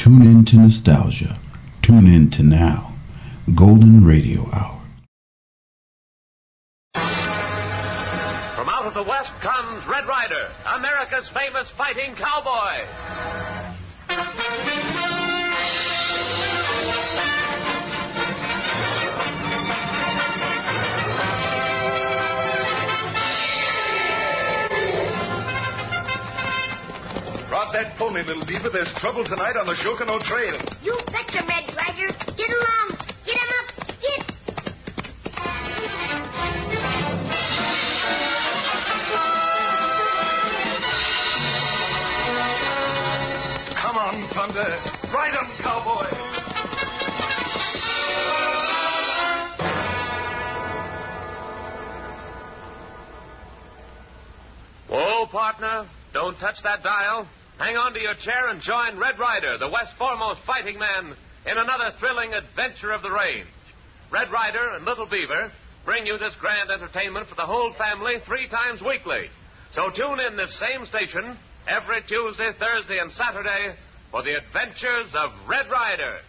Tune in to nostalgia. Tune in to now. Golden Radio Hour. From out of the West comes Red Ryder, America's famous fighting cowboy. Rod that pony, little beaver. There's trouble tonight on the Shokano Trail. You betcha, Red Ryder. Get along. Get him up. Get. Come on, Thunder. Ride 'em, cowboy. Whoa, partner. Don't touch that dial. Hang on to your chair and join Red Ryder, the West's foremost fighting man, in another thrilling adventure of the range. Red Ryder and Little Beaver bring you this grand entertainment for the whole family 3 times weekly. So tune in this same station every Tuesday, Thursday, and Saturday for the adventures of Red Ryder.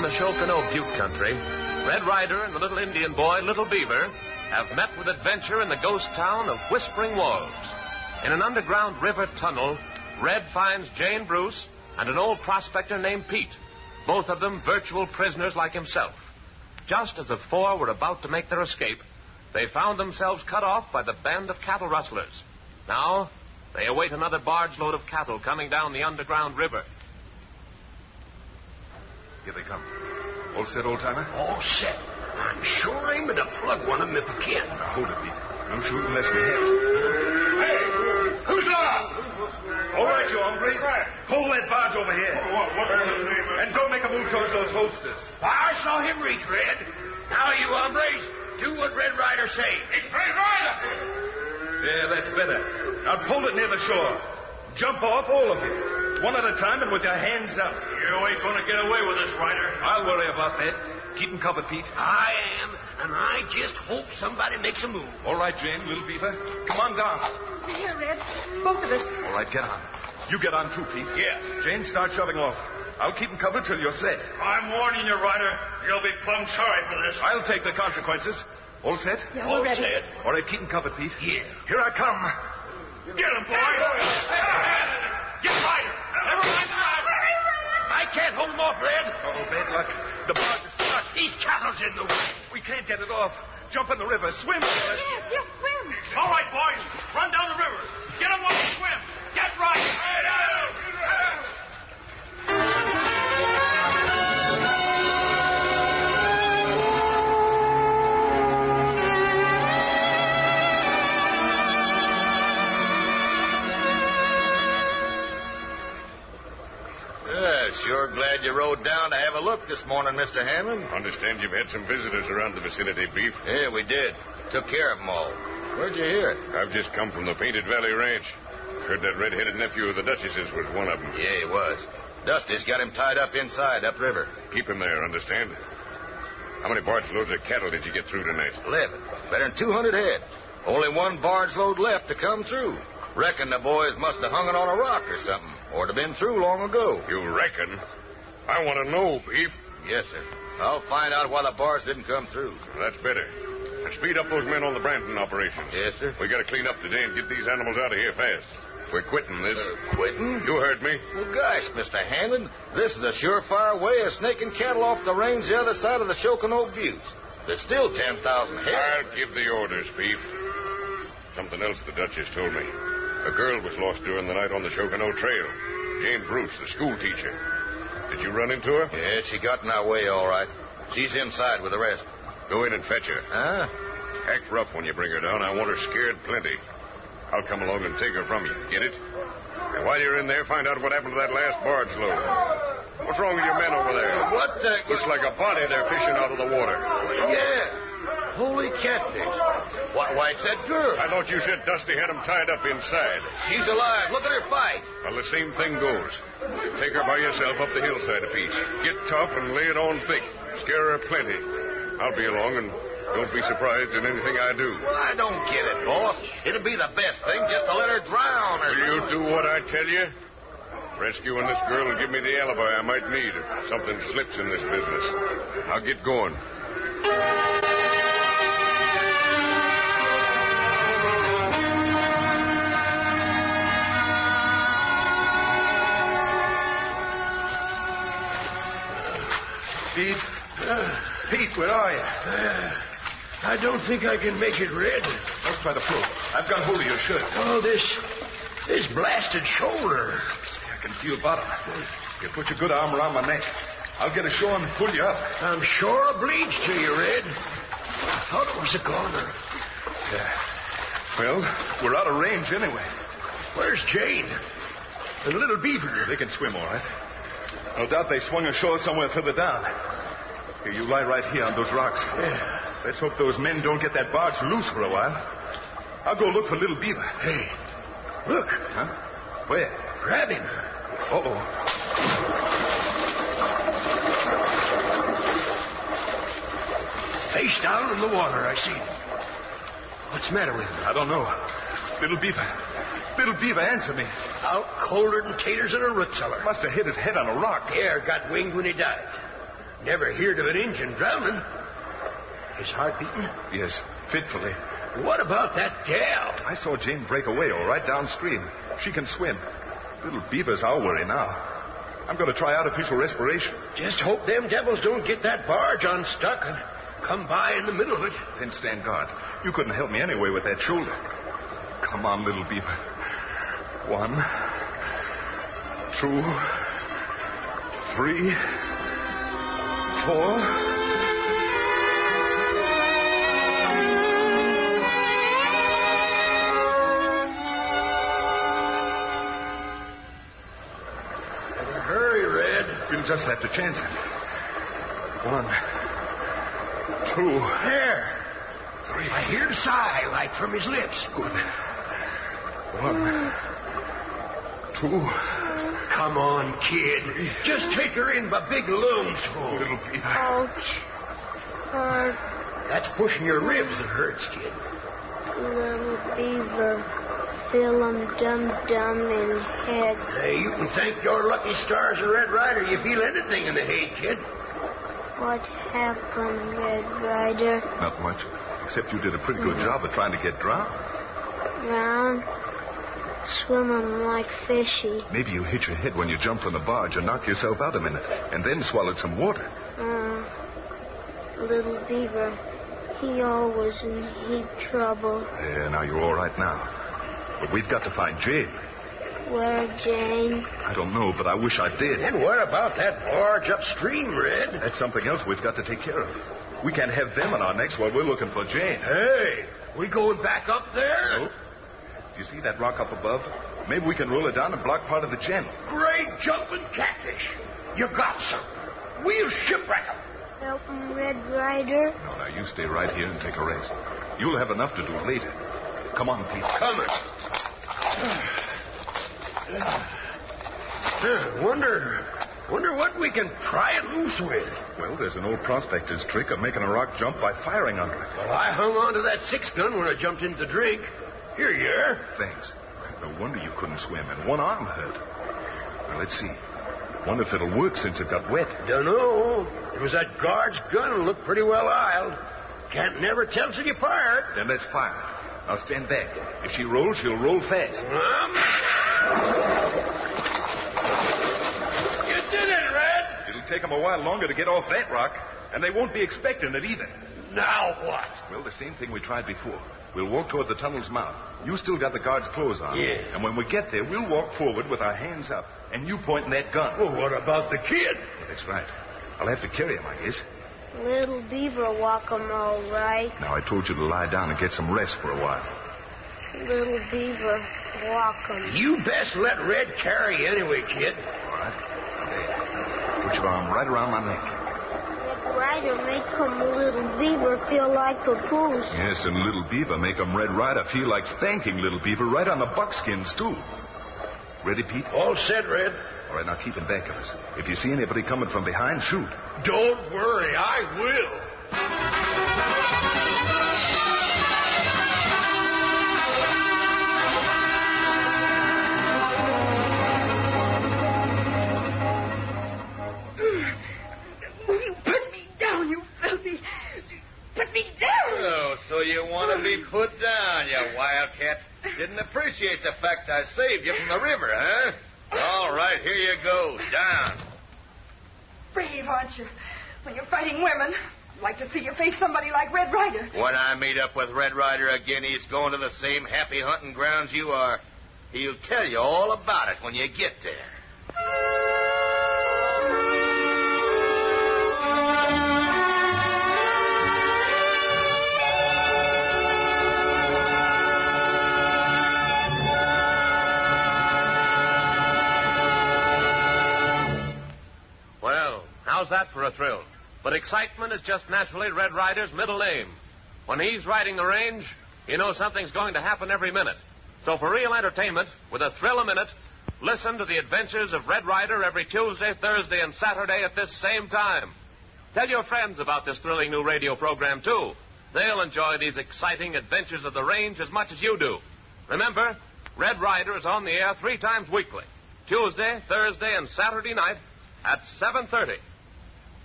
Shokano Butte country, Red Ryder and the little Indian boy, Little Beaver, have met with adventure in the ghost town of Whispering Walls. In an underground river tunnel, Red finds Jane Bruce and an old prospector named Pete, both of them virtual prisoners like himself. Just as the 4 were about to make their escape, they found themselves cut off by the band of cattle rustlers. Now, they await another barge load of cattle coming down the underground river. Here they come. All set, old-timer? All set. I'm sure aiming to plug one of them if I can. Now, hold it, Pete. No shoot unless we hit. Hey! Who's on? All right, you hombres. Hold that barge over here. And don't make a move towards those holsters. I saw him reach, Red. Now, you hombres, do what Red Ryder say. It's Red Ryder! Yeah, that's better. Now, pull it near the shore. Jump off, all of you. One at a time and with your hands up. You ain't gonna get away with this, Ryder. I'll worry about that. Keep them covered, Pete. I am, and I just hope somebody makes a move. All right, Jane, Little Beaver. Come on down. Here, Red. Both of us. All right, get on. You get on too, Pete. Yeah. Jane, start shoving off. I'll keep them covered till you're set. I'm warning you, Ryder. You'll be plumb sorry for this. I'll take the consequences. All set? Yeah, All we're ready. set. All right, keep them covered, Pete. Yeah. Here I come. Get him, boy. Get Ryder. Never mind the ride. I can't hold him off, Red. Oh, bad luck. The barge is stuck. These cattle's in the way. We can't get it off. Jump in the river. Swim for it. Yes, swim. All right, boys. Run down the river. Get him while you swim. Get Ryder. Sure glad you rode down to have a look this morning, Mr. Hanlon. Understand you've had some visitors around the vicinity, Beef. Yeah, we did. Took care of them all. Where'd you hear it? I've just come from the Painted Valley Ranch. Heard that red-headed nephew of the Duchess's was one of them. Yeah, he was. Dusty's got him tied up inside, upriver. Keep him there, understand? How many barge loads of cattle did you get through tonight? 11. Better than 200 head. Only 1 barge load left to come through. Reckon the boys must have hung it on a rock or something, or to been through long ago. You reckon? I want to know, Beef. Yes, sir. I'll find out why the barge didn't come through. That's better. And speed up those men on the branding operations. Yes, sir. We got to clean up today and get these animals out of here fast. We're quitting this. Quitting? You heard me. Well, gosh, Mr. Hanlon, this is a surefire way of snaking cattle off the range the other side of the Shokano Buttes. There's still 10,000 head. I'll give the orders, Beef. Something else the Duchess told me. A girl was lost during the night on the Shokano Trail. Jane Bruce, the school teacher. Did you run into her? Yeah, she got in our way all right. She's inside with the rest. Go in and fetch her. Huh? Act rough when you bring her down. I want her scared plenty. I'll come along and take her from you. Get it? And while you're in there, find out what happened to that last barge load. What's wrong with your men over there? What the... Looks like a body they're fishing out of the water. Yeah. Holy catfish. Why, it's that girl. I thought you said Dusty had them tied up inside. She's alive. Look at her fight. Well, the same thing goes. Take her by yourself up the hillside a piece. Get tough and lay it on thick. Scare her plenty. I'll be along, and don't be surprised in anything I do. Well, I don't get it, boss. It'd be the best thing just to let her drown or Will you do what I tell you? Rescuing this girl will give me the alibi I might need if something slips in this business. I'll get going. Pete, where are you? I don't think I can make it, Red. Let's try to pull. I've got hold of your shirt. Oh, this blasted shoulder. I can feel bottom. You put your good arm around my neck. I'll get ashore and pull you up. I'm sure obliged to you, Red. I thought it was a goner. Yeah. Well, we're out of range anyway. Where's Jane? And Little Beaver? They can swim all right. No doubt they swung ashore somewhere further down. Here, you lie right here on those rocks. Yeah. Let's hope those men don't get that barge loose for a while. I'll go look for Little Beaver. Hey, look. Huh? Where? Grab him. Uh-oh. Face down in the water, I see him. What's the matter with him? I don't know. Little Beaver. Little Beaver, answer me. Out colder than taters in a root cellar. Must have hit his head on a rock. The air got winged when he died. Never heard of an Injun drowning. His heart beating? Yes, fitfully. What about that gal? I saw Jane break away all right downstream. She can swim. Little Beaver's our worry now. I'm going to try artificial respiration. Just hope them devils don't get that barge unstuck and come by in the middle of it. Then stand guard. You couldn't help me anyway with that shoulder. Come on, Little Beaver. 1, 2, 3, 4. Hurry, Red. We'll just have to chance it. 1, 2. There. 3. I hear a sigh like from his lips. Good. 1, 2. Come on, kid. Just take her in by big lungsful. Little Beaver. Ouch. Hurt. That's pushing your ribs that hurts, kid. Little Beaver. Feel 'em dum-dum in head. Hey, you can thank your lucky stars and Red Ryder you feel anything in the head, kid. What happened, Red Ryder? Not much. Except you did a pretty good job of trying to get drowned. Drown? Swimming like fishy. Maybe you hit your head when you jumped on the barge and knocked yourself out a minute, and then swallowed some water. Little Beaver, he always in heap trouble. Yeah, now you're all right now. But we've got to find Jane. Where, Jane? I don't know, but I wish I did. And what about that barge upstream, Red? That's something else we've got to take care of. We can't have them on our necks while we're looking for Jane. Hey, we going back up there? No. Do you see that rock up above? Maybe we can roll it down and block part of the channel. Great jumping catfish. You got some. We'll shipwreck them. Help 'em, Red Ryder. No, now you stay right here and take a rest. You'll have enough to do later. Come on, Pete. Coming. Wonder what we can pry it loose with. Well, there's an old prospector's trick of making a rock jump by firing under it. Well, I hung on to that 6-gun when I jumped into the drink. Here you are. Thanks. No wonder you couldn't swim, and one arm hurt. Well, let's see. Wonder if it'll work since it got wet. Dunno. It was that guard's gun and looked pretty well oiled. Can't never tell till you fire it. Then let's fire. Now stand back. If she rolls, she'll roll fast. You did it, Red. It'll take them a while longer to get off that rock, and they won't be expecting it either. Now what? Well, the same thing we tried before. We'll walk toward the tunnel's mouth. You still got the guard's clothes on. Yeah. And when we get there, we'll walk forward with our hands up, and you pointing that gun. Well, what about the kid? That's right. I'll have to carry him, I guess. Little Beaver walk 'em all right. Now, I told you to lie down and get some rest for a while. Little Beaver walk 'em. You best let Red carry you anyway, kid. All right. Okay. Put your arm right around my neck. Red Ryder make 'em Little Beaver feel like papoose. Yes, and Little Beaver make 'em Red Ryder feel like spanking Little Beaver right on the buckskins, too. Ready, Pete? All set, Red. All right, now keep in back of us. If you see anybody coming from behind, shoot. Don't worry, I will. You put me down, you filthy... Put me down! Oh, so you want to be put down, you wildcat. Didn't appreciate the fact I saved you from the river, huh? All right, here you go. Down. Brave, aren't you? When you're fighting women, I'd like to see you face somebody like Red Ryder. When I meet up with Red Ryder again, he's going to the same happy hunting grounds you are. He'll tell you all about it when you get there. Well, how's that for a thrill? But excitement is just naturally Red Ryder's middle name. When he's riding the range, you know something's going to happen every minute. So for real entertainment, with a thrill a minute, listen to the adventures of Red Ryder every Tuesday, Thursday, and Saturday at this same time. Tell your friends about this thrilling new radio program, too. They'll enjoy these exciting adventures of the range as much as you do. Remember, Red Ryder is on the air 3 times weekly, Tuesday, Thursday, and Saturday night at 7:30.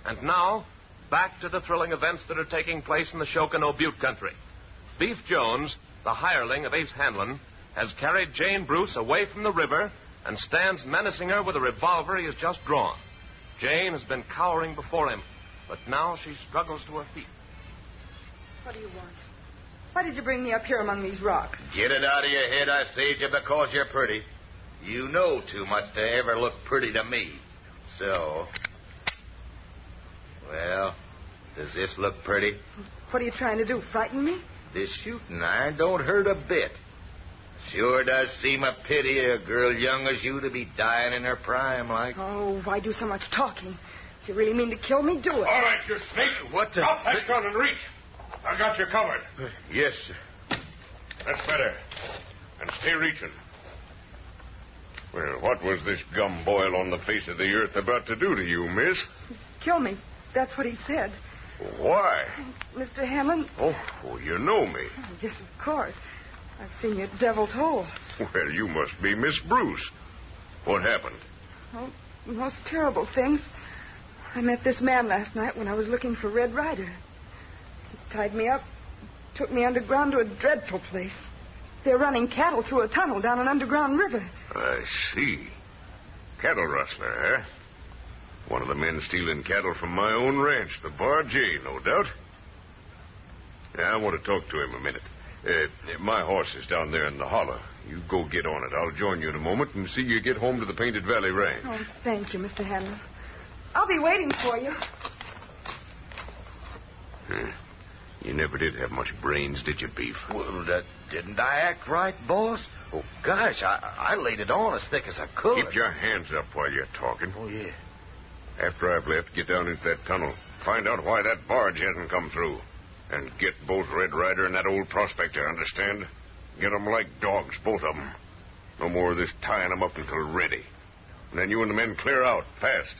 And now, back to the thrilling events that are taking place in the Shokano Butte country. Beef Jones, the hireling of Ace Hanlon, has carried Jane Bruce away from the river and stands menacing her with a revolver he has just drawn. Jane has been cowering before him, but now she struggles to her feet. What do you want? Why did you bring me up here among these rocks? Get it out of your head I saved you because you're pretty. You know too much to ever look pretty to me. So, well, does this look pretty? What are you trying to do, frighten me? This shooting iron don't hurt a bit. Sure does seem a pity a girl young as you to be dying in her prime like. Oh, why do so much talking? If you really mean to kill me, do it. All right, you snake. What the... Drop that gun and reach. I got you covered. Yes, sir. That's better. And stay reaching. Well, what was this gum boil on the face of the earth about to do to you, miss? Kill me. That's what he said. Why? Mr. Hanlon? Oh, you know me. Yes, of course. I've seen you at Devil's Hole. Well, you must be Miss Bruce. What happened? Oh, the most terrible things. I met this man last night when I was looking for Red Ryder. He tied me up, took me underground to a dreadful place. They're running cattle through a tunnel down an underground river. I see. Cattle rustler, huh? One of the men stealing cattle from my own ranch, the Bar J, no doubt. Yeah, I want to talk to him a minute. My horse is down there in the hollow. You go get on it. I'll join you in a moment and see you get home to the Painted Valley Ranch. Oh, thank you, Mr. Hanlon. I'll be waiting for you. You never did have much brains, did you, Beef? Well, didn't I act right, boss? Oh, gosh, I laid it on as thick as I could. Keep your hands up while you're talking. Oh, yeah. After I've left, get down into that tunnel. Find out why that barge hasn't come through. And get both Red Ryder and that old prospector, understand? Get 'em like dogs, both of 'em. No more of this tying 'em up until ready. And then you and the men clear out, fast.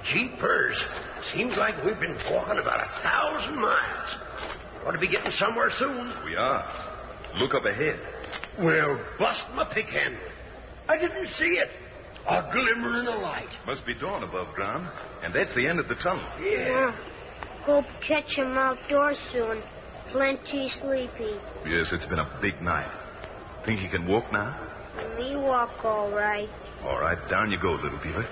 Jeepers. Seems like we've been walking about 1,000 miles. Ought to be getting somewhere soon. We are. Look up ahead. Well, bust my pick handle. I didn't see it. A glimmering of light. Must be dawn above ground, and that's the end of the tunnel. Yeah. Hope catch him outdoors soon. Plenty sleepy. Yes, it's been a big night. Think you can walk now? Me walk all right. All right, down you go, little beaver.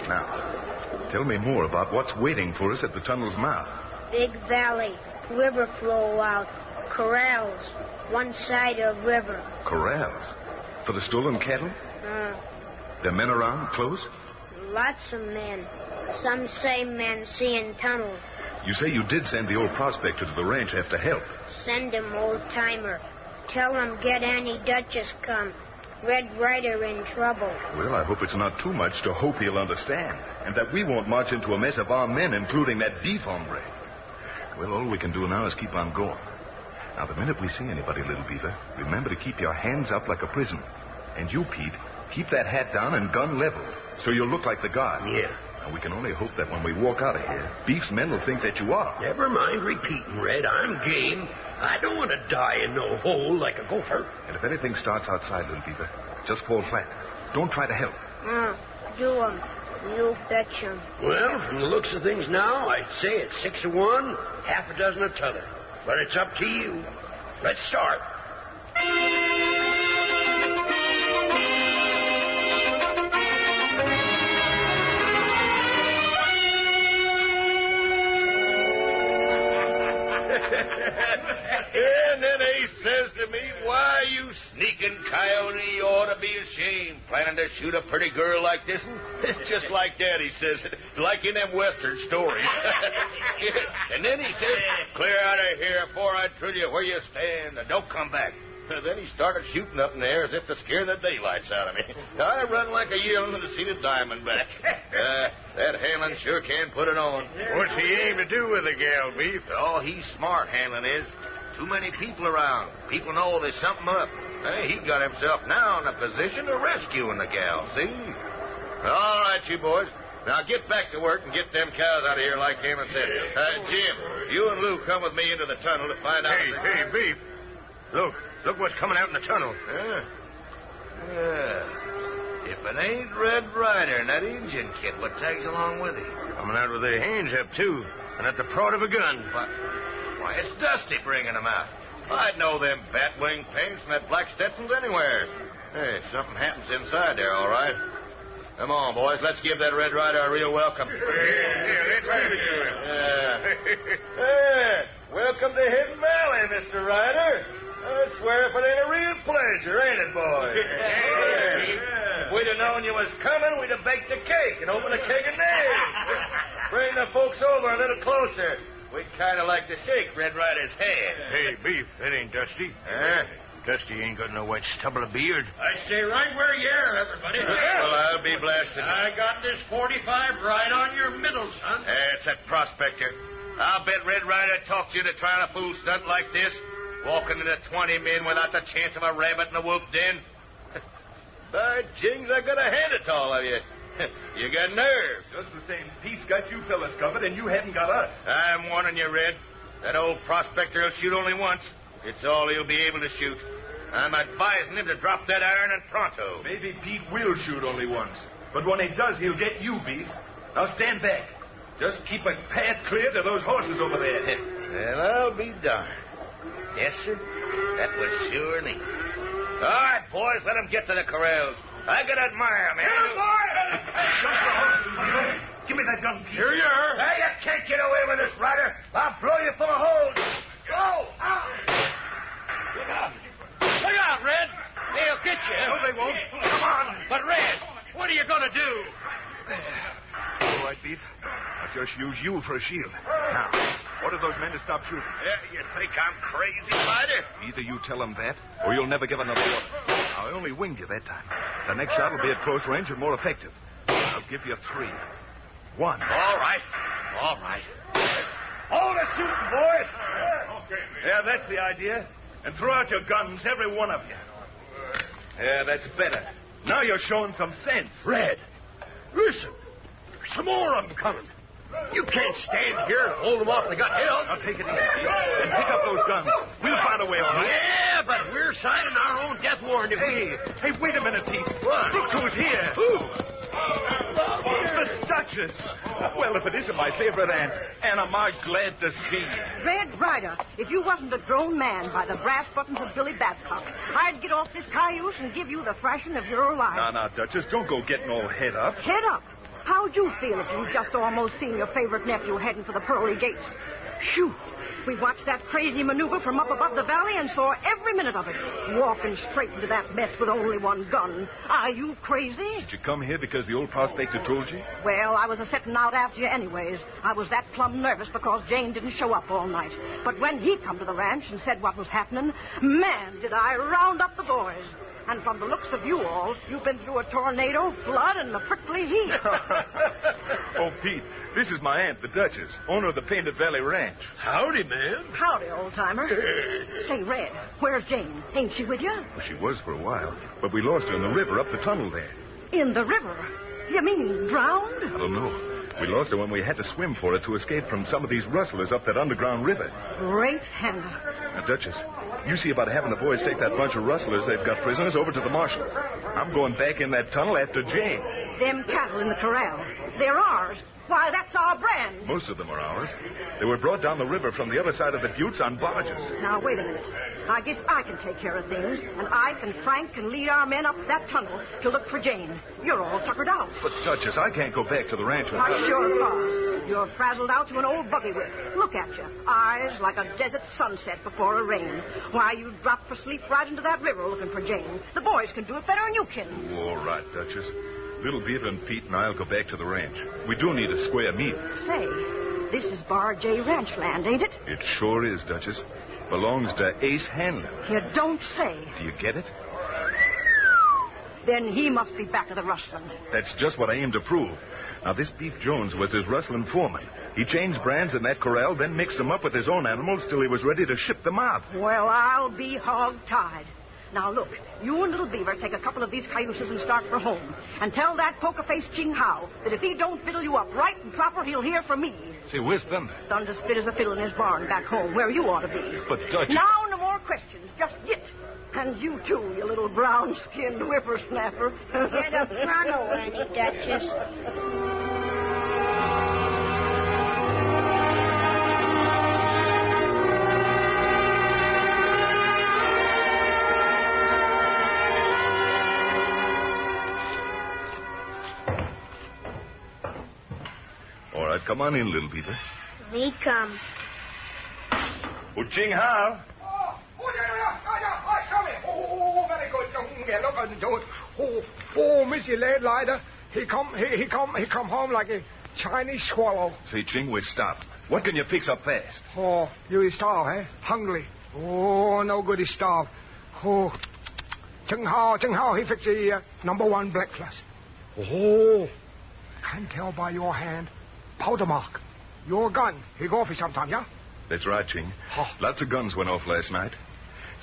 Now, tell me more about what's waiting for us at the tunnel's mouth. Big valley, river flow out, corrals, one side of river. Corrals? For the stolen cattle? There men around, close? Lots of men. Some say men seeing tunnel. You say you did send the old prospector to the ranch after help. Send him, old-timer. Tell him get Annie Duchess come. Red Ryder in trouble. Well, I hope it's not too much to hope he'll understand, and that we won't march into a mess of our men, including that beef hombre. Well, all we can do now is keep on going. Now, the minute we see anybody, Little Beaver, remember to keep your hands up like a prison. And you, Pete, keep that hat down and gun level, so you'll look like the guard. Yeah. And we can only hope that when we walk out of here, Beef's men will think that you are. Never mind repeating, Red. I'm game. I don't want to die in no hole like a gopher. And if anything starts outside, Little Beaver, just fall flat. Don't try to help. Do 'em. You betch 'em. Well, from the looks of things now, I'd say it's 6 of one, half a dozen of t'other. But it's up to you. Let's start. And then he says to me, "Why, you sneaking coyote, you ought to be ashamed, planning to shoot a pretty girl like this one." Just like that, he says, like in them Western stories. And then he says, "Clear out of here before I drill you where you stand, and don't come back." Then he started shooting up in the air as if to scare the daylights out of me. I run like a yearling to see the diamondback. That Hanlon sure can put it on. What's he aim to do with the gal, Beef? Oh, he's smart, Hanlon is. Too many people around. People know there's something up. He got himself now in a position to rescuing the gal, see? All right, you boys. Now get back to work and get them cows out of here like Hanlon said. Jim, you and Lou come with me into the tunnel to find out... Hey, Beef. Look what's coming out in the tunnel. If it ain't Red Ryder and that Indian kid what tags along with him. Coming out with their hands up, too, and at the prod of a gun. Why, it's Dusty bringing them out. I'd know them bat-wing pants and that black Stetsons anywhere. Hey, something happens inside there, all right. Come on, boys, let's give that Red Ryder a real welcome. Let's give it to him. Welcome to Hidden Valley, Mr. Ryder. I swear if it ain't a real pleasure, ain't it, boy? If we'd have known you was coming, we'd have baked a cake and opened a keg of nails. Bring the folks over a little closer. We'd kind of like to shake Red Ryder's hand. Hey, Beef, that ain't Dusty. Dusty ain't got no white stubble of beard. I stay right where you are, everybody. Well, I'll be blasted. I got this 45 right on your middle, son. It's that prospector. I'll bet Red Ryder talked you into trying a fool stunt like this. Walking into 20 men without the chance of a rabbit in a wolf den. By jings, I gotta hand it to all of you. You got nerve. Just the same, Pete's got you fellas covered, and you haven't got us. I'm warning you, Red. That old prospector will shoot only once. It's all he'll be able to shoot. I'm advising him to drop that iron and pronto. Maybe Pete will shoot only once. But when he does, he'll get you, Beef. Now stand back. Just keep a path clear to those horses over there. Well, I'll be darned. Yes, sir. That was sure neat. All right, boys, let them get to the corrals. I gotta admire, man. Get him, boy! Give me that gun, Pete. Here you are. Now, you can't get away with this, Ryder. I'll blow you full of holes. Go! Look out. Look out, Red. They'll get you. No, they won't. Come on. But, Red, what are you going to do? All right, Beef. I'll just use you for a shield. Now, order those men to stop shooting. You think I'm crazy, Ryder? Either you tell them that, or you'll never give another order. I only winged you that time. The next shot will be at close range and more effective. I'll give you 3. 1. All right. Hold the shooting, boys. Okay. Yeah, that's the idea. And throw out your guns, every one of you. Yeah, that's better. Now you're showing some sense. Red, listen. There's some more of them coming. You can't stand here and hold them off and they got held. Now take it easy, Pete. And pick up those guns. We'll find a way, all right? Yeah, but we're signing our own death warrant if Hey, wait a minute, Pete. What? Look who's here. Who? The Duchess. Well, if it isn't my favorite aunt, and am I glad to see you. Red Ryder, if you wasn't a grown man by the brass buttons of Billy Babcock, I'd get off this cayuse and give you the thrashing of your life. Now, Duchess, don't go getting all head up. Head up. How'd you feel if you'd just almost seen your favorite nephew heading for the pearly gates? Shoo! We watched that crazy maneuver from up above the valley and saw every minute of it. Walking straight into that mess with only one gun. Are you crazy? Did you come here because the old prospector told you? Well, I was a-setting out after you anyways. I was that plumb nervous because Jane didn't show up all night. But when he come to the ranch and said what was happening, man, did I round up the boys. And from the looks of you all, you've been through a tornado, flood, and the prickly heat. Oh, Pete, this is my aunt, the Duchess, owner of the Painted Valley Ranch. Howdy, ma'am. Howdy, old-timer. Say, Red, where's Jane? Ain't she with you? Well, she was for a while, but we lost her in the river up the tunnel there. In the river? You mean drowned? I don't know. We lost her when we had to swim for her to escape from some of these rustlers up that underground river. Great Hannah. Now, Duchess, you see about having the boys take that bunch of rustlers they've got prisoners over to the marshal. I'm going back in that tunnel after Jane. Them cattle in the corral, they're ours. Why, that's our brand. Most of them are ours. They were brought down the river from the other side of the buttes on barges. Now, wait a minute. I guess I can take care of things, and Ike and Frank can lead our men up that tunnel to look for Jane. You're all tuckered out. But, Duchess, I can't go back to the ranch without... I sure was. You're frazzled out to an old buggy whip. Look at you. Eyes like a desert sunset before a rain. Why, you dropped for sleep right into that river looking for Jane. The boys can do it better than you can. All right, Duchess. Little Beaver and Pete and I'll go back to the ranch. We do need a square meal. Say, this is Bar J Ranch land, ain't it? It sure is, Duchess. Belongs to Ace Hanlon. You don't say. Do you get it? Then he must be back to the rustling. That's just what I aim to prove. Now, this Beef Jones was his rustling foreman. He changed brands in that corral, then mixed them up with his own animals till he was ready to ship them out. Well, I'll be hog-tied. Now, look, you and Little Beaver take a couple of these cayuses and start for home. And tell that poker-faced Ching Hao that if he don't fiddle you up right and proper, he'll hear from me. Say, where's Thunder? Thunder's fit as a fiddle in his barn back home, where you ought to be. But, Duchess... Now, no more questions. Just get. And you, too, you little brown-skinned whippersnapper. Get a frontal, Annie Duchess. All right, come on in, Little Beaver. Me come. Oh, Ching Hao. Very good. Oh, Missy Ryder. He come home like a Chinese swallow. Say, Ching, we're stopped. What can you fix up fast? Oh, you starve, eh? Hungry. Oh, no good, he starve. Oh, Cheng Hao, he fix the #1 breakfast. Oh, can't tell by your hand. Powder mark. Your gun, he go off sometime, yeah? That's right, Ching. Oh. Lots of guns went off last night.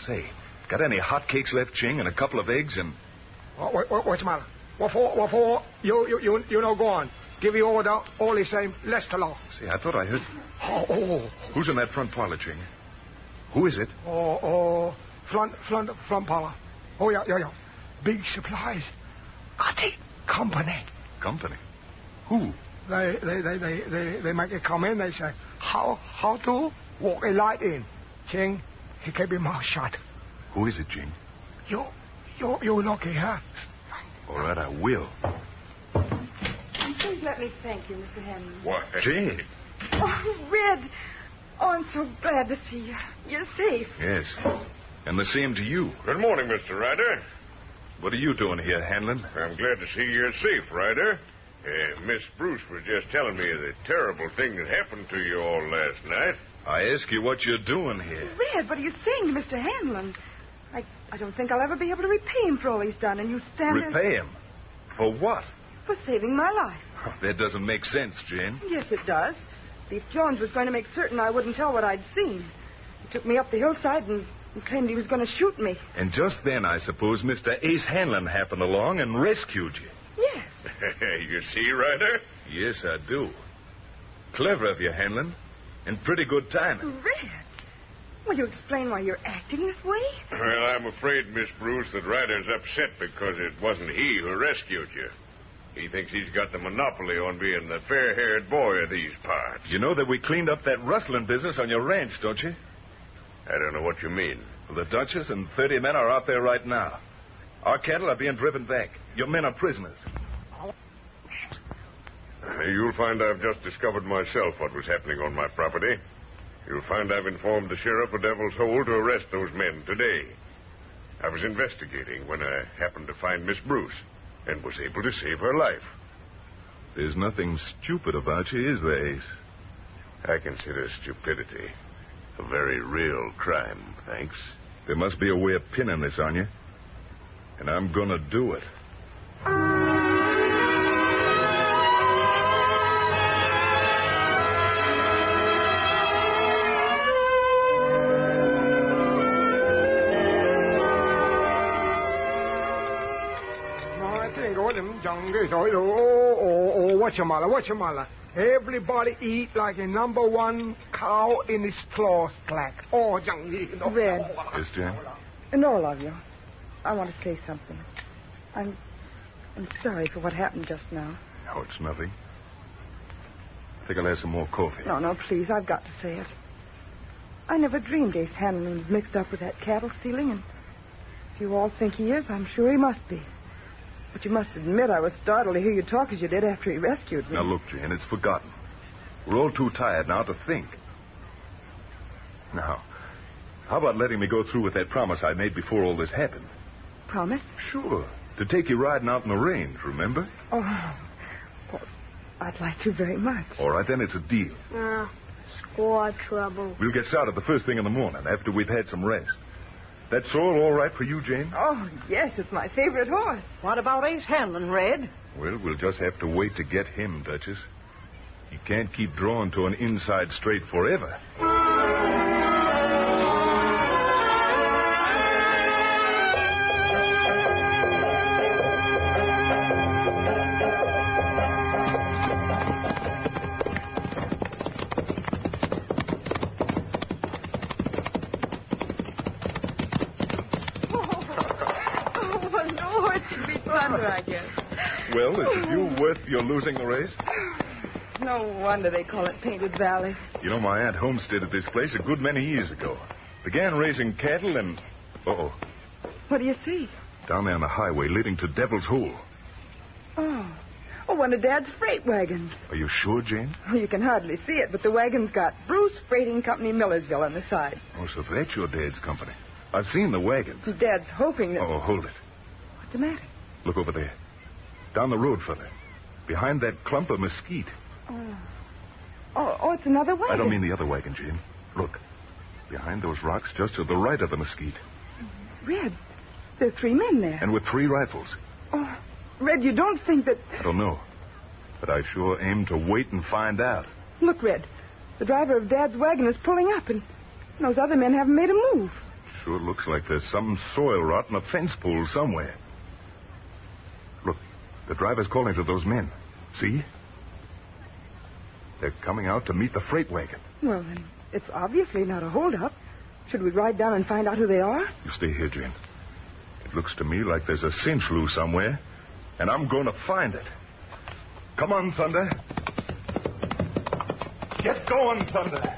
Say, got any hot cakes left, Ching, and a couple of eggs and... What's the matter? What for? You know, go on. Give you order, all the same, less to law. See, I thought I heard... Oh. Who's in that front parlor, Ching? Who is it? Front parlor. Oh, yeah. Big supplies. Got it. Company. Company? Who? They make it come in. They say, how to walk a light in. Ching, he keep his mouth shut. Who is it, Ching? You lucky, huh? All right, I will. Please let me thank you, Mr. Hanlon. What? Jane. Oh, Red. Oh, I'm so glad to see you. You're safe. Yes. And the same to you. Good morning, Mr. Ryder. What are you doing here, Hanlon? I'm glad to see you're safe, Ryder. Miss Bruce was just telling me of the terrible thing that happened to you all last night. I ask you what you're doing here. Red, what are you saying to Mr. Hanlon? I don't think I'll ever be able to repay him for all he's done, and you stand there... Repay him? For what? For saving my life. That doesn't make sense, Jane. Yes, it does. Beef Jones was going to make certain I wouldn't tell what I'd seen. He took me up the hillside and claimed he was going to shoot me. And just then, I suppose, Mr. Ace Hanlon happened along and rescued you. Yes. You see, Ryder? Yes, I do. Clever of you, Hanlon. And pretty good timing. Red, will you explain why you're acting this way? Well, I'm afraid, Miss Bruce, that Ryder's upset because it wasn't he who rescued you. He thinks he's got the monopoly on being the fair-haired boy of these parts. You know that we cleaned up that rustling business on your ranch, don't you? I don't know what you mean. Well, the Duchess and 30 men are out there right now. Our cattle are being driven back. Your men are prisoners. You'll find I've just discovered myself what was happening on my property. You'll find I've informed the sheriff of Devil's Hole to arrest those men today. I was investigating when I happened to find Miss Bruce and was able to save her life. There's nothing stupid about you, is there, Ace? I consider stupidity a very real crime, thanks. There must be a way of pinning this on you. And I'm gonna do it. Whatchamala. Everybody eat like a number one cow in his claws clack. Oh, Red. Yes, Jane? And all of you, I want to say something. I'm sorry for what happened just now. Oh, it's nothing. I think I'll have some more coffee. No, please, I've got to say it. I never dreamed Ace Hanlon was mixed up with that cattle stealing, and if you all think he is, I'm sure he must be. But you must admit I was startled to hear you talk as you did after he rescued me. Now, look, Jane, it's forgotten. We're all too tired now to think. Now, how about letting me go through with that promise I made before all this happened? Promise? Sure. To take you riding out in the range, remember? Oh, well, I'd like to very much. All right, then it's a deal. Score trouble. We'll get started the first thing in the morning after we've had some rest. That sorrel all right for you, Jane? Oh, yes, it's my favorite horse. What about Ace Hanlon, Red? Well, we'll just have to wait to get him, Duchess. He can't keep drawn to an inside straight forever. I guess. Well, is it you worth your losing the race? No wonder they call it Painted Valley. You know, my aunt homesteaded this place a good many years ago. Began raising cattle and... Uh-oh. What do you see? Down there on the highway leading to Devil's Hole. Oh, one of Dad's freight wagons. Are you sure, Jane? Well, you can hardly see it, but the wagon's got Bruce Freighting Company Millersville on the side. Oh, so that's your Dad's company. I've seen the wagon. Dad's hoping that... Oh, hold it. What's the matter? Look over there. Down the road further. Behind that clump of mesquite. Oh, it's another wagon. I don't mean the other wagon, Jane. Look. Behind those rocks, just to the right of the mesquite. Red, there are 3 men there. And with 3 rifles. Oh, Red, you don't think that... I don't know. But I sure aim to wait and find out. Look, Red. The driver of Dad's wagon is pulling up, and those other men haven't made a move. Sure looks like there's some soil rot in a fence pole somewhere. Look, the driver's calling to those men. See? They're coming out to meet the freight wagon. Well, then, it's obviously not a holdup. Should we ride down and find out who they are? You stay here, Jane. It looks to me like there's a cinch loose somewhere, and I'm going to find it. Come on, Thunder. Get going, Thunder.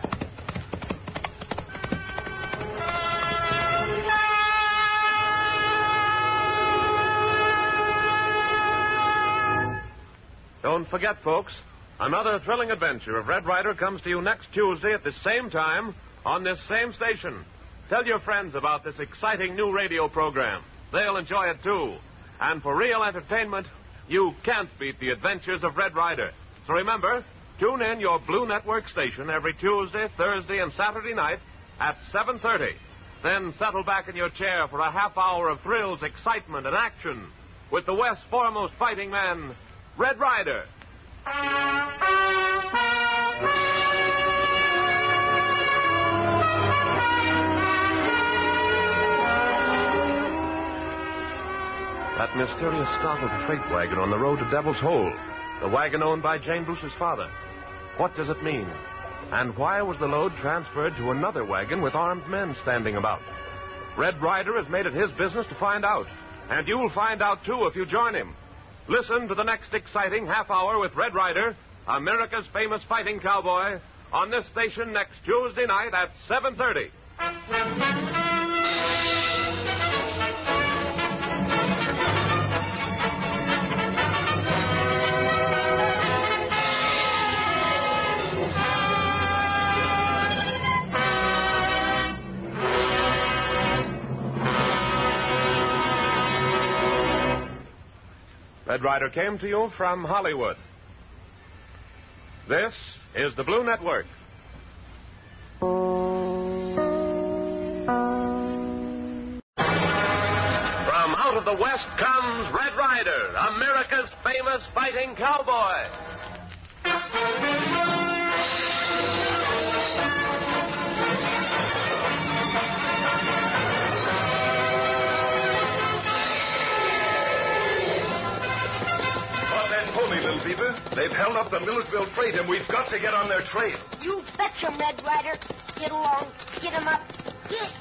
Don't forget, folks, another thrilling adventure of Red Ryder comes to you next Tuesday at the same time on this same station. Tell your friends about this exciting new radio program. They'll enjoy it, too. And for real entertainment, you can't beat the adventures of Red Ryder. So remember, tune in your Blue Network station every Tuesday, Thursday, and Saturday night at 7:30. Then settle back in your chair for a half hour of thrills, excitement, and action with the West's foremost fighting man, Red Ryder. That mysterious stop of the freight wagon on the road to Devil's Hole, the wagon owned by Jane Bruce's father. What does it mean? And why was the load transferred to another wagon with armed men standing about? Red Ryder has made it his business to find out. And you'll find out, too, if you join him. Listen to the next exciting half hour with Red Ryder, America's famous fighting cowboy, on this station next Tuesday night at 7:30. Red Ryder came to you from Hollywood. This is the Blue Network. From out of the West comes Red Ryder, America's famous fighting cowboy. Hold me, Little Beaver. They've held up the Millersville freight, and we've got to get on their trail. You betcha, Red Ryder. Get along. Get him up. Get.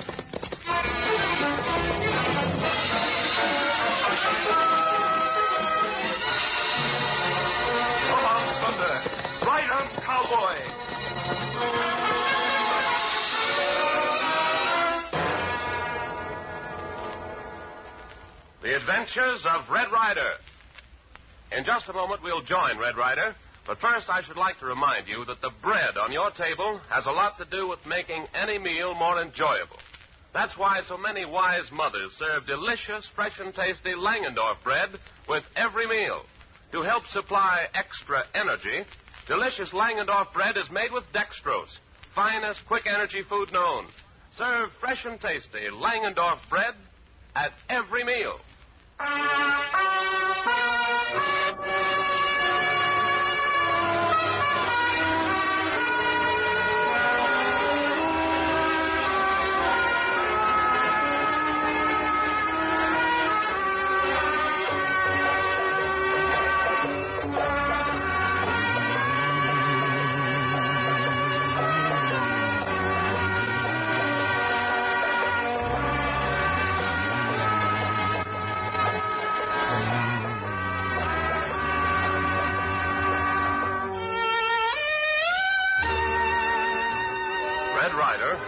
Come on, Thunder. Ride on, cowboy. The Adventures of Red Ryder. In just a moment, we'll join Red Ryder. But first, I should like to remind you that the bread on your table has a lot to do with making any meal more enjoyable. That's why so many wise mothers serve delicious, fresh and tasty Langendorf bread with every meal. To help supply extra energy, delicious Langendorf bread is made with dextrose, finest quick energy food known. Serve fresh and tasty Langendorf bread at every meal.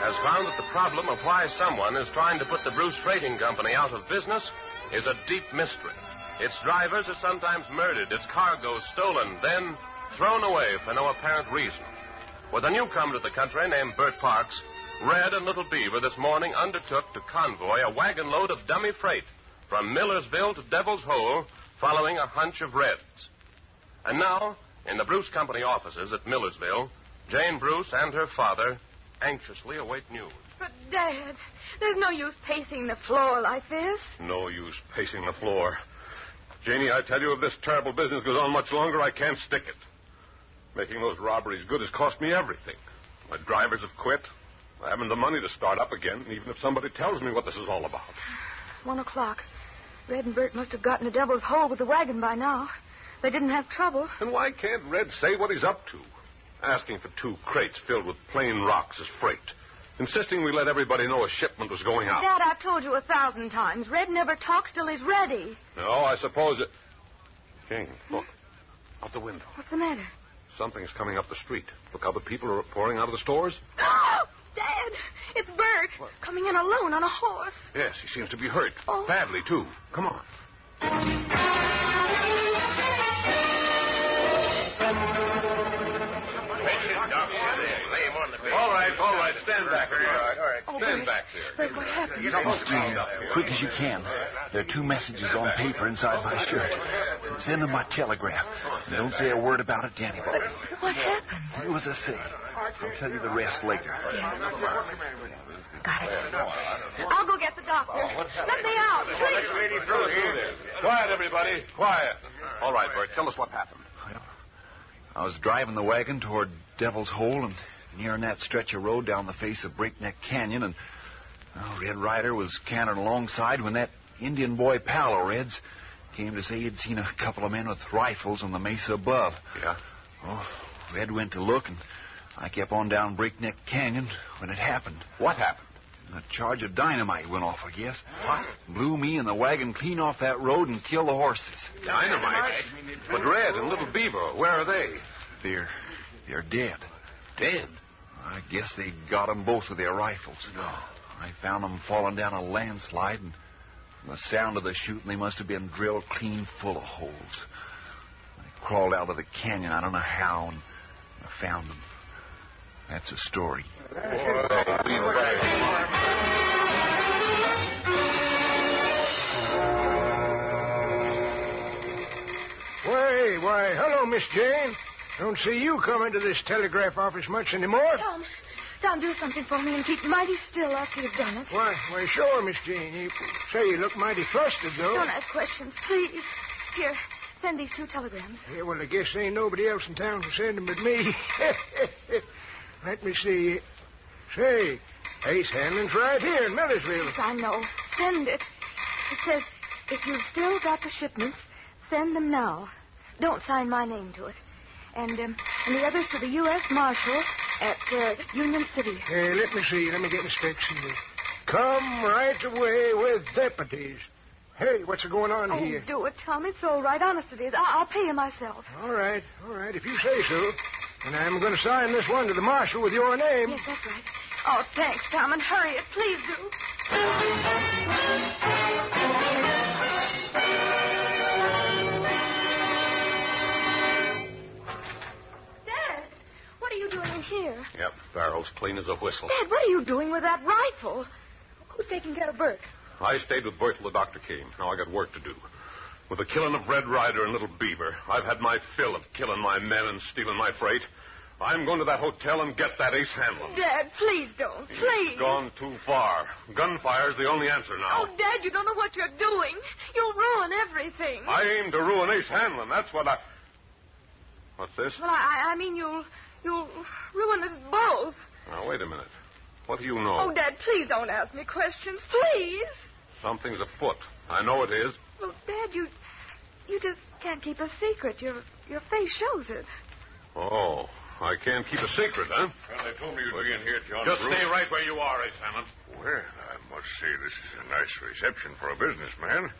Has found that the problem of why someone is trying to put the Bruce Freighting Company out of business is a deep mystery. Its drivers are sometimes murdered, its cargoes stolen, then thrown away for no apparent reason. With a newcomer to the country named Bert Parks, Red and Little Beaver this morning undertook to convoy a wagon load of dummy freight from Millersville to Devil's Hole, following a hunch of Red's. And now, in the Bruce Company offices at Millersville, Jane Bruce and her father anxiously await news. But, Dad, there's no use pacing the floor like this. No use pacing the floor. Janie, I tell you, if this terrible business goes on much longer, I can't stick it. Making those robberies good has cost me everything. My drivers have quit. I haven't the money to start up again, even if somebody tells me what this is all about. 1 o'clock. Red and Bert must have gotten to Devil's Hole with the wagon by now. They didn't have trouble. And why can't Red say what he's up to? Asking for 2 crates filled with plain rocks as freight. Insisting we let everybody know a shipment was going out. Dad, I've told you 1,000 times. Red never talks till he's ready. No, I suppose it... Jane, look. Out the window. What's the matter? Something's coming up the street. Look how the people are pouring out of the stores. Oh, Dad, it's Bert. What? Coming in alone on a horse. Yes, he seems to be hurt. Oh. Badly, too. Come on. All right. Stand back there. All right. Stand back there. Bert, what happened? Jane, quick as you can. There are 2 messages on paper inside my shirt. Send them by telegraph. And don't say a word about it to anybody. What happened? Do as I say. I'll tell you the rest later. Yes. Got it. I'll go get the doctor. Let me out, please. Quiet, everybody. Quiet. All right, Bert, tell us what happened. Well, I was driving the wagon toward Devil's Hole and nearing that stretch of road down the face of Breakneck Canyon, and Red Ryder was cantering alongside when that Indian boy pal of Red's came to say he'd seen a couple of men with rifles on the mesa above. Yeah? Oh, Red went to look, and I kept on down Breakneck Canyon when it happened. What happened? A charge of dynamite went off, I guess. What? Blew me and the wagon clean off that road and killed the horses. Dynamite? But Red and Little Beaver, where are they? They're dead. Dead? I guess they got them both with their rifles. No. I found them falling down a landslide, and from the sound of the shooting, they must have been drilled clean full of holes. I crawled out of the canyon, I don't know how, and I found them. That's a story. why, hello, Miss Jane. Don't see you coming to this telegraph office much anymore. Tom, do something for me and keep mighty still after you've done it. Why, sure, Miss Jane. You say you look mighty flustered, though. Don't ask questions, please. Here, send these 2 telegrams. Yeah, well, I guess there ain't nobody else in town to send them but me. Let me see. Say, Ace Hanlon's right here in Millersville. Yes, I know. Send it. It says, if you've still got the shipments, send them now. Don't sign my name to it. And the others to the U.S. Marshal at Union City. Hey, let me see. Let me get the specs here. Come right away with deputies. Hey, what's going on here? Oh, do it, Tom. It's all right. Honest it is. I'll pay you myself. All right. If you say so. And I'm going to sign this one to the marshal with your name. Yes, that's right. Oh, thanks, Tom. And hurry it. Please do. What are you doing in here? Yep, barrel's clean as a whistle. Dad, what are you doing with that rifle? Who's taking care of Bert? I stayed with Bert till the doctor came. Now I got work to do. With the killing of Red Ryder and Little Beaver, I've had my fill of killing my men and stealing my freight. I'm going to that hotel and get that Ace Hanlon. Dad, please don't. Please. He's gone too far. Gunfire's the only answer now. Oh, Dad, you don't know what you're doing. You'll ruin everything. I aim to ruin Ace Hanlon. That's what I... What's this? Well, I mean, you'll ruin us both. Now, wait a minute. What do you know? Oh, Dad, please don't ask me questions. Please. Something's afoot. I know it is. Well, Dad, you just can't keep a secret. Your face shows it. Oh, I can't keep a secret, huh? Well, they told me you'd be in here, John. Just Bruce. stay right where you are, Ace Hanlon. Well, I must say this is a nice reception for a businessman.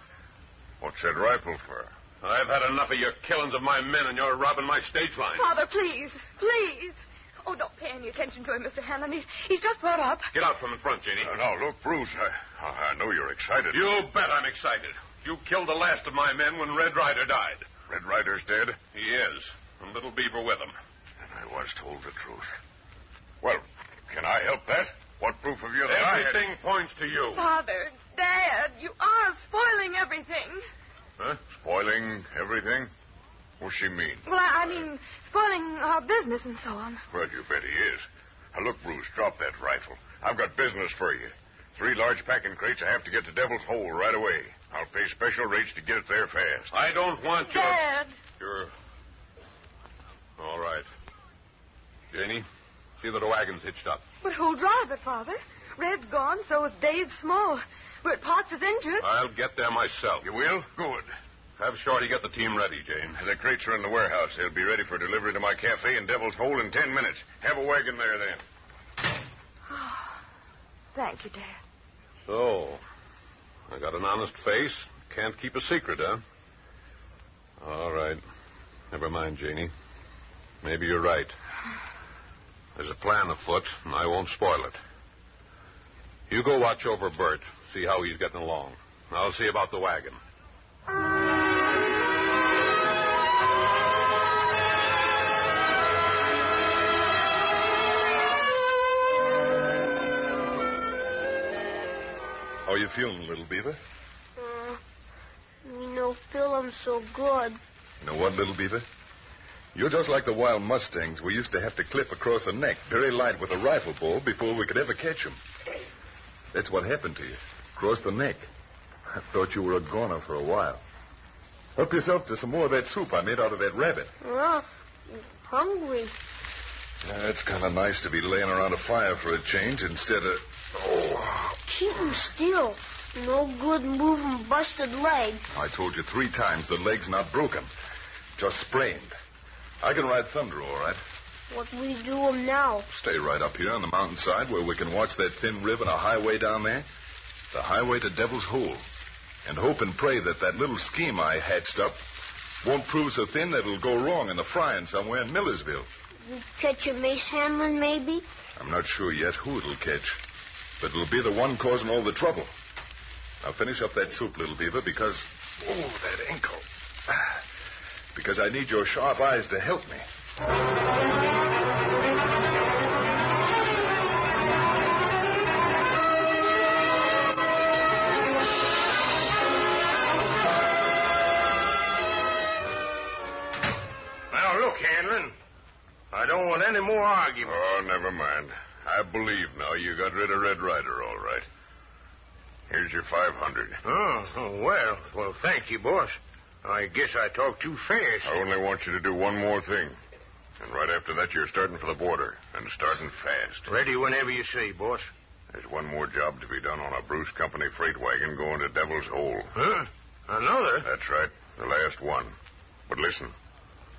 What's that rifle for? I've had enough of your killings of my men, and you're robbing my stage line. Father, please. Oh, don't pay any attention to him, Mr. Hanlon. He's just brought up. Get out from in front, Janie. Now, look, Bruce, I know you're excited. You bet I'm excited. You killed the last of my men when Red Ryder died. Red Ryder's dead? He is, and Little Beaver with him. And I was told the truth. Well, can I help that? What proof have you that Everything points to you. Father, Dad, you are spoiling everything. Huh? Spoiling everything? What's she mean? Well, I mean, spoiling our business and so on. Well, you bet he is. Now, look, Bruce, drop that rifle. I've got business for you. 3 large packing crates I have to get to Devil's Hole right away. I'll pay special rates to get it there fast. I don't want your... Dad! All right. Janie, see that the wagon's hitched up. But who'll drive it, Father? Red's gone, so is Dave Small. Bert Potts is injured. I'll get there myself. You will? Good. Have Shorty get the team ready, Jane. The crates are in the warehouse. They'll be ready for delivery to my cafe in Devil's Hole in 10 minutes. Have a wagon there then. Thank you, Dad. So, I got an honest face. Can't keep a secret, huh? All right. Never mind, Janie. Maybe you're right. There's a plan afoot, and I won't spoil it. You go watch over Bert, see how he's getting along. I'll see about the wagon. How you feeling, Little Beaver? No feeling so good. You know what, Little Beaver? You're just like the wild mustangs we used to have to clip across the neck, very light with a rifle ball, before we could ever catch them. That's what happened to you, across the neck. I thought you were a goner for a while. Help yourself to some more of that soup I made out of that rabbit. I'm hungry. Yeah, it's kind of nice to be laying around a fire for a change instead of... Oh. Keep him still. No good moving busted leg. I told you 3 times the leg's not broken, just sprained. I can ride Thunder, all right. What we do now? Stay right up here on the mountainside where we can watch that thin rib and a highway down there. The highway to Devil's Hole. And hope and pray that that little scheme I hatched up won't prove so thin that it'll go wrong in the frying somewhere in Millersville. We catch a Mace Hanlon, maybe? I'm not sure yet who it'll catch. But it'll be the one causing all the trouble. Now finish up that soup, Little Beaver, because... Oh, that ankle. Because I need your sharp eyes to help me. Look, Hanlon, I don't want any more arguments. Oh, never mind. I believe now you got rid of Red Ryder, all right. Here's your 500. Well, thank you, boss. I guess I talked too fast. I only want you to do one more thing. And right after that, you're starting for the border, and starting fast. Ready whenever you say, boss. There's one more job to be done on a Bruce Company freight wagon going to Devil's Hole. Huh? Another? That's right, the last one. But listen,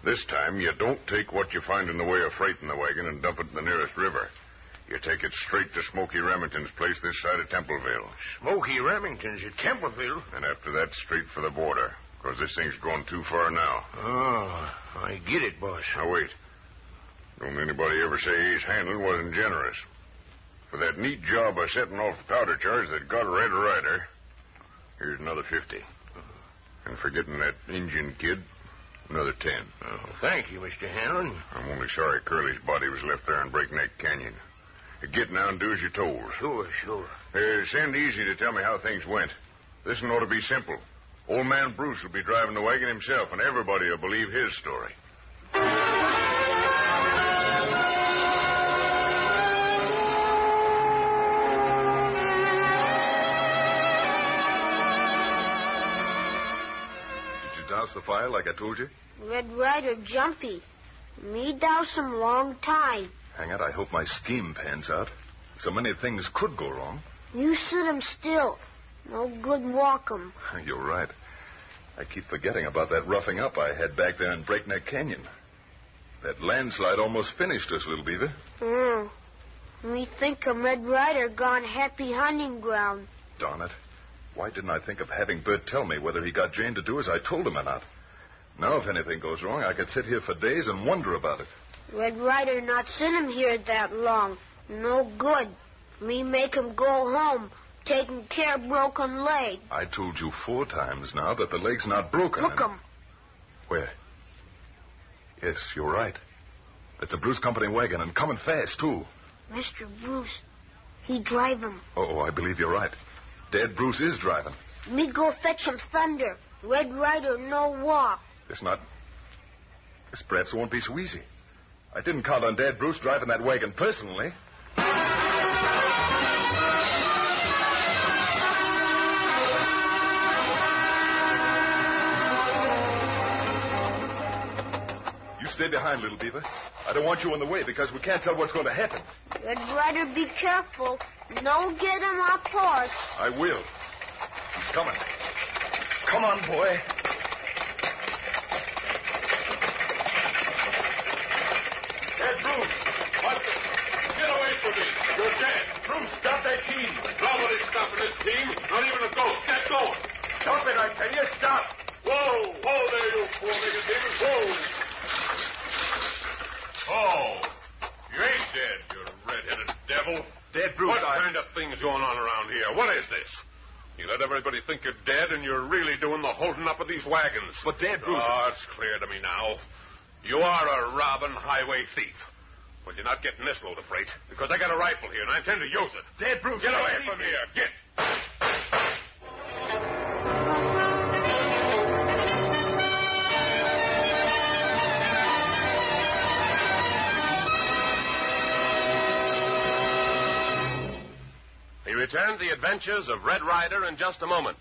this time you don't take what you find in the way of freight in the wagon and dump it in the nearest river. You take it straight to Smoky Remington's place this side of Templeville. Smoky Remington's at Templeville? And after that, straight for the border, because this thing's going too far now. Oh, I get it, boss. Now, wait. Don't anybody ever say Ace Hanlon wasn't generous. For that neat job of setting off the powder charge that got Red Ryder, here's another 50. And for getting that Indian kid, another 10. Oh, thank you, Mr. Hanlon. I'm only sorry Curly's body was left there in Breakneck Canyon. Get now and do as you're told. Sure. Send Easy to tell me how things went. This one ought to be simple. Old man Bruce will be driving the wagon himself, and everybody will believe his story. Douse the fire like I told you? Red Ryder jumpy. Me douse him long time. Hang it, I hope my scheme pans out. So many things could go wrong. You sit him still. No good walk him. You're right. I keep forgetting about that roughing up I had back there in Breakneck Canyon. That landslide almost finished us, Little Beaver. Me think of Red Ryder gone happy hunting ground. Darn it. Why didn't I think of having Bert tell me whether he got Jane to do as I told him or not? Now, if anything goes wrong, I could sit here for days and wonder about it. Red Ryder not sit him here that long. No good. Me make him go home, taking care of broken leg. I told you 4 times now that the leg's not broken. Look him. Where? Yes, you're right. It's a Bruce Company wagon and coming fast, too. Mr. Bruce, he drive him. Oh, I believe you're right. Dad Bruce is driving. Me go fetch him thunder. Red Ryder no walk. This perhaps won't be so easy. I didn't count on Dad Bruce driving that wagon personally. You stay behind, Little Beaver. I don't want you in the way because we can't tell what's going to happen. Red Ryder, be careful. No get him off horse. I will. He's coming. Come on, boy. Hey, Bruce! What the... Get away from me! You're dead! Bruce, stop that team! Nobody's stopping this team. Not even a ghost. Get going! Stop it, I tell you. Stop! Whoa! Whoa there, you four-legged demon! Whoa! Oh! You ain't dead, you red-headed devil. Dead, Bruce, What kind of thing's going on around here? What is this? You let everybody think you're dead, and you're really doing the holding up of these wagons. But, Dad, Bruce... Oh, it's clear to me now. You are a robbing highway thief. But you're not getting this load of freight, because I got a rifle here, and I intend to use it. Dad, Bruce... Get away from here. Get. We return to the adventures of Red Ryder in just a moment.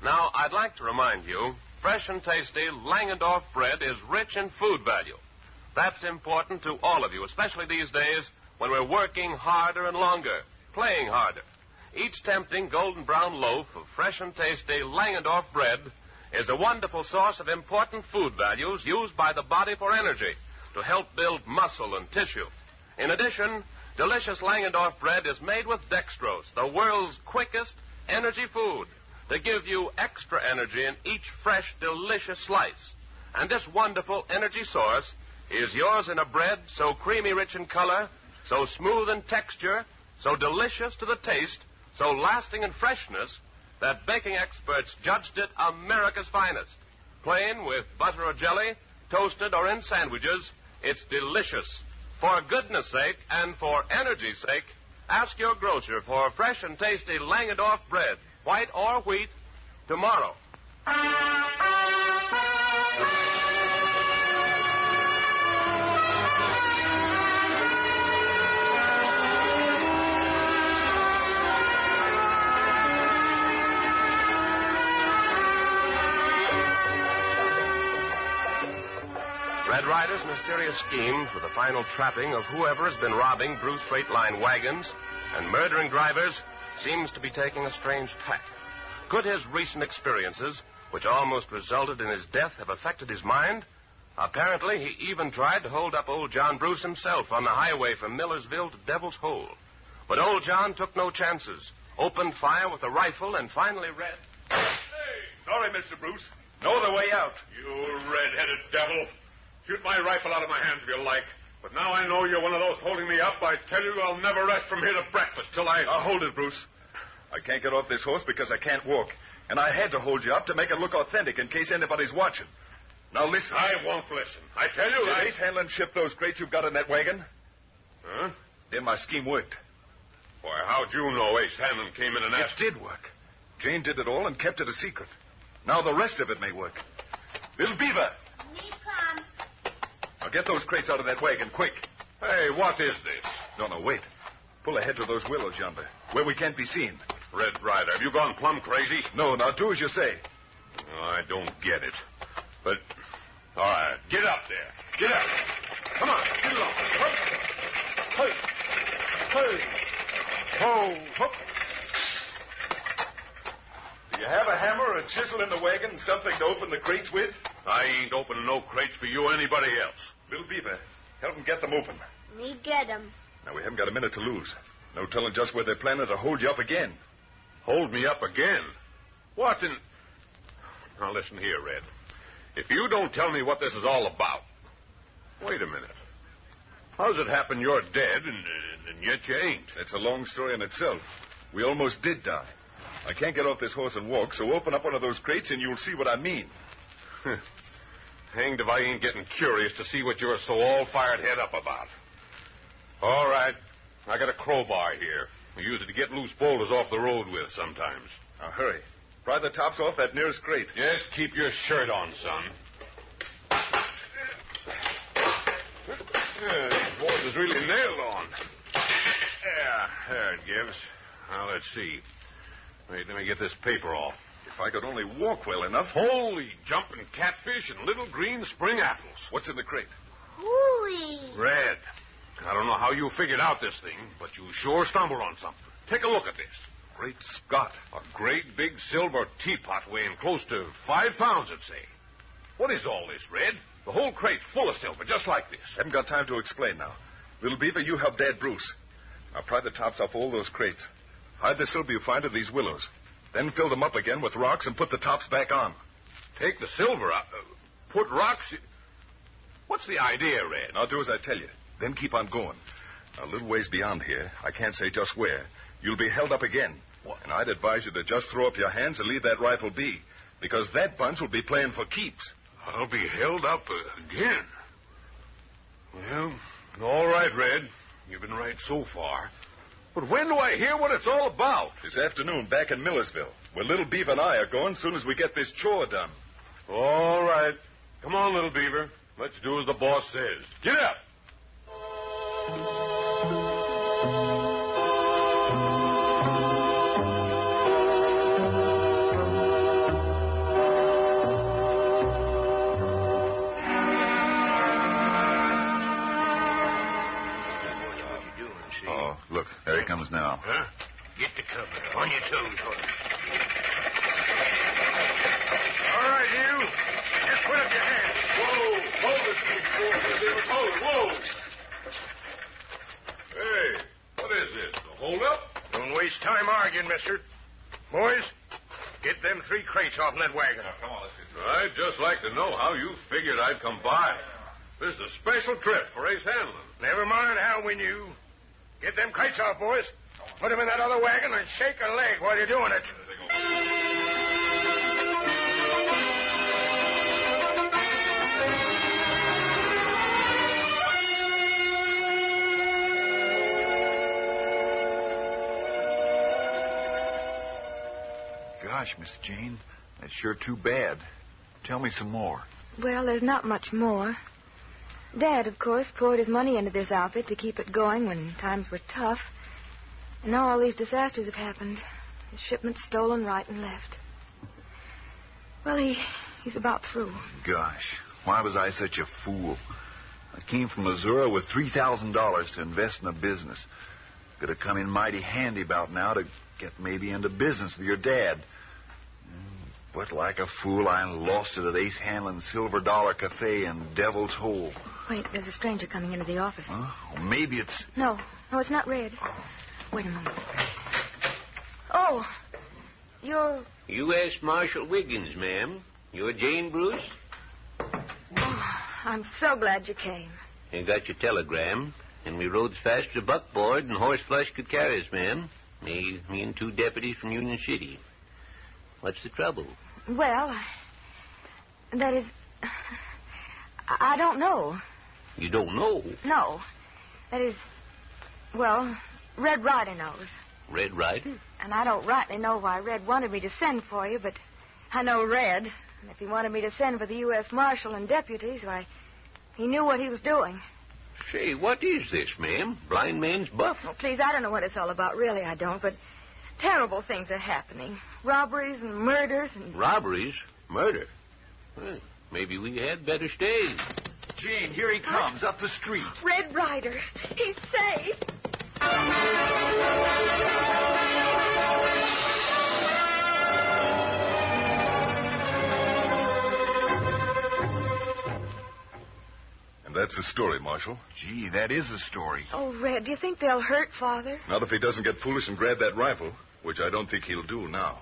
Now, I'd like to remind you, fresh and tasty Langendorf bread is rich in food value. That's important to all of you, especially these days when we're working harder and longer, playing harder. Each tempting golden brown loaf of fresh and tasty Langendorf bread is a wonderful source of important food values used by the body for energy to help build muscle and tissue. In addition, delicious Langendorf bread is made with dextrose, the world's quickest energy food, to give you extra energy in each fresh, delicious slice. And this wonderful energy source is yours in a bread so creamy rich in color, so smooth in texture, so delicious to the taste, so lasting in freshness, that baking experts judged it America's finest. Plain with butter or jelly, toasted or in sandwiches, it's delicious. For goodness sake and for energy's sake, ask your grocer for fresh and tasty Langendorf bread, white or wheat, tomorrow. Red Ryder's mysterious scheme for the final trapping of whoever has been robbing Bruce Freight Line wagons and murdering drivers seems to be taking a strange tack. Could his recent experiences, which almost resulted in his death, have affected his mind? Apparently, he even tried to hold up old John Bruce himself on the highway from Millersville to Devil's Hole. But old John took no chances, opened fire with a rifle, and finally Red... Hey, sorry, Mr. Bruce. No other way out. You red-headed devil. Shoot my rifle out of my hands if you like. But now I know you're one of those holding me up. I tell you, I'll never rest from here to breakfast till I... Now, hold it, Bruce. I can't get off this horse because I can't walk. And I had to hold you up to make it look authentic in case anybody's watching. Now, listen. I won't listen. I tell you, Did Ace Hanlon ship those crates you've got in that wagon? Huh? Then my scheme worked. Why, how'd you know Ace Hanlon came in and asked... It did work. Jane did it all and kept it a secret. Now the rest of it may work. Little Beaver. Me come. Now get those crates out of that wagon, quick. Hey, what is this? No, wait. Pull ahead to those willows yonder, where we can't be seen. Red Ryder, have you gone plumb crazy? No, now do as you say. Oh, I don't get it. But, all right, get up there. Get up. Come on, get along. Hey, hey. Ho, hop. Do you have a hammer or a chisel in the wagon, something to open the crates with? I ain't opening no crates for you or anybody else. Little Beaver, help them get them open. Me get 'em. Now, we haven't got a minute to lose. No telling just where they're planning to hold you up again. Hold me up again? What in... Now, listen here, Red. If you don't tell me what this is all about... Wait a minute. How's it happen you're dead and yet you ain't? It's a long story in itself. We almost did die. I can't get off this horse and walk, so open up one of those crates and you'll see what I mean. Hanged if I ain't getting curious to see what you're so all-fired head up about. All right. I got a crowbar here. We use it to get loose boulders off the road with sometimes. Now, hurry. Pry the tops off that nearest crate. Yes, keep your shirt on, son. Yeah, this board is really nailed on. Yeah, there it gives. Now, let's see. Wait, let me get this paper off. If I could only walk well enough. Holy jumping catfish and little green spring apples. What's in the crate? Hooey. Red. I don't know how you figured out this thing, but you sure stumbled on something. Take a look at this. Great Scott. A great big silver teapot weighing close to 5 pounds, I'd say. What is all this, Red? The whole crate full of silver, just like this. Haven't got time to explain now. Little Beaver, you help Dad Bruce. Now pry the tops off all those crates. Hide the silver you find in these willows. Then fill them up again with rocks and put the tops back on. Take the silver out. Put rocks... What's the idea, Red? Now do as I tell you. Then keep on going. A little ways beyond here, I can't say just where, you'll be held up again. What? And I'd advise you to just throw up your hands and leave that rifle be, because that bunch will be playing for keeps. I'll be held up again. Well, all right, Red. You've been right so far. But when do I hear what it's all about? This afternoon, back in Millersville, where Little Beaver and I are going as soon as we get this chore done. All right. Come on, Little Beaver. Let's do as the boss says. Get up! Oh, look, there he comes now. Huh? Get the cover. On your toes, boy. All right, you. Just put up your hands. Whoa! Hold it, Hold it. Whoa! Hey, what is this? The hold-up? Don't waste time arguing, mister. Boys, get them 3 crates off in that wagon. Now, come on, let's get through. I'd just like to know how you figured I'd come by. This is a special trip for Ace Hanlon. Never mind how we knew. Get them crates off, boys. Put them in that other wagon and shake a leg while you're doing it. Gosh, Miss Jane, that's sure too bad. Tell me some more. Well, there's not much more. Dad, of course, poured his money into this outfit to keep it going when times were tough. And now all these disasters have happened. His shipments stolen right and left. Well, he's about through. Gosh, Why was I such a fool? I came from Missouri with $3,000 to invest in a business. Could have come in mighty handy about now to get maybe into business with your dad. But like a fool, I lost it at Ace Hanlon's Silver Dollar Cafe in Devil's Hole. Wait, there's a stranger coming into the office. Huh? Well, maybe it's... No, it's not Red. Wait a moment. Oh, you're... U.S. Marshal Wiggins, ma'am. You're Jane Bruce? Oh, I'm so glad you came. You got your telegram, and we rode as fast as a buckboard and horse flush could carry us, ma'am. Me and 2 deputies from Union City. What's the trouble? Well, that is... I don't know. You don't know? No. That is... Well, Red Ryder knows. Red Ryder? And I don't rightly know why Red wanted me to send for you, but I know Red. And if he wanted me to send for the U.S. Marshal and deputies, why, he knew what he was doing. Say, what is this, ma'am? Blind man's buff? Oh, please, I don't know what it's all about. Really, I don't, but terrible things are happening. Robberies and murders and... Robberies? Murder? Well, maybe we had better stay. Jane, here he comes, up the street. Red Ryder. He's safe. And that's the story, Marshal. Gee, that is a story. Oh, Red, do you think they'll hurt Father? Not if he doesn't get foolish and grab that rifle, which I don't think he'll do now.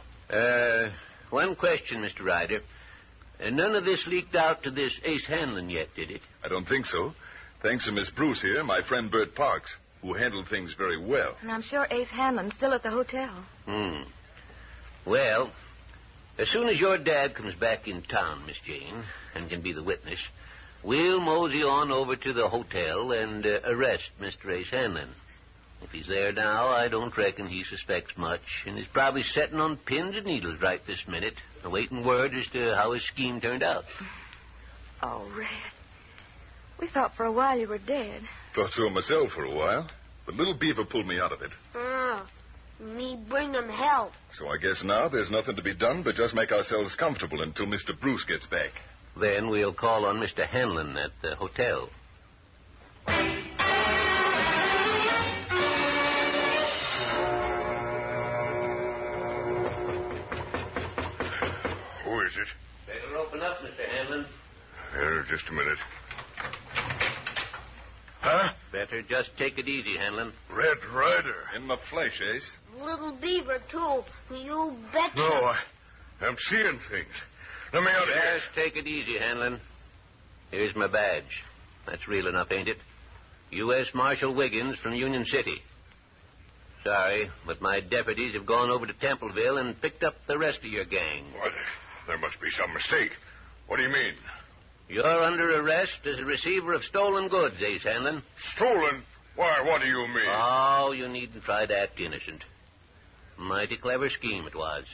One question, Mr. Ryder. None of this leaked out to this Ace Hanlon yet, did it? I don't think so. Thanks to Miss Bruce here, my friend Bert Parks, who handled things very well. And I'm sure Ace Hanlon's still at the hotel. Well, as soon as your dad comes back in town, Miss Jane, and can be the witness, we'll mosey on over to the hotel and arrest Mr. Ace Hanlon. If he's there now, I don't reckon he suspects much, and is probably setting on pins and needles right this minute, awaiting word as to how his scheme turned out. Oh, Red. We thought for a while you were dead. Thought so myself for a while, but Little Beaver pulled me out of it. Me bring him help. So I guess now there's nothing to be done but just make ourselves comfortable until Mr. Bruce gets back. Then we'll call on Mr. Hanlon at the hotel. Who is it? Better open up, Mr. Hanlon. Here, just a minute. Huh? Better just take it easy, Hanlon. Red Ryder. In my flesh, Ace. Little Beaver, too. You betcha. No, I'm seeing things. Let me out of here. Just take it easy, Hanlon. Here's my badge. That's real enough, ain't it? U.S. Marshal Wiggins from Union City. Sorry, but my deputies have gone over to Templeville and picked up the rest of your gang. What? There must be some mistake. What do you mean? You're under arrest as a receiver of stolen goods, Ace Hanlon. Stolen? Why, what do you mean? Oh, you needn't try to act innocent. Mighty clever scheme it was.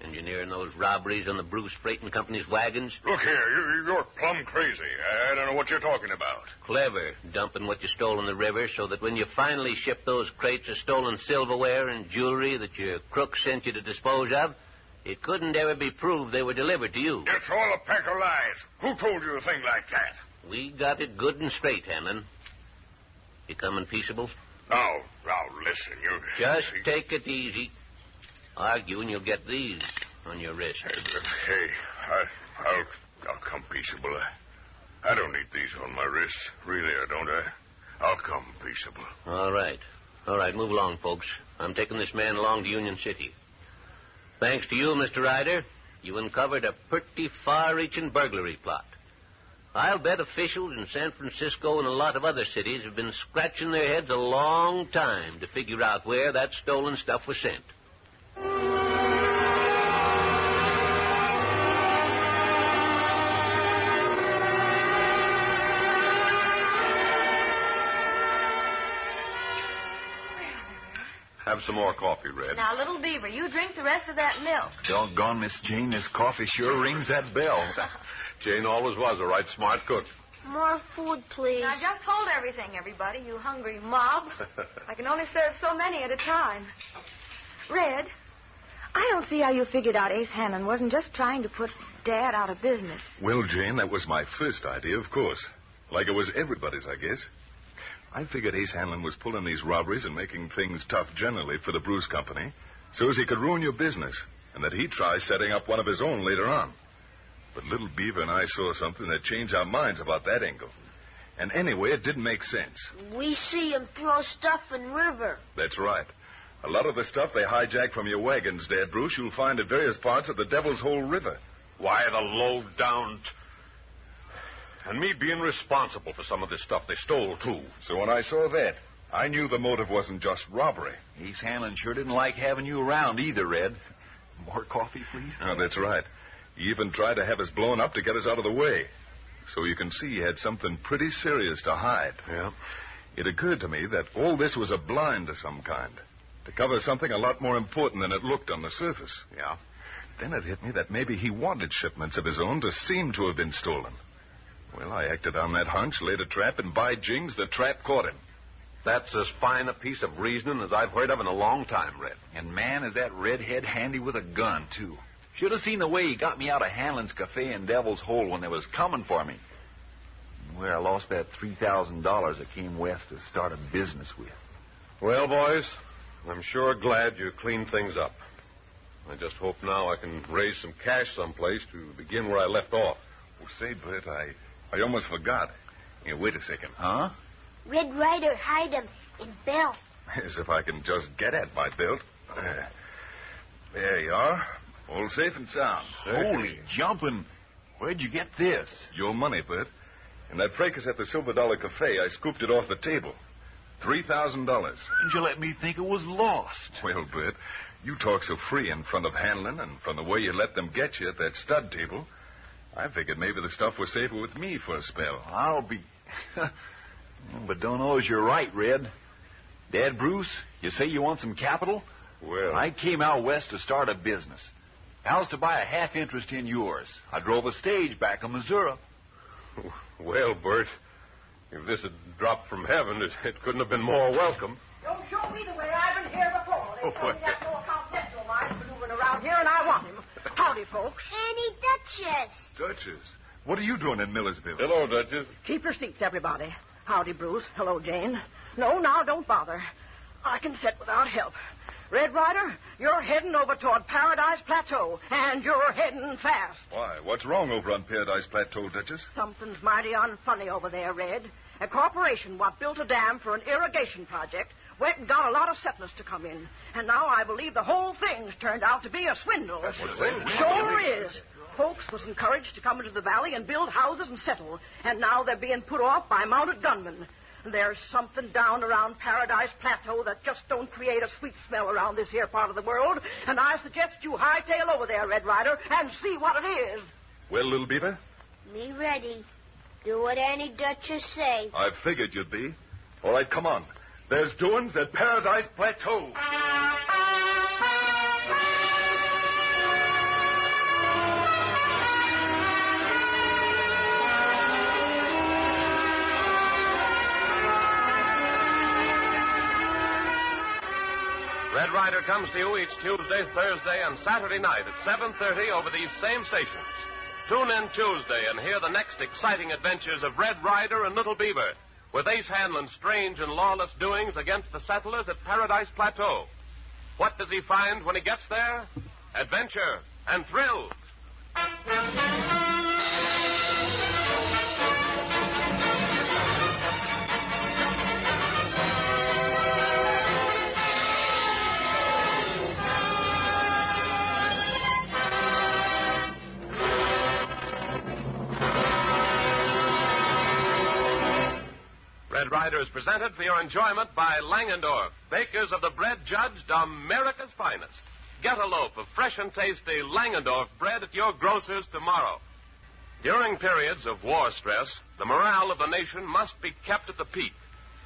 Engineering those robberies on the Bruce Freighting Company's wagons. Look here, you're plumb crazy. I don't know what you're talking about. Clever, dumping what you stole in the river so that when you finally ship those crates of stolen silverware and jewelry that your crook sent you to dispose of, it couldn't ever be proved they were delivered to you. It's all a pack of lies. Who told you a thing like that? We got it good and straight, Hanlon. You coming peaceable? Now, listen, you... Just take it easy. Argue and you'll get these on your wrist. Hey, I'll come peaceable. I don't need these on my wrist. Really, I don't. I'll come peaceable. All right, move along, folks. I'm taking this man along to Union City. Thanks to you, Mr. Ryder, you uncovered a pretty far-reaching burglary plot. I'll bet officials in San Francisco and a lot of other cities have been scratching their heads a long time to figure out where that stolen stuff was sent. Have some more coffee, Red. Now, Little Beaver, you drink the rest of that milk. Doggone, Miss Jane, this coffee sure rings that bell. Jane always was a right smart cook. More food, please. Now, just hold everything, everybody, you hungry mob. I can only serve so many at a time. Red, I don't see how you figured out Ace Hanlon wasn't just trying to put Dad out of business. Well, Jane, that was my first idea, of course. Like it was everybody's, I guess. I figured Ace Hanlon was pulling these robberies and making things tough generally for the Bruce Company so as he could ruin your business, and that he'd try setting up one of his own later on. But Little Beaver and I saw something that changed our minds about that angle. And anyway, it didn't make sense. We see him throw stuff in river. That's right. A lot of the stuff they hijack from your wagons, Dad Bruce, you'll find at various parts of the Devil's Hole River. Why, the low-down... And me being responsible for some of this stuff they stole, too. So when I saw that, I knew the motive wasn't just robbery. Ace Hanlon sure didn't like having you around either, Red. More coffee, please? Oh, that's right. He even tried to have us blown up to get us out of the way. So you can see he had something pretty serious to hide. Yeah. It occurred to me that all this was a blind of some kind, to cover something a lot more important than it looked on the surface. Yeah. Then it hit me that maybe he wanted shipments of his own to seem to have been stolen. Well, I acted on that hunch, laid a trap, and by jings, the trap caught him. That's as fine a piece of reasoning as I've heard of in a long time, Red. And man, is that redhead handy with a gun, too. Should have seen the way he got me out of Hanlon's Cafe in Devil's Hole when they was coming for me. Where I lost that $3,000 that came west to start a business with. Well, boys, I'm sure glad you cleaned things up. I just hope now I can raise some cash someplace to begin where I left off. Oh, say, Bert, I almost forgot. Here, wait a second. Huh? Red Ryder hide him in belt. As if I can just get at my belt. There you are. All safe and sound. Holy jumping. Where'd you get this? Your money, Bert. In that fracas at the Silver Dollar Cafe, I scooped it off the table. $3,000. Didn't you let me think it was lost? Well, Bert, you talk so free in front of Hanlon, and from the way you let them get you at that stud table, I figured maybe the stuff was safer with me for a spell. I'll be... But don't know as you're right, Red. Dad Bruce, you say you want some capital? Well... I came out west to start a business. How's to buy a half interest in yours? I drove a stage back in Missouri. Well, Bert, if this had dropped from heaven, it couldn't have been more welcome. Don't show me the way. I've been here before. They told me that no confidential of mine maneuvering around here, and I want him. Howdy, folks. Annie Duchess. Duchess? What are you doing in Millersville? Hello, Duchess. Keep your seats, everybody. Howdy, Bruce. Hello, Jane. No, now, don't bother. I can sit without help. Red Ryder, you're heading over toward Paradise Plateau, and you're heading fast. Why? What's wrong over on Paradise Plateau, Duchess? Something's mighty unfunny over there, Red. A corporation what built a dam for an irrigation project went and got a lot of settlers to come in. And now I believe the whole thing's turned out to be a swindle. Sure is. Folks was encouraged to come into the valley and build houses and settle. And now they're being put off by mounted gunmen. There's something down around Paradise Plateau that just don't create a sweet smell around this here part of the world. And I suggest you hightail over there, Red Ryder, and see what it is. Well, Little Beaver? Me ready. Do what Annie Duchess say. I figured you'd be. All right, come on. There's doings at Paradise Plateau. Red Ryder comes to you each Tuesday, Thursday, and Saturday night at 7:30 over these same stations. Tune in Tuesday and hear the next exciting adventures of Red Ryder and Little Beaver, with Ace Hanlon's strange and lawless doings against the settlers at Paradise Plateau. What does he find when he gets there? Adventure and thrills. Red Ryder is presented for your enjoyment by Langendorf, bakers of the bread judged America's finest. Get a loaf of fresh and tasty Langendorf bread at your grocer's tomorrow. During periods of war stress, the morale of the nation must be kept at the peak.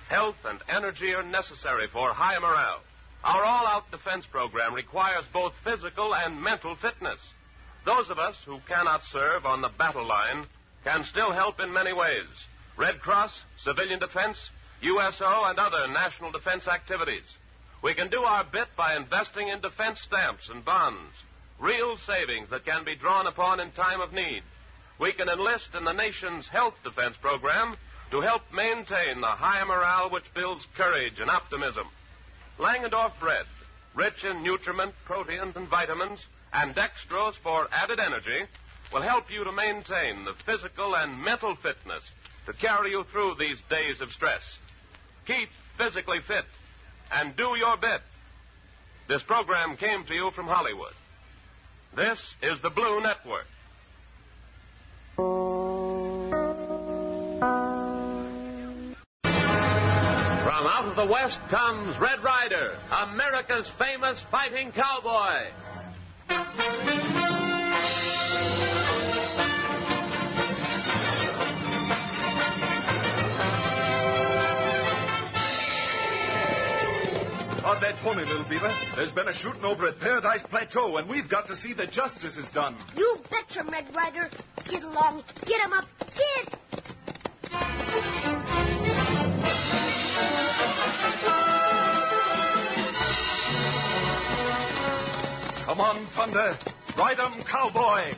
Health and energy are necessary for high morale. Our all-out defense program requires both physical and mental fitness. Those of us who cannot serve on the battle line can still help in many ways. Red Cross, civilian defense, USO, and other national defense activities. We can do our bit by investing in defense stamps and bonds, real savings that can be drawn upon in time of need. We can enlist in the nation's health defense program to help maintain the high morale which builds courage and optimism. Langendorf bread, rich in nutriment, proteins, and vitamins, and dextrose for added energy, will help you to maintain the physical and mental fitness to carry you through these days of stress. Keep physically fit and do your bit. This program came to you from Hollywood. This is the Blue Network. From out of the West comes Red Ryder, America's famous fighting cowboy. On that pony, little beaver. There's been a shooting over at Paradise Plateau, and we've got to see that justice is done. You betcha, Red Ryder. Get along. Get him up. Get! Come on, Thunder. Ride 'em, cowboy.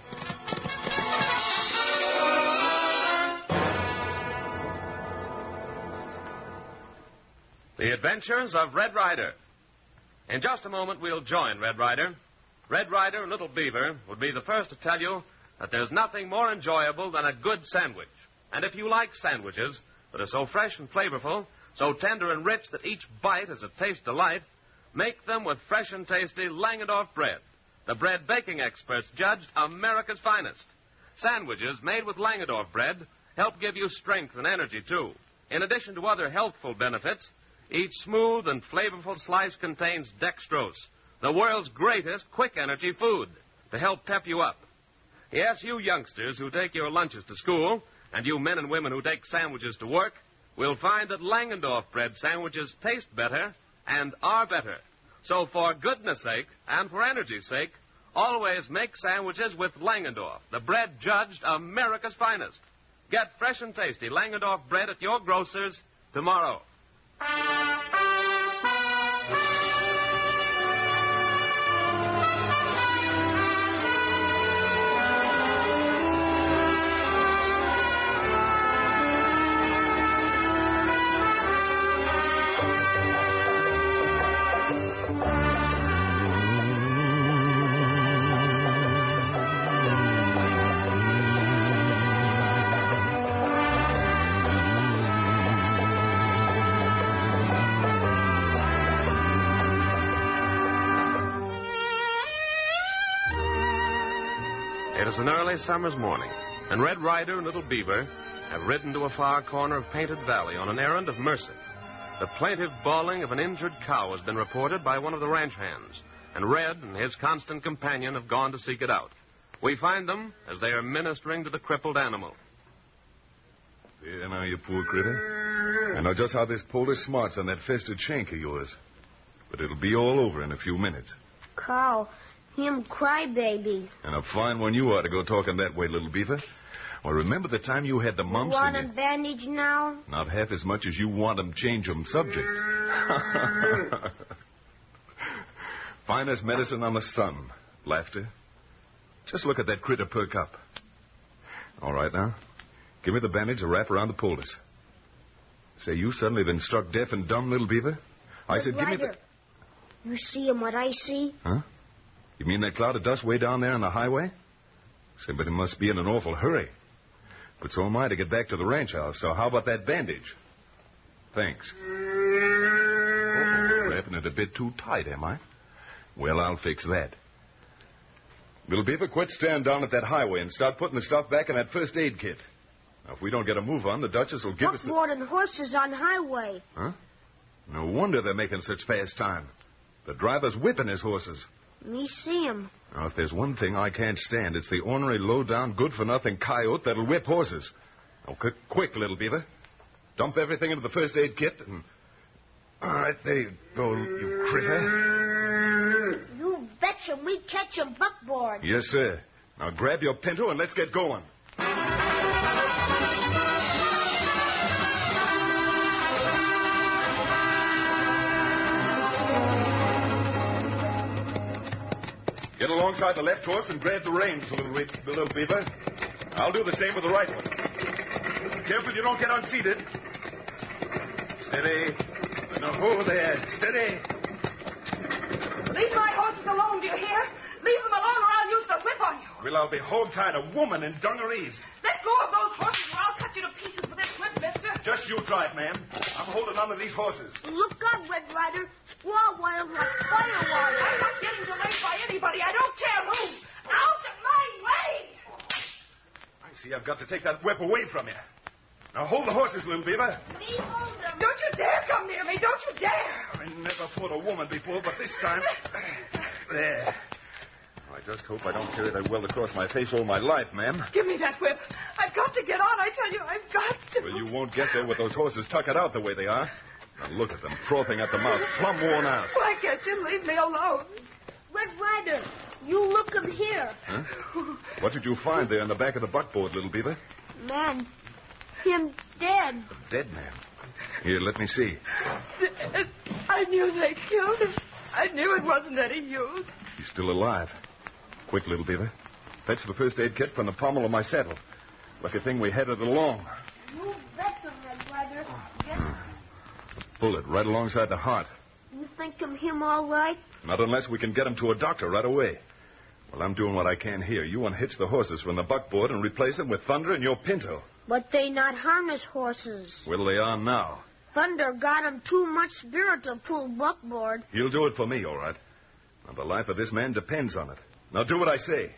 The Adventures of Red Ryder. In just a moment, we'll join Red Ryder. Red Ryder and Little Beaver would be the first to tell you that there's nothing more enjoyable than a good sandwich. And if you like sandwiches that are so fresh and flavorful, so tender and rich that each bite is a taste delight, make them with fresh and tasty Langendorf bread. The bread baking experts judged America's finest. Sandwiches made with Langendorf bread help give you strength and energy, too. In addition to other healthful benefits, each smooth and flavorful slice contains dextrose, the world's greatest quick-energy food, to help pep you up. Yes, you youngsters who take your lunches to school, and you men and women who take sandwiches to work, will find that Langendorf bread sandwiches taste better and are better. So for goodness sake and for energy's sake, always make sandwiches with Langendorf, the bread judged America's finest. Get fresh and tasty Langendorf bread at your grocer's tomorrow. It is an early summer's morning, and Red Ryder and Little Beaver have ridden to a far corner of Painted Valley on an errand of mercy. The plaintive bawling of an injured cow has been reported by one of the ranch hands, and Red and his constant companion have gone to seek it out. We find them as they are ministering to the crippled animal. There now, you poor critter. I know just how this pulled us smarts on that festered shank of yours. But it'll be all over in a few minutes. Cow, him crybaby. And a fine one you are to go talking that way, Little Beaver. Well, remember the time you had the mumps Want and him bandaged now? Not half as much as you want them change 'em subject. Finest medicine on the sun. Laughter. Just look at that critter perk up. All right, now. Give me the bandage to wrap around the poultice. Say, you suddenly been struck deaf and dumb, Little Beaver? I said, give me the... You see him what I see? Huh? You mean that cloud of dust way down there on the highway? Say, but it must be in an awful hurry. But so am I to get back to the ranch house, so how about that bandage? Thanks. Wrapping it a bit too tight, am I? Well, I'll fix that. Little Beaver, quit standing down at that highway and start putting the stuff back in that first aid kit. Now, if we don't get a move on, the Duchess will give us... more than horses on highway. Huh? No wonder they're making such fast time. The driver's whipping his horses. Me see him. Now, if there's one thing I can't stand, it's the ornery, low-down, good-for-nothing coyote that'll whip horses. Now, quick, Little Beaver. Dump everything into the first aid kit and... All right, there you go, you critter. You betcha we catch him buckboard. Yes, sir. Now grab your pinto and let's get going. Get alongside the left horse and grab the reins, little beaver. I'll do the same with the right one. Careful you don't get unseated. Steady. Now, hold there. Steady. Leave my horses alone, do you hear? Leave them alone or I'll use the whip on you. Well, I'll be hog-tied a woman in dungarees. Let go of those horses or I'll cut you to pieces with this whip, mister. Just you drive, ma'am. I'm holding on to these horses. Look up, Red Ryder. Squaw wild like firewater. I'm not getting delayed by anybody. I don't care who. Out of my way! I see I've got to take that whip away from you. Now hold the horses, little beaver. Me hold them. Don't you dare come near me. Don't you dare. I never fought a woman before, but this time... There. I just hope I don't carry that welt across my face all my life, ma'am. Give me that whip. I've got to get on. I tell you, I've got to. Well, you won't get there with those horses tuckered out the way they are. Now look at them, frothing at the mouth, plumb worn out. Why can't you leave me alone? Red Ryder, you look him here. Huh? What did you find there in the back of the buckboard, little beaver? Man, him dead. A dead man. Here, let me see. I knew they killed him. I knew it wasn't any use. He's still alive. Quick, little beaver. Fetch the first aid kit from the pommel of my saddle. Lucky thing we had it along. You bet him, Red Ryder. A bullet right alongside the heart. You think him all right? Not unless we can get him to a doctor right away. Well, I'm doing what I can here. You unhitch the horses from the buckboard and replace them with Thunder and your Pinto. But they not harness horses. Well, they are now. Thunder got him too much spirit to pull buckboard. He'll do it for me, all right. Now, the life of this man depends on it. Now, do what I say.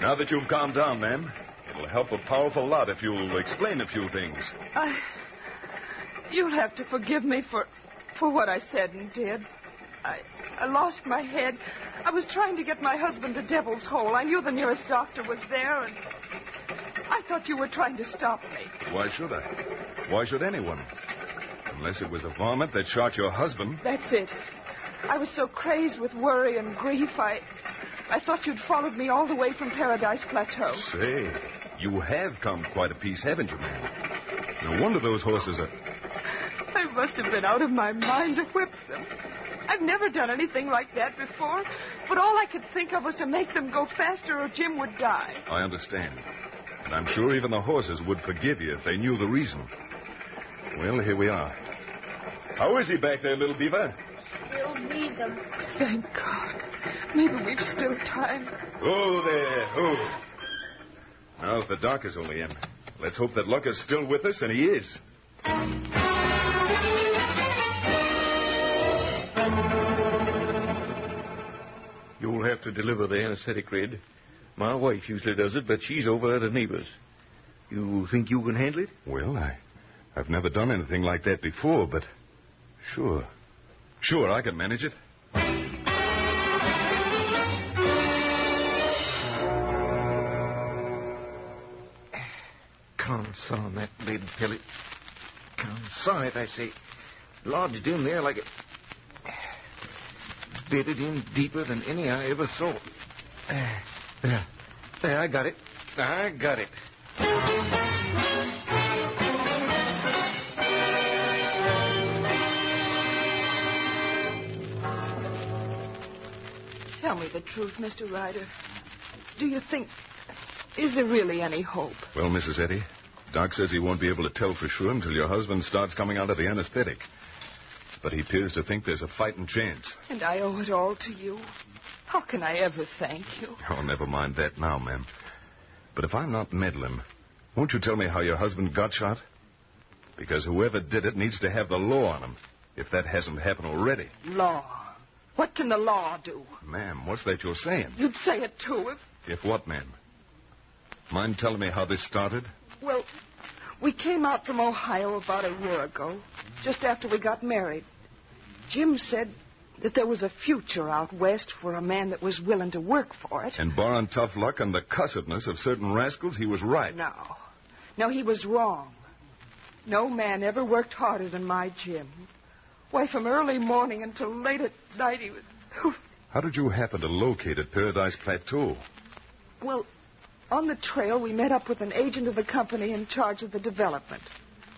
Now that you've calmed down, ma'am, it'll help a powerful lot if you'll explain a few things. You'll have to forgive me for what I said and did. I lost my head. I was trying to get my husband to Devil's Hole. I knew the nearest doctor was there, and I thought you were trying to stop me. Why should I? Why should anyone? Unless it was the varmint that shot your husband. That's it. I was so crazed with worry and grief, I thought you'd followed me all the way from Paradise Plateau. Say, you have come quite a piece, haven't you, ma'am? No wonder those horses are... I must have been out of my mind to whip them. I've never done anything like that before, but all I could think of was to make them go faster or Jim would die. I understand. And I'm sure even the horses would forgive you if they knew the reason. Well, here we are. How is he back there, little beaver? Still breathe him. Thank God. Maybe we've still time. Oh, there. Oh. Now, if the doc is only in, let's hope that luck is still with us, and he is. You'll have to deliver the anesthetic, Red. My wife usually does it, but she's over at a neighbor's. You think you can handle it? Well, I've never done anything like that before, but sure. Sure, I can manage it. Consign that lead pellet. Consign it, I say. Lodged in there like it... bedded in deeper than any I ever saw. There, I got it. Tell me the truth, Mr. Ryder. Do you think... is there really any hope? Well, Mrs. Eddy, Doc says he won't be able to tell for sure until your husband starts coming out of the anesthetic. But he appears to think there's a fighting chance. And I owe it all to you. How can I ever thank you? Oh, never mind that now, ma'am. But if I'm not meddling, won't you tell me how your husband got shot? Because whoever did it needs to have the law on him, if that hasn't happened already. Law? What can the law do? Ma'am, what's that you're saying? You'd say it, too, if... If what, ma'am? Mind telling me how this started? Well, we came out from Ohio about a year ago, just after we got married. Jim said that there was a future out west for a man that was willing to work for it. And barring tough luck and the cussedness of certain rascals, he was right. No, he was wrong. No man ever worked harder than my Jim. Why, from early morning until late at night, he was... How did you happen to locate at Paradise Plateau? Well, on the trail, we met up with an agent of the company in charge of the development.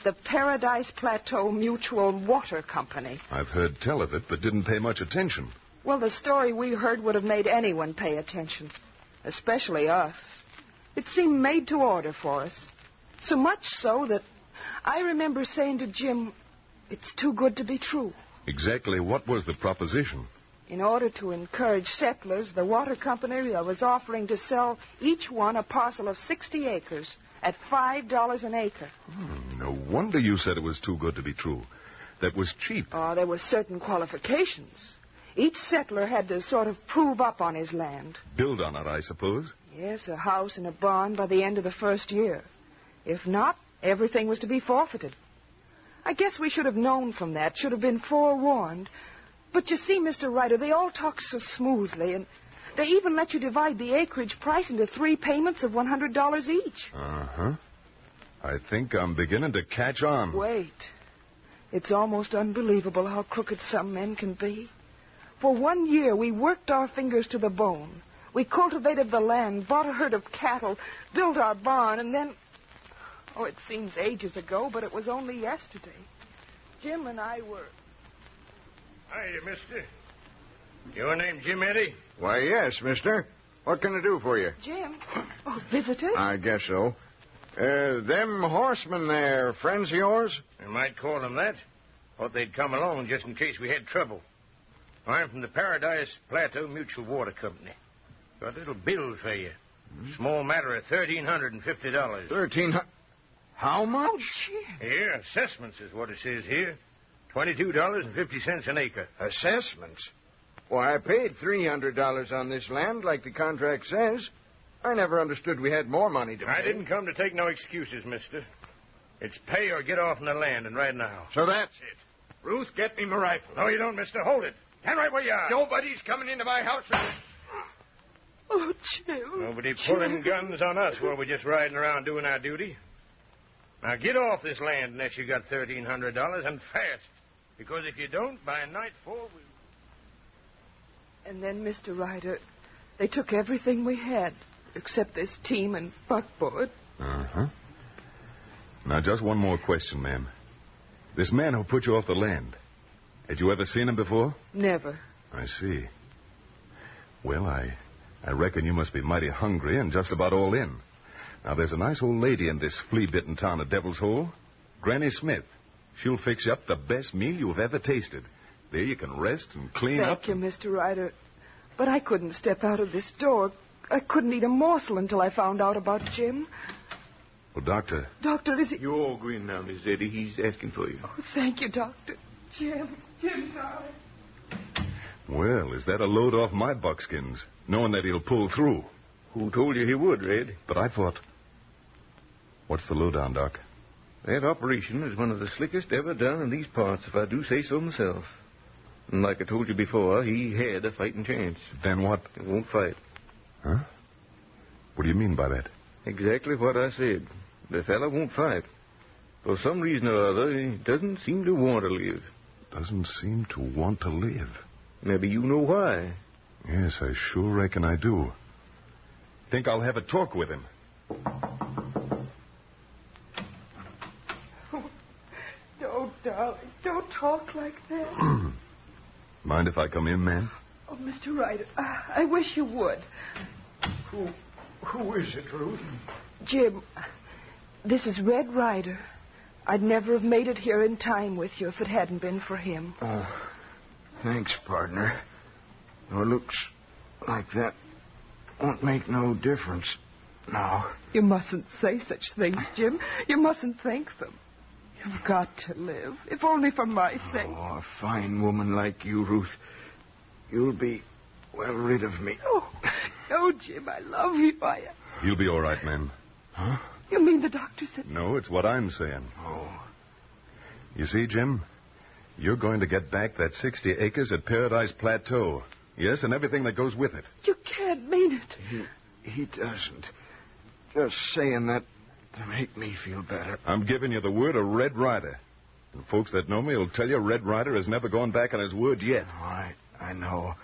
The Paradise Plateau Mutual Water Company. I've heard tell of it, but didn't pay much attention. Well, the story we heard would have made anyone pay attention, especially us. It seemed made to order for us. So much so that I remember saying to Jim, it's too good to be true. Exactly what was the proposition? In order to encourage settlers, the water company was offering to sell each one a parcel of 60 acres at $5 an acre. No wonder you said it was too good to be true. That was cheap. Oh, there were certain qualifications. Each settler had to sort of prove up on his land. Build on it, I suppose. Yes, a house and a barn by the end of the first year. If not, everything was to be forfeited. I guess we should have known from that, should have been forewarned. But you see, Mr. Ryder, they all talk so smoothly, and they even let you divide the acreage price into 3 payments of $100 each. Uh-huh. I think I'm beginning to catch on. Wait. It's almost unbelievable how crooked some men can be. For 1 year, we worked our fingers to the bone. We cultivated the land, bought a herd of cattle, built our barn, and then... Oh, it seems ages ago, but it was only yesterday. Jim and I were... Hiya, mister. Your name Jim Eddy? Why, yes, mister. What can I do for you? Jim? Oh, visitors? I guess so. Them horsemen there, friends of yours? You might call them that. Thought they'd come along just in case we had trouble. I'm from the Paradise Plateau Mutual Water Company. Got a little bill for you. Small matter of $1,350. $1,300? How much? Here, assessments is what it says here. $22.50 an acre. Assessments? Why, I paid $300 on this land like the contract says. I never understood we had more money to pay. I didn't come to take no excuses, mister. It's pay or get off on the land, and right now. So that's it. Ruth, get me my rifle. No, you don't, mister. Hold it. Stand right where you are. Nobody's coming into my house. Oh, Jim. Nobody pulling guns on us while we're just riding around doing our duty. Now get off this land unless you got $1,300, and fast. Because if you don't, by nightfall, And then, Mr. Ryder, they took everything we had, except this team and buckboard. Uh-huh. Now, just one more question, ma'am. This man who put you off the land, had you ever seen him before? Never. I see. Well, I reckon you must be mighty hungry and just about all in. Now, there's a nice old lady in this flea-bitten town of Devil's Hole, Granny Smith. She'll fix you up the best meal you've ever tasted. There you can rest and clean up. Thank you, Mr. Ryder. But I couldn't step out of this door. I couldn't eat a morsel until I found out about Jim. Well, Doctor... Doctor, is he... You're all green now, Miss Eddie. He's asking for you. Oh, thank you, Doctor. Jim, darling. Well, is that a load off my buckskins, knowing that he'll pull through? Who told you he would, Red? But I thought... What's the lowdown, Doc? That operation is one of the slickest ever done in these parts, if I do say so myself. And like I told you before, he had a fighting chance. Then what? He won't fight. Huh? What do you mean by that? Exactly what I said. The fella won't fight. For some reason or other, he doesn't seem to want to live. Doesn't seem to want to live. Maybe you know why. Yes, I sure reckon I do. Think I'll have a talk with him. Oh, darling, don't talk like that. Mind if I come in, ma'am? Oh, Mr. Ryder, I wish you would. Who is it, Ruth? Jim, this is Red Ryder. I'd never have made it here in time with you if it hadn't been for him. Oh, thanks, partner. Your looks like that won't make no difference now. You mustn't say such things, Jim. You mustn't think them. You've got to live, if only for my sake. Oh, a fine woman like you, Ruth. You'll be well rid of me. Oh, Jim, I love you. You'll be all right, ma'am. Huh? You mean the doctor said... No, it's what I'm saying. Oh. You see, Jim, you're going to get back that 60 acres at Paradise Plateau. Yes, and everything that goes with it. You can't mean it. He doesn't. Just saying that to make me feel better. I'm giving you the word of Red Ryder. And folks that know me will tell you Red Ryder has never gone back on his word yet. Oh, I know.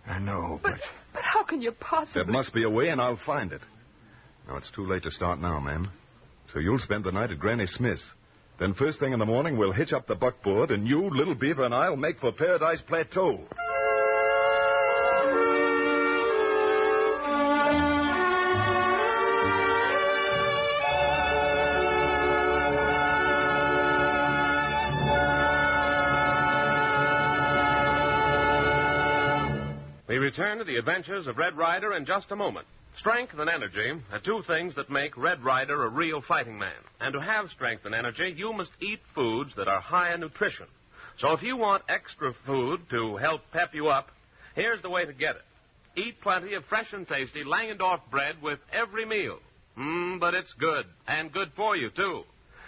I know, But how How can you possibly... There must be a way, and I'll find it. Now, it's too late to start now, ma'am. So you'll spend the night at Granny Smith's. Then first thing in the morning, we'll hitch up the buckboard, and you, Little Beaver, and I'll make for Paradise Plateau. We return to the adventures of Red Ryder in just a moment. Strength and energy are two things that make Red Ryder a real fighting man. And to have strength and energy, you must eat foods that are high in nutrition. So if you want extra food to help pep you up, here's the way to get it. Eat plenty of fresh and tasty Langendorf bread with every meal. But it's good, and good for you, too.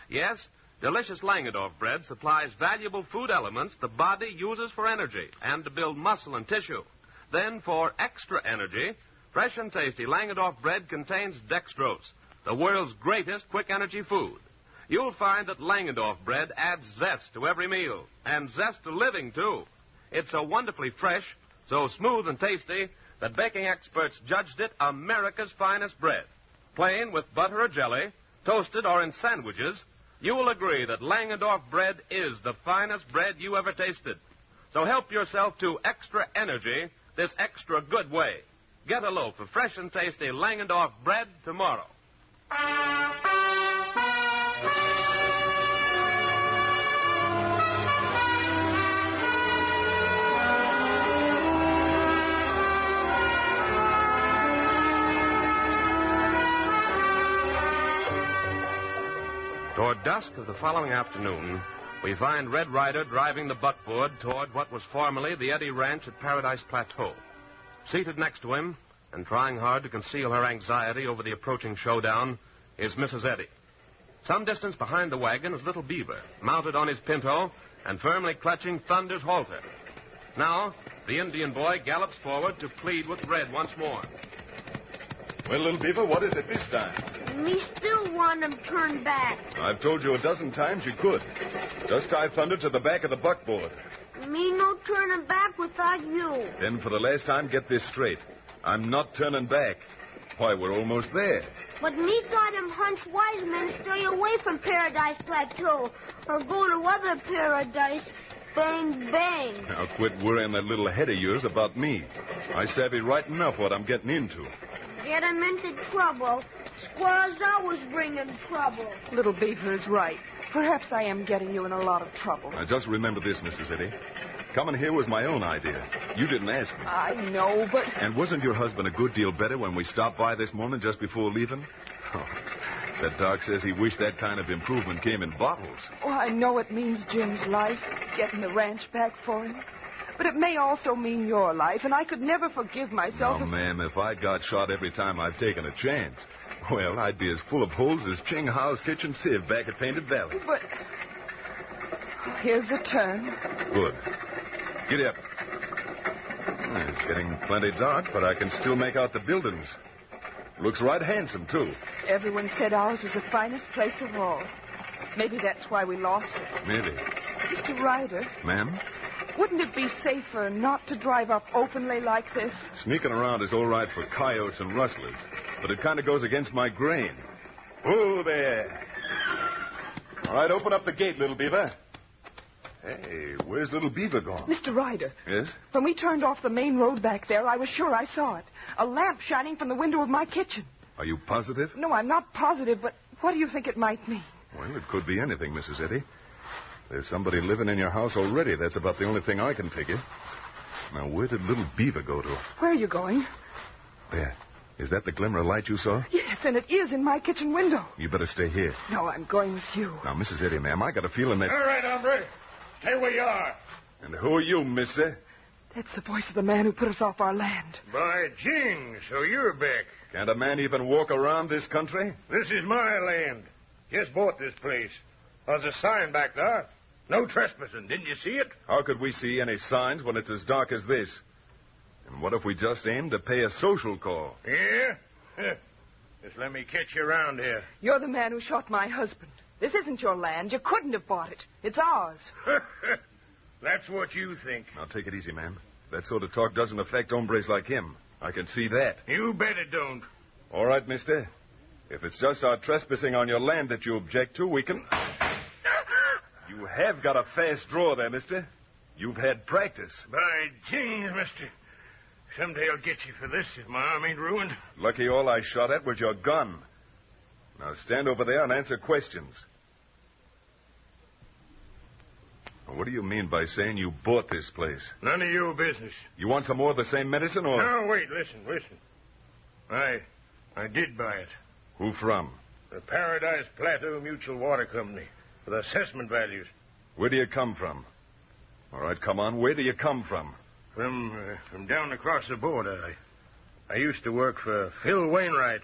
Yes, delicious Langendorf bread supplies valuable food elements the body uses for energy and to build muscle and tissue. Then, for extra energy, fresh and tasty Langendorf bread contains dextrose, the world's greatest quick-energy food. You'll find that Langendorf bread adds zest to every meal, and zest to living, too. It's so wonderfully fresh, so smooth and tasty, that baking experts judged it America's finest bread. Plain with butter or jelly, toasted or in sandwiches, you will agree that Langendorf bread is the finest bread you ever tasted. So help yourself to extra energy this extra good way. Get a loaf of fresh and tasty Langendorf bread tomorrow. Toward dusk of the following afternoon, we find Red Ryder driving the buckboard toward what was formerly the Eddy Ranch at Paradise Plateau. Seated next to him, and trying hard to conceal her anxiety over the approaching showdown, is Mrs. Eddy. Some distance behind the wagon is Little Beaver, mounted on his pinto and firmly clutching Thunder's halter. Now, the Indian boy gallops forward to plead with Red once more. Well, Little Beaver, what is it this time? Me still want him turned back. I've told you a dozen times you could. Just tie Thunder to the back of the buckboard. Me no turning back without you. Then for the last time, get this straight. I'm not turning back. Why, we're almost there. But me thought him hunch wise men stay away from Paradise Plateau or go to other paradise. Bang, bang. Now quit worrying that little head of yours about me. I savvy right enough what I'm getting into. Get him into trouble. Squaws always bring him trouble. Little Beaver is right. Perhaps I am getting you in a lot of trouble. Now, just remember this, Mrs. Eddy. Coming here was my own idea. You didn't ask me. I know, but... And wasn't your husband a good deal better when we stopped by this morning just before leaving? Oh, that doc says he wished that kind of improvement came in bottles. Oh, I know it means Jim's life, getting the ranch back for him. But it may also mean your life, and I could never forgive myself. Oh, ma'am, if I got shot every time I've taken a chance, well, I'd be as full of holes as Ching Hao's kitchen sieve back at Painted Valley. But here's the turn. Good. Get up. It's getting plenty dark, but I can still make out the buildings. Looks right handsome, too. Everyone said ours was the finest place of all. Maybe that's why we lost it. Maybe. Mr. Ryder. Ma'am? Wouldn't it be safer not to drive up openly like this? Sneaking around is all right for coyotes and rustlers, but it kind of goes against my grain. Oh, there. All right, open up the gate, Little Beaver. Hey, where's Little Beaver gone? Mr. Ryder. Yes? When we turned off the main road back there, I was sure I saw it. A lamp shining from the window of my kitchen. Are you positive? No, I'm not positive, but what do you think it might mean? Well, it could be anything, Mrs. Eddy. There's somebody living in your house already. That's about the only thing I can figure. Now, where did Little Beaver go to? Where are you going? There. Is that the glimmer of light you saw? Yes, and it is in my kitchen window. You better stay here. No, I'm going with you. Now, Mrs. Eddy, ma'am, I got a feeling that... All right, hombre. Stay where you are. And who are you, mister? That's the voice of the man who put us off our land. By jing, so you're back. Can't a man even walk around this country? This is my land. Just bought this place. There's a sign back there. No trespassing. Didn't you see it? How could we see any signs when it's as dark as this? And what if we just aimed to pay a social call? Yeah? Just let me catch you around here. You're the man who shot my husband. This isn't your land. You couldn't have bought it. It's ours. That's what you think. Now, take it easy, man. That sort of talk doesn't affect hombres like him. I can see that. You bet it don't. All right, mister. If it's just our trespassing on your land that you object to, we can... You have got a fast draw there, mister. You've had practice. By jings, mister. Someday I'll get you for this if my arm ain't ruined. Lucky all I shot at was your gun. Now stand over there and answer questions. What do you mean by saying you bought this place? None of your business. You want some more of the same medicine, or... No, wait, listen. I did buy it. Who from? The Paradise Plateau Mutual Water Company, with assessment values. Where do you come from? All right, come on. Where do you come from? From down across the border. I used to work for Phil Wainwright.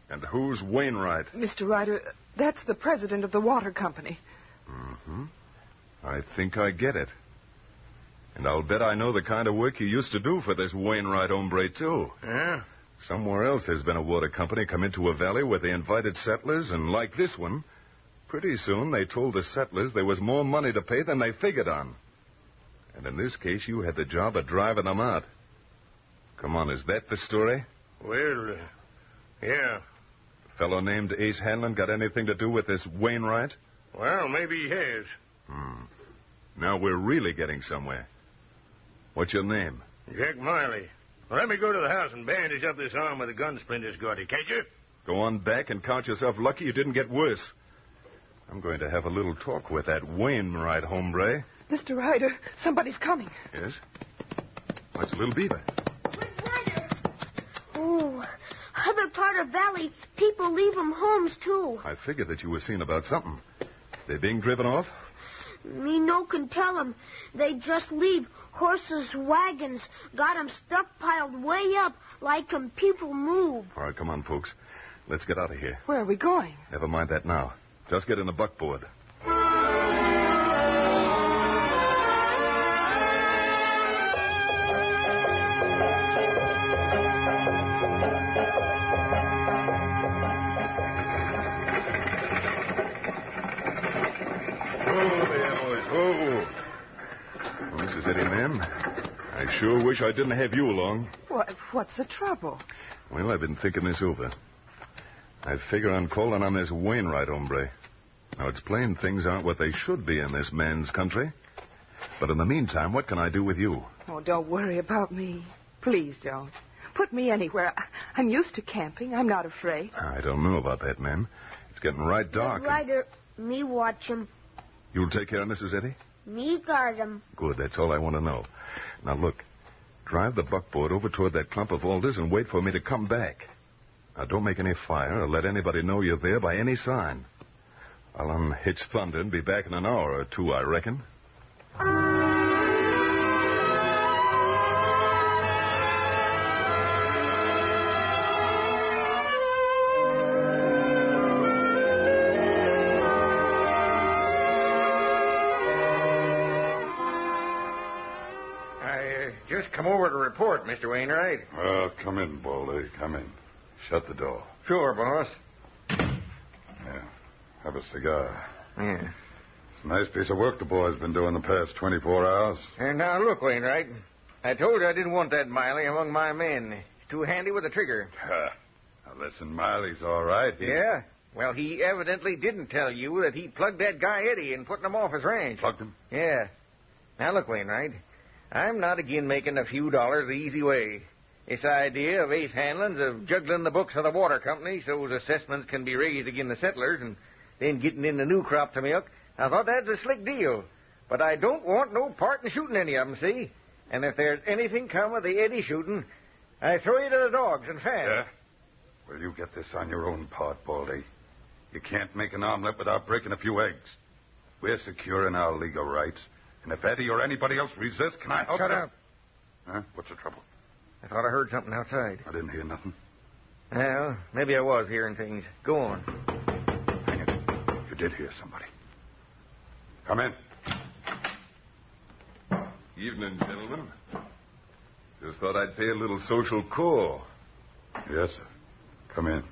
And who's Wainwright? Mr. Ryder, that's the president of the water company. Mm-hmm. I think I get it. And I'll bet I know the kind of work you used to do for this Wainwright hombre, too. Yeah? Somewhere else there's been a water company come into a valley where they invited settlers, and like this one, pretty soon they told the settlers there was more money to pay than they figured on. And in this case, you had the job of driving them out. Come on, is that the story? Well, yeah. A fellow named Ace Hanlon got anything to do with this Wainwright? Well, maybe he has. Now we're really getting somewhere. What's your name? Jack Miley. Well, let me go to the house and bandage up this arm where the gun splinters got it, can't you? Go on back and count yourself lucky you didn't get worse. I'm going to have a little talk with that Wainwright hombre. Mr. Ryder, somebody's coming. Yes? What's Little Beaver? Oh, other part of valley, people leave them homes, too. I figured that you were seen about something. They being driven off? Me no can tell 'em. They just leave horses, wagons, got 'em stockpiled way up like 'em people move. All right, come on, folks. Let's get out of here. Where are we going? Never mind that now. Just get in the buckboard. Mrs. Eddie, ma'am, I sure wish I didn't have you along. What's the trouble? Well, I've been thinking this over. I figure on calling on this Wainwright hombre. Now, it's plain things aren't what they should be in this man's country. But in the meantime, what can I do with you? Oh, don't worry about me. Please don't. Put me anywhere. I'm used to camping. I'm not afraid. I don't know about that, ma'am. It's getting right dark. Ryder, me watch 'em. You'll take care of Mrs. Eddie? Me guard 'em. Good, that's all I want to know. Now, look, drive the buckboard over toward that clump of alders and wait for me to come back. Now, don't make any fire or let anybody know you're there by any sign. I'll unhitch Thunder and be back in an hour or two, I reckon. Just come over to report, Mr. Wainwright. Well, come in, Baldy. Come in. Shut the door. Sure, boss. Yeah. Have a cigar. Yeah. It's a nice piece of work the boy's been doing the past 24 hours. And now, look, Wainwright. I told you I didn't want that Miley among my men. He's too handy with a trigger. Now, listen, Miley's all right. Yeah? Well, he evidently didn't tell you that he plugged that guy Eddie and putting him off his ranch. Plugged him? Yeah. Now, look, Wainwright. I'm not again making a few dollars the easy way. This idea of Ace Hanlon's of juggling the books of the water company so's assessments can be raised again the settlers and then getting in the new crop to milk, I thought that's a slick deal. But I don't want no part in shooting any of them, see? And if there's anything come of the Eddie shooting, I throw you to the dogs and fast. Yeah? Well, you get this on your own part, Baldy. You can't make an omelet without breaking a few eggs. We're secure in our legal rights. And if Eddie or anybody else resists, can I help Shut you? up. Huh? What's the trouble? I thought I heard something outside. I didn't hear nothing. Well, maybe I was hearing things. Go on. Hang it. You did hear somebody. Come in. Evening, gentlemen. Just thought I'd pay a little social call. Yes, sir. Come in.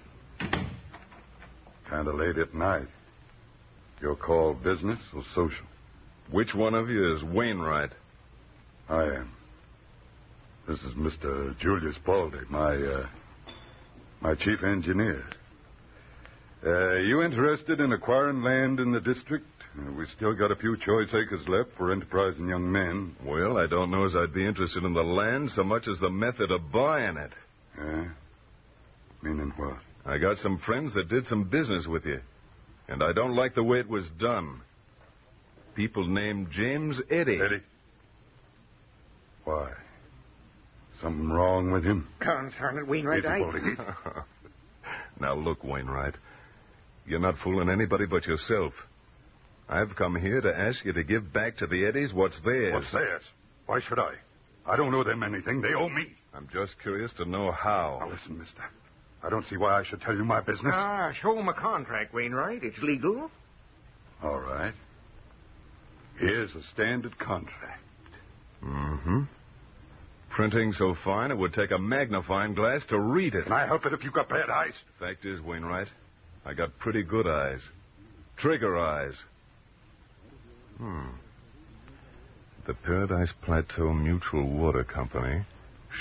Kind of late at night. Your call business or social? Which one of you is Wainwright? I am. This is Mr. Julius Baldy, my chief engineer. You interested in acquiring land in the district? We've still got a few choice acres left for enterprising young men. Well, I don't know as I'd be interested in the land so much as the method of buying it. Meaning what? I got some friends that did some business with you, and I don't like the way it was done. People named James Eddy. Eddy? Why? Something wrong with him? Concern it, Wainwright. Easy, Baldy. Now, look, Wainwright. You're not fooling anybody but yourself. I've come here to ask you to give back to the Eddies what's theirs. What's theirs? Why should I? I don't owe them anything. They owe me. I'm just curious to know how. Now, listen, mister. I don't see why I should tell you my business. Show him a contract, Wainwright. It's legal. All right. Here's a standard contract. Mm-hmm. Printing so fine it would take a magnifying glass to read it. Can I help it if you've got bad eyes? Fact is, Wainwright, I got pretty good eyes. Trigger eyes. The Paradise Plateau Mutual Water Company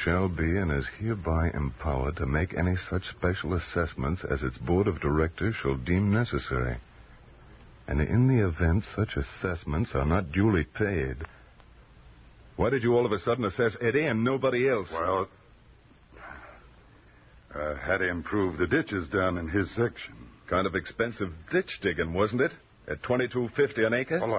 shall be and is hereby empowered to make any such special assessments as its board of directors shall deem necessary. And in the event such assessments are not duly paid... Why did you all of a sudden assess Eddy and nobody else? Well, had to improve the ditches down in his section. Kind of expensive ditch digging, wasn't it? At $22.50 an acre? Well,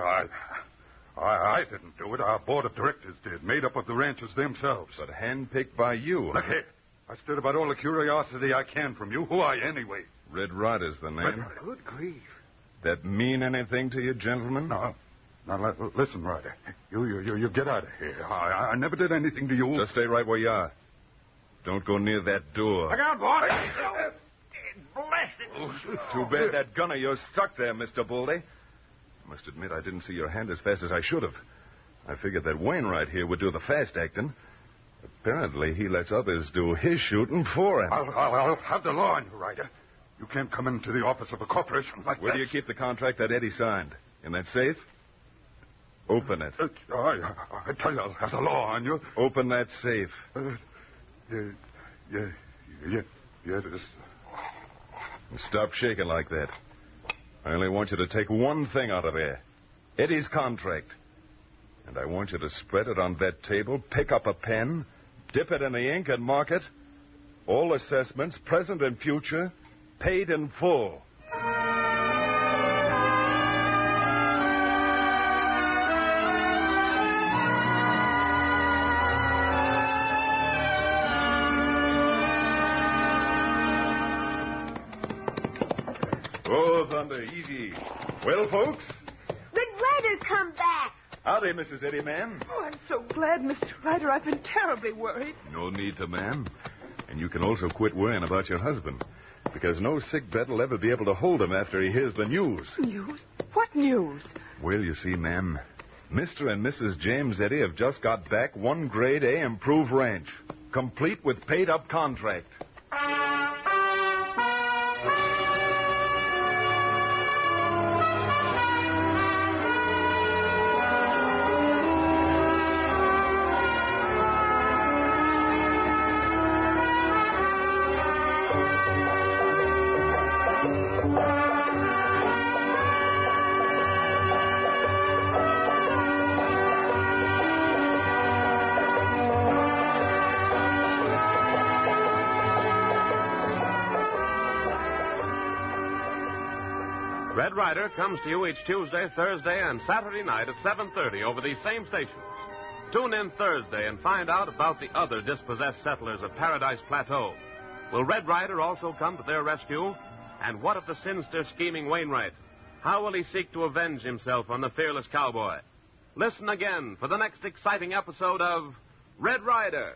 I didn't do it. Our board of directors did, made up of the ranchers themselves. But handpicked by you. Look here. I stood about all the curiosity I can from you. Who are you, anyway? Red Ryder's the name. Red Ryder. Good grief. That mean anything to you, gentlemen? No. Now, listen, Ryder. You get out of here. I never did anything to you. Just stay right where you are. Don't go near that door. Look out, boy. Blasted. Too bad that gun of yours stuck there, Mr. Baldy. I must admit I didn't see your hand as fast as I should have. I figured that Wainwright here would do the fast acting. Apparently, he lets others do his shooting for him. I'll have the law on you, Ryder. You can't come into the office of a corporation like Where that. do you keep the contract that Eddy signed? In that safe? Open it. I tell you, I'll have the law on you. Open that safe. Yeah, it is. Stop shaking like that. I only want you to take one thing out of there. Eddy's contract. And I want you to spread it on that table, pick up a pen, dip it in the ink, and mark it. All assessments, present and future, paid in full. Oh, thunder, easy. Well, folks? Red Ryder come back. Howdy, Mrs. Eddy, ma'am. Oh, I'm so glad, Mr. Ryder. I've been terribly worried. No need to, ma'am. And you can also quit worrying about your husband, because no sick bed will ever be able to hold him after he hears the news. News? What news? Well, you see, ma'am, Mr. and Mrs. James Eddy have just got back one grade A improved ranch, complete with paid-up contract. Red Ryder comes to you each Tuesday, Thursday, and Saturday night at 7:30 over these same stations. Tune in Thursday and find out about the other dispossessed settlers of Paradise Plateau. Will Red Ryder also come to their rescue? And what of the sinister, scheming Wainwright? How will he seek to avenge himself on the fearless cowboy? Listen again for the next exciting episode of Red Ryder.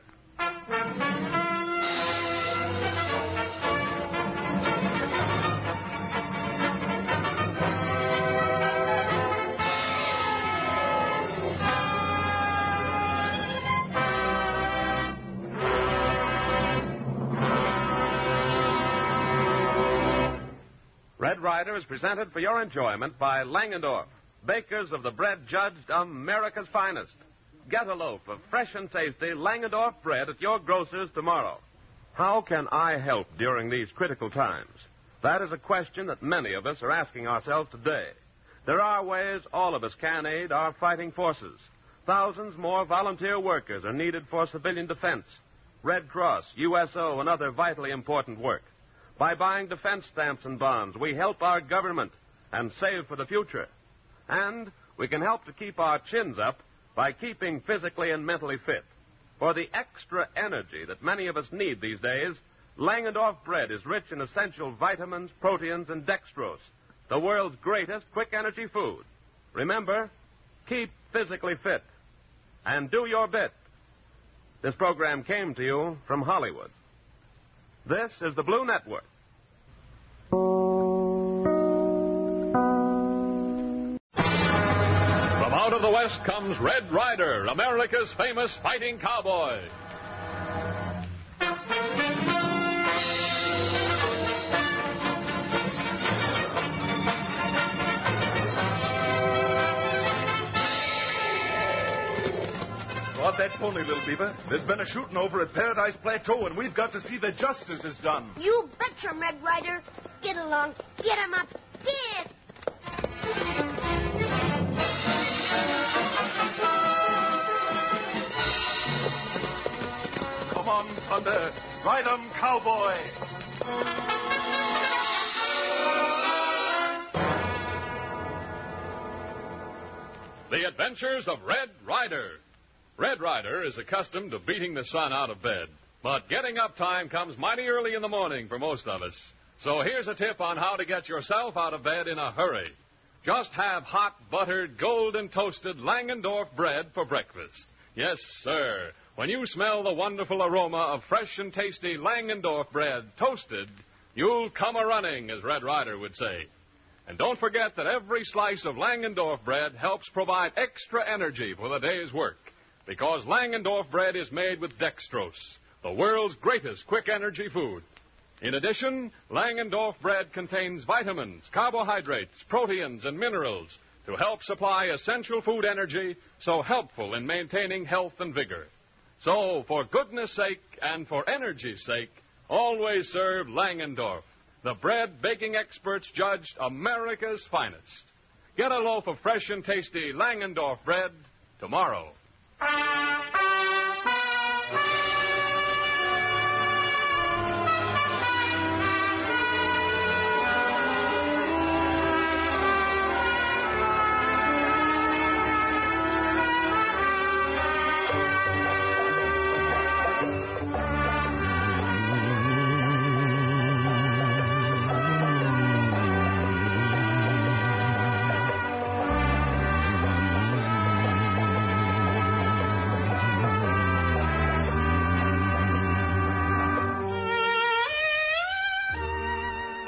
Red Ryder is presented for your enjoyment by Langendorf, bakers of the bread judged America's finest. get a loaf of fresh and tasty Langendorf bread at your grocer's tomorrow. How can I help during these critical times? That is a question that many of us are asking ourselves today. There are ways all of us can aid our fighting forces. Thousands more volunteer workers are needed for civilian defense, Red Cross, USO, and other vitally important work. By buying defense stamps and bonds, we help our government and save for the future. And we can help to keep our chins up by keeping physically and mentally fit. For the extra energy that many of us need these days, Langendorf bread is rich in essential vitamins, proteins, and dextrose, the world's greatest quick energy food. Remember, keep physically fit and do your bit. This program came to you from Hollywood. This is the Blue Network. From out of the West comes Red Ryder, America's famous fighting cowboy. Off that pony, little beaver. There's been a shooting over at Paradise Plateau, and we've got to see that justice is done. You betcha, Red Ryder. Get along. Get him up. Get! Come on, Thunder. Ride 'em, cowboy. The Adventures of Red Ryder. Red Ryder is accustomed to beating the sun out of bed, but getting up time comes mighty early in the morning for most of us. So here's a tip on how to get yourself out of bed in a hurry. Just have hot, buttered, golden toasted Langendorf bread for breakfast. Yes, sir. When you smell the wonderful aroma of fresh and tasty Langendorf bread toasted, you'll come a-running, as Red Ryder would say. And don't forget that every slice of Langendorf bread helps provide extra energy for the day's work, because Langendorf bread is made with dextrose, the world's greatest quick energy food. In addition, Langendorf bread contains vitamins, carbohydrates, proteins, and minerals to help supply essential food energy, so helpful in maintaining health and vigor. So, for goodness sake and for energy's sake, always serve Langendorf, the bread baking experts judged America's finest. Get a loaf of fresh and tasty Langendorf bread tomorrow.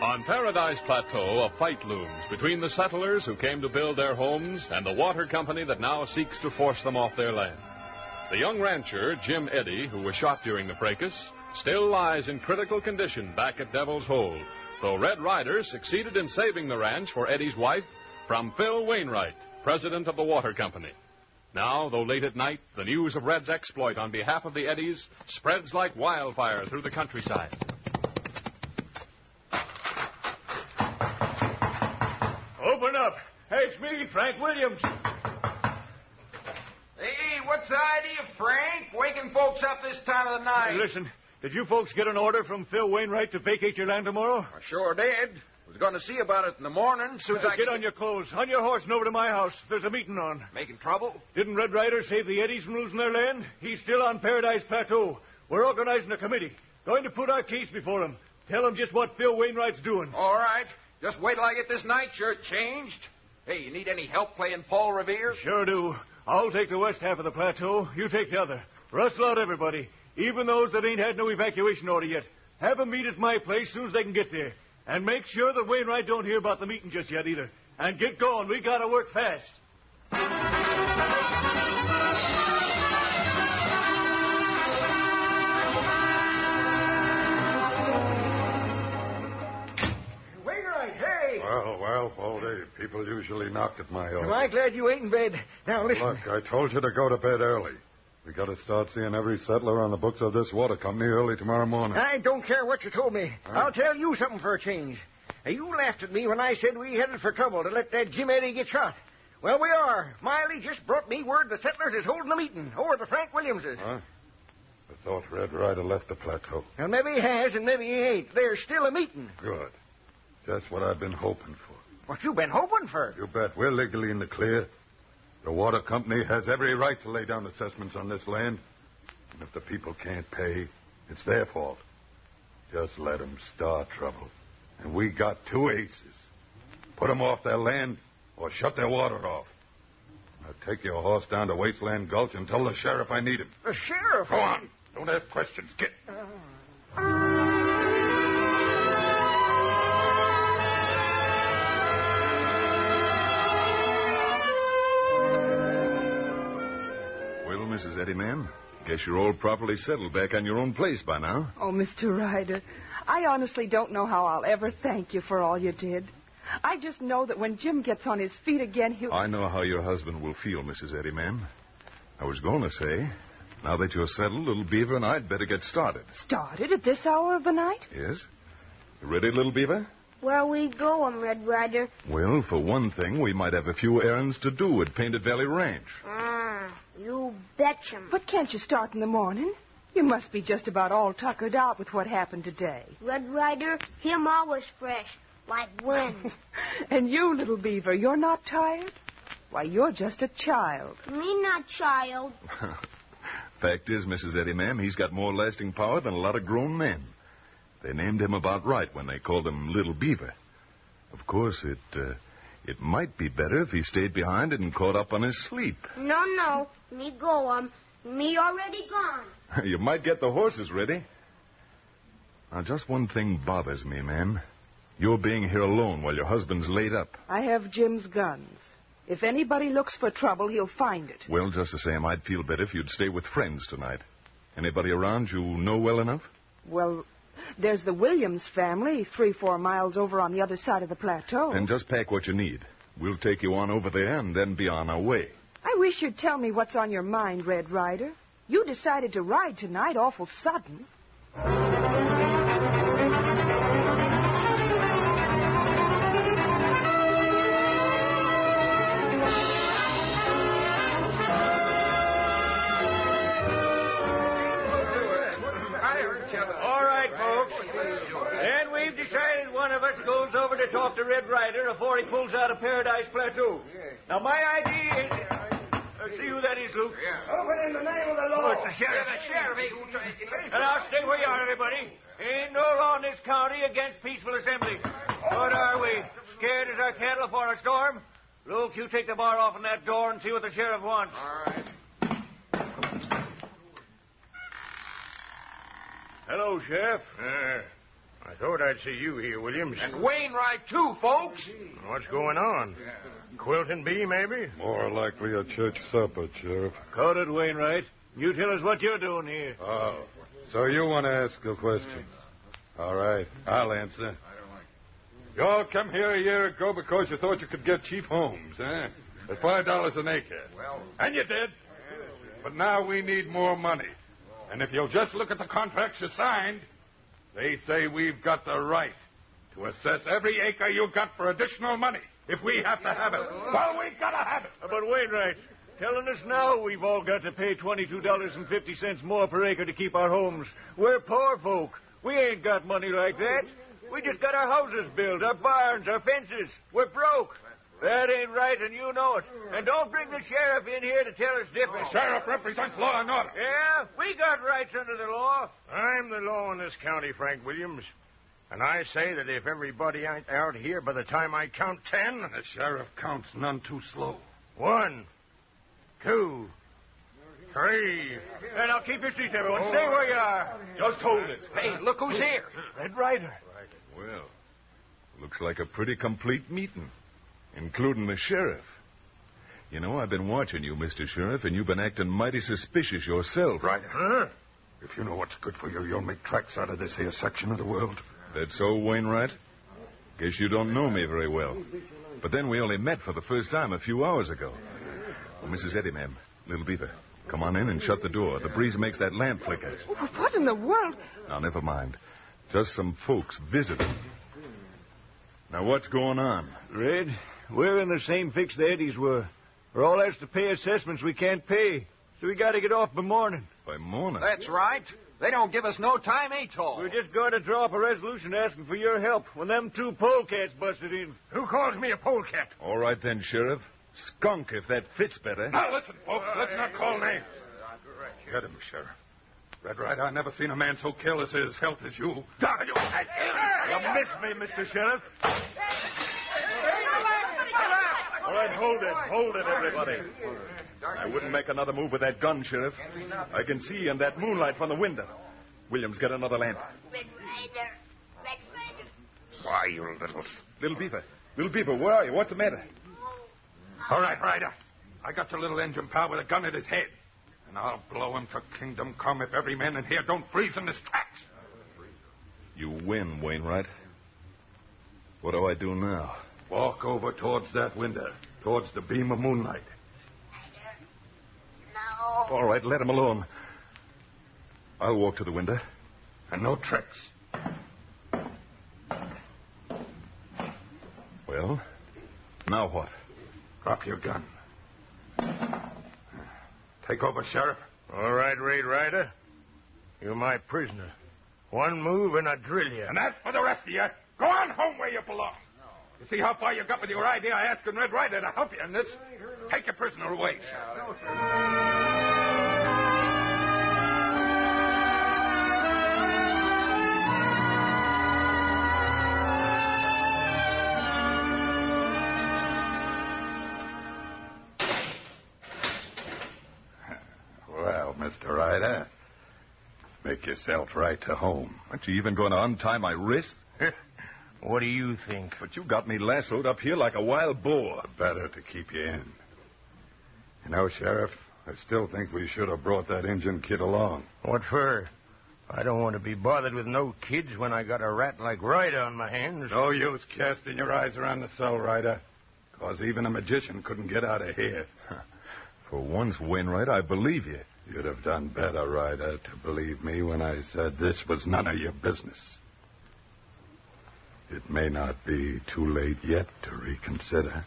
On Paradise Plateau, a fight looms between the settlers who came to build their homes and the water company that now seeks to force them off their land. The young rancher, Jim Eddy, who was shot during the fracas, still lies in critical condition back at Devil's Hole, though Red Ryder succeeded in saving the ranch for Eddy's wife from Phil Wainwright, president of the water company. Now, though late at night, the news of Red's exploit on behalf of the Eddys spreads like wildfire through the countryside. Open up. Hey, it's me, Frank Williams. Hey, what's the idea, Frank? Waking folks up this time of the night. Hey, listen, did you folks get an order from Phil Wainwright to vacate your land tomorrow? I sure did. Was going to see about it in the morning, as soon as I get on your clothes, on your horse, and over to my house. There's a meeting on. Making trouble? Didn't Red Ryder save the Eddys from losing their land? He's still on Paradise Plateau. We're organizing a committee. Going to put our case before him. Tell him just what Phil Wainwright's doing. All right. Just wait till I get this night shirt changed. Hey, you need any help playing Paul Revere? Sure do. I'll take the west half of the plateau. You take the other. Rustle out everybody, even those that ain't had no evacuation order yet. Have them meet at my place as soon as they can get there. And make sure that Wainwright don't hear about the meeting just yet either. And get going. We gotta work fast. Wainwright, hey! Well, Baldy, people people usually knock at my Am office. I glad you ain't in bed? Now, listen. Look, I told you to go to bed early. We got to start seeing every settler on the books of this water company early tomorrow morning. I don't care what you told me. I'll tell you something for a change. Now, you laughed at me when I said we headed for trouble to let that Jim Eddy get shot. Well, we are. Miley just brought me word the settlers is holding a meeting over to Frank Williams's. Huh? I thought Red Ryder left the plateau. Well, maybe he has and maybe he ain't. There's still a meeting. Good. Just what I've been hoping for. What you been hoping for? You bet. We're legally in the clear. The water company has every right to lay down assessments on this land. And if the people can't pay, it's their fault. Just let them start trouble. And we got 2 aces. Put them off their land or shut their water off. Now take your horse down to Wasteland Gulch and tell the sheriff I need him. The sheriff? Go on. Don't ask questions. Get. Well, Mrs. Eddy, ma'am, guess you're all properly settled back on your own place by now. Oh, Mr. Ryder, I honestly don't know how I'll ever thank you for all you did. I just know that when Jim gets on his feet again, he'll... I know how your husband will feel, Mrs. Eddy, ma'am. I was going to say, now that you're settled, Little Beaver and I'd better get started. Started at this hour of the night? Yes? You ready, Little Beaver? Where we going, Red Ryder? Well, for one thing, we might have a few errands to do at Painted Valley Ranch. You betcha. But can't you start in the morning? You must be just about all tuckered out with what happened today. Red Ryder, him always fresh, like wind. And you, Little Beaver, you're not tired? Why, you're just a child. Me not child. Fact is, Mrs. Eddy, ma'am, he's got more lasting power than a lot of grown men. They named him about right when they called him Little Beaver. Of course, it might be better if he stayed behind and caught up on his sleep. No. Me go, me already gone. You might get the horses ready. Now, just one thing bothers me, ma'am. You're being here alone while your husband's laid up. I have Jim's guns. If anybody looks for trouble, he'll find it. Well, just the same, I'd feel better if you'd stay with friends tonight. Anybody around you know well enough? Well, there's the Williams family 3-4 miles over on the other side of the plateau. Then just pack what you need. We'll take you on over there and then be on our way. I wish you'd tell me what's on your mind, Red Ryder. You decided to ride tonight awful sudden. All right, folks. And we've decided one of us goes over to talk to Red Ryder before he pulls out of Paradise Plateau. Now, my idea is... see who that is, Luke. Open in the name of the law. Oh, it's the sheriff. Yeah, the sheriff. And now stay where you are, everybody. Ain't no law in this county against peaceful assembly. What are we? Scared as our cattle for a storm? Luke, you take the bar off on that door and see what the sheriff wants. All right. Hello, Sheriff. I thought I'd see you here, Williams. And Wainwright, too, folks. What's going on? Quilton Bee, maybe? More likely a church supper, Sheriff. Caught it, Wainwright. You tell us what you're doing here. Oh, so you want to ask a question? All right, I'll answer. You all come here a year ago because you thought you could get cheap homes, eh? At $5 an acre. Well, and you did. But now we need more money. And if you'll just look at the contracts you signed, they say we've got the right to assess every acre you got for additional money if we have to have it. Well, we gotta have it. But Wainwright, telling us now we've all got to pay $22.50 more per acre to keep our homes. We're poor folk. We ain't got money like that. We just got our houses built, our barns, our fences. We're broke. That ain't right, and you know it. And don't bring the sheriff in here to tell us different. The sheriff represents law and order. Yeah, we got rights under the law. I'm the law in this county, Frank Williams. And I say that if everybody ain't out here by the time I count 10... The sheriff counts none too slow. 1, 2, 3... And now keep your seats, everyone. Stay where you are. Just hold it. Hey, look who's here. Red Ryder. Well, looks like a pretty complete meeting, including the sheriff. You know, I've been watching you, Mr. Sheriff, and you've been acting mighty suspicious yourself. Ryder. Huh? If you know what's good for you, you'll make tracks out of this here section of the world. That's so, Wainwright? Guess you don't know me very well. But then we only met for the first time a few hours ago. Well, Mrs. Eddie, ma'am, Little Beaver, come on in and shut the door. The breeze makes that lamp flicker. Oh, what in the world? Now, never mind. Just some folks visiting. Now, what's going on? Red, we're in the same fix the Eddies were. We're all asked to pay assessments we can't pay. So we got to get off by morning. By morning? That's right. They don't give us no time at all. We're just going to draw up a resolution asking for your help when them 2 polecats busted in. Who calls me a polecat? All right then, Sheriff. Skunk, if that fits better. Now, listen, folks. Let's not call names. Get him, Sheriff. Red Ryder, I never seen a man so careless of his health as you. You missed me, Mr. Sheriff. All right, hold it, everybody. I wouldn't make another move with that gun, Sheriff. I can see in that moonlight from the window. Williams, get another lamp. Red Ryder. Red Ryder. Why, you Little Beaver, where are you? What's the matter? All right, Ryder. I got your little engine pal with a gun at his head. And I'll blow him to kingdom come if every man in here don't freeze in his tracks. You win, Wainwright. What do I do now? Walk over towards that window, towards the beam of moonlight. No. All right, let him alone. I'll walk to the window. And no tricks. Well, now what? Drop your gun. Take over, Sheriff. All right, Red Ryder. You're my prisoner. One move and I drill you. And as for the rest of you, go on home where you belong. You see how far you got with your idea of asking Red Ryder to help you in this? Take your prisoner away, Sheriff. Well, Mr. Ryder, make yourself right to home. Aren't you even going to untie my wrist? What do you think? But you got me lassoed up here like a wild boar. Better to keep you in. You know, Sheriff, I still think we should have brought that Indian kid along. What for? I don't want to be bothered with no kids when I got a rat like Ryder on my hands. No use casting your eyes around the cell, Ryder, because even a magician couldn't get out of here. For once, Wainwright, I believe you. You'd have done better, Ryder, to believe me when I said this was none of your business. It may not be too late yet to reconsider.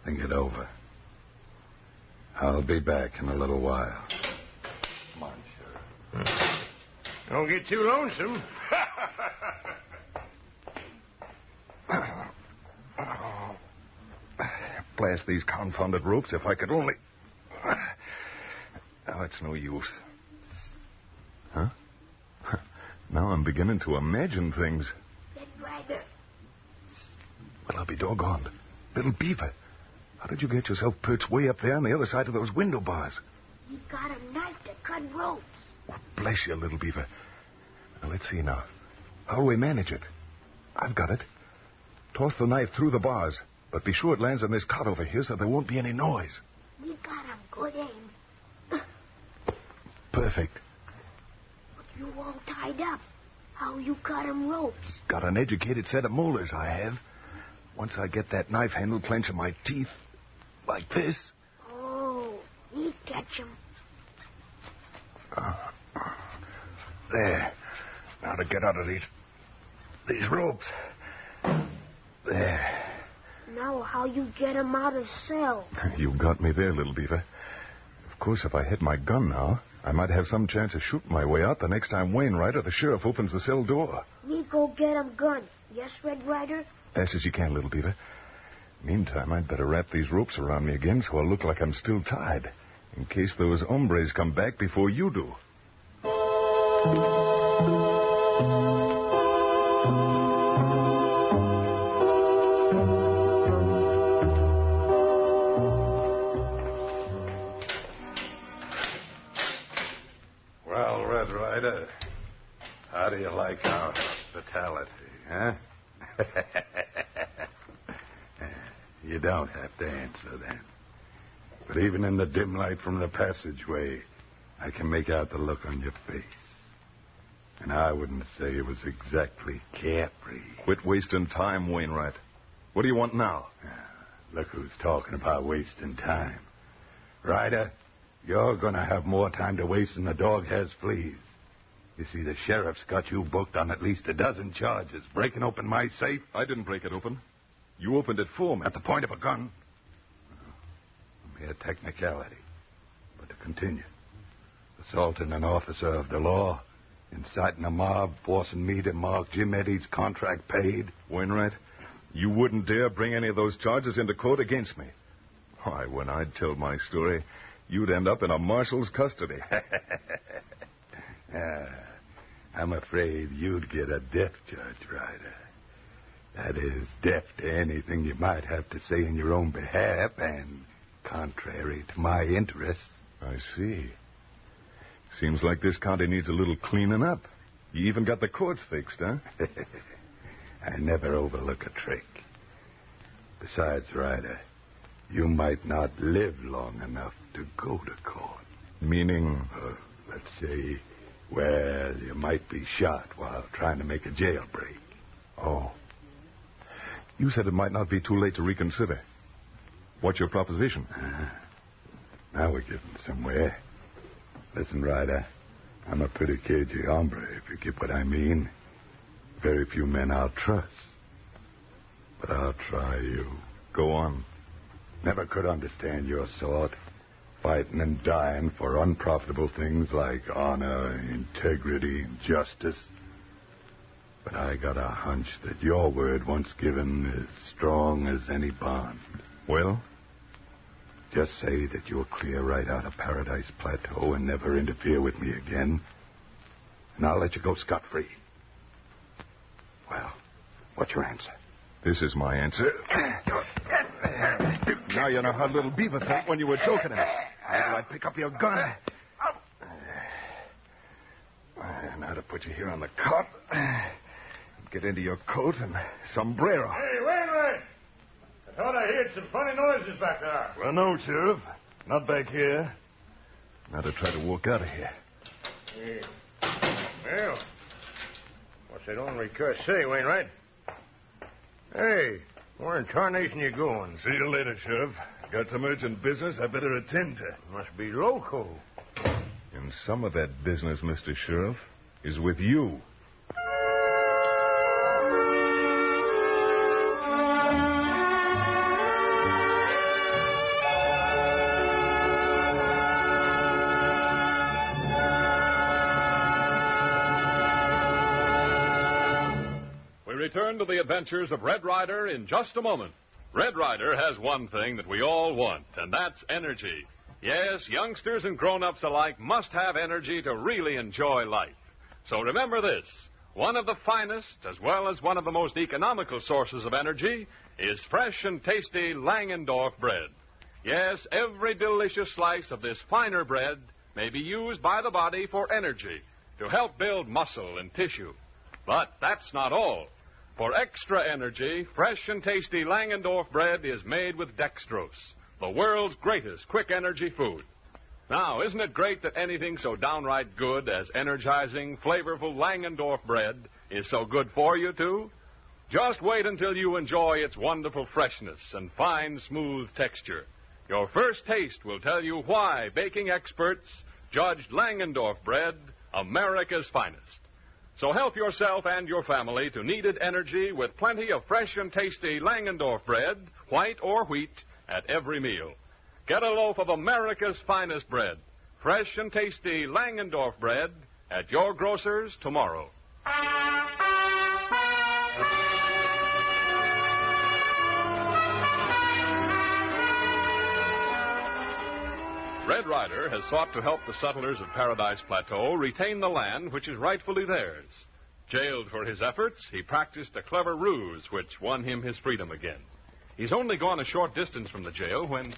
Think it over. I'll be back in a little while. Come on, Sheriff. Don't get too lonesome. Blast these confounded ropes if I could only... Now, it's no use. Huh? Now I'm beginning to imagine things. Red Ryder. Well, I'll be doggone. Little Beaver, how did you get yourself perched way up there on the other side of those window bars? You got a knife to cut ropes. Well, bless you, Little Beaver. Now, let's see now. How'll we manage it? I've got it. Toss the knife through the bars, but be sure it lands on this cot over here so there won't be any noise. We got him good aim. Perfect. But you all tied up. How you cut him ropes? Got an educated set of molars, I have. Once I get that knife handle clenched in my teeth, like this. Oh, he'd catch him. There. Now to get out of these ropes. There. Now how you get him out of cell? You got me there, Little Beaver. Of course, if I had my gun now, I might have some chance of shooting my way out the next time Wainwright or the sheriff opens the cell door. Me go get him gun. Yes, Red Ryder? Fast as you can, Little Beaver. Meantime, I'd better wrap these ropes around me again so I'll look like I'm still tied, in case those hombres come back before you do. Well, Red Ryder, how do you like our hospitality, huh? You don't have to answer then. But even in the dim light from the passageway, I can make out the look on your face. And I wouldn't say it was exactly carefree. Quit wasting time, Wainwright. What do you want now? Look who's talking about wasting time. Ryder, you're going to have more time to waste than a dog has fleas. You see, the sheriff's got you booked on at least a dozen charges. Breaking open my safe. I didn't break it open. You opened it for me. At the point of a gun. A mere technicality. But to continue. Assaulting an officer of the law. Inciting a mob. Forcing me to mark Jim Eddy's contract paid. Wainwright, you wouldn't dare bring any of those charges into court against me. Why, when I'd tell my story, you'd end up in a marshal's custody. I'm afraid you'd get a death charge, Ryder. That is, deaf to anything you might have to say in your own behalf and contrary to my interests. I see. Seems like this county needs a little cleaning up. You even got the courts fixed, huh? I never overlook a trick. Besides, Ryder, you might not live long enough to go to court. Meaning? Let's say, well, you might be shot while trying to make a jailbreak. Oh. You said it might not be too late to reconsider. What's your proposition? Now we're getting somewhere. Listen, Ryder, I'm a pretty cagey hombre, if you get what I mean. Very few men I'll trust. But I'll try you. Go on. Never could understand your sort. Fighting and dying for unprofitable things like honor, integrity, and justice. But I got a hunch that your word once given is strong as any bond. Well? Just say that you'll clear right out of Paradise Plateau and never interfere with me again. And I'll let you go scot-free. Well, what's your answer? This is my answer. Now you know how little Beaver felt when you were choking him. How do I pick up your gun? Now to put you here on the cot. Get into your coat and sombrero. Hey, wait. I thought I heard some funny noises back there. Well, no, Sheriff. Not back here. Now to try to walk out of here. Well, what's that ornery cuss say, Wainwright? Hey, where in tarnation you going? See you later, Sheriff. Got some urgent business I better attend to. Must be loco. And some of that business, Mr. Sheriff, is with you. Return to the adventures of Red Ryder in just a moment. Red Ryder has one thing that we all want, and that's energy. Yes, youngsters and grown-ups alike must have energy to really enjoy life. So remember this. One of the finest, as well as one of the most economical sources of energy, is fresh and tasty Langendorf bread. Yes, every delicious slice of this finer bread may be used by the body for energy, to help build muscle and tissue. But that's not all. For extra energy, fresh and tasty Langendorf bread is made with dextrose, the world's greatest quick energy food. Now, isn't it great that anything so downright good as energizing, flavorful Langendorf bread is so good for you, too? Just wait until you enjoy its wonderful freshness and fine, smooth texture. Your first taste will tell you why baking experts judged Langendorf bread America's finest. So help yourself and your family to needed energy with plenty of fresh and tasty Langendorf bread, white or wheat, at every meal. Get a loaf of America's finest bread, fresh and tasty Langendorf bread, at your grocer's tomorrow. Red Ryder has sought to help the settlers of Paradise Plateau retain the land which is rightfully theirs. Jailed for his efforts, he practiced a clever ruse which won him his freedom again. He's only gone a short distance from the jail when...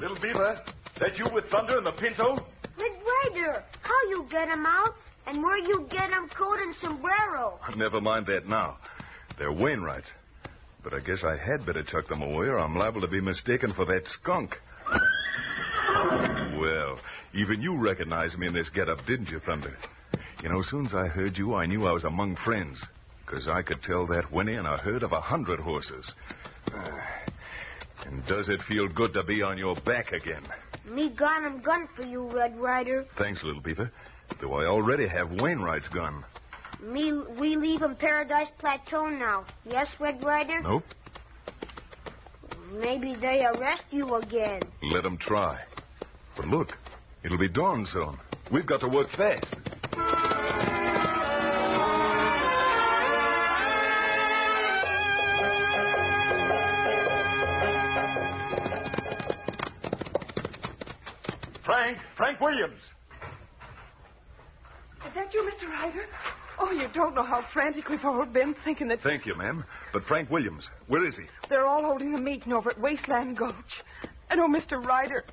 Little Beaver, that you with Thunder and the Pinto? Red Ryder, how you get him out? And where you get him coat and sombrero? Never mind that now. They're Wainwrights. But I guess I had better tuck them away or I'm liable to be mistaken for that skunk. Well, even you recognized me in this getup, didn't you, Thunder? You know, as soon as I heard you, I knew I was among friends. Because I could tell that whinny in a herd of 100 horses. And does it feel good to be on your back again? Me got him gun for you, Red Ryder. Thanks, little beaver. Though I already have Wainwright's gun. We leave him Paradise Plateau now. Yes, Red Ryder? Nope. Maybe they arrest you again. Let them try. But look, it'll be dawn soon. We've got to work fast. Frank Williams. Is that you, Mr. Ryder? Oh, you don't know how frantic we've all been thinking that... Thank you, ma'am. But Frank Williams, where is he? They're all holding a meeting over at Wasteland Gulch. And, oh, Mr. Ryder,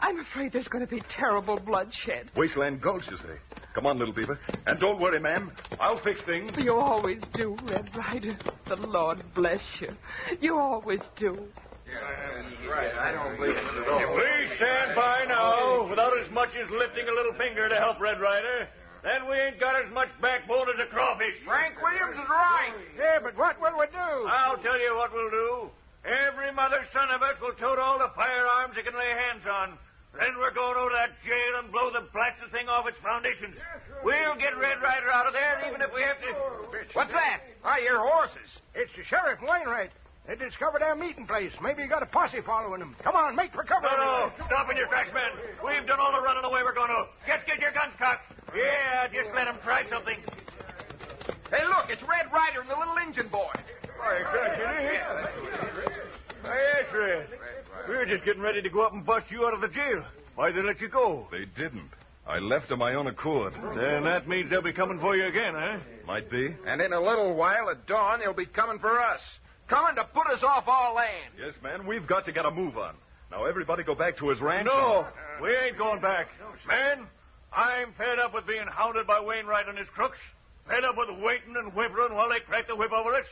I'm afraid there's going to be terrible bloodshed. Wasteland Gulch, you say? Come on, little beaver. And don't worry, ma'am. I'll fix things. You always do, Red Ryder. The Lord bless you. You always do. Right. I don't believe it at all. Please stand by now without as much as lifting a little finger to help Red Ryder. Then we ain't got as much backbone as a crawfish. Frank Williams is right. Yeah, but what will we do? I'll tell you what we'll do. Every mother's son of us will tote all the firearms they can lay hands on. Then we're going over to that jail and blow the blasted thing off its foundations. We'll get Red Ryder out of there, even if we have to... What's that? I hear horses. It's the Sheriff Wainwright. They discovered our meeting place. Maybe you got a posse following them. Come on, make for cover. No. Stop in your tracks, man. We've done all the running away we're going to. Just get your guns cocked. Yeah, just let them try something. Hey, look, it's Red Ryder and the little engine boy. Yes, Red. We were just getting ready to go up and bust you out of the jail. Why'd they let you go? They didn't. I left of my own accord. Then that means they'll be coming for you again, eh? Might be. And in a little while, at dawn, they'll be coming for us. Coming to put us off our land. Yes, man, we've got to get a move on. Now, everybody go back to his ranch. No, we ain't going back. Man, I'm fed up with being hounded by Wainwright and his crooks. Fed up with waiting and whimpering while they crack the whip over us.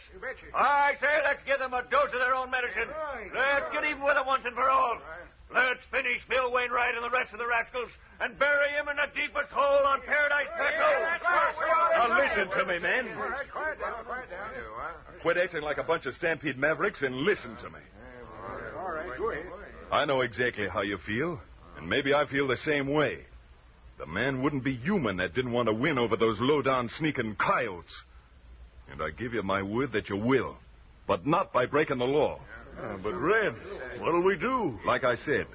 I say, let's give them a dose of their own medicine. Let's get even with them once and for all. Let's finish Bill Wainwright and the rest of the rascals and bury him in the deepest hole on Paradise Plateau. Now, listen to me, men. Quit acting like a bunch of stampede mavericks and listen to me. All right, go ahead. I know exactly how you feel, and maybe I feel the same way. The man wouldn't be human that didn't want to win over those low-down sneaking coyotes. And I give you my word that you will, but not by breaking the law. But, Red, what'll we do? Like I said,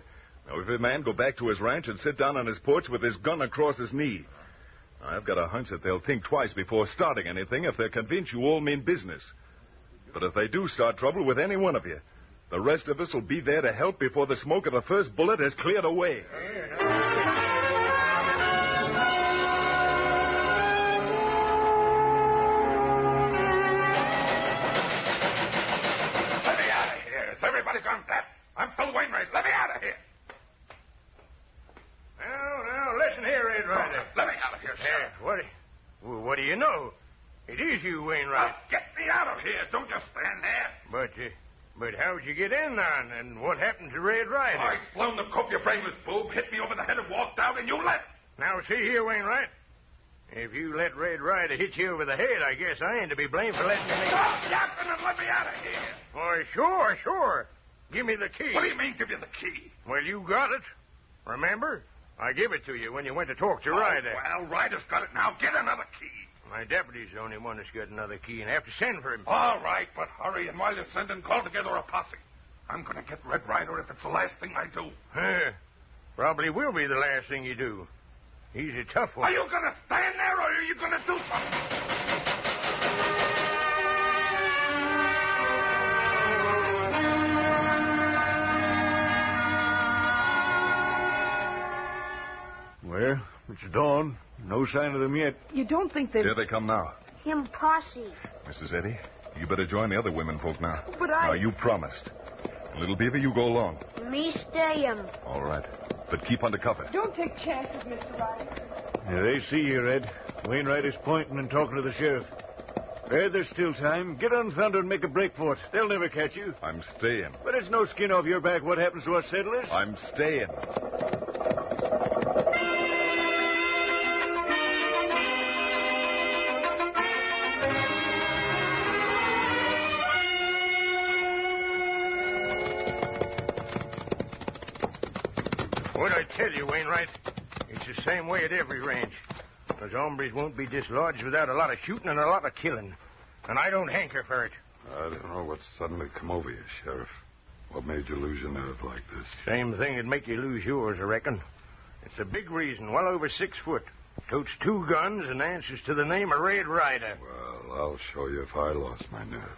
now if a man go back to his ranch and sit down on his porch with his gun across his knee, I've got a hunch that they'll think twice before starting anything if they're convinced you all mean business. But if they do start trouble with any one of you, the rest of us will be there to help before the smoke of the first bullet has cleared away. Let me out of here. Is everybody gone deaf? I'm Bill Wainwright. Let me out of here. Now, listen here, Red Ryder. Let me out of here, Sheriff. What do you know? It is you, Wainwright. Now, get me out of here. Don't just stand there. But how'd you get in then? And what happened to Red Ryder? I flown the cope, you brainless boob, hit me over the head and walked out, and you left. Now, see here, Wainwright. If you let Red Ryder hit you over the head, I guess I ain't to be blamed for letting him in. Stop yapping and let me out of here. Oh, sure. Give me the key. What do you mean, give you the key? Well, you got it. Remember? I gave it to you when you went to talk to Ryder. Well, Ryder's got it now. Get another key. My deputy's the only one that's got another key, and I have to send for him. All right, but hurry, and while you're sending, call together a posse. I'm going to get Red Ryder if it's the last thing I do. Probably will be the last thing you do. He's a tough one. Are you going to stand there, or are you going to do something? Well, it's dawn. No sign of them yet. You don't think they... Here they come now. Him posse. Mrs. Eddy, you better join the other women folk now. But Now, you promised. And Little Beaver, you go along. Me stay him. All right. But keep under cover. Don't take chances, Mr. Ryder. Yeah, they see you, Red. Wainwright is pointing and talking to the sheriff. Red, there's still time. Get on Thunder and make a break for it. They'll never catch you. I'm staying. But it's no skin off your back what happens to us settlers. I'm staying. What'd I tell you, Wainwright? It's the same way at every ranch. Those hombres won't be dislodged without a lot of shooting and a lot of killing. And I don't hanker for it. I don't know what suddenly come over you, Sheriff. What made you lose your nerve like this? Same thing that'd make you lose yours, I reckon. It's a big reason, well over 6 foot. Totes 2 guns and answers to the name of Red Ryder. Well, I'll show you if I lost my nerve.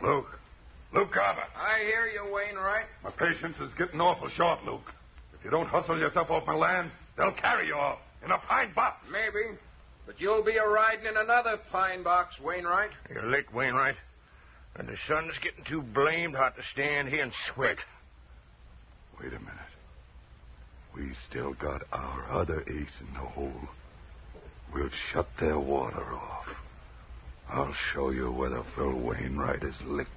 Luke Carver. I hear you, Wainwright. My patience is getting awful short, Luke. If you don't hustle yourself off my land, they'll carry you off in a pine box. Maybe. But you'll be a-riding in another pine box, Wainwright. You're licked, Wainwright. And the sun's getting too blamed hot to stand here and sweat. Wait a minute. We still got our other ace in the hole. We'll shut their water off. I'll show you whether Phil Wainwright is licked.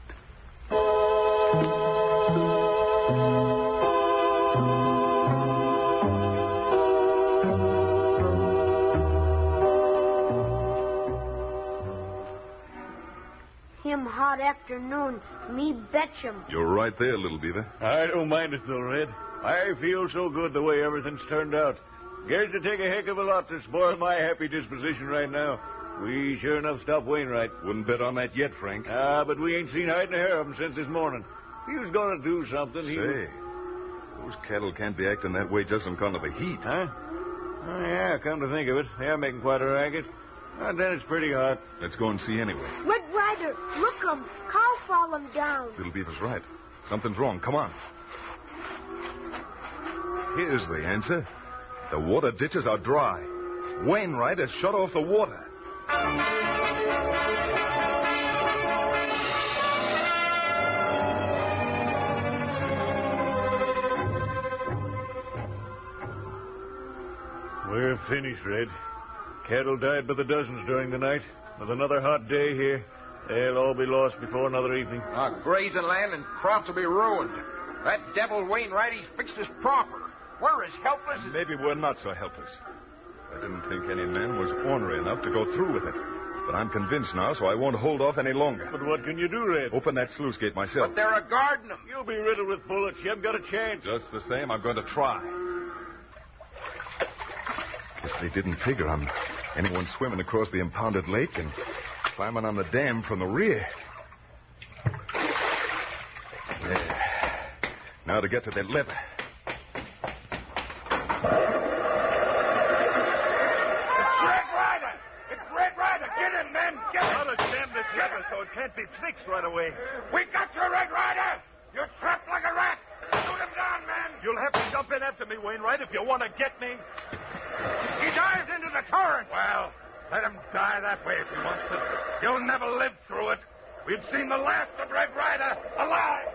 Him hot afternoon, me betch'm. You're right there, little beaver. I don't mind it, though, Red. I feel so good the way everything's turned out. Guess to take a heck of a lot to spoil my happy disposition right now. We sure enough stopped Wainwright. Wouldn't bet on that yet, Frank. But we ain't seen hide and hair of him since this morning. He was going to do something. Say, those cattle can't be acting that way just on account of the heat. Huh? Oh, yeah, come to think of it. They are making quite a racket. And then it's pretty hot. Let's go and see anyway. Red Ryder, look him. Cow fallen down. Little beaver's right. Something's wrong. Come on. Here's the answer. The water ditches are dry. Wainwright has shut off the water. We're finished, Red. Cattle died by the dozens during the night. With another hot day here, they'll all be lost before another evening. Our grazing land and crops will be ruined. That devil Wainwright, he's fixed us proper. We're as helpless as... Maybe we're not so helpless. I didn't think any man was ornery enough to go through with it. But I'm convinced now, so I won't hold off any longer. But what can you do, Red? Open that sluice gate myself. But they're a-guarding them. You'll be riddled with bullets. You haven't got a chance. Just the same, I'm going to try. Guess they didn't figure on anyone swimming across the impounded lake and climbing on the dam from the rear. There. Now to get to that lever. So it can't be fixed right away. We got you, Red Ryder! You're trapped like a rat! Shoot him down, man! You'll have to jump in after me, Wainwright, if you want to get me. He dived into the torrent! Well, let him die that way if he wants to. He'll never live through it. We've seen the last of Red Ryder alive!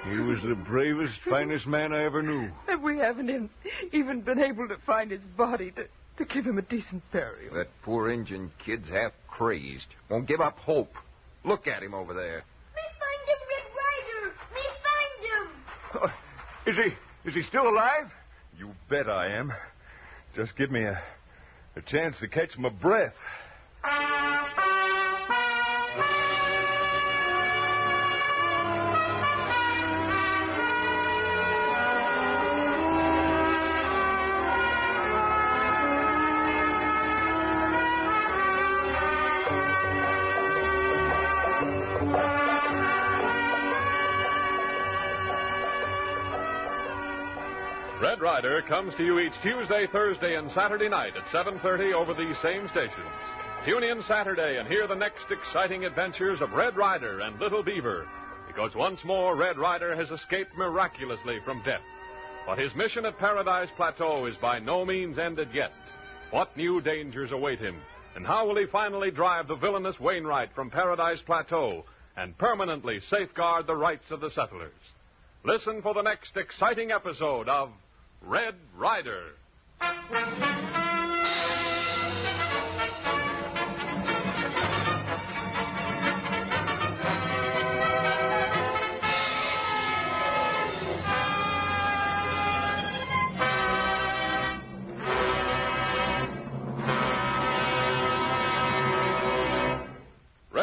He was the bravest, finest man I ever knew. And we haven't even been able to find his body to give him a decent burial. That poor Injun kid's half crazed. Won't give up hope. Look at him over there. Me find him, Red Ryder. Me find him. Is he still alive? You bet I am. Just give me a chance to catch my breath. Red Ryder comes to you each Tuesday, Thursday, and Saturday night at 7:30 over these same stations. Tune in Saturday and hear the next exciting adventures of Red Ryder and Little Beaver, because once more Red Ryder has escaped miraculously from death. But his mission at Paradise Plateau is by no means ended yet. What new dangers await him, and how will he finally drive the villainous Wainwright from Paradise Plateau and permanently safeguard the rights of the settlers? Listen for the next exciting episode of Red Ryder.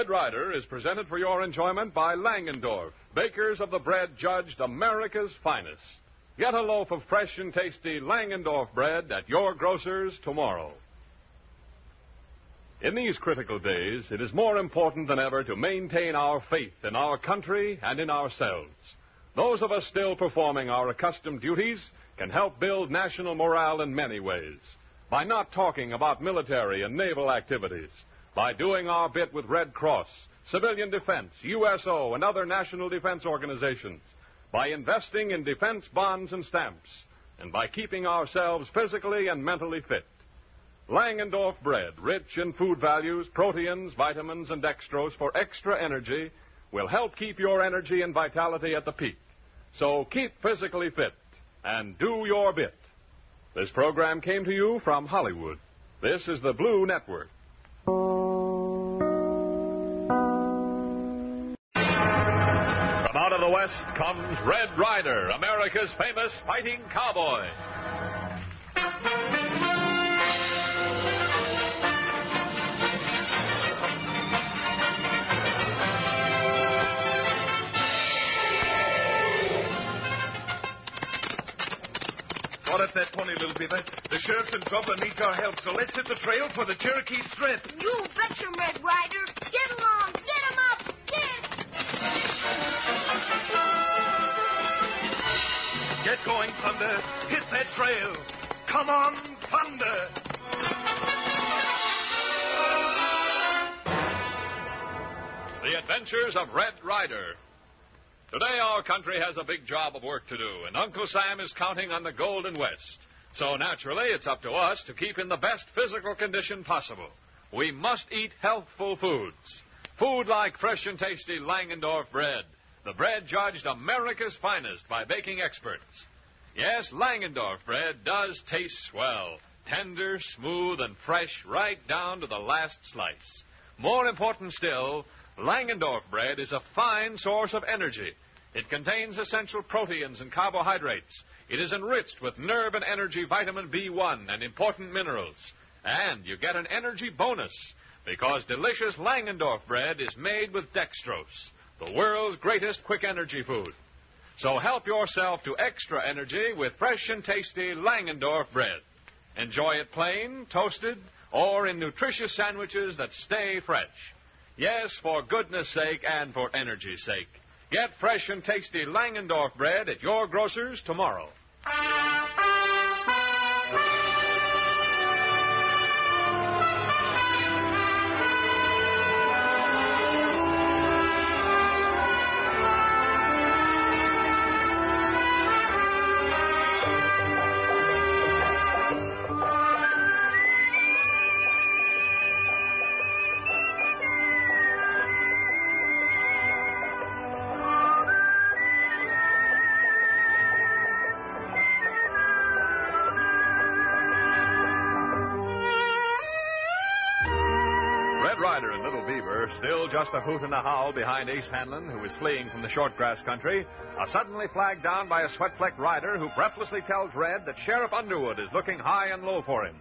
Red Ryder is presented for your enjoyment by Langendorf, bakers of the bread judged America's finest. Get a loaf of fresh and tasty Langendorf bread at your grocer's tomorrow. In these critical days, it is more important than ever to maintain our faith in our country and in ourselves. Those of us still performing our accustomed duties can help build national morale in many ways. By not talking about military and naval activities, by doing our bit with Red Cross, civilian defense, USO, and other national defense organizations, by investing in defense bonds and stamps, and by keeping ourselves physically and mentally fit. Langendorf bread, rich in food values, proteins, vitamins, and dextrose for extra energy, will help keep your energy and vitality at the peak. So keep physically fit and do your bit. This program came to you from Hollywood. This is the Blue Network. From out of the West comes Red Ryder, America's famous fighting cowboy. What if that pony, little beaver? The sheriff's in trouble and needs our help, so let's hit the trail for the Cherokee's strength. You betcha, Red Ryder. Get along. Get him up. Get going, Thunder. Hit that trail. Come on, Thunder. The Adventures of Red Ryder. Today, our country has a big job of work to do, and Uncle Sam is counting on the Golden West. So, naturally, it's up to us to keep in the best physical condition possible. We must eat healthful foods. Food like fresh and tasty Langendorf bread, the bread judged America's finest by baking experts. Yes, Langendorf bread does taste swell, tender, smooth, and fresh right down to the last slice. More important still, Langendorf bread is a fine source of energy. It contains essential proteins and carbohydrates. It is enriched with nerve and energy vitamin B1 and important minerals. And you get an energy bonus because delicious Langendorf bread is made with dextrose, the world's greatest quick energy food. So help yourself to extra energy with fresh and tasty Langendorf bread. Enjoy it plain, toasted, or in nutritious sandwiches that stay fresh. Yes, for goodness sake and for energy's sake. Get fresh and tasty Langendorf bread at your grocer's tomorrow. Ryder and Little Beaver, still just a hoot and a howl behind Ace Hanlon, who is fleeing from the short grass country, are suddenly flagged down by a sweat-flecked rider who breathlessly tells Red that Sheriff Underwood is looking high and low for him.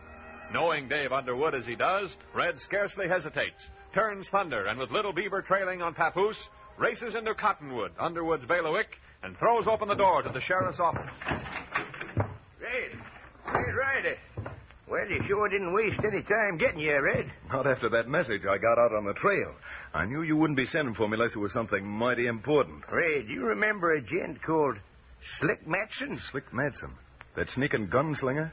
Knowing Dave Underwood as he does, Red scarcely hesitates, turns Thunder, and with Little Beaver trailing on Papoose, races into Cottonwood, Underwood's bailiwick, and throws open the door to the sheriff's office. Red! Red Ryder! Well, you sure didn't waste any time getting here, Red. Not after that message I got out on the trail. I knew you wouldn't be sending for me unless it was something mighty important. Red, you remember a gent called Slick Matson? Slick Matson? That sneaking gunslinger?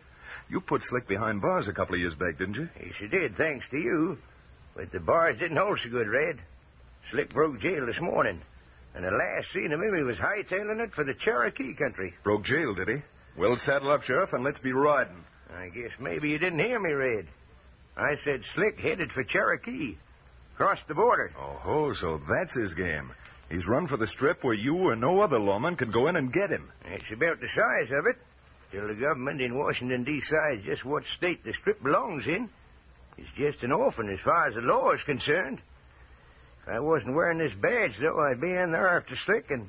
You put Slick behind bars a couple of years back, didn't you? Yes, you did, thanks to you. But the bars didn't hold so good, Red. Slick broke jail this morning. And the last seen of him, he was hightailing it for the Cherokee country. Broke jail, did he? Well, saddle up, Sheriff, and let's be riding. I guess maybe you didn't hear me, Red. I said Slick headed for Cherokee. Crossed the border. Oh, so that's his game. He's run for the strip where you or no other lawman could go in and get him. That's about the size of it. Till the government in Washington decides just what state the strip belongs in. It's just an orphan as far as the law is concerned. If I wasn't wearing this badge, though, I'd be in there after Slick, and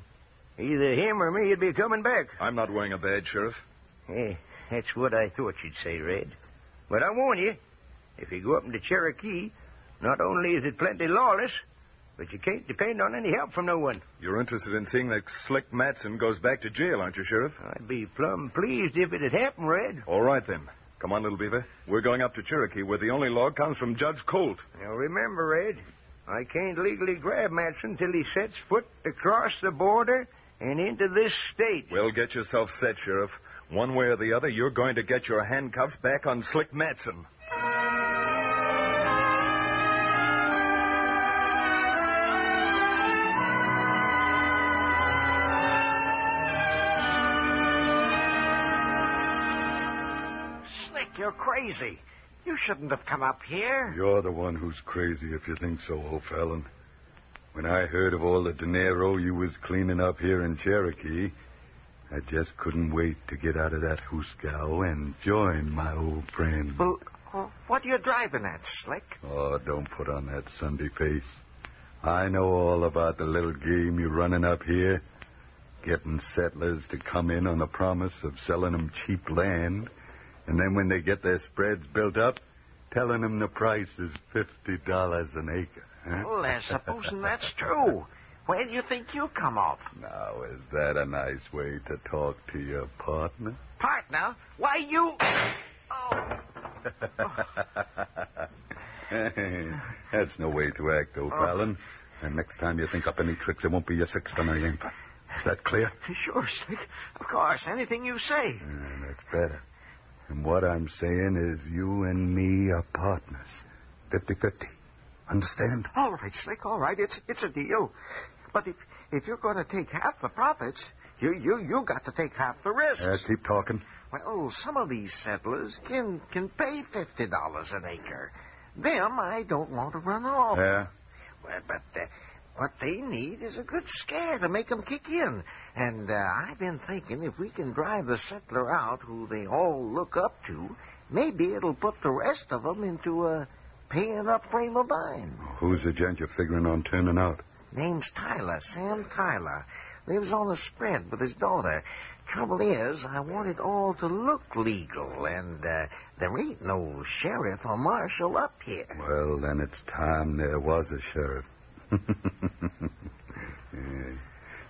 either him or me would be coming back. I'm not wearing a badge, Sheriff. Yeah, that's what I thought you'd say, Red. But I warn you, if you go up into Cherokee, not only is it plenty lawless, But you can't depend on any help from no one. You're interested in seeing that Slick Matson goes back to jail, aren't you, Sheriff? I'd be plumb pleased if it had happened, Red. All right, then. Come on, little beaver. We're going up to Cherokee, where the only log comes from Judge Colt. Now, remember, Red, I can't legally grab Matson till he sets foot across the border and into this state. Well, get yourself set, Sheriff. One way or the other, you're going to get your handcuffs back on Slick Matson. You're crazy. You shouldn't have come up here. You're the one who's crazy if you think so, O'Fallon. When I heard of all the dinero you was cleaning up here in Cherokee, I just couldn't wait to get out of that hoosgow and join my old friend. Well, what are you driving at, Slick? Oh, don't put on that Sunday face. I know all about the little game you're running up here. Getting settlers to come in on the promise of selling them cheap land. And then when they get their spreads built up, telling them the price is $50 an acre. Huh? Well, supposing that's true, where do you think you come off? Now, is that a nice way to talk to your partner? Partner? Why, you... That's no way to act, O'Fallon. And next time you think up any tricks, it won't be your $6 yank. Is that clear? Sure, Slick. Of course, anything you say. That's better. And what I'm saying is you and me are partners. 50-50. Understand? All right, Slick, all right. It's a deal. But if you're going to take half the profits, you got to take half the risks. Keep talking. Well, some of these settlers can pay $50 an acre. Them I don't want to run off. Yeah? Well, but what they need is a good scare to make them kick in. And I've been thinking if we can drive the settler out who they all look up to, maybe it'll put the rest of them into a paying-up frame of mind. Who's the gent you're figuring on turning out? Name's Tyler, Sam Tyler. Lives on the spread with his daughter. Trouble is, I want it all to look legal, and there ain't no sheriff or marshal up here. Well, then it's time there was a sheriff.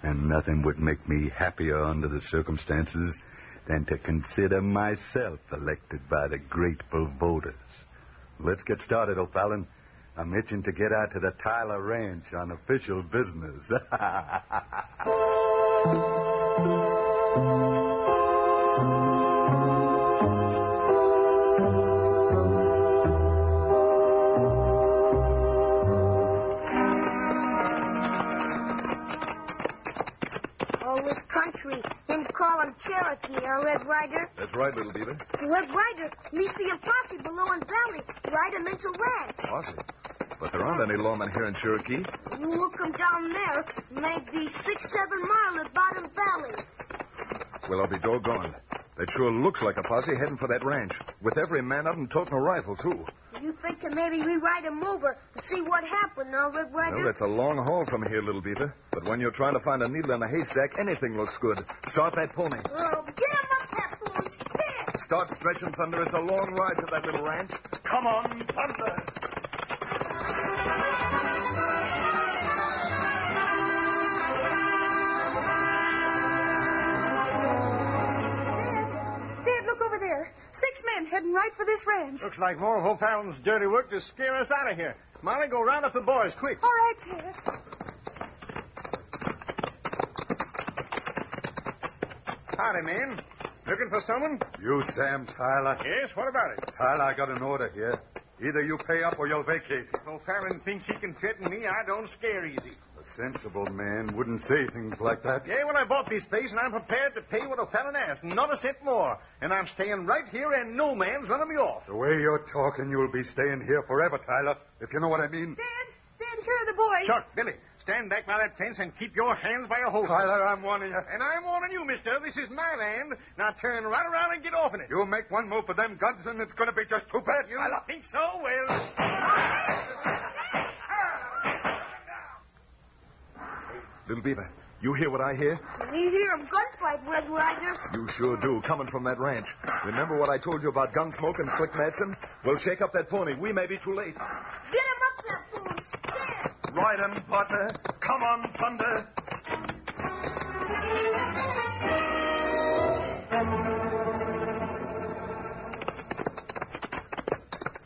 And nothing would make me happier under the circumstances than to consider myself elected by the grateful voters. Let's get started, O'Fallon. I'm itching to get out to the Tyler Ranch on official business. Cherokee, Red Ryder. That's right, little beaver. Red Ryder, me see a posse below in Valley. Ride 'em into ranch. Posse? But there aren't any lawmen here in Cherokee. You look 'em down there, maybe 6-7 miles at Bottom Valley. Well, I'll be doggone. That sure looks like a posse heading for that ranch, with every man of them toting a rifle, too. You thinking maybe we ride 'em over and see what happened, Red Ryder? Well, that's a long haul from here, little beaver. But when you're trying to find a needle in a haystack, anything looks good. Start that pony. Oh, get 'em up, that pony. Stand. Start stretching, Thunder. It's a long ride to that little ranch. Come on, Thunder. Dad, look over there. 6 men heading right for this ranch. Looks like more of O'Fallon's dirty work to scare us out of here. Molly, go round up the boys, quick. All right, Ted. Howdy, man. Looking for someone? You, Sam Tyler? Yes, what about it? Tyler, I got an order here. Either you pay up or you'll vacate. If O'Fallon thinks he can threaten me, I don't scare easy. A sensible man wouldn't say things like that. Yeah, well, I bought this place, and I'm prepared to pay what O'Fallon asked, not a cent more. And I'm staying right here, and no man's running me off. The way you're talking, you'll be staying here forever, Tyler, if you know what I mean. Dad, here are the boys. Chuck, Billy, stand back by that fence and keep your hands by your holster. Tyler, I'm warning you. And I'm warning you, mister. This is my land. Now turn right around and get off in it. You make one move for them guns, and it's going to be just too bad. You think so? Well... Little beaver, you hear what I hear? We hear 'em gunfight, Red Ryder. You sure do, coming from that ranch. Remember what I told you about Gunsmoke and Slick Madsen? Well, shake up that pony. We may be too late. Get 'em up, that pony. Stand. Ride 'em, partner. Come on, Thunder.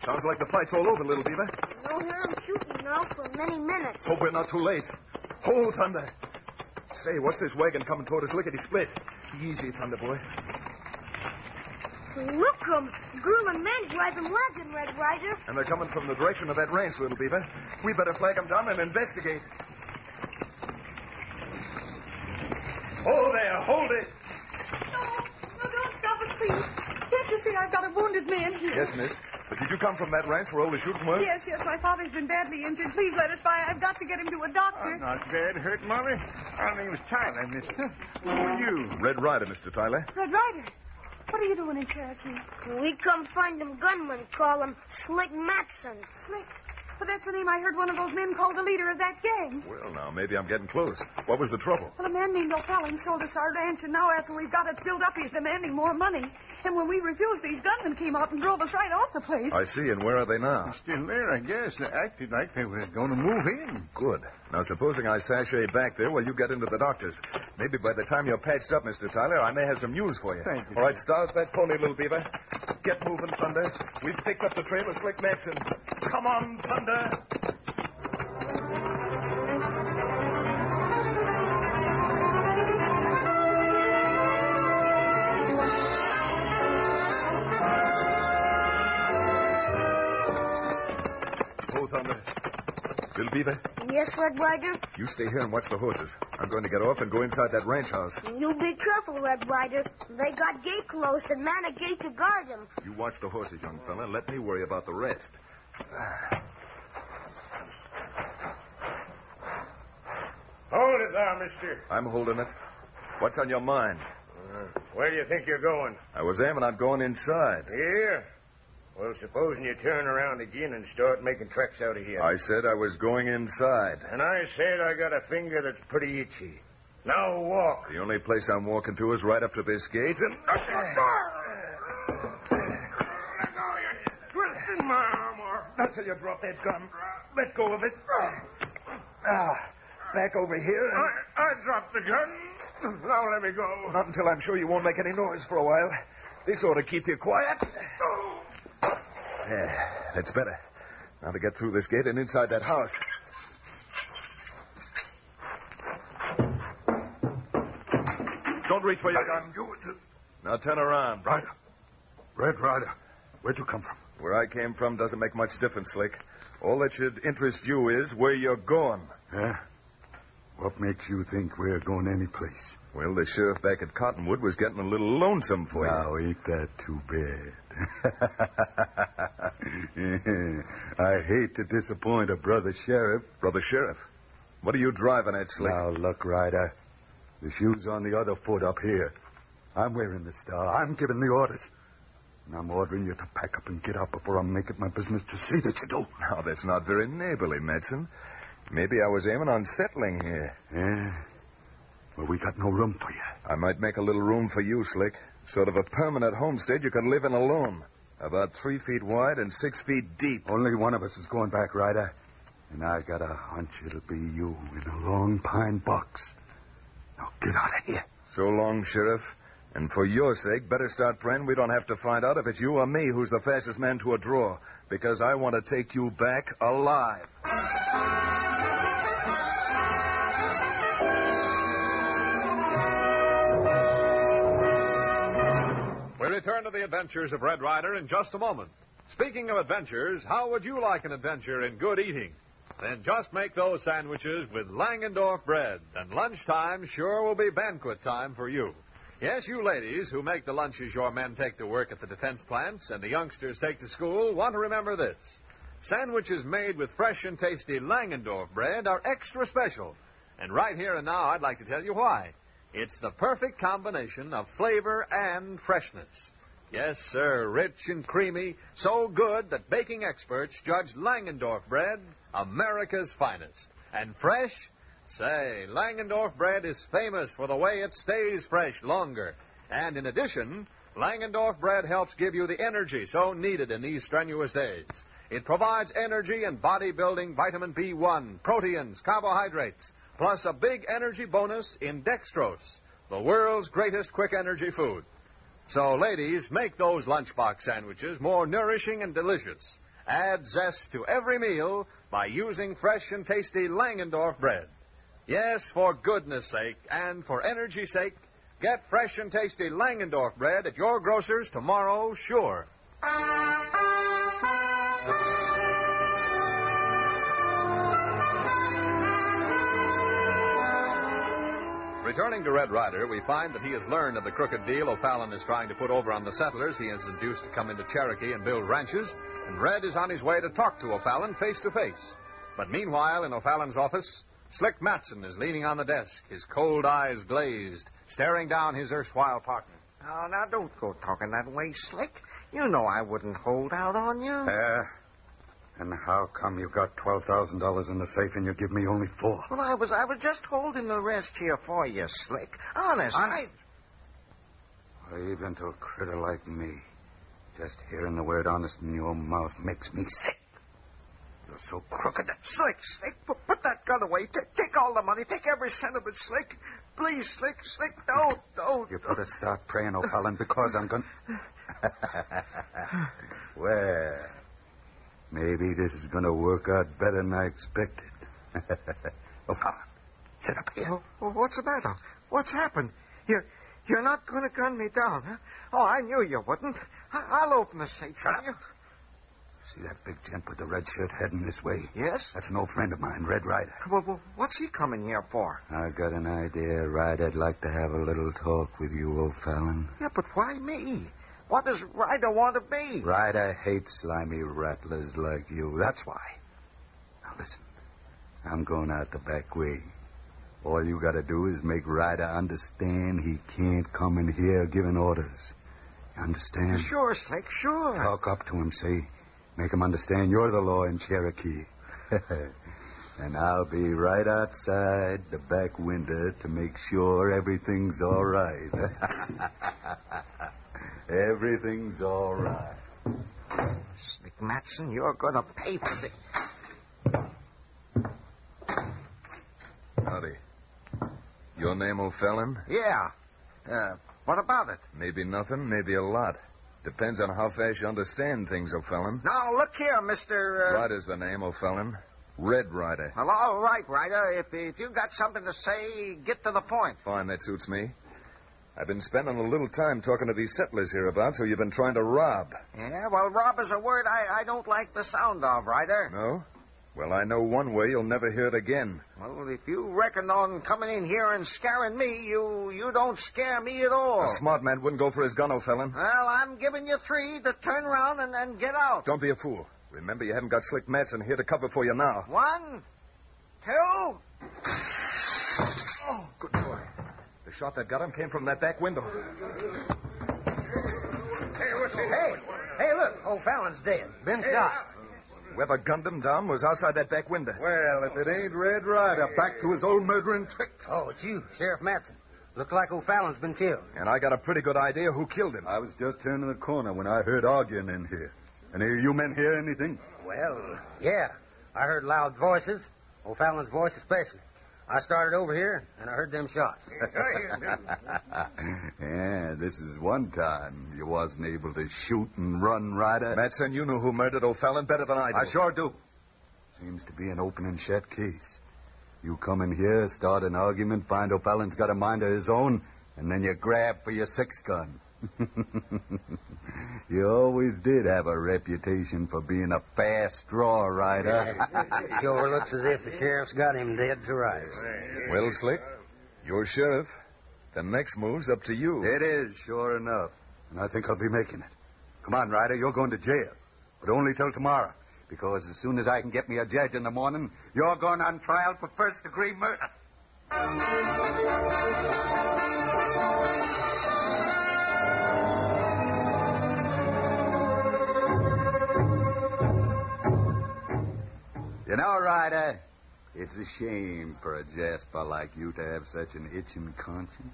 Sounds like the fight's all over, Little Beaver. No hear 'em shooting now for many minutes. Hope we're not too late. Hold, Thunder. Say, what's this wagon coming toward us lickety-split? Easy, Thunder boy. Look 'em. Girl and man driving wagon, Red Ryder. And they're coming from the direction of that ranch, Little Beaver. We better flag them down and investigate. Oh, there. Hold it. No, don't stop us, please. Can't you see I've got a wounded man here? Yes, miss. But did you come from that ranch where all the shooting was? Yes, my father's been badly injured. Please let us by. I've got to get him to a doctor. Not bad hurt, Molly. Our name's Tyler, mister. Who are you? Red Ryder, Mr. Tyler. Red Ryder, what are you doing in Cherokee? We come find them gunmen. Call him Slick Matson. Slick? But that's the name I heard one of those men call the leader of that gang. Well, now, maybe I'm getting close. What was the trouble? Well, a man named O'Fallon sold us our ranch, and now after we've got it filled up, he's demanding more money. And when we refused, these gunmen came out and drove us right off the place. I see, and where are they now? Still there, I guess. They acted like they were going to move in. Good. Now, supposing I sashay back there while you get into the doctor's. Maybe by the time you're patched up, Mr. Tyler, I may have some news for you. Thank you. All right, start that pony, Little Beaver. Get moving, Thunder. We've picked up the trail of Slick Matson. Come on, Thunder. Little Beaver? Yes, Red Ryder? You stay here and watch the horses. I'm going to get off and go inside that ranch house. You be careful, Red Ryder. They got gate closed and man a gate to guard them. You watch the horses, young fella. Let me worry about the rest. Hold it there, mister. I'm holding it. What's on your mind? Where do you think you're going? I was aiming on going inside. Here? Well, supposing you turn around again and start making tracks out of here. I said I was going inside. And I said I got a finger that's pretty itchy. Now walk. The only place I'm walking to is right up to this gate and... Twisting my arm, or not till you drop that gun. Let go of it. Back over here and... I dropped the gun. Now let me go. Not until I'm sure you won't make any noise for a while. This ought to keep you quiet. Yeah, that's better. Now to get through this gate and inside that house. Don't reach for your gun. Now turn around. Ryder. Red Ryder. Where'd you come from? Where I came from doesn't make much difference, Slick. All that should interest you is where you're going. Yeah? What makes you think we're going any place? Well, the sheriff back at Cottonwood was getting a little lonesome for you. Now, ain't that too bad? I hate to disappoint a brother sheriff. Brother sheriff? What are you driving at, Slick? Now, look, Ryder. The shoe's on the other foot up here. I'm wearing the star. I'm giving the orders. And I'm ordering you to pack up and get out before I make it my business to see that you do. Now, that's not very neighborly, Madsen. Maybe I was aiming on settling here. Yeah? Well, we got no room for you. I might make a little room for you, Slick. Sort of a permanent homestead you can live in alone. About 3 feet wide and 6 feet deep. Only one of us is going back, Ryder. And I got a hunch it'll be you in a long pine box. Now get out of here. So long, Sheriff. And for your sake, better start praying we don't have to find out if it's you or me who's the fastest man to a draw. Because I want to take you back alive. We return to the adventures of Red Ryder in just a moment. Speaking of adventures, how would you like an adventure in good eating? Then just make those sandwiches with Langendorf bread, and lunchtime sure will be banquet time for you. Yes, you ladies who make the lunches your men take to work at the defense plants and the youngsters take to school want to remember this. Sandwiches made with fresh and tasty Langendorf bread are extra special. And right here and now, I'd like to tell you why. It's the perfect combination of flavor and freshness. Yes, sir, rich and creamy, so good that baking experts judge Langendorf bread America's finest. And fresh? Say, Langendorf bread is famous for the way it stays fresh longer. And in addition, Langendorf bread helps give you the energy so needed in these strenuous days. It provides energy and bodybuilding vitamin B1, proteins, carbohydrates, plus a big energy bonus in dextrose, the world's greatest quick energy food. So, ladies, make those lunchbox sandwiches more nourishing and delicious. Add zest to every meal by using fresh and tasty Langendorf bread. Yes, for goodness sake and for energy's sake, get fresh and tasty Langendorf bread at your grocer's tomorrow, sure. Returning to Red Ryder, we find that he has learned of the crooked deal O'Fallon is trying to put over on the settlers he has induced to come into Cherokee and build ranches, and Red is on his way to talk to O'Fallon face to face. But meanwhile, in O'Fallon's office, Slick Matson is leaning on the desk, his cold eyes glazed, staring down his erstwhile partner. Oh, now, don't go talking that way, Slick. You know I wouldn't hold out on you. And how come you got $12,000 in the safe and you give me only $4? Well, I was just holding the rest here for you, Slick. Honest. Even to a critter like me, just hearing the word honest in your mouth makes me sick. You're so crooked that... Slick, put that gun away. Take all the money. Take every cent of it, Slick. Please, Slick, don't. You better start praying, O'Fallon, because I'm going... Well, maybe this is going to work out better than I expected. O'Fallon, sit up here. Well, what's the matter? What's happened? You're not going to gun me down, huh? Oh, I knew you wouldn't. I'll open the safe. Shut up. See that big gent with the red shirt heading this way? Yes? That's an old friend of mine, Red Ryder. Well, what's he coming here for? I got an idea, Ryder. I'd like to have a little talk with you, O'Fallon. Yeah, but why me? What does Ryder want of me? Ryder hates slimy rattlers like you. That's why. Now, listen. I'm going out the back way. All you got to do is make Ryder understand he can't come in here giving orders. You understand? Sure, Slick, sure. Talk up to him, see? Make him understand you're the law in Cherokee. And I'll be right outside the back window to make sure everything's all right. Everything's all right. Slick Matson, you're going to pay for this. Howdy. Your name, O'Fallon? Yeah. What about it? Maybe nothing, maybe a lot. Depends on how fast you understand things, O'Fallon. Now, look here, Mr. Ryder's the name, O'Fallon. Red Ryder. Well, all right, Ryder. If you got something to say, get to the point. Fine, that suits me. I've been spending a little time talking to these settlers hereabouts who you've been trying to rob. Yeah, well, rob is a word I don't like the sound of, Ryder. No? Well, I know one way you'll never hear it again. Well, if you reckon on coming in here and scaring me, you don't scare me at all. A smart man wouldn't go for his gun, O'Fallon. Well, I'm giving you 3 to turn around and then get out. Don't be a fool. Remember, you haven't got Slick Matson here to cover for you now. 1, 2... Oh, good boy. The shot that got him came from that back window. Hey, look. O'Fallon's dead. Been shot. Whoever gunned him down was outside that back window. Well, if it ain't Red Ryder, back to his old murdering tricks. Oh, it's you, Sheriff Matson. Look like O'Fallon's been killed. And I got a pretty good idea who killed him. I was just turning the corner when I heard arguing in here. Any of you men hear anything? Well, yeah. I heard loud voices. O'Fallon's voice especially. I started over here, and I heard them shots. Yeah, this is one time you wasn't able to shoot and run, Ryder. Matson, you knew who murdered O'Fallon better than I do. I sure do. Seems to be an open and shut case. You come in here, start an argument, find O'Fallon's got a mind of his own, and then you grab for your 6-gun. You always did have a reputation for being a fast draw, Ryder. Sure looks as if the sheriff's got him dead to rights. Well, Slick, you're sheriff. The next move's up to you. It is, sure enough. And I think I'll be making it. Come on, Ryder, you're going to jail. But only till tomorrow. Because as soon as I can get me a judge in the morning, you're going on trial for first-degree murder. You know, Ryder, it's a shame for a jasper like you to have such an itching conscience.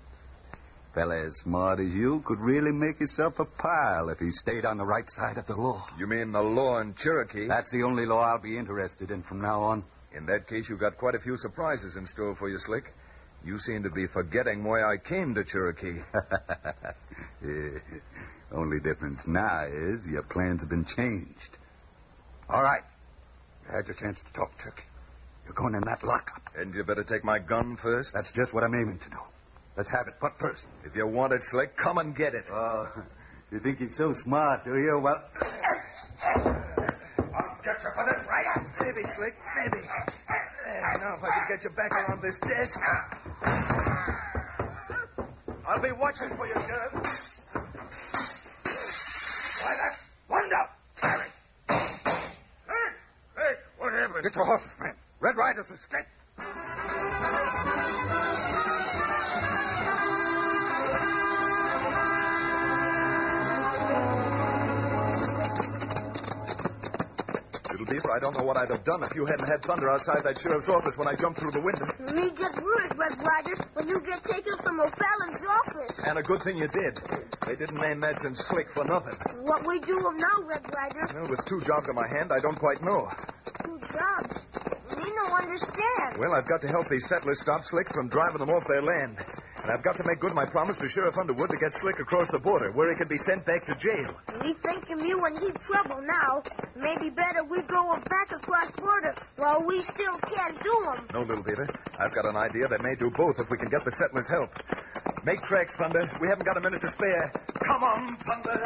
fella as smart as you could really make himself a pile if he stayed on the right side of the law. You mean the law in Cherokee? That's the only law I'll be interested in from now on. In that case, you've got quite a few surprises in store for you, Slick. You seem to be forgetting why I came to Cherokee. Yeah. Only difference now is your plans have been changed. All right. You had your chance to talk, Turkey. You're going in that lockup. And you better take my gun first? That's just what I'm aiming to do. Let's have it. But first. If you want it, Slick, come and get it. Oh, you think you're so smart, do you? Well... I'll get you for this, Ryder. Maybe, Slick, maybe. Now, if I could get you back around this desk. I'll be watching for you, Sheriff. Why, that's Wanda. Hey, what happened? Get your horses, man. Red Ryder's escaped. Little Beaver, I don't know what I'd have done if you hadn't had thunder outside that sheriff's office when I jumped through the window. Me get worried, Red Ryder, when you get taken from O'Fallon's office. And a good thing you did. They didn't name Madsen Slick for nothing. What we do now, Red Ryder? Well, with 2 jobs in my hand, I don't quite know. 2 jobs? Me no understand. Well, I've got to help these settlers stop Slick from driving them off their land. And I've got to make good my promise to Sheriff Underwood to get Slick across the border, where he can be sent back to jail. Me thinking you in heap trouble now. Maybe better we go back across border while we still can't do 'em. No, Little Beaver. I've got an idea that may do both if we can get the settlers' help. Make tracks, Thunder. We haven't got a minute to spare. Come on, Thunder.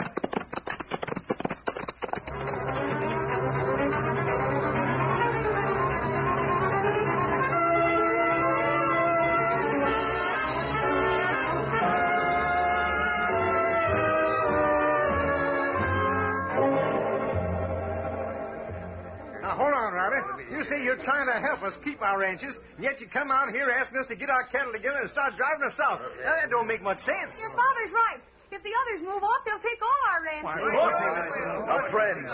You say you're trying to help us keep our ranches, and yet you come out here asking us to get our cattle together and start driving them south. Now, that don't make much sense. Yes, Father's right. If the others move off, they'll take all our ranches. Now, friends,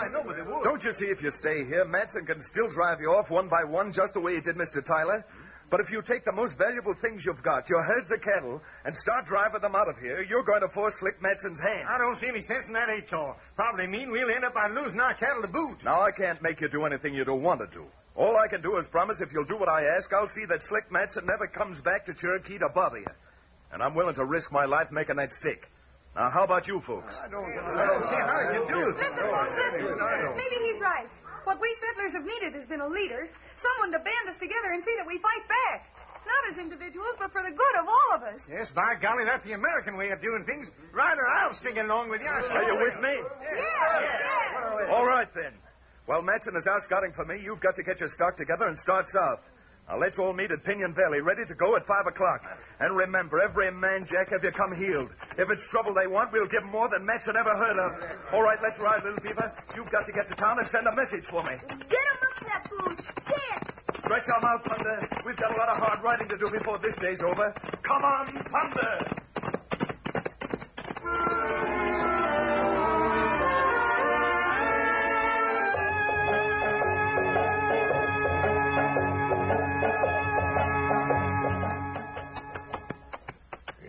don't you see if you stay here, Madsen can still drive you off one by one just the way he did Mr. Tyler? But if you take the most valuable things you've got, your herds of cattle, and start driving them out of here, you're going to force Slick Madsen's hand. I don't see any sense in that, H.R. Probably mean we'll end up by losing our cattle to boot. Now, I can't make you do anything you don't want to do. All I can do is promise if you'll do what I ask, I'll see that Slick Madsen never comes back to Cherokee to bother you. And I'm willing to risk my life making that stick. Now, how about you folks? I don't see how you can do it. Listen, folks, listen. Maybe he's right. What we settlers have needed has been a leader, someone to band us together and see that we fight back. Not as individuals, but for the good of all of us. Yes, by golly, that's the American way of doing things. Ryder, I'll stick along with you. Are you with me? Yeah. All right, then. While Madsen is out scouting for me, you've got to get your stock together and start south. Now, let's all meet at Pinion Valley, ready to go at 5 o'clock. And remember, every man, Jack, have you come healed. If it's trouble they want, we'll give more than Madsen ever heard of. All right, let's ride, Little Beaver. You've got to get to town and send a message for me. Get him up that boots. Get! Stretch our mouth, Thunder. We've got a lot of hard riding to do before this day's over. Come on, Thunder!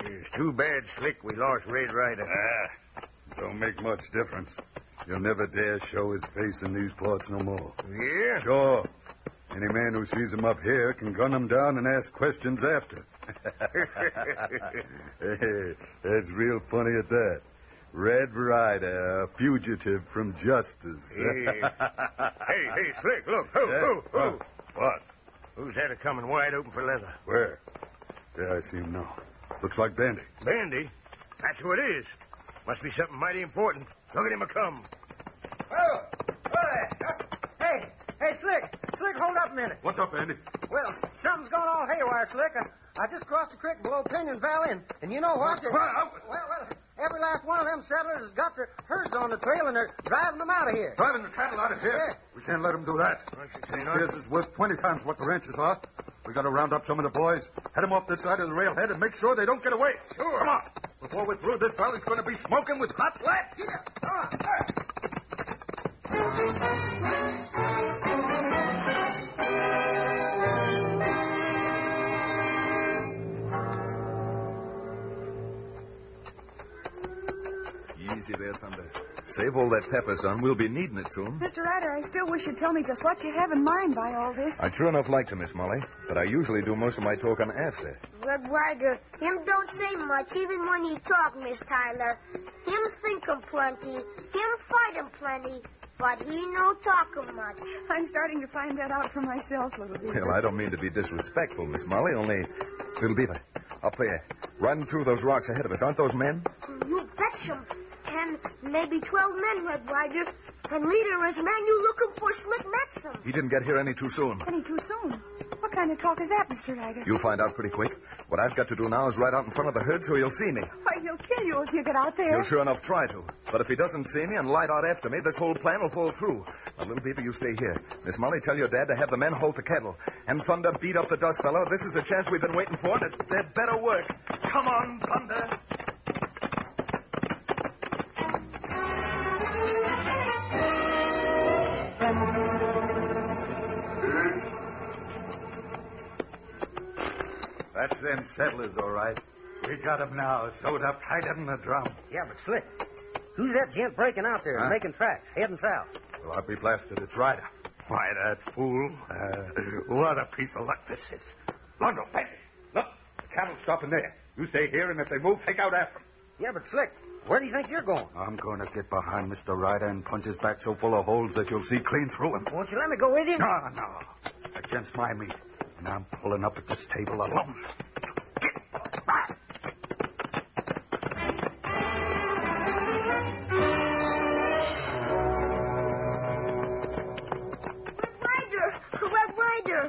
It's too bad, Slick, we lost Red Ryder. Don't make much difference. You'll never dare show his face in these parts no more. Yeah? Sure. Any man who sees him up here can gun him down and ask questions after. Hey, that's real funny at that. Red Ryder, a fugitive from justice. Hey, Slick, look. Who? What? Who's that coming wide open for leather? Where? Yeah, I see him now. Looks like Bandy. Bandy? That's who it is. Must be something mighty important. Look at him a-come. Oh, Hey, Slick, hold up a minute. What's up, Andy? Well, something's gone all haywire, Slick. I just crossed the creek below Pinion Valley, and you know what? Well, every last one of them settlers has got their herds on the trail, and they're driving them out of here. Driving the cattle out of here? Yeah. We can't let them do that. This is worth 20 times what the ranches are. We got to round up some of the boys, head them off this side of the railhead, and make sure they don't get away. Sure. Come on. Before we're through, this valley's going to be smoking with hot lead. Yeah. Come on. there, Thunder. Save all that pepper, son. We'll be needing it soon. Mr. Ryder, I still wish you'd tell me just what you have in mind by all this. I'd sure enough like to, Miss Molly, but I usually do most of my talking after. Red Ryder, him don't say much even when he talk, Miss Tyler. Him thinkin' plenty, him fightin' plenty, but he no talkin' much. I'm starting to find that out for myself, Little Beaver. Well, I don't mean to be disrespectful, Miss Molly, only... Little Beaver, up there, running through those rocks ahead of us. Aren't those men? You betcha. 10, maybe 12 men, Red Ryder. And leader is man you looking for, Slick Maxim. He didn't get here any too soon. Any too soon? What kind of talk is that, Mr. Ryder? You'll find out pretty quick. What I've got to do now is ride out in front of the herd so he'll see me. Why, he'll kill you if you get out there. He'll sure enough try to. But if he doesn't see me and light out after me, this whole plan will fall through. Now, Little Beaver, you stay here. Miss Molly, tell your dad to have the men halt the cattle. And Thunder, beat up the dust fellow. This is the chance we've been waiting for, and it better work. Come on, Thunder. That's them settlers, all right. We got 'em now, sewed up tighter than a drum. Yeah, but Slick, who's that gent breaking out there and making tracks, heading south? Well, I'll be blasted, it's Ryder. Why, that fool. What a piece of luck this is. Londo, hey, look, the cattle's stopping there. You stay here, and if they move, take out after them. Yeah, but Slick, where do you think you're going? I'm going to get behind Mr. Ryder and punch his back so full of holes that you'll see clean through him. Won't you let me go with you? No. That gent's my meat, and I'm pulling up at this table alone.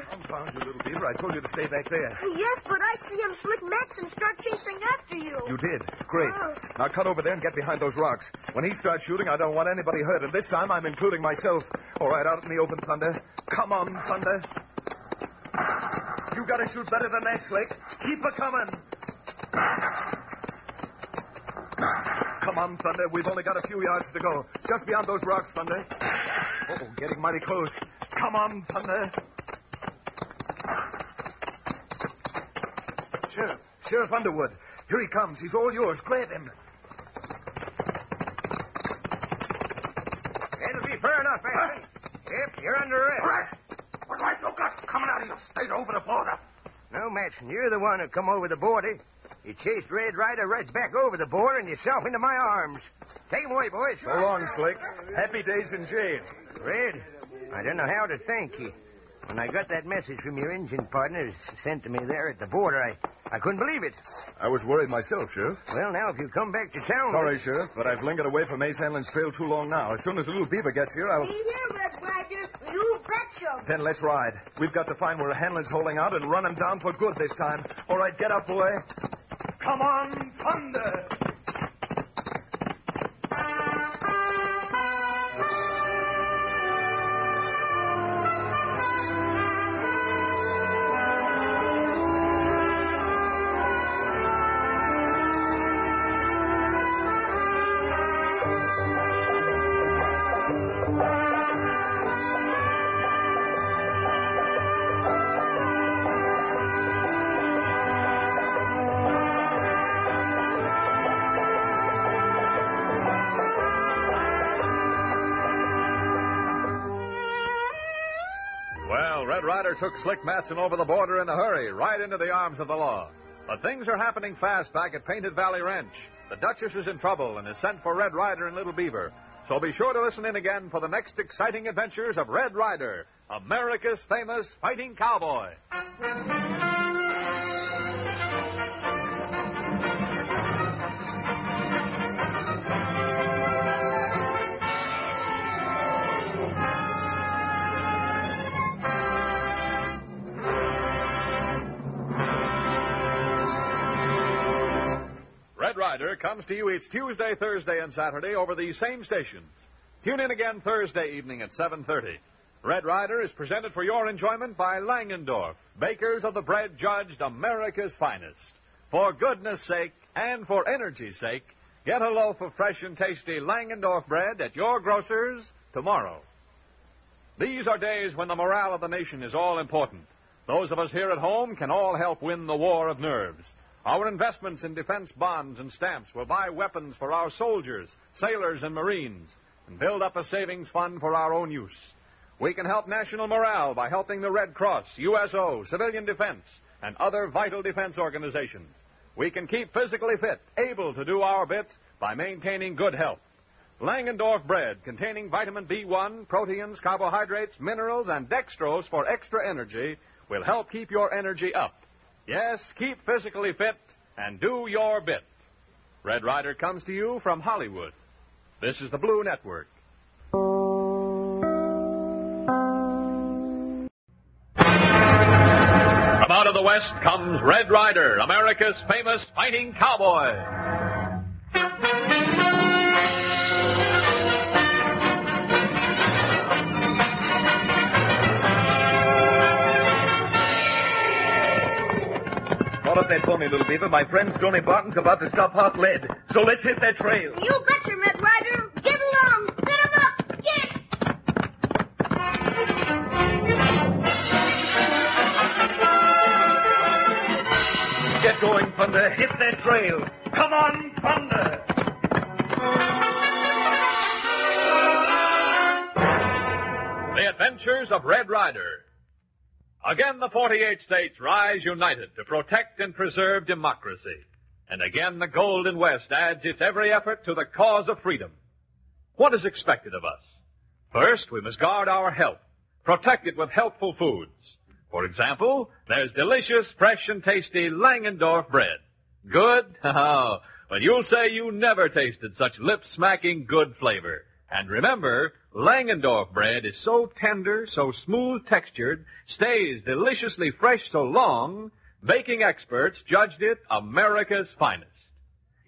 Confound you, Little Beaver. I told you to stay back there. Yes, but I see him Slick Maxim start chasing after you. You did. Great. Now cut over there and get behind those rocks. When he starts shooting, I don't want anybody hurt, and this time I'm including myself. All right, out in the open, Thunder. Come on, Thunder. You gotta shoot better than that, Slick. Keep her coming. Come on, Thunder. We've only got a few yards to go. Just beyond those rocks, Thunder. Oh, getting mighty close. Come on, Thunder. Sheriff Underwood. Here he comes. He's all yours. Grab him. It'll be fair enough, Anthony. Yep, you're under arrest. Arrest? What right you got coming out of your state over the border? No, Matson, you're the one who come over the border. You chased Red Ryder right back over the border and yourself into my arms. Take him away, boys. So long, Slick. Happy days in jail. Red, I don't know how to thank you. When I got that message from your engine partners sent to me there at the border, I couldn't believe it. I was worried myself, Sheriff. Well, now, if you come back to town... Sorry, Sheriff, but I've lingered away from Ace Hanlon's trail too long now. As soon as Little Beaver gets here, I'll... Be here, Red Ryder. You betcha. Then let's ride. We've got to find where Hanlon's holding out and run him down for good this time. All right, get up, boy. Come on, Thunder! Red Ryder took Slick Matson over the border in a hurry, right into the arms of the law. But things are happening fast back at Painted Valley Ranch. The Duchess is in trouble and is sent for Red Ryder and Little Beaver. So be sure to listen in again for the next exciting adventures of Red Ryder, America's famous fighting cowboy. Red Ryder comes to you each Tuesday, Thursday, and Saturday over these same stations. Tune in again Thursday evening at 7:30. Red Ryder is presented for your enjoyment by Langendorf, bakers of the bread judged America's finest. For goodness sake and for energy's sake, get a loaf of fresh and tasty Langendorf bread at your grocer's tomorrow. These are days when the morale of the nation is all important. Those of us here at home can all help win the war of nerves. Our investments in defense bonds and stamps will buy weapons for our soldiers, sailors, and Marines, and build up a savings fund for our own use. We can help national morale by helping the Red Cross, USO, Civilian Defense, and other vital defense organizations. We can keep physically fit, able to do our bit by maintaining good health. Langendorf bread, containing vitamin B1, proteins, carbohydrates, minerals, and dextrose for extra energy, will help keep your energy up. Yes, keep physically fit and do your bit. Red Ryder comes to you from Hollywood. This is the Blue Network. From out of the West comes Red Ryder, America's famous fighting cowboy. Call up that pony, little beaver. My friend Stony Barton's about to stop hot lead. So let's hit that trail. You betcha, Red Ryder. Get along. Set him up. Get! Get going, Thunder. Hit that trail. Come on, Thunder. The Adventures of Red Ryder. Again, the 48 states rise united to protect and preserve democracy. And again, the Golden West adds its every effort to the cause of freedom. What is expected of us? First, we must guard our health, protect it with healthful foods. For example, there's delicious, fresh, and tasty Langendorf bread. Good? Oh, but you'll say you never tasted such lip-smacking good flavor. And remember, Langendorf bread is so tender, so smooth-textured, stays deliciously fresh so long, baking experts judged it America's finest.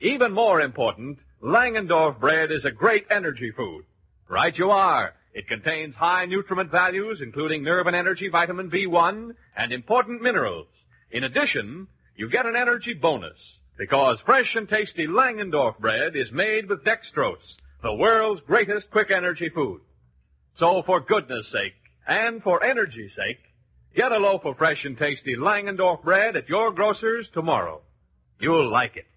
Even more important, Langendorf bread is a great energy food. Right you are. It contains high nutriment values, including nerve and energy vitamin B1 and important minerals. In addition, you get an energy bonus, because fresh and tasty Langendorf bread is made with dextrose, the world's greatest quick energy food. So for goodness sake, and for energy's sake, get a loaf of fresh and tasty Langendorf bread at your grocer's tomorrow. You'll like it.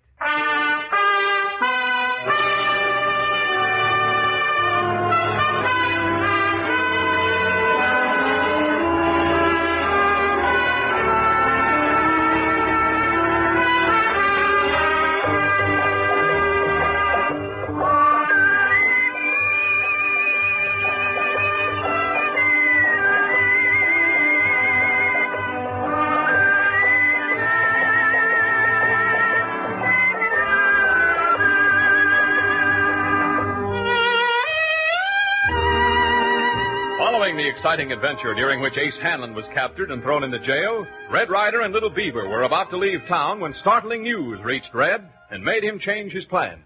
Following the exciting adventure during which Ace Hanlon was captured and thrown into jail, Red Ryder and Little Beaver were about to leave town when startling news reached Red and made him change his plans.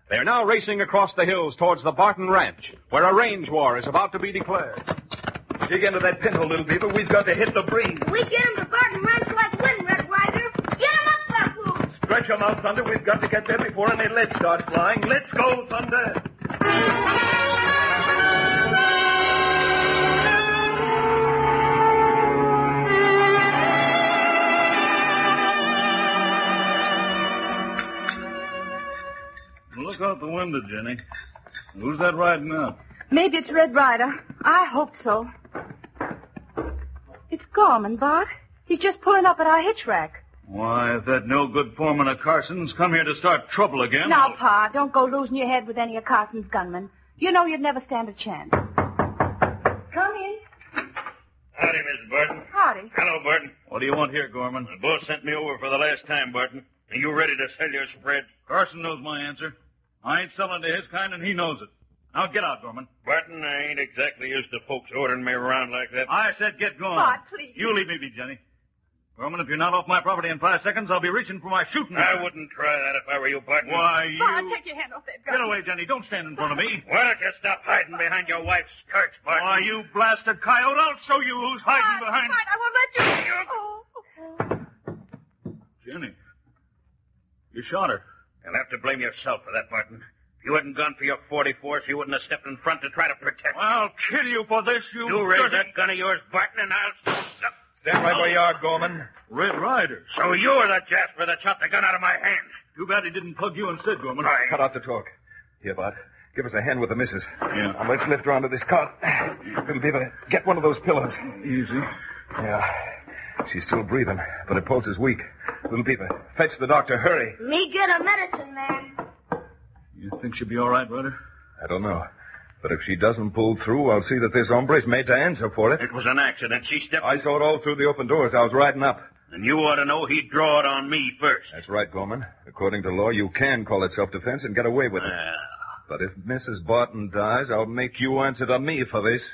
They are now racing across the hills towards the Barton Ranch, where a range war is about to be declared. Dig into that pinhole, Little Beaver. We've got to hit the breeze. We get him to Barton Ranch like wind, Red Ryder. Get him up, Buffalo. Stretch 'em out, Thunder. We've got to get there before any lead starts flying. Let's go, Thunder. Look out the window, Jenny. Who's that riding up? Maybe it's Red Ryder. I hope so. It's Gorman, Bart. He's just pulling up at our hitch rack. Why, if that no-good foreman of Carson's come here to start trouble again... Now, Pa, don't go losing your head with any of Carson's gunmen. You know you'd never stand a chance. Come in. Howdy, Mrs. Barton. Howdy. Hello, Barton. What do you want here, Gorman? The boss sent me over for the last time, Barton. Are you ready to sell your spread? Carson knows my answer. I ain't selling to his kind, and he knows it. Now get out, Gorman. Barton, I ain't exactly used to folks ordering me around like that. I said get going. Bart, please. You leave me be, Jenny. Gorman, if you're not off my property in 5 seconds, I'll be reaching for my shooting knife. I wouldn't try that if I were you, Barton. Why, you... Bart, take your hand off that gun. Get away, Jenny. Don't stand in front of me. Why don't you stop hiding behind your wife's skirts, Barton? Why, you blasted coyote, I'll show you who's hiding behind... Bart, I won't let you... Oh. Jenny, you shot her. You'll have to blame yourself for that, Barton. If you hadn't gone for your 44, you wouldn't have stepped in front to try to protect me. I'll kill you for this, you... You raise that gun of yours, Barton, and I'll... Stand right where you are, Gorman. Red Ryder. So you're the Jasper that shot the gun out of my hand. Too bad he didn't plug you instead, Gorman. Cut out the talk. Here, Bart. Give us a hand with the missus. Yeah. Now, let's lift her onto this cot. Little Beaver, get one of those pillows. Easy. Yeah. She's still breathing, but her pulse is weak. Little Beaver, fetch the doctor. Hurry. Me get a medicine man. You think she'll be all right, Ryder? I don't know. But if she doesn't pull through, I'll see that this hombre's made to answer for it. It was an accident. She stepped... I saw it all through the open doors. I was riding up. And you ought to know he'd draw it on me first. That's right, Gorman. According to law, you can call it self-defense and get away with it. But if Mrs. Barton dies, I'll make you answer to me for this.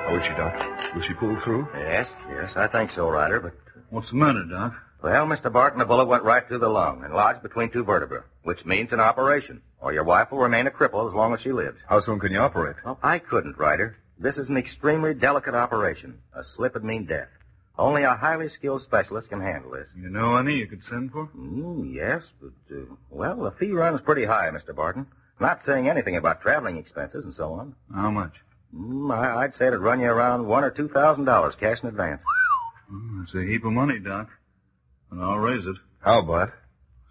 How is she, Doc? Will she pull through? Yes, I think so, Ryder, but... What's the matter, Doc? Well, Mr. Barton, the bullet went right through the lung and lodged between two vertebrae, which means an operation, or your wife will remain a cripple as long as she lives. How soon can you operate? Well, I couldn't, Ryder. This is an extremely delicate operation. A slip would mean death. Only a highly skilled specialist can handle this. You know any you could send for? Yes, but, well, the fee runs pretty high, Mr. Barton. Not saying anything about traveling expenses and so on. How much? I'd say it'd run you around $1,000 or $2,000 cash in advance. That's a heap of money, Doc. And I'll raise it. How, Bud?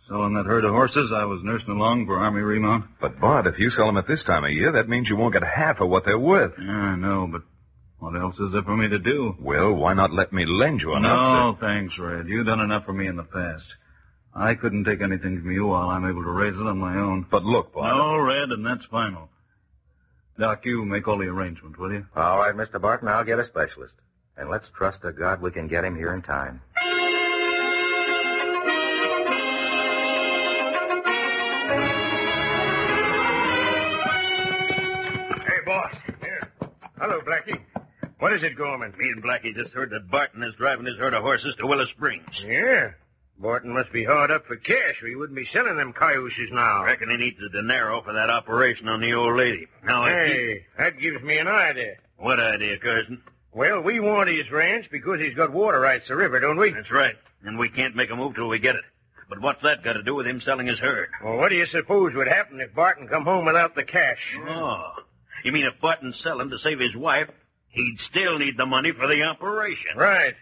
Selling that herd of horses I was nursing along for Army remount. But, Bud, if you sell them at this time of year, that means you won't get half of what they're worth. Yeah, I know, but what else is there for me to do? Well, why not let me lend you enough? No, thanks, Red. You've done enough for me in the past. I couldn't take anything from you while I'm able to raise it on my own. But look, Bud. No, Red, and that's final. Doc, you make all the arrangements, will you? All right, Mr. Barton, I'll get a specialist. And let's trust to God we can get him here in time. Hey, boss. Here. Hello, Blackie. What is it, Gorman? Me and Blackie just heard that Barton is driving his herd of horses to Willow Springs. Yeah. Barton must be hard up for cash, or he wouldn't be selling them cayuses now. I reckon he needs the dinero for that operation on the old lady. Now, that gives me an idea. What idea, cousin? Well, we want his ranch because he's got water rights to the river, don't we? That's right. And we can't make a move till we get it. But what's that got to do with him selling his herd? Well, what do you suppose would happen if Barton come home without the cash? Oh. You mean if Barton's selling to save his wife, he'd still need the money for the operation? Right.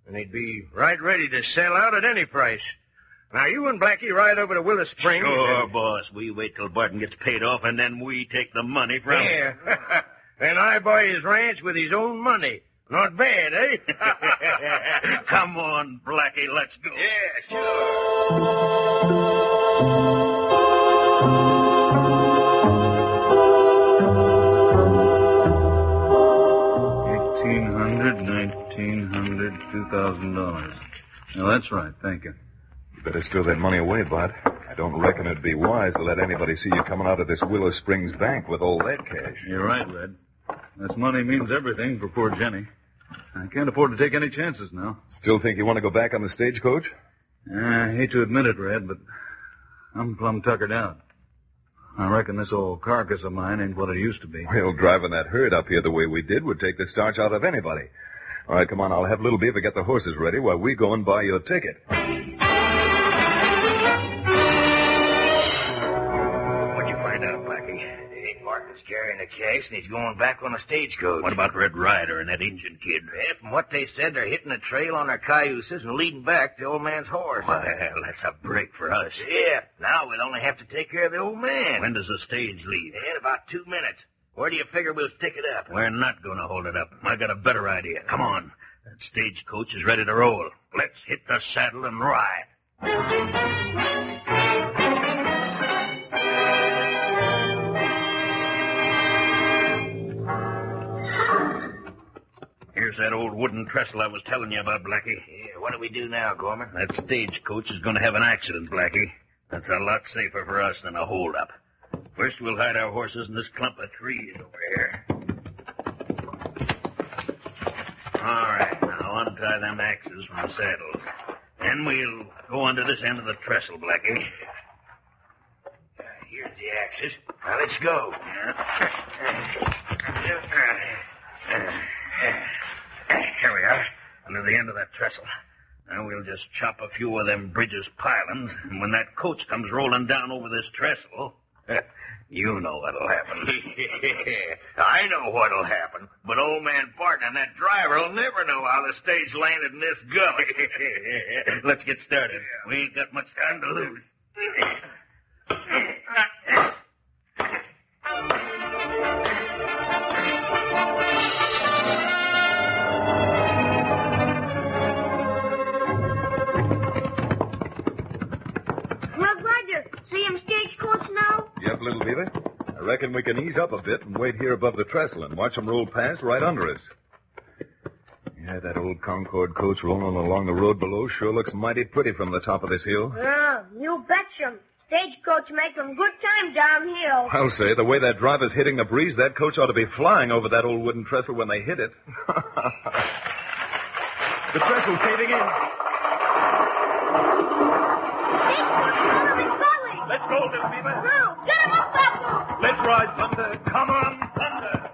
And he'd be right ready to sell out at any price. Now, you and Blackie ride over to Willow Springs. Sure, boss. We wait till Barton gets paid off, and then we take the money from him. Yeah. Then I buy his ranch with his own money. Not bad, eh? Come on, Blackie, let's go. Yeah, sure. $1,800, $2,000. Now, that's right. Thank you. You better steal that money away, Bud. I don't reckon it'd be wise to let anybody see you coming out of this Willow Springs bank with all that cash. You're right, Red. This money means everything for poor Jenny. I can't afford to take any chances now. Still think you want to go back on the stagecoach? I hate to admit it, Red, but I'm plumb tuckered out. I reckon this old carcass of mine ain't what it used to be. Well, driving that herd up here the way we did would take the starch out of anybody. All right, come on, I'll have Little Beaver get the horses ready while we go and buy your ticket. What'd you find out, Blackie? Barton's carrying the cash, and he's going back on a stagecoach. What about Red Ryder and that Injun kid? Yeah, from what they said, they're hitting the trail on their cayuses and leading back the old man's horse. Well, that's a break for us. Yeah, now we'll only have to take care of the old man. When does the stage leave? In about 2 minutes. Where do you figure we'll stick it up? We're not going to hold it up. I got a better idea. Come on. That stagecoach is ready to roll. Let's hit the saddle and ride. Here's that old wooden trestle I was telling you about, Blackie. Yeah, what do we do now, Gorman? That stagecoach is going to have an accident, Blackie. That's a lot safer for us than a holdup. First, we'll hide our horses in this clump of trees over here. All right, now untie them axes from the saddles. Then we'll go under this end of the trestle, Blackie. Here's the axes. Now, let's go. Here we are, under the end of that trestle. And we'll just chop a few of them bridges pilings, and when that coach comes rolling down over this trestle, you know what'll happen. I know what'll happen, but old man Barton and that driver will never know how the stage landed in this gully. Let's get started. We ain't got much time to lose. Yep, little beaver. I reckon we can ease up a bit and wait here above the trestle and watch them roll past right under us. Yeah, that old Concord coach rolling along the road below sure looks mighty pretty from the top of this hill. You betcha. Stagecoach make 'em good time downhill. I'll say, the way that driver's hitting the breeze, that coach ought to be flying over that old wooden trestle when they hit it. The trestle's caving in. Let's go, little beaver. No, get him up, Papa. Let's ride, Thunder. Come on, Thunder.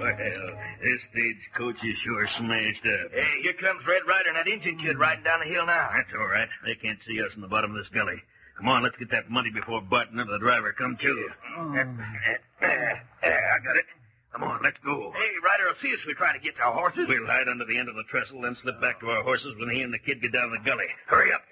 Well, this stagecoach is sure smashed up. Hey, here comes Red Ryder and that Indian kid riding down the hill now. That's all right. They can't see us in the bottom of this gully. Come on, let's get that money before Barton and the driver come to. I got it. Come on, let's go. Hey, Ryder will see us if we try to get to our horses. We'll hide under the end of the trestle, then slip back to our horses when he and the kid get down the gully. Hurry up.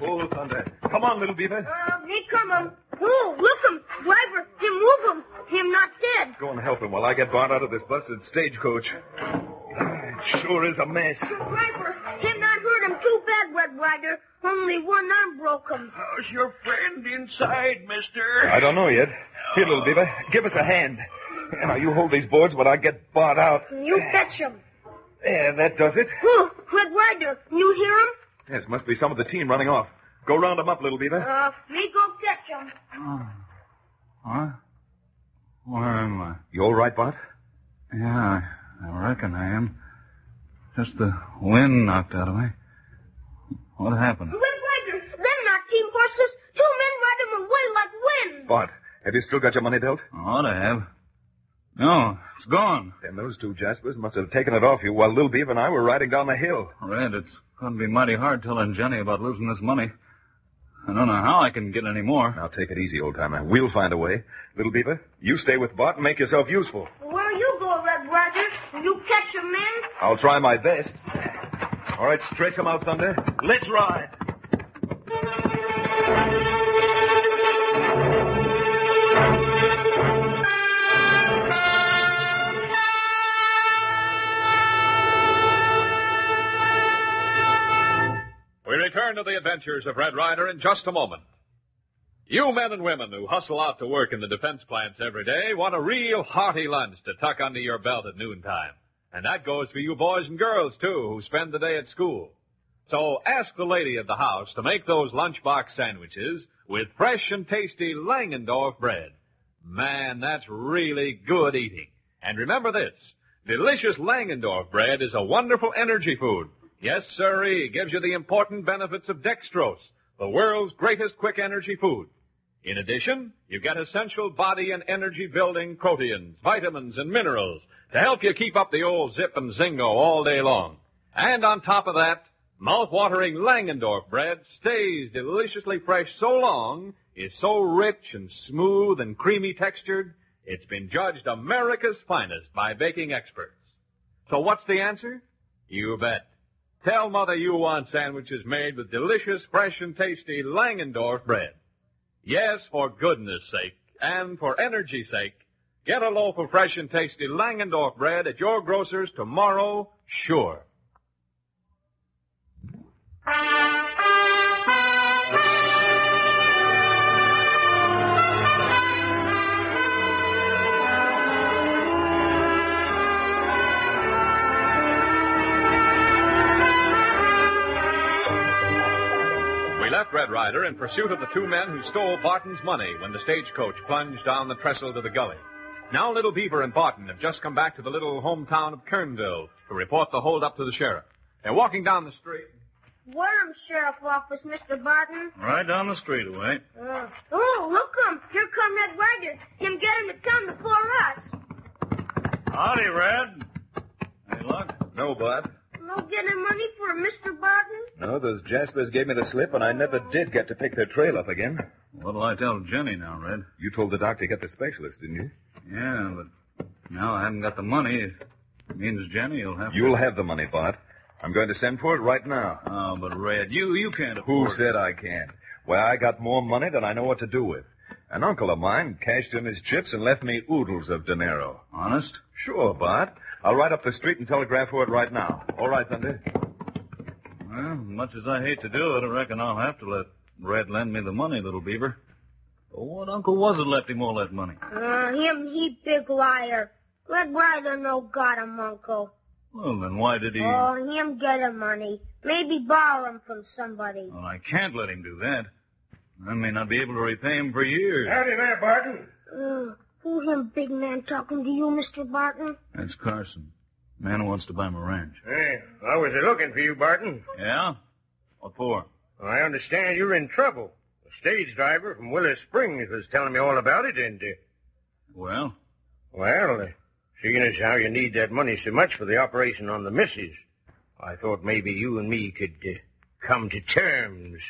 Oh, Thunder. Come on, little beaver. He come 'em. Oh, look 'em. Driver, him move 'em. Him not dead. Go and help him while I get Bart out of this busted stagecoach. It sure is a mess. Driver, him not hurt him too bad, Red Ryder. Only one arm broke him. How's your friend inside, mister? I don't know yet. Here, little beaver, give us a hand. Now, you hold these boards while I get Bart out. You catch him. There, that does it. Oh, Red Ryder, you hear him? Yes, must be some of the team running off. Go round them up, little beaver. Me go catch him. What? Where am I? You all right, Bart? Yeah, I reckon I am. Just the wind knocked out of me. What happened? Red Ryder, they're not team horses. 2 men ride them away like wind. Bart, have you still got your money belt? Ought to have. No, it's gone. Then those two Jaspers must have taken it off you while Little Beaver and I were riding down the hill. Red, it's going to be mighty hard telling Jenny about losing this money. I don't know how I can get any more. Now, take it easy, old-timer. We'll find a way. Little Beaver, you stay with Bart and make yourself useful. Where you go, Red Ryder? You catch a man? I'll try my best. All right, stretch them out, Thunder. Let's ride. We return to the adventures of Red Ryder in just a moment. You men and women who hustle out to work in the defense plants every day want a real hearty lunch to tuck under your belt at noontime. And that goes for you boys and girls, too, who spend the day at school. So ask the lady of the house to make those lunchbox sandwiches with fresh and tasty Langendorf bread. Man, that's really good eating. And remember this, delicious Langendorf bread is a wonderful energy food. Yes, sirree, it gives you the important benefits of dextrose, the world's greatest quick energy food. In addition, you get essential body and energy-building proteins, vitamins, and minerals to help you keep up the old zip and zingo all day long. And on top of that, mouth-watering Langendorf bread stays deliciously fresh so long, is so rich and smooth and creamy textured, it's been judged America's finest by baking experts. So what's the answer? You bet. Tell Mother you want sandwiches made with delicious, fresh, and tasty Langendorf bread. Yes, for goodness sake, and for energy's sake, get a loaf of fresh and tasty Langendorf bread at your grocer's tomorrow, sure. Left Red Ryder in pursuit of the 2 men who stole Barton's money when the stagecoach plunged down the trestle to the gully. Now Little Beaver and Barton have just come back to the little hometown of Kernville to report the holdup to the sheriff. They're walking down the street. Where's Sheriff Office, Mr. Barton? Right down the street away. Oh, look, here come Red Ryder. Him getting to town before us. Howdy, Red. Any luck? No, Bud. No getting money for Mr. Barton? No, those Jaspers gave me the slip, and I never did get to pick their trail up again. What'll I tell Jenny now, Red? You told the doc to get the specialist, didn't you? Yeah, but now I haven't got the money. It means Jenny will have to... You'll have the money, Bart. I'm going to send for it right now. Oh, but Red, you can't afford... Who said I can't? Well, I got more money than I know what to do with. An uncle of mine cashed in his chips and left me oodles of dinero. Honest? Sure, Bart. I'll ride up the street and telegraph for it right now. All right, Thunder? Well, much as I hate to do it, I reckon I'll have to let Red lend me the money, little beaver. But what uncle was it left him all that money? He big liar. Red Ryder no got him, Uncle. Well, then why did he... Oh, him get him money. Maybe borrow him from somebody. Well, I can't let him do that. I may not be able to repay him for years. Howdy there, Barton. Who him big man talking to you, Mr. Barton? That's Carson. Man who wants to buy my ranch. Hey, I was looking for you, Barton. Yeah? What for? I understand you're in trouble. The stage driver from Willis Springs was telling me all about it, and... Well? Well, seeing as how you need that money so much for the operation on the missus, I thought maybe you and me could come to terms.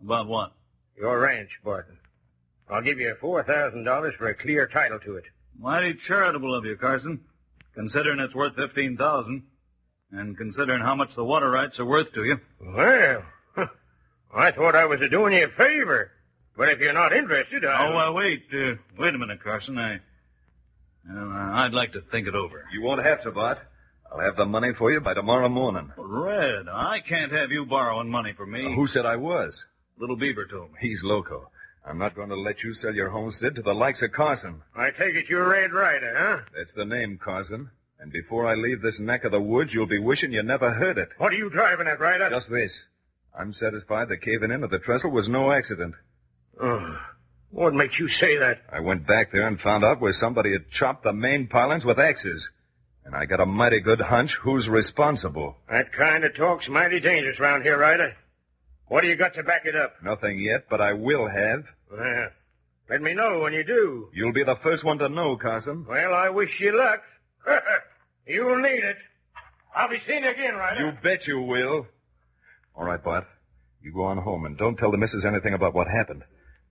About what? Your ranch, Barton. I'll give you $4,000 for a clear title to it. Mighty charitable of you, Carson, considering it's worth $15,000, and considering how much the water rights are worth to you. Well, I thought I was doing you a favor, but if you're not interested, Oh, well, wait a minute, Carson. I'd like to think it over. You won't have to, Bart. I'll have the money for you by tomorrow morning. Red, I can't have you borrowing money from me. Who said I was? Little Beaver told me. He's loco. I'm not going to let you sell your homestead to the likes of Carson. I take it you're Red Ryder, huh? That's the name, Carson. And before I leave this neck of the woods, you'll be wishing you never heard it. What are you driving at, Ryder? Just this. I'm satisfied the caving in of the trestle was no accident. Oh, what makes you say that? I went back there and found out where somebody had chopped the main pilings with axes. And I got a mighty good hunch who's responsible. That kind of talk's mighty dangerous around here, Ryder. What do you got to back it up? Nothing yet, but I will have. Well, let me know when you do. You'll be the first one to know, Carson. Well, I wish you luck. You'll need it. I'll be seeing you again, Ryder. You bet you will. All right, Bart. You go on home and don't tell the missus anything about what happened.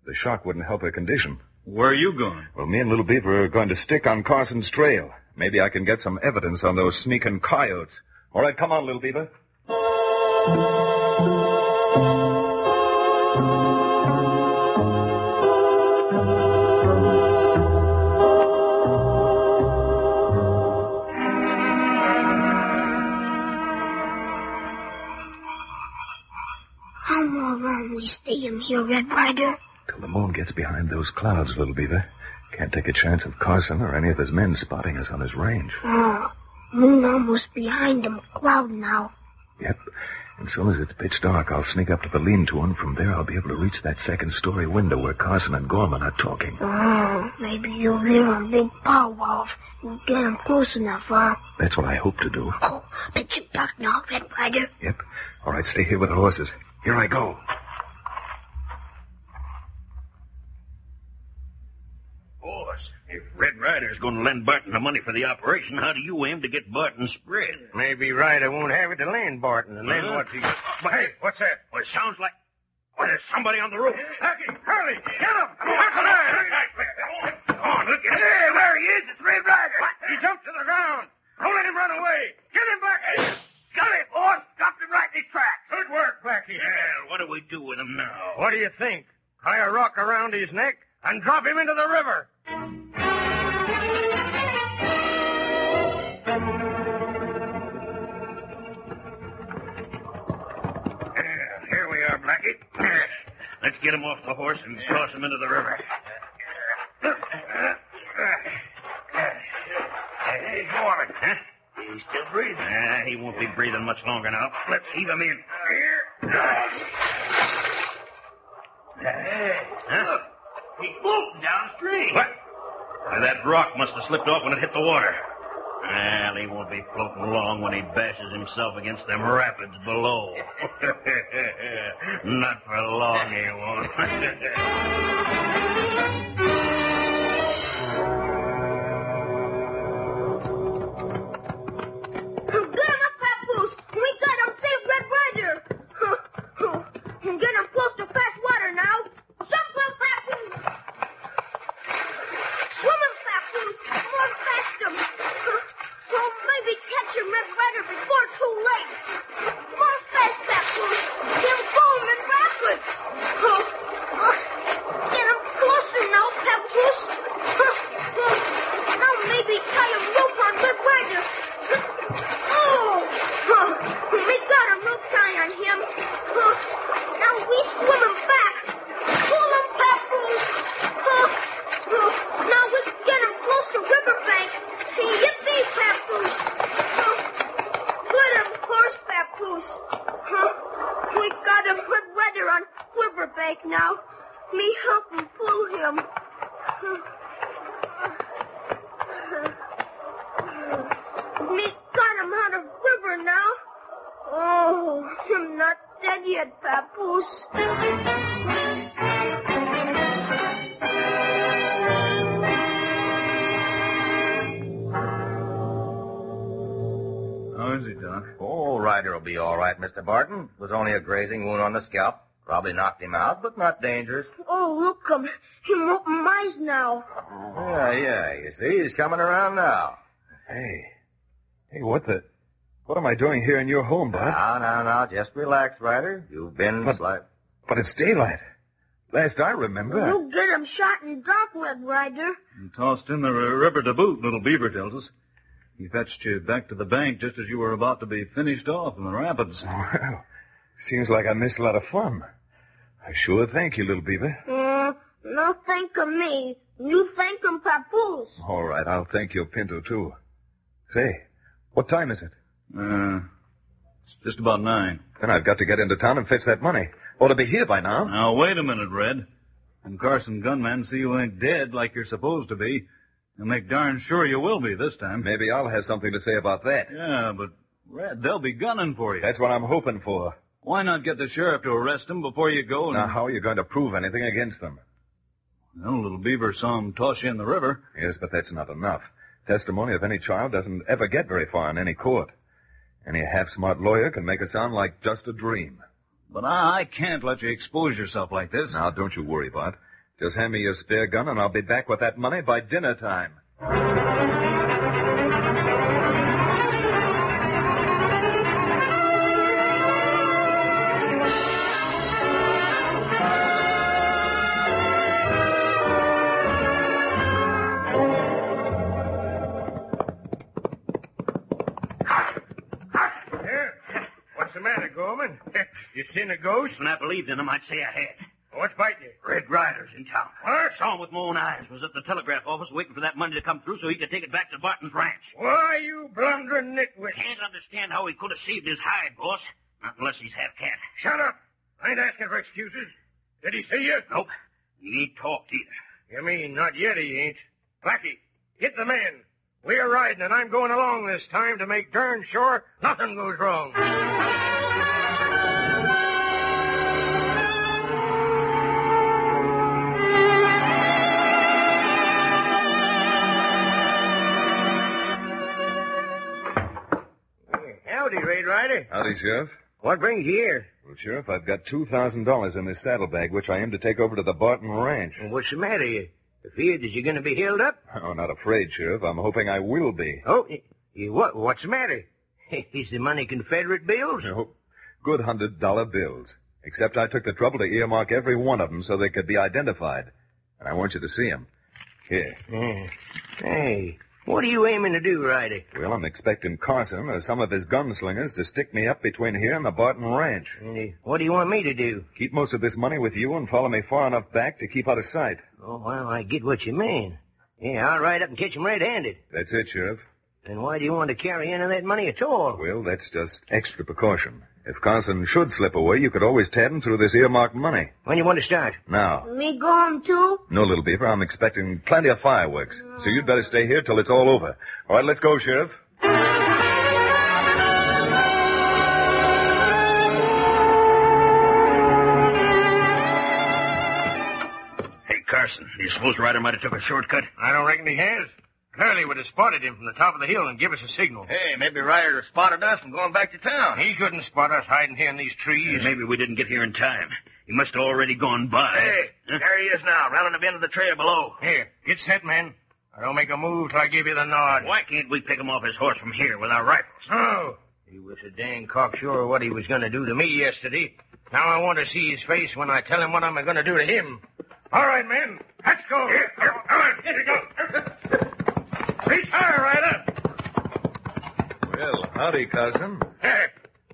The shock wouldn't help her condition. Where are you going? Well, me and Little Beaver are going to stick on Carson's trail. Maybe I can get some evidence on those sneaking coyotes. All right, come on, Little Beaver. How long we stay him here, Red Ryder? Till the moon gets behind those clouds, Little Beaver. Can't take a chance of Carson or any of his men spotting us on his range. Oh, moon almost behind him. Cloud now. Yep. As soon as it's pitch dark, I'll sneak up to the lean-to, and from there I'll be able to reach that second-story window where Carson and Gorman are talking. Oh, maybe you'll hear them big powwows and get him close enough, huh? That's what I hope to do. Oh, pitch it dark now, Red Ryder. Yep. All right, stay here with the horses. Here I go. Boss, if Red Ryder's going to lend Barton the money for the operation, how do you aim to get Barton spread? Maybe Ryder won't have it to land Barton, and then what's he... Hey, what's that? Well, it sounds like... Well, there's somebody on the roof. Hackey, Hurley, get him! Come on, look at him. There he is. It's Red Ryder. What? He jumped to the ground. Don't let him run away. Get him back. Got it, boss. Stopped him right in his tracks. Good work, Blackie. Well, what do we do with him now? What do you think? Tie a rock around his neck and drop him into the river. Here we are, Blackie. Let's get him off the horse and toss him into the river. Hey, Gorman, huh? He's still breathing. He won't be breathing much longer now. Let's heave him in. Here. Huh? Look, he's floating downstream. What? Why, that rock must have slipped off when it hit the water. Well, he won't be floating along when he bashes himself against them rapids below. Not for long, he won't. Get him up, Papoose! We got him! Save Red Ryder! Get him close to fast water now! Jump up, Papoose! Swim him, Papoose! More fast him! Maybe catch him, Red Ryder, before too late! More fast, Papoose! Him boom in rapids! Get him closer now, Papoose! Now maybe tie a rope on Red Ryder! We got a rope tie on him. Now we swim him back. Pull him, Papoose. Now we get him close to riverbank. Yippee, Papoose. Good of course, Papoose. We got him Red Ryder on riverbank now. Me help him pull him. Me got him out of river now. Oh, I'm not dead yet, Papoose. How is he, Doc? Oh, Ryder will be all right, Mr. Barton. It was only a grazing wound on the scalp. Probably knocked him out, but not dangerous. Oh, look him. Him open eyes now. Yeah, you see, he's coming around now. Hey, what am I doing here in your home, Bud? Now, just relax, Ryder. You've been But it's daylight. Last I remember. You get him shot in dark, Red Ryder. And tossed in the river to boot, little Beaver tells us. He fetched you back to the bank just as you were about to be finished off in the rapids. Well, seems like I missed a lot of fun. I sure thank you, little Beaver. No thank me. You thank him, Papoose. All right, I'll thank your Pinto, too. Say, what time is it? It's just about 9. Then I've got to get into town and fetch that money. Ought to be here by now. Now, wait a minute, Red. When Carson gunmen see you ain't dead like you're supposed to be, they'll make darn sure you will be this time. Maybe I'll have something to say about that. Yeah, but, Red, they'll be gunning for you. That's what I'm hoping for. Why not get the sheriff to arrest them before you go? Now, how are you going to prove anything against them? Well, little Beaver saw him toss you in the river. Yes, but that's not enough. Testimony of any child doesn't ever get very far in any court. Any half-smart lawyer can make it sound like just a dream. But I can't let you expose yourself like this. Now, don't you worry, Bart. Just hand me your spare gun, and I'll be back with that money by dinner time. You seen a ghost? When I believed in him, I'd say I had. What's biting you? Red Ryder's in town. What? Saw him with my own eyes. Was at the telegraph office waiting for that money to come through so he could take it back to Barton's ranch. Why, you blundering nitwit. Can't understand how he could have saved his hide, boss. Not unless he's half-cat. Shut up. I ain't asking for excuses. Did he see you? Nope. He ain't talked either. You mean not yet he ain't? Blackie, get the men. We're riding, and I'm going along this time to make darn sure nothing goes wrong. Howdy, Red Ryder. Howdy, Sheriff. What brings you here? Well, Sheriff, I've got $2,000 in this saddlebag, which I aim to take over to the Barton Ranch. Well, what's the matter? You feared that you're going to be held up? Oh, not afraid, Sheriff. I'm hoping I will be. Oh, what's the matter? Is the money Confederate bills? No, good $100 bills. Except I took the trouble to earmark every one of them so they could be identified. And I want you to see them. Here. Hey, what are you aiming to do, Ryder? Well, I'm expecting Carson or some of his gunslingers to stick me up between here and the Barton Ranch. What do you want me to do? Keep most of this money with you and follow me far enough back to keep out of sight. Oh, well, I get what you mean. Yeah, I'll ride up and catch him red-handed. That's it, Sheriff. Then why do you want to carry any of that money at all? Well, that's just extra precaution. If Carson should slip away, you could always tab him through this earmarked money. When you want to start? Now. Me going too? No, little beaver. I'm expecting plenty of fireworks. So you'd better stay here till it's all over. All right, let's go, Sheriff. Carson, do you suppose Ryder might have took a shortcut? I don't reckon he has. Curly would have spotted him from the top of the hill and give us a signal. Hey, maybe Ryder spotted us and going back to town. He couldn't spot us hiding here in these trees. Maybe we didn't get here in time. He must have already gone by. Hey, there he is now, rounding the bend of the trail below. Here, get set, man. I don't make a move till I give you the nod. Why can't we pick him off his horse from here with our rifles? Oh, he was a dang cocksure of what he was going to do to me yesterday. Now I want to see his face when I tell him what I'm going to do to him. All right, men, let's go. Here, come on, here we go. Reach higher, Ryder. Well, howdy, cousin.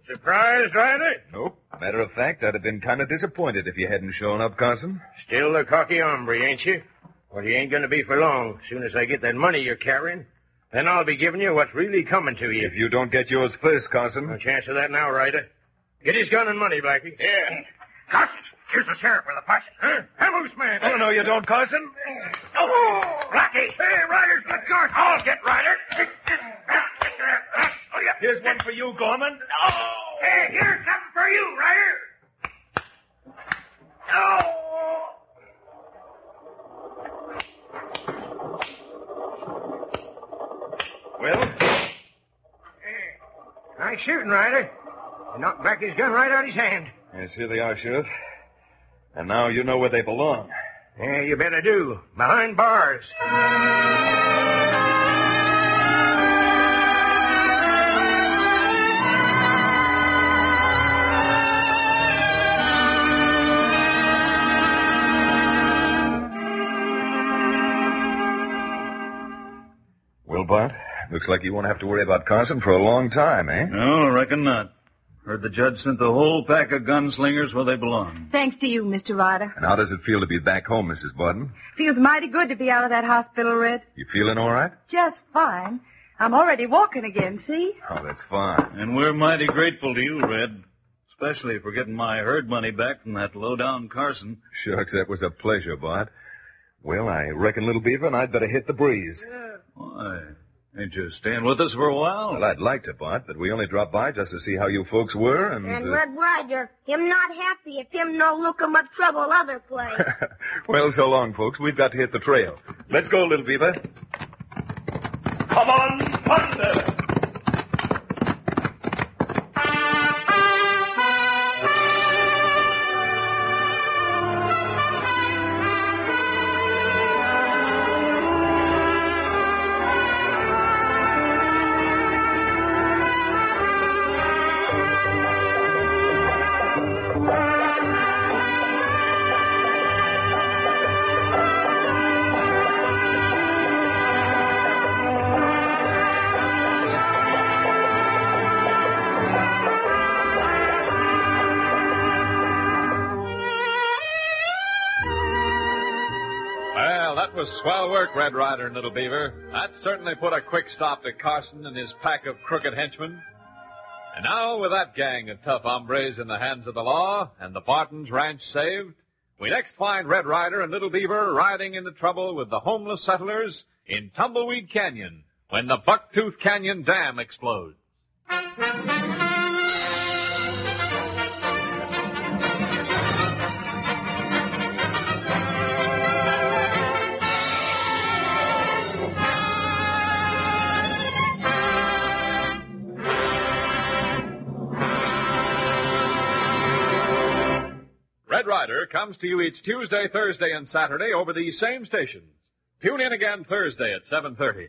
Surprised, Ryder? Nope. Matter of fact, I'd have been kind of disappointed if you hadn't shown up, cousin. Still the cocky hombre, ain't you? Well, you ain't going to be for long. As soon as I get that money you're carrying, then I'll be giving you what's really coming to you. If you don't get yours first, cousin. No chance of that now, Ryder. Get his gun and money, Blackie. Yeah. Carson, here's the sheriff with a posse. Huh? Vamoose, man. Oh, no, you don't, Carson. Oh, Blackie. Hey, Ryder's got Carson. I'll get Ryder. Here's one for you, Gorman. Oh. Hey, here's something for you, Ryder. Oh. Well? Nice shooting, Ryder. You knocked back his gun right out his hand. Yes, here they are, Sheriff. And now you know where they belong. Yeah, you better do. Behind bars. Well, Bart, looks like you won't have to worry about Carson for a long time, eh? No, I reckon not. Heard the judge sent the whole pack of gunslingers where they belong. Thanks to you, Mr. Ryder. And how does it feel to be back home, Mrs. Borden? Feels mighty good to be out of that hospital, Red. You feeling all right? Just fine. I'm already walking again, see? Oh, that's fine. And we're mighty grateful to you, Red. Especially for getting my herd money back from that low-down Carson. Shucks, that was a pleasure, Bart. Well, I reckon, Little Beaver, and I'd better hit the breeze. Why? Ain't you staying with us for a while? Well, I'd like to, Bart, but we only dropped by just to see how you folks were, and... And Red Ryder, him not happy if him no look him up trouble other place. Well, so long, folks. We've got to hit the trail. Let's go, Little Beaver. Come on, thunder! That was swell work, Red Ryder and Little Beaver. That certainly put a quick stop to Carson and his pack of crooked henchmen. And now, with that gang of tough hombres in the hands of the law and the Barton's ranch saved, we next find Red Ryder and Little Beaver riding into trouble with the homeless settlers in Tumbleweed Canyon when the Bucktooth Canyon Dam explodes. Red Ryder comes to you each Tuesday, Thursday, and Saturday over these same stations. Tune in again Thursday at 7:30.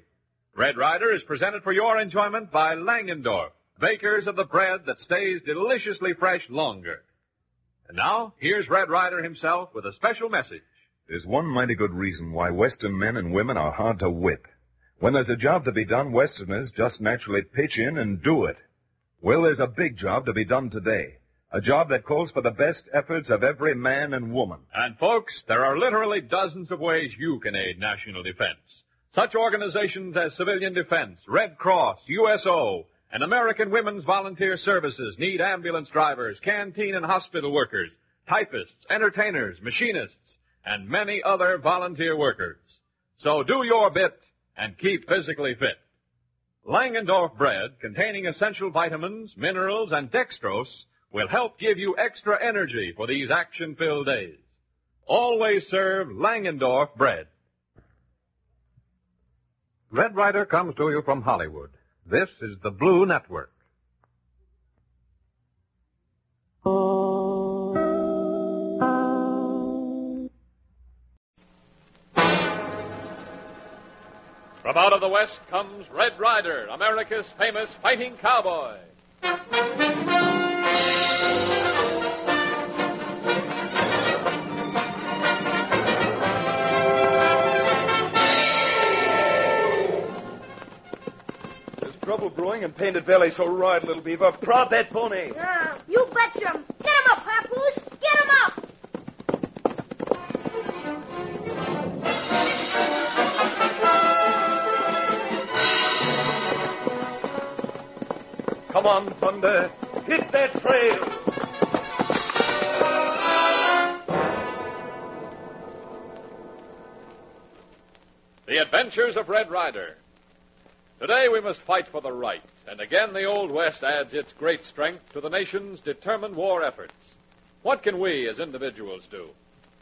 Red Ryder is presented for your enjoyment by Langendorf, bakers of the bread that stays deliciously fresh longer. And now, here's Red Ryder himself with a special message. There's one mighty good reason why Western men and women are hard to whip. When there's a job to be done, Westerners just naturally pitch in and do it. Well, there's a big job to be done today. A job that calls for the best efforts of every man and woman. And, folks, there are literally dozens of ways you can aid national defense. Such organizations as Civilian Defense, Red Cross, USO, And American Women's Volunteer Services need ambulance drivers, canteen and hospital workers, typists, entertainers, machinists, and many other volunteer workers. So do your bit and keep physically fit. Langendorf bread, containing essential vitamins, minerals, and dextrose, will help give you extra energy for these action-filled days. Always serve Langendorf bread. Red Ryder comes to you from Hollywood. This is the Blue Network. From out of the West comes Red Ryder, America's famous fighting cowboy. There's trouble brewing in Painted Valley, so ride, little beaver. Prod that pony. You betcha 'em. Get him up, Papoose. Get him up. Come on, Thunder. Hit that trail. The Adventures of Red Ryder. Today we must fight for the right, and again the Old West adds its great strength to the nation's determined war efforts. What can we as individuals do?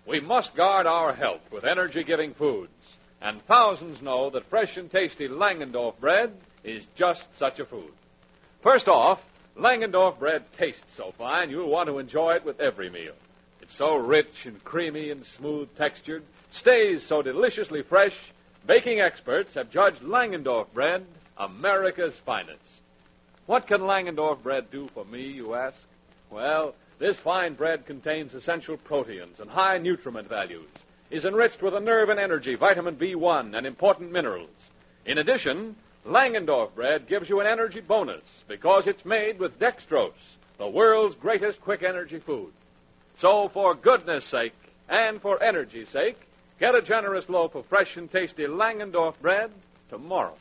We must guard our health with energy-giving foods, and thousands know that fresh and tasty Langendorf bread is just such a food. First off, Langendorf bread tastes so fine you'll want to enjoy it with every meal. It's so rich and creamy and smooth textured, stays so deliciously fresh, baking experts have judged Langendorf bread America's finest. What can Langendorf bread do for me, you ask? Well, this fine bread contains essential proteins and high nutriment values, is enriched with a nerve and energy, vitamin B1, and important minerals. In addition, Langendorf bread gives you an energy bonus because it's made with dextrose, the world's greatest quick energy food. So for goodness sake and for energy's sake, get a generous loaf of fresh and tasty Langendorf bread tomorrow.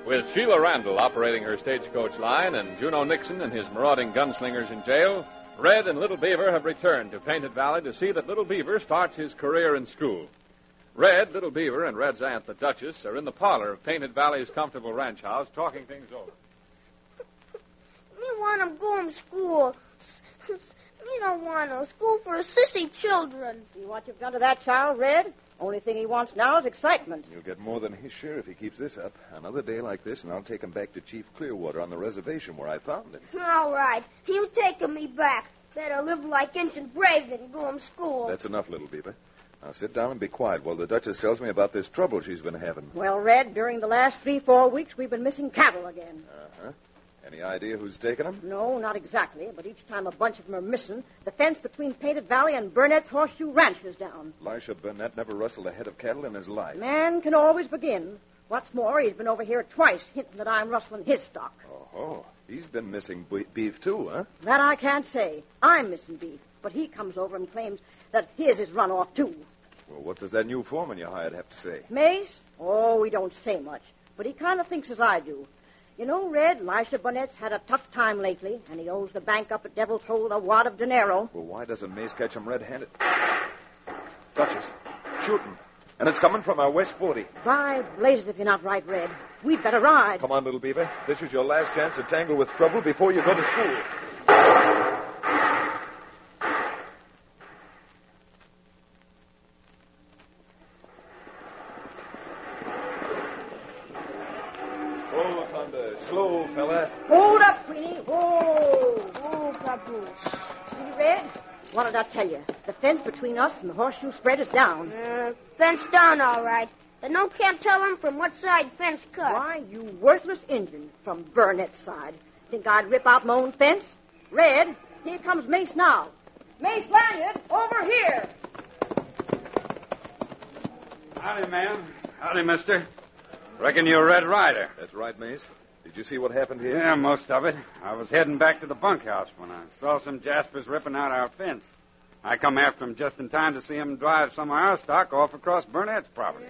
With Sheila Randall operating her stagecoach line and Juno Nixon and his marauding gunslingers in jail, Red and Little Beaver have returned to Painted Valley to see that Little Beaver starts his career in school. Red, Little Beaver, and Red's aunt, the Duchess, are in the parlor of Painted Valley's comfortable ranch house talking things over. Me want him go to school. Me don't want no school for sissy children. See what you've done to that child, Red? Only thing he wants now is excitement. You'll get more than his share if he keeps this up. Another day like this, and I'll take him back to Chief Clearwater on the reservation where I found him. All right. You taking me back. Better live like Injun brave than go to school. That's enough, Little Beaver. Now sit down and be quiet while the Duchess tells me about this trouble she's been having. Well, Red, during the last 3-4 weeks, we've been missing cattle again. Uh-huh. Any idea who's taken them? No, not exactly, but each time a bunch of them are missing, the fence between Painted Valley and Burnett's Horseshoe Ranch is down. Elisha Burnett never rustled a head of cattle in his life. Man can always begin. What's more, he's been over here twice hinting that I'm rustling his stock. Oh, he's been missing beef too, huh? That I can't say. I'm missing beef, but he comes over and claims that his is run off too. Well, what does that new foreman you hired have to say? Mace? Oh, we don't say much, but he kind of thinks as I do. You know, Red, Elisha Burnett's had a tough time lately, and he owes the bank up at Devil's Hole a wad of dinero. Well, why doesn't Mace catch him red-handed? Duchess, shooting. And it's coming from our West 40. By blazes if you're not right, Red. We'd better ride. Come on, Little Beaver. This is your last chance to tangle with trouble before you go to school. Slow, fella. Hold up, Queenie. Whoa. Papoose. See, Red? What did I tell you? The fence between us and the horseshoe spread is down. Fence down, all right. But no can't tell him from what side fence cut. Why, you worthless Injun from Burnett's side. Think I'd rip out my own fence? Red, here comes Mace now. Mace Lanyard, over here. Howdy, ma'am. Howdy, mister. Reckon you're Red Ryder. That's right, Mace. Did you see what happened here? Yeah, most of it. I was heading back to the bunkhouse when I saw some Jaspers ripping out our fence. I come after 'em just in time to see 'em drive some of our stock off across Burnett's property.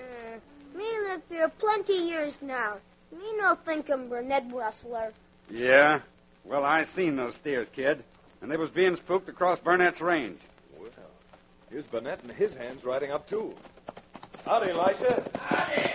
Me live here plenty years now. Me no think I'm Burnett rustler. Yeah? Well, I seen those steers, kid. And they was being spooked across Burnett's range. Well, here's Burnett and his hands riding up, too. Howdy, Elisha. Howdy.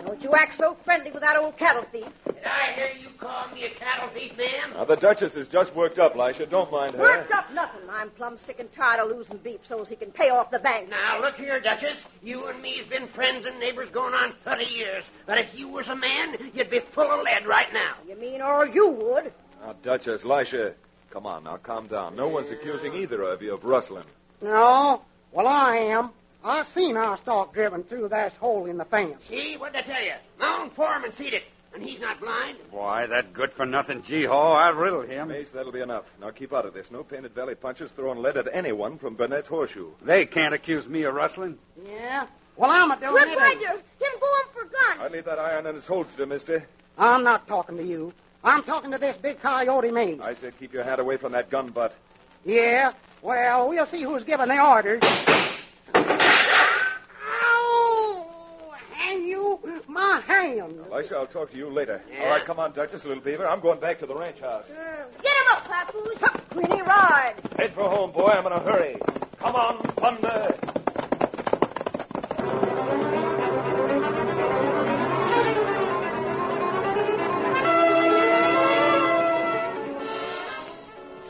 Don't you act so friendly with that old cattle thief. Did I hear you call me a cattle thief, ma'am? Now, the Duchess is just worked up, Elisha. Don't mind her. Worked up nothing. I'm plumb sick and tired of losing beef so's he can pay off the bank. Now, look here, Duchess. You and me's been friends and neighbors going on 30 years. But if you was a man, you'd be full of lead right now. You mean all you would? Now, Duchess, Elisha, come on, now, calm down. No one's accusing either of you of rustling. No. Well, I am. I seen our stock driven through that hole in the fence. See? What'd I tell you? My own foreman seen it. And he's not blind. Why, that good-for-nothing G-Haw, I riddled him. Mace, that'll be enough. Now keep out of this. No Painted Valley punchers throwing lead at anyone from Burnett's horseshoe. They can't accuse me of rustling. Yeah? Well, I'm a doing Red it. Ryder, him going for gun. I'd leave that iron in his holster, mister. I'm not talking to you. I'm talking to this big coyote Mace. I said keep your hand away from that gun butt. Yeah? Well, we'll see who's giving the orders. My hand. Elisha, I'll talk to you later. Yeah. All right, come on, Duchess, little beaver. I'm going back to the ranch house. Get him up, Papoose. Queenie, ride. Head for home, boy. I'm in a hurry. Come on, thunder.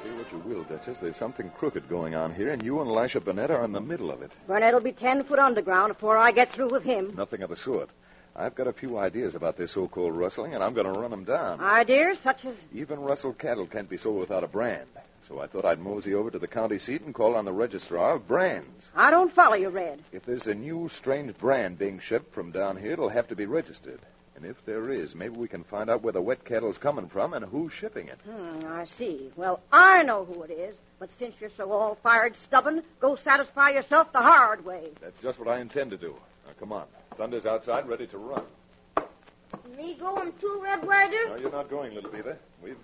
Say what you will, Duchess. There's something crooked going on here, and you and Elisha Burnett are in the middle of it. Burnett'll be 10 foot underground before I get through with him. Nothing of the sort. I've got a few ideas about this so-called rustling, and I'm going to run them down. Ideas such as? Even rustled cattle can't be sold without a brand. So I thought I'd mosey over to the county seat and call on the registrar of brands. I don't follow you, Red. If there's a new, strange brand being shipped from down here, it'll have to be registered. And if there is, maybe we can find out where the wet cattle's coming from and who's shipping it. I see. Well, I know who it is. But since you're so all-fired stubborn, go satisfy yourself the hard way. That's just what I intend to do. Now, come on. Thunder's outside, ready to run. Me going too, Red Ryder? No, you're not going, little beaver. We've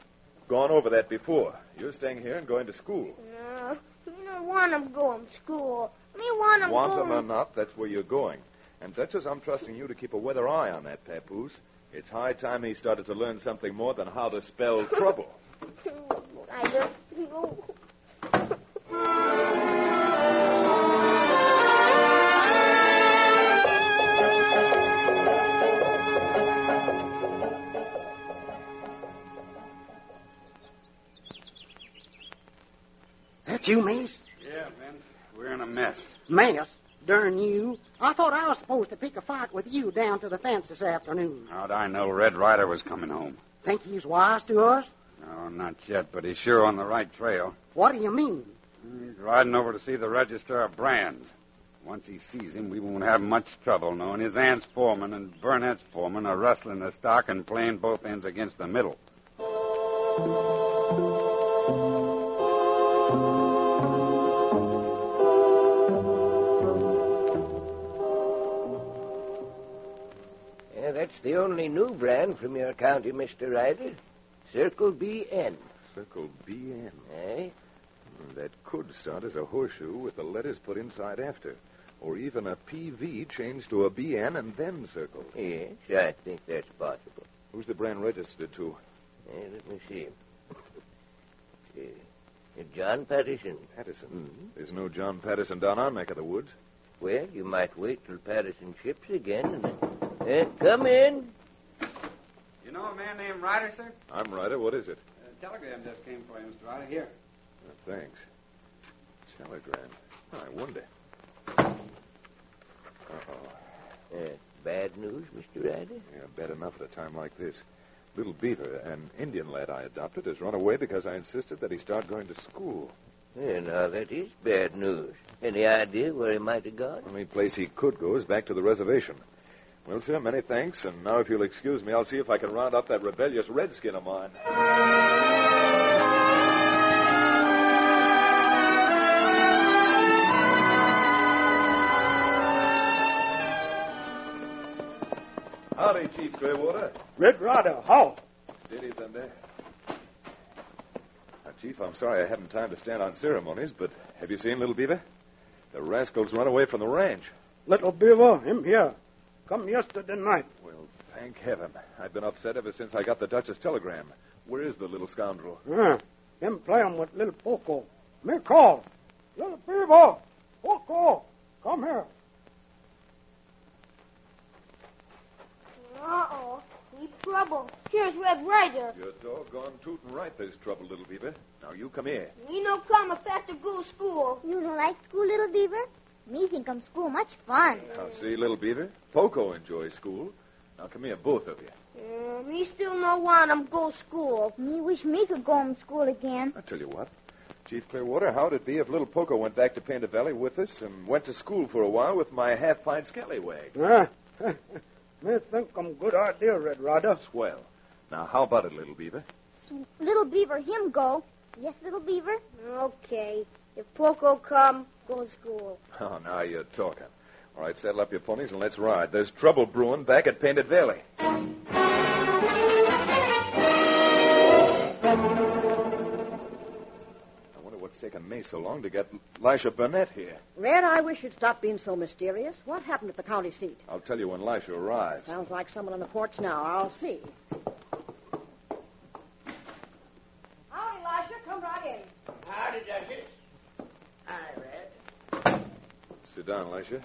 gone over that before. You're staying here and going to school. No, me don't want him going to school. Me want him Want going... him or not, that's where you're going. And, Duchess, I'm trusting you to keep a weather eye on that papoose. It's high time he started to learn something more than how to spell trouble. Ryder, go. That's you, Mace? Yeah, Vince. We're in a mess. Mess? Darn you. I thought I was supposed to pick a fight with you down to the fence this afternoon. How'd I know Red Ryder was coming home? Think he's wise to us? No, not yet, but he's sure on the right trail. What do you mean? He's riding over to see the Register of Brands. Once he sees him, we won't have much trouble knowing his aunt's foreman and Burnett's foreman are rustling the stock and playing both ends against the middle. Yeah, that's the only new brand from your county, Mr. Ryder. Circle BN. Circle BN. Eh? That could start as a horseshoe with the letters put inside after. Or even a PV changed to a BN and then circled. Yes, I think that's possible. Who's the brand registered to? Let me see. John Patterson. Patterson? Mm-hmm. There's no John Patterson down our neck of the woods. Well, you might wait till Patterson ships again and then... come in. You know a man named Ryder, sir? I'm Ryder. What is it? A telegram just came for you, Mr. Ryder. Here. Thanks. Telegram. I wonder. Bad news, Mr. Ryder? Yeah, bad enough at a time like this. Little Beaver, an Indian lad I adopted, has run away because I insisted that he start going to school. Yeah, now, that is bad news. Any idea where he might have gone? Only place he could go is back to the reservation. Well, sir, many thanks. And now, if you'll excuse me, I'll see if I can round up that rebellious redskin of mine. Howdy, Chief Clearwater. Red Ryder, how? Steady then there. Now, Chief, I'm sorry I haven't time to stand on ceremonies, but have you seen Little Beaver? The rascal's run away from the ranch. Little Beaver, him here. Come yesterday night. Well, thank heaven. I've been upset ever since I got the Duchess telegram. Where is the little scoundrel? Him playing with little Poco. Me call. Little Beaver, Poco, come here. Uh-oh. We trouble. Here's Red Ryder. You're doggone tootin' right there's trouble, Little Beaver. Now, you come here. We no come if have to go school. You don't like school, Little Beaver? Me think school much fun. Now, see, Little Beaver, Poco enjoys school. Now, come here, both of you. Me still no want him go school. Me wish me could go home school again. I tell you what. Chief Clearwater, how'd it be if little Poco went back to Painted Valley with us and went to school for a while with my half-pint scallywag? Me think good idea, Red Ryder. Swell. Now, how about it, Little Beaver? Little Beaver, him go. Yes, Little Beaver? Okay. If Poco come, go to school. Oh, now you're talking. All right, saddle up your ponies and let's ride. There's trouble brewing back at Painted Valley. What's taken me so long to get Lisha Burnett here? Red, I wish you'd stop being so mysterious. What happened at the county seat? I'll tell you when Lisha arrives. Sounds like someone on the porch now. I'll see. Howdy, Lisha. Come right in. Howdy, Duchess. Hi, Red. Sit down, Lisha.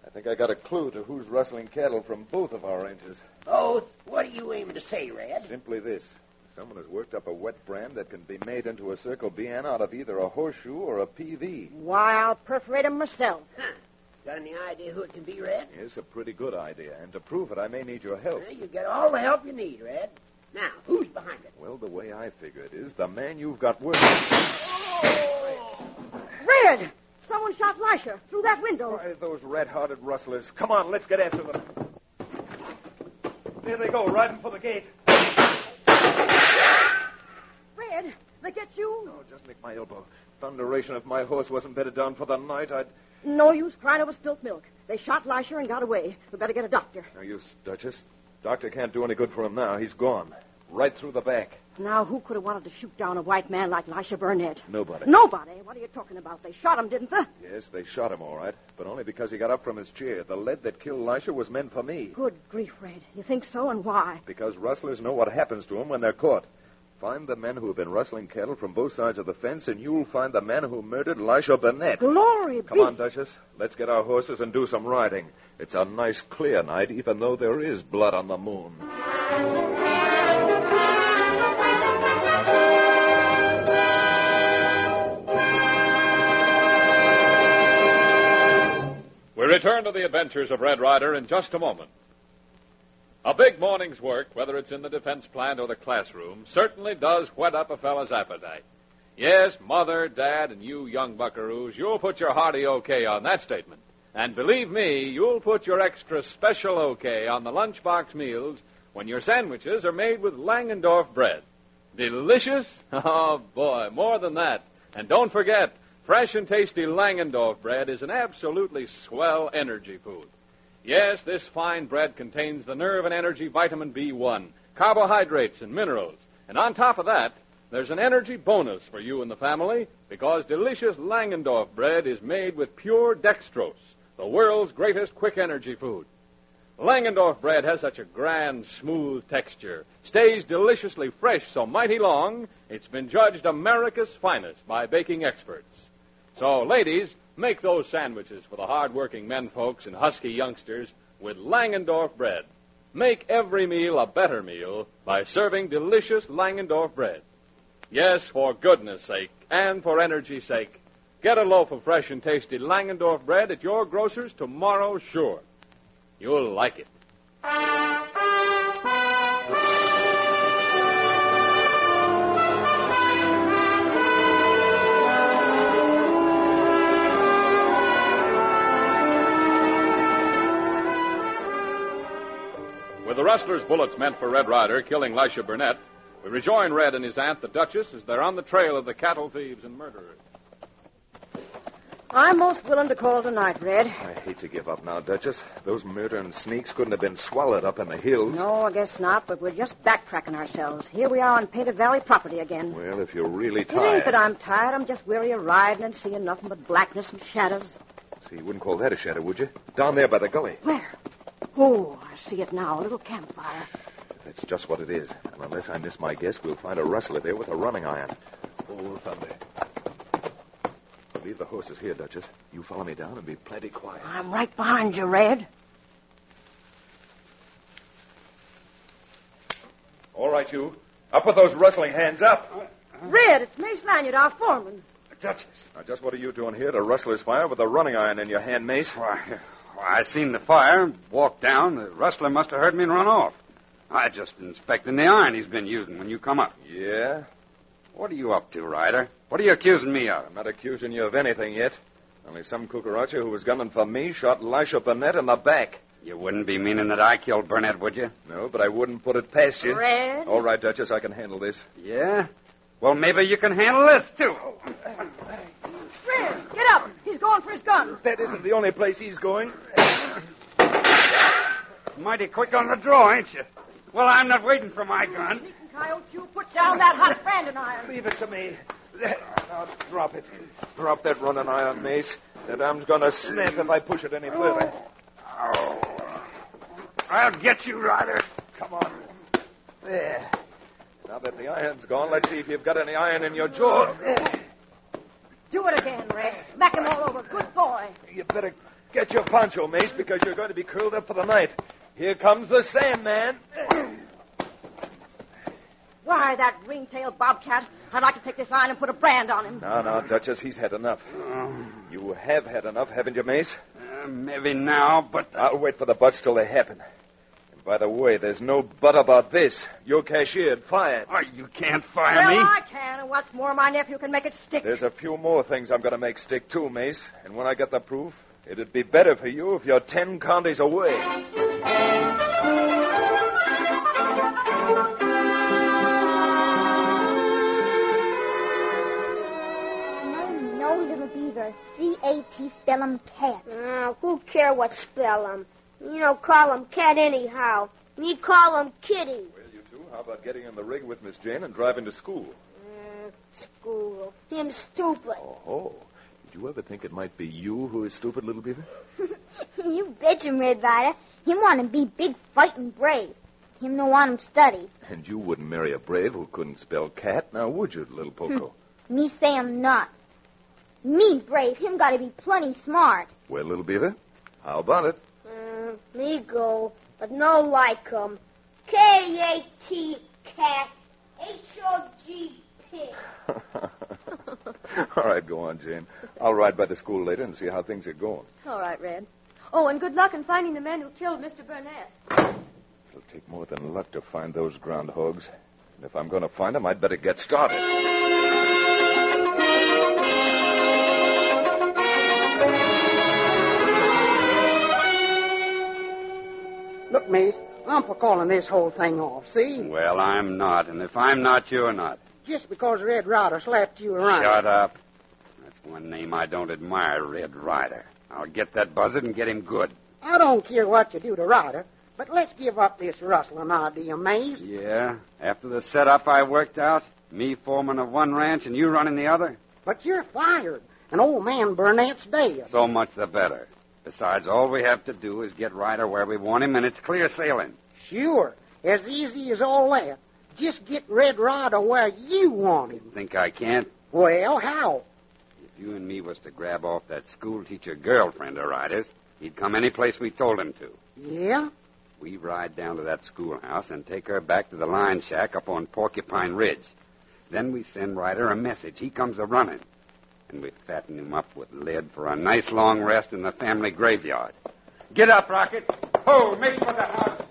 I think I got a clue to who's rustling cattle from both of our ranches. Both? What are you aiming to say, Red? Simply this. Someone has worked up a wet brand that can be made into a Circle BN out of either a horseshoe or a PV. Why, I'll perforate 'em myself. Huh. Got any idea who it can be, Red? It's a pretty good idea, and to prove it, I may need your help. Well, you get all the help you need, Red. Now, who's behind it? Well, the way I figure it is the man you've got working. Red! Someone shot Lisha through that window. Why, those red-hearted rustlers. Come on, let's get after them. There they go, riding for the gate. Red, they get you? No, just nick my elbow. Thunderation, if my horse wasn't bedded down for the night, I'd... No use crying over spilt milk. They shot Lisha and got away. We better get a doctor. No use, Duchess. Doctor can't do any good for him now. He's gone. Right through the back. Now, who could have wanted to shoot down a white man like Lisha Burnett? Nobody. Nobody? What are you talking about? They shot him, didn't they? Yes, they shot him, all right. But only because he got up from his chair. The lead that killed Lisha was meant for me. Good grief, Red. You think so, and why? Because rustlers know what happens to them when they're caught. Find the men who have been rustling cattle from both sides of the fence, and you'll find the man who murdered Lisha Burnett. Glory be. Come on, Duchess. Let's get our horses and do some riding. It's a nice, clear night, even though there is blood on the moon. We return to the adventures of Red Ryder in just a moment. A big morning's work, whether it's in the defense plant or the classroom, certainly does whet up a fellow's appetite. Yes, Mother, Dad, and you young buckaroos, you'll put your hearty okay on that statement. And believe me, you'll put your extra special okay on the lunchbox meals when your sandwiches are made with Langendorf bread. Delicious? Oh, boy, more than that. And don't forget, fresh and tasty Langendorf bread is an absolutely swell energy food. Yes, this fine bread contains the nerve and energy vitamin B1, carbohydrates and minerals. And on top of that, there's an energy bonus for you and the family because delicious Langendorf bread is made with pure dextrose, the world's greatest quick energy food. Langendorf bread has such a grand, smooth texture, stays deliciously fresh so mighty long, it's been judged America's finest by baking experts. So, ladies, make those sandwiches for the hard-working men folks and husky youngsters with Langendorf bread. Make every meal a better meal by serving delicious Langendorf bread. Yes, for goodness sake and for energy's sake, get a loaf of fresh and tasty Langendorf bread at your grocer's tomorrow, sure. You'll like it. With the rustler's bullets meant for Red Ryder killing Lisha Burnett, we rejoin Red and his aunt, the Duchess, as they're on the trail of the cattle thieves and murderers. I'm most willing to call tonight, Red. I hate to give up now, Duchess. Those murdering sneaks couldn't have been swallowed up in the hills. No, I guess not, but we're just backtracking ourselves. Here we are on Painted Valley property again. Well, if you're really It tired... ain't that I'm tired. I'm just weary of riding and seeing nothing but blackness and shadows. See, you wouldn't call that a shadow, would you? Down there by the gully. Where? Oh, I see it now. A little campfire. That's just what it is. And unless I miss my guess, we'll find a rustler there with a running iron. Oh, thunder. Leave the horses here, Duchess. You follow me down and be plenty quiet. I'm right behind you, Red. All right, you. Up with those rustling hands up. Red, it's Mace Lanyard, our foreman. Duchess. Now, just what are you doing here at a rustler's fire with a running iron in your hand, Mace? Why, I seen the fire, walked down. The rustler must have heard me and run off. I just inspecting the iron he's been using when you come up. Yeah? What are you up to, Ryder? What are you accusing me of? I'm not accusing you of anything yet. Only some cucaracha who was gunning for me shot Lisha Burnett in the back. You wouldn't be meaning that I killed Burnett, would you? No, but I wouldn't put it past you. Red? All right, Duchess, I can handle this. Yeah? Well, maybe you can handle this, too. Red, get up. He's going for his gun. That isn't the only place he's going. Mighty quick on the draw, ain't you? Well, I'm not waiting for my gun. Sneaking coyote, you put down that hot branding iron. Leave it to me. Now, drop it. Drop that running iron, Mace. That arm's going to snap if I push it any further. Oh. I'll get you, Ryder. Come on. There. Now that the iron's gone, let's see if you've got any iron in your jaw. Do it again, Red. Smack him all over. Good boy. You better get your poncho, Mace, because you're going to be curled up for the night. Here comes the Sandman. Why, that ring-tailed bobcat. I'd like to take this iron and put a brand on him. No, Duchess, he's had enough. You have had enough, haven't you, Mace? Maybe now, but... I'll wait for the butts till they happen. And by the way, there's no but about this. You're cashiered, fired. Oh, you can't fire me. Well, I can, and what's more, my nephew can make it stick. There's a few more things I'm going to make stick, too, Mace. And when I get the proof, it'd be better for you if you're 10 counties away. No, little beaver. C-A-T, spell 'em cat. Who care what spell 'em? You don't call 'em cat anyhow. Me call 'em kitty. Well, you two, how about getting in the rig with Miss Jane and driving to school? School. Him stupid. Oh. Did you ever think it might be you who is stupid, little beaver? You bet him, Red Ryder. Him want to be big, fighting brave. Him no want him study. And you wouldn't marry a brave who couldn't spell cat, now would you, little Poco? Me say I'm not. Me brave. Him got to be plenty smart. Well, little beaver, how about it? Me go, but no like 'em. K-A-T, cat. H-O-G, pig. All right, go on, Jane. I'll ride by the school later and see how things are going. All right, Red. Oh, and good luck in finding the men who killed Mr. Burnett. It'll take more than luck to find those groundhogs. And if I'm going to find them, I'd better get started. Look, Mace, I'm for calling this whole thing off, see? Well, I'm not, and if I'm not, you're not. Just because Red Ryder slapped you around. Shut up. That's one name I don't admire, Red Ryder. I'll get that buzzard and get him good. I don't care what you do to Ryder, but let's give up this rustling idea, Mace. Yeah? After the setup I worked out, me foreman of one ranch and you running the other? But you're fired, and old man Burnett's dead. So much the better. Besides, all we have to do is get Ryder where we want him, and it's clear sailing. Sure. As easy as all that. Just get Red Ryder where you want him. Think I can't? Well, how? If you and me was to grab off that schoolteacher girlfriend of Ryder's, he'd come any place we told him to. Yeah? We ride down to that schoolhouse and take her back to the line shack up on Porcupine Ridge. Then we send Ryder a message. He comes a-running. And we fatten him up with lead for a nice long rest in the family graveyard. Get up, Rocket. Ho, make for the house.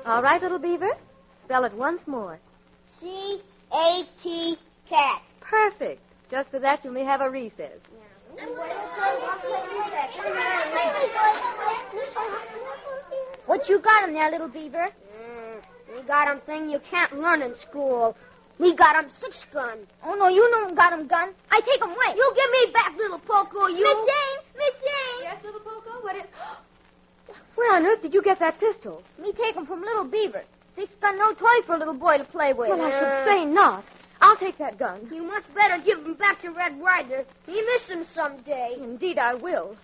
All right, little beaver. Spell it once more. C-A-T, cat. Perfect. Just for that, you may have a recess. What you got him there, little beaver? We got him thing you can't learn in school. We got him 6-gun. Oh, no, you don't got him gun. I take him away. You give me back, little Poco, you. Miss Jane! Miss Jane! Yes, little Poco? What is... Where on earth did you get that pistol? Me take him from little beaver. 6-gun no toy for a little boy to play with. Well, I should say not. I'll take that gun. You much better give him back to Red Ryder. He missed him someday. Indeed, I will.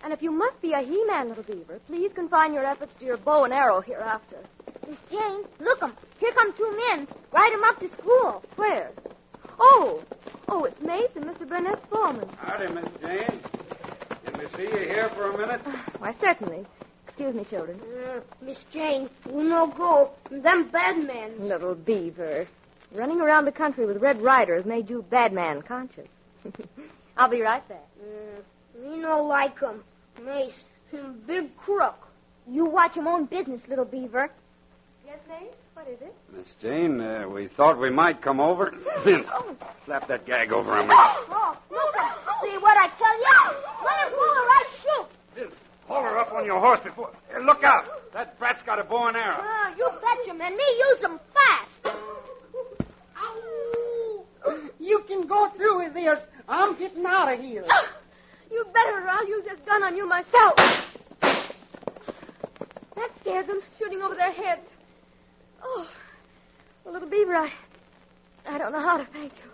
And if you must be a He-Man, little beaver, please confine your efforts to your bow and arrow hereafter. Miss Jane, look 'em. Here come 2 men. Ride 'em up to school. Where? Oh, it's Mace and Mr. Burnett's foreman. Howdy, Miss Jane. Can we see you here for a minute? Why, certainly. Excuse me, children. Miss Jane, you no go. Them bad men. Little beaver. Running around the country with Red Ryder has made you bad man conscious. I'll be right back. Me no like him. Mace, him big crook. You watch him own business, little beaver. Yes, Mace? What is it? Miss Jane, we thought we might come over. Vince, slap that gag over him. Oh, look him. See what I tell you? Let him go or I shoot. Vince, haul her up on your horse before... Hey, look out. That brat's got a bow and arrow. You betcha, man. Me use them fast. You can go through with this. I'm getting out of here. You'd better, or I'll use this gun on you myself. That scared them, shooting over their heads. Oh, well, little beaver, I don't know how to thank you.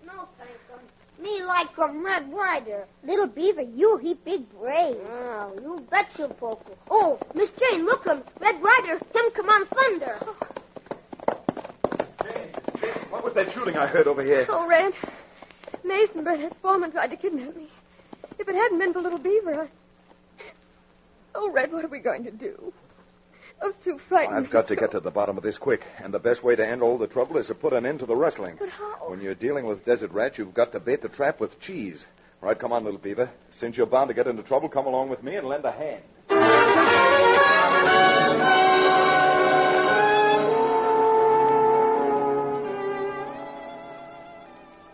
No, thank him. Me like him Red Ryder. Little beaver, he big brave. Oh, you betcha, Poco. Oh, Miss Jane, look him. Red Ryder, him come on thunder. Jane, what was that shooting I heard over here? Oh, Red, Mace and Burnett's foreman tried to kidnap me. If it hadn't been for little beaver, Oh, Red, what are we going to do? Those 2 frightened me. I've got to get to the bottom of this quick, and the best way to end all the trouble is to put an end to the wrestling. But how? When you're dealing with desert rats, you've got to bait the trap with cheese. All right, come on, little beaver. Since you're bound to get into trouble, come along with me and lend a hand.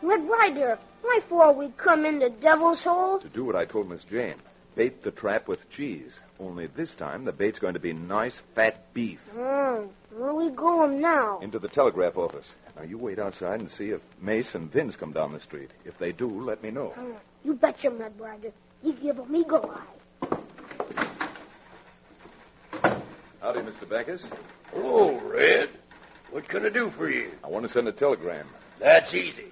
Red Ryder, why for we come in the devil's hole? To do what I told Miss Jane. Bait the trap with cheese. Only this time, the bait's going to be nice, fat beef. Where we going now? Into the telegraph office. Now, you wait outside and see if Mace and Vince come down the street. If they do, let me know. You betcha, Red Ryder. You give 'em eagle eye. Howdy, Mr. Backus. Hello, Red. What can I do for you? I want to send a telegram. That's easy.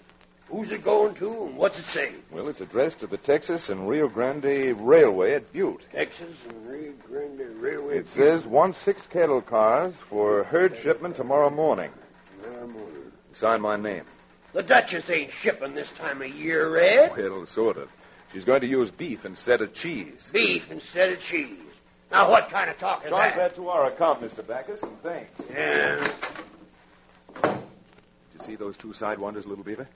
Who's it going to and what's it say? Well, it's addressed to the Texas and Rio Grande Railway at Butte. Texas and Rio Grande Railway. It says 1-6 cattle cars for herd shipment tomorrow morning. Tomorrow morning. Sign my name. The Duchess ain't shipping this time of year, Red. Well, sort of. She's going to use beef instead of cheese. Beef instead of cheese. Now, what kind of talk is Charge that? that to our account, Mr. Backus, and thanks. Yeah. See those 2 sidewinders, little beaver?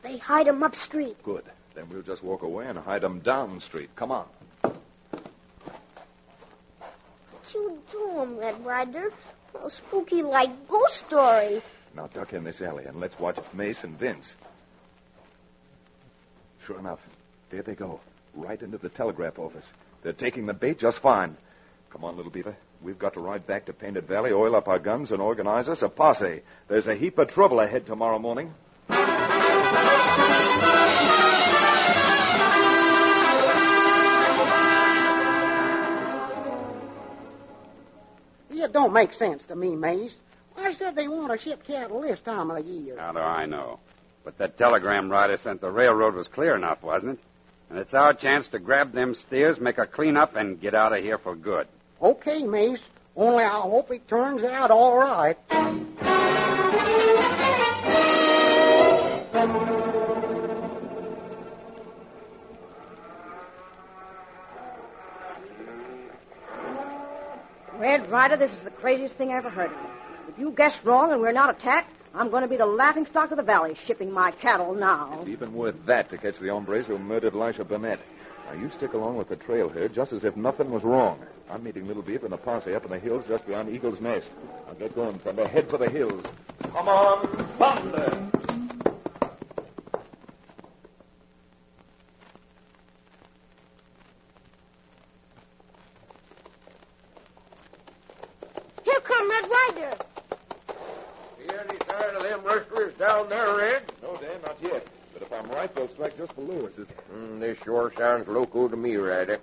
They hide 'em up street. Good. Then we'll just walk away and hide them down street. Come on. What you doing, Red Ryder? Spooky like ghost story. Now duck in this alley and let's watch Mace and Vince. Sure enough, there they go. Right into the telegraph office. They're taking the bait just fine. Come on, little beaver. We've got to ride back to Painted Valley, oil up our guns, and organize us a posse. There's a heap of trouble ahead tomorrow morning. It don't make sense to me, Mace. Why should they want to ship cattle this time of the year? How do I know? But that telegram Ryder sent the railroad was clear enough, wasn't it? And it's our chance to grab them steers, make a clean-up, and get out of here for good. Okay, Mace. Only I hope it turns out all right. Red Ryder, this is the craziest thing I ever heard of. If you guessed wrong and we're not attacked, I'm going to be the laughingstock of the valley, shipping my cattle now. It's even worth that to catch the hombres who murdered Elisha Burnett. Now, you stick along with the trail herd just as if nothing was wrong. I'm meeting Little Beaver and a posse up in the hills just beyond Eagle's Nest. I'll get going, Thunder. Head for the hills. Come on, Thunder! down there, Red? No, Dan, not yet. But if I'm right, they'll strike just below us. This sure sounds loco to me, Ryder.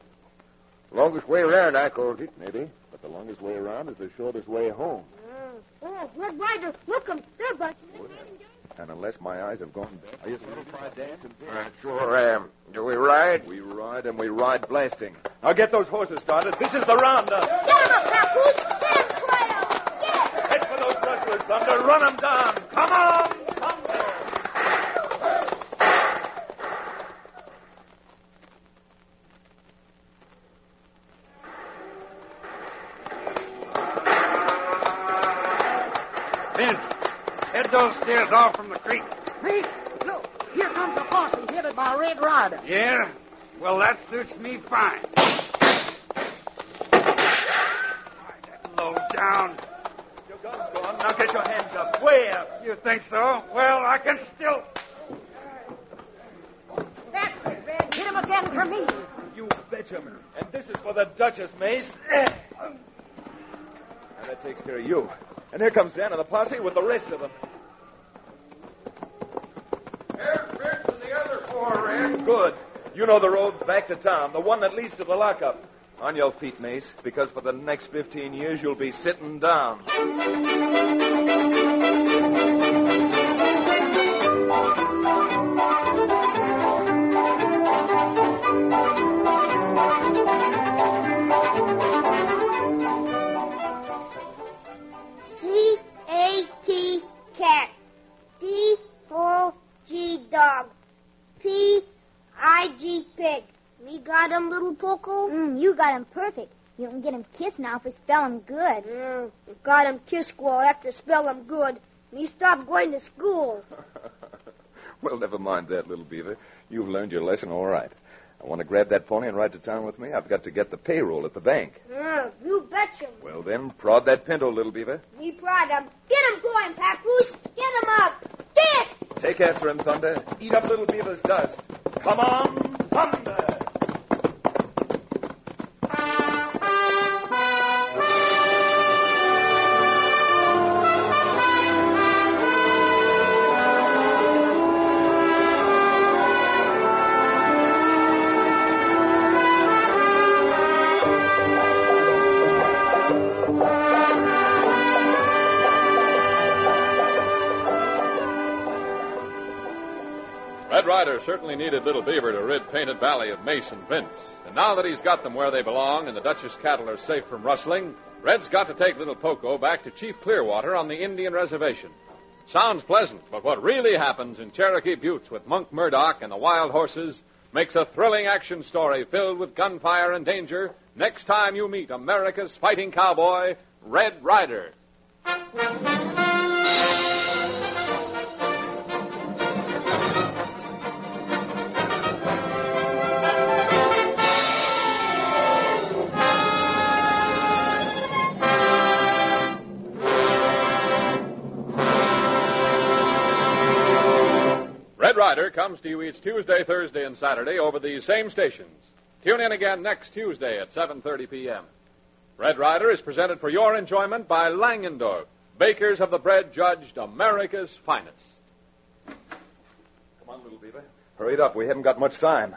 Longest way around, I called it. Maybe. But the longest way around is the shortest way home. Oh, Red Ryder, look 'em. They're busting. And unless my eyes have gone back. Are you satisfied, Dan? Sure am. Do we ride? We ride, and we ride blasting. Now get those horses started. This is the roundup. Get 'em up, Papoose. Get 'em, Cleo. Get! Head for those rustlers, Thunder. Run 'em down. Come on, Thunder. Vince, head those steers off from the creek. Pete, look, here comes a posse headed by Red Ryder. Yeah? Well, that suits me fine. Low down. Your gun's gone. Now get your hands up. Way up. You think so? Well, I can still... That's it, Red. Hit him again for me. You betcha. And this is for the Duchess, Mace. Now that takes care of you. And here comes Dan and the posse with the rest of them. Here's Fritz and the other four, Red. Good. You know the road back to town, the one that leads to the lockup. On your feet, Mace, because for the next 15 years you'll be sitting down. C-A-T, cat. D-O-G, dog. P-I-G, pig. Me got him, little Poco? You got him perfect. You can get him kissed now for spelling good. Got him kissed, Squaw, after spell him good. Me stopped going to school. Well, never mind that, little beaver. You've learned your lesson all right. I want to grab that pony and ride to town with me. I've got to get the payroll at the bank. You betcha. Well, then, prod that pinto, little beaver. Me prod him. Get him going, Papoose. Get him up. Get! Take after him, Thunder. Eat up little beaver's dust. Come on, Thunder! Red Ryder certainly needed Little Beaver to rid Painted Valley of Mace and Vince. And now that he's got them where they belong and the Duchess cattle are safe from rustling, Red's got to take Little Poco back to Chief Clearwater on the Indian Reservation. Sounds pleasant, but what really happens in Cherokee Buttes with Monk Murdoch and the wild horses makes a thrilling action story filled with gunfire and danger next time you meet America's fighting cowboy, Red Ryder. Red Ryder comes to you each Tuesday, Thursday, and Saturday over these same stations. Tune in again next Tuesday at 7:30 p.m. Red Ryder is presented for your enjoyment by Langendorf, bakers of the bread judged America's finest. Come on, little beaver. Hurry it up. We haven't got much time.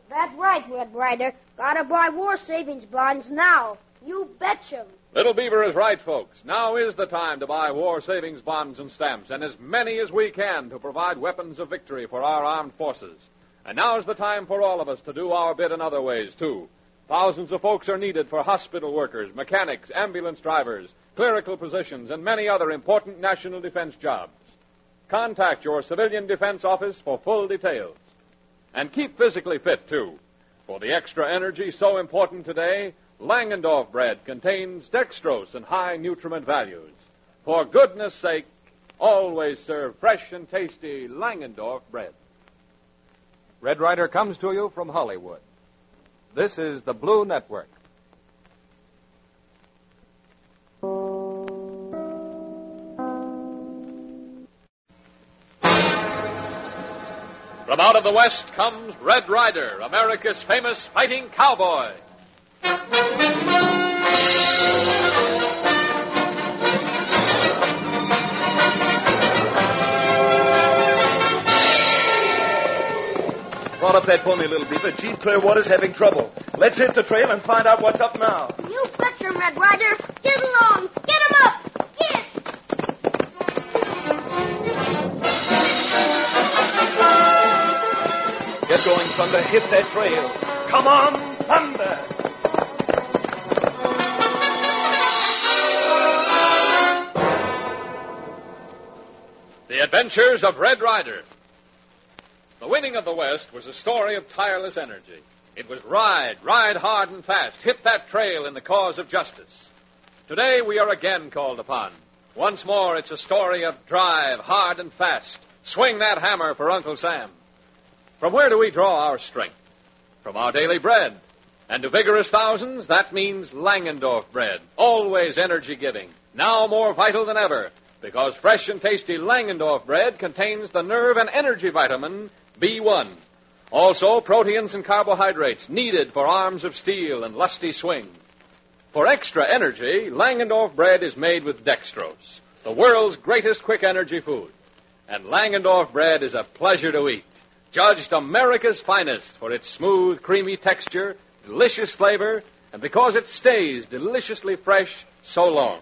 That's right, Red Ryder. Gotta buy war savings bonds now. You betcha. Little Beaver is right, folks. Now is the time to buy war savings bonds and stamps, and as many as we can to provide weapons of victory for our armed forces. And now's the time for all of us to do our bit in other ways, too. Thousands of folks are needed for hospital workers, mechanics, ambulance drivers, clerical positions, and many other important national defense jobs. Contact your civilian defense office for full details. And keep physically fit, too. For the extra energy so important today, Langendorf bread contains dextrose and high nutriment values. For goodness sake, always serve fresh and tasty Langendorf bread. Red Ryder comes to you from Hollywood. This is the Blue Network. From out of the West comes Red Ryder, America's famous fighting cowboy. Prod up that pony, Little Beaver. Chief Clearwater's having trouble. Let's hit the trail and find out what's up now. You betcha, Red Ryder. Get along. Get him up. Get. Get going, Thunder. Hit that trail. Come on, Thunder. The Adventures of Red Ryder. The winning of the West was a story of tireless energy. It was ride hard and fast, hit that trail in the cause of justice. Today we are again called upon. Once more, it's a story of drive hard and fast, swing that hammer for Uncle Sam. From where do we draw our strength? From our daily bread. And to vigorous thousands, that means Langendorf bread, always energy-giving, now more vital than ever, because fresh and tasty Langendorf bread contains the nerve and energy vitamin B1. Also, proteins and carbohydrates needed for arms of steel and lusty swing. For extra energy, Langendorf bread is made with dextrose, the world's greatest quick energy food. And Langendorf bread is a pleasure to eat, judged America's finest for its smooth, creamy texture, delicious flavor, and because it stays deliciously fresh so long.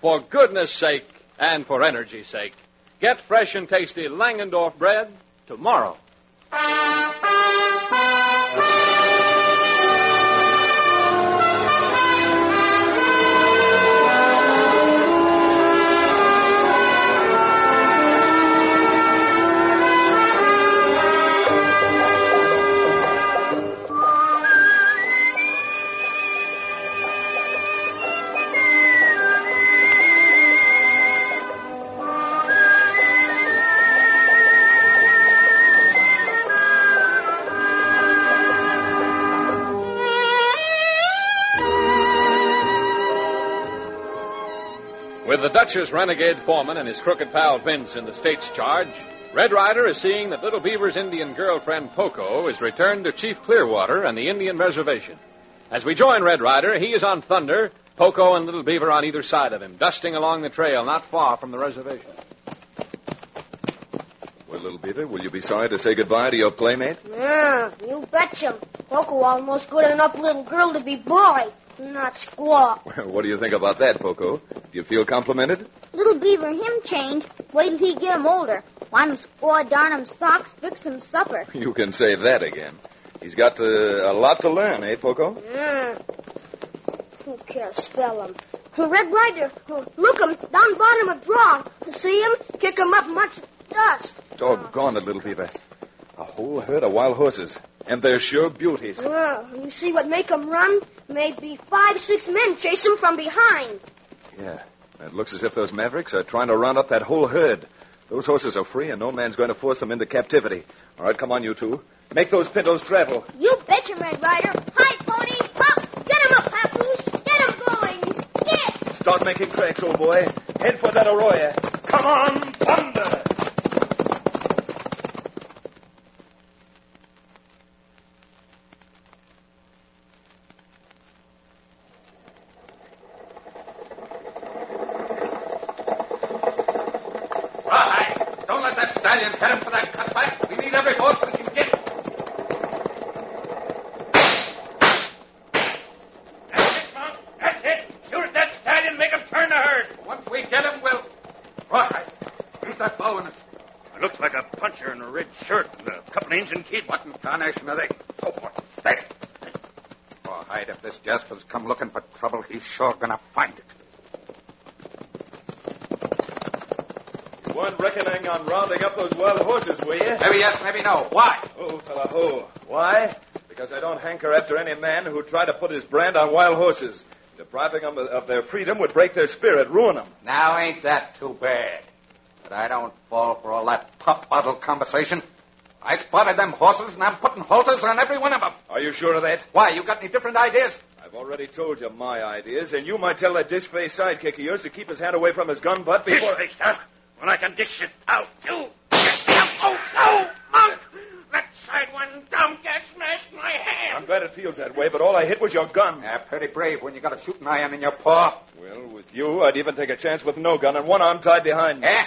For goodness sake and for energy's sake, get fresh and tasty Langendorf bread tomorrow. With the Dutch's renegade foreman and his crooked pal Vince in the state's charge, Red Ryder is seeing that Little Beaver's Indian girlfriend Poco is returned to Chief Clearwater and the Indian reservation. As we join Red Ryder, he is on Thunder, Poco and Little Beaver on either side of him, dusting along the trail not far from the reservation. Well, Little Beaver, will you be sorry to say goodbye to your playmate? Yeah, you betcha. Poco almost good enough little girl to be boy, not squaw. Well, what do you think about that, Poco? Do you feel complimented? Little Beaver and him change. Wait till he get him older. Want him squaw, darn him socks, fix him supper. You can say that again. He's got a lot to learn, eh, Poco? Yeah. Who cares spell him? Red Ryder, look him, down bottom of draw. See him? Kick him up much dust. Doggone it, Little Beaver. A whole herd of wild horses. And they're sure beauties. You see what make him run? Maybe 5, 6 men chase him from behind. Yeah. It looks as if those mavericks are trying to round up that whole herd. Those horses are free, and no man's going to force them into captivity. All right, come on, you two. Make those pintos travel. You betcha, Red Ryder. Hi, pony. Hop. Get him up, Papoose. Get him going. Get. Start making tracks, old boy. Head for that arroyo. Come on, Thunder! Stallion, head him for that cutback. We need every horse we can get. That's it, Monk. That's it. Shoot at that stallion, make him turn the herd. Once we get him, we'll... Right. Who's that following us? It looks like a puncher in a red shirt and a couple of Injun kids. What in tarnation are they? Oh, boy. Stay. Oh, Hyde, if this Jasper's come looking for trouble, he's sure gonna find it. You weren't reckoning on rounding up those wild horses, were you? Maybe yes, maybe no. Why? Oh, fella, who? Why? Because I don't hanker after any man who tried to put his brand on wild horses. Depriving them of their freedom would break their spirit, ruin them. Now, ain't that too bad? But I don't fall for all that pop-bottle conversation. I spotted them horses, and I'm putting halters on every one of them. Are you sure of that? Why, you got any different ideas? I've already told you my ideas, and you might tell that dish-faced sidekick of yours to keep his hand away from his gun butt before... Dish-faced, huh? When I can dish it out, too. Oh, no, Monk! That side one dumb cat smashed my hand. I'm glad it feels that way, but all I hit was your gun. Yeah, pretty brave when you got a shooting iron in your paw. Well, with you, I'd even take a chance with no gun and one arm tied behind me. Eh?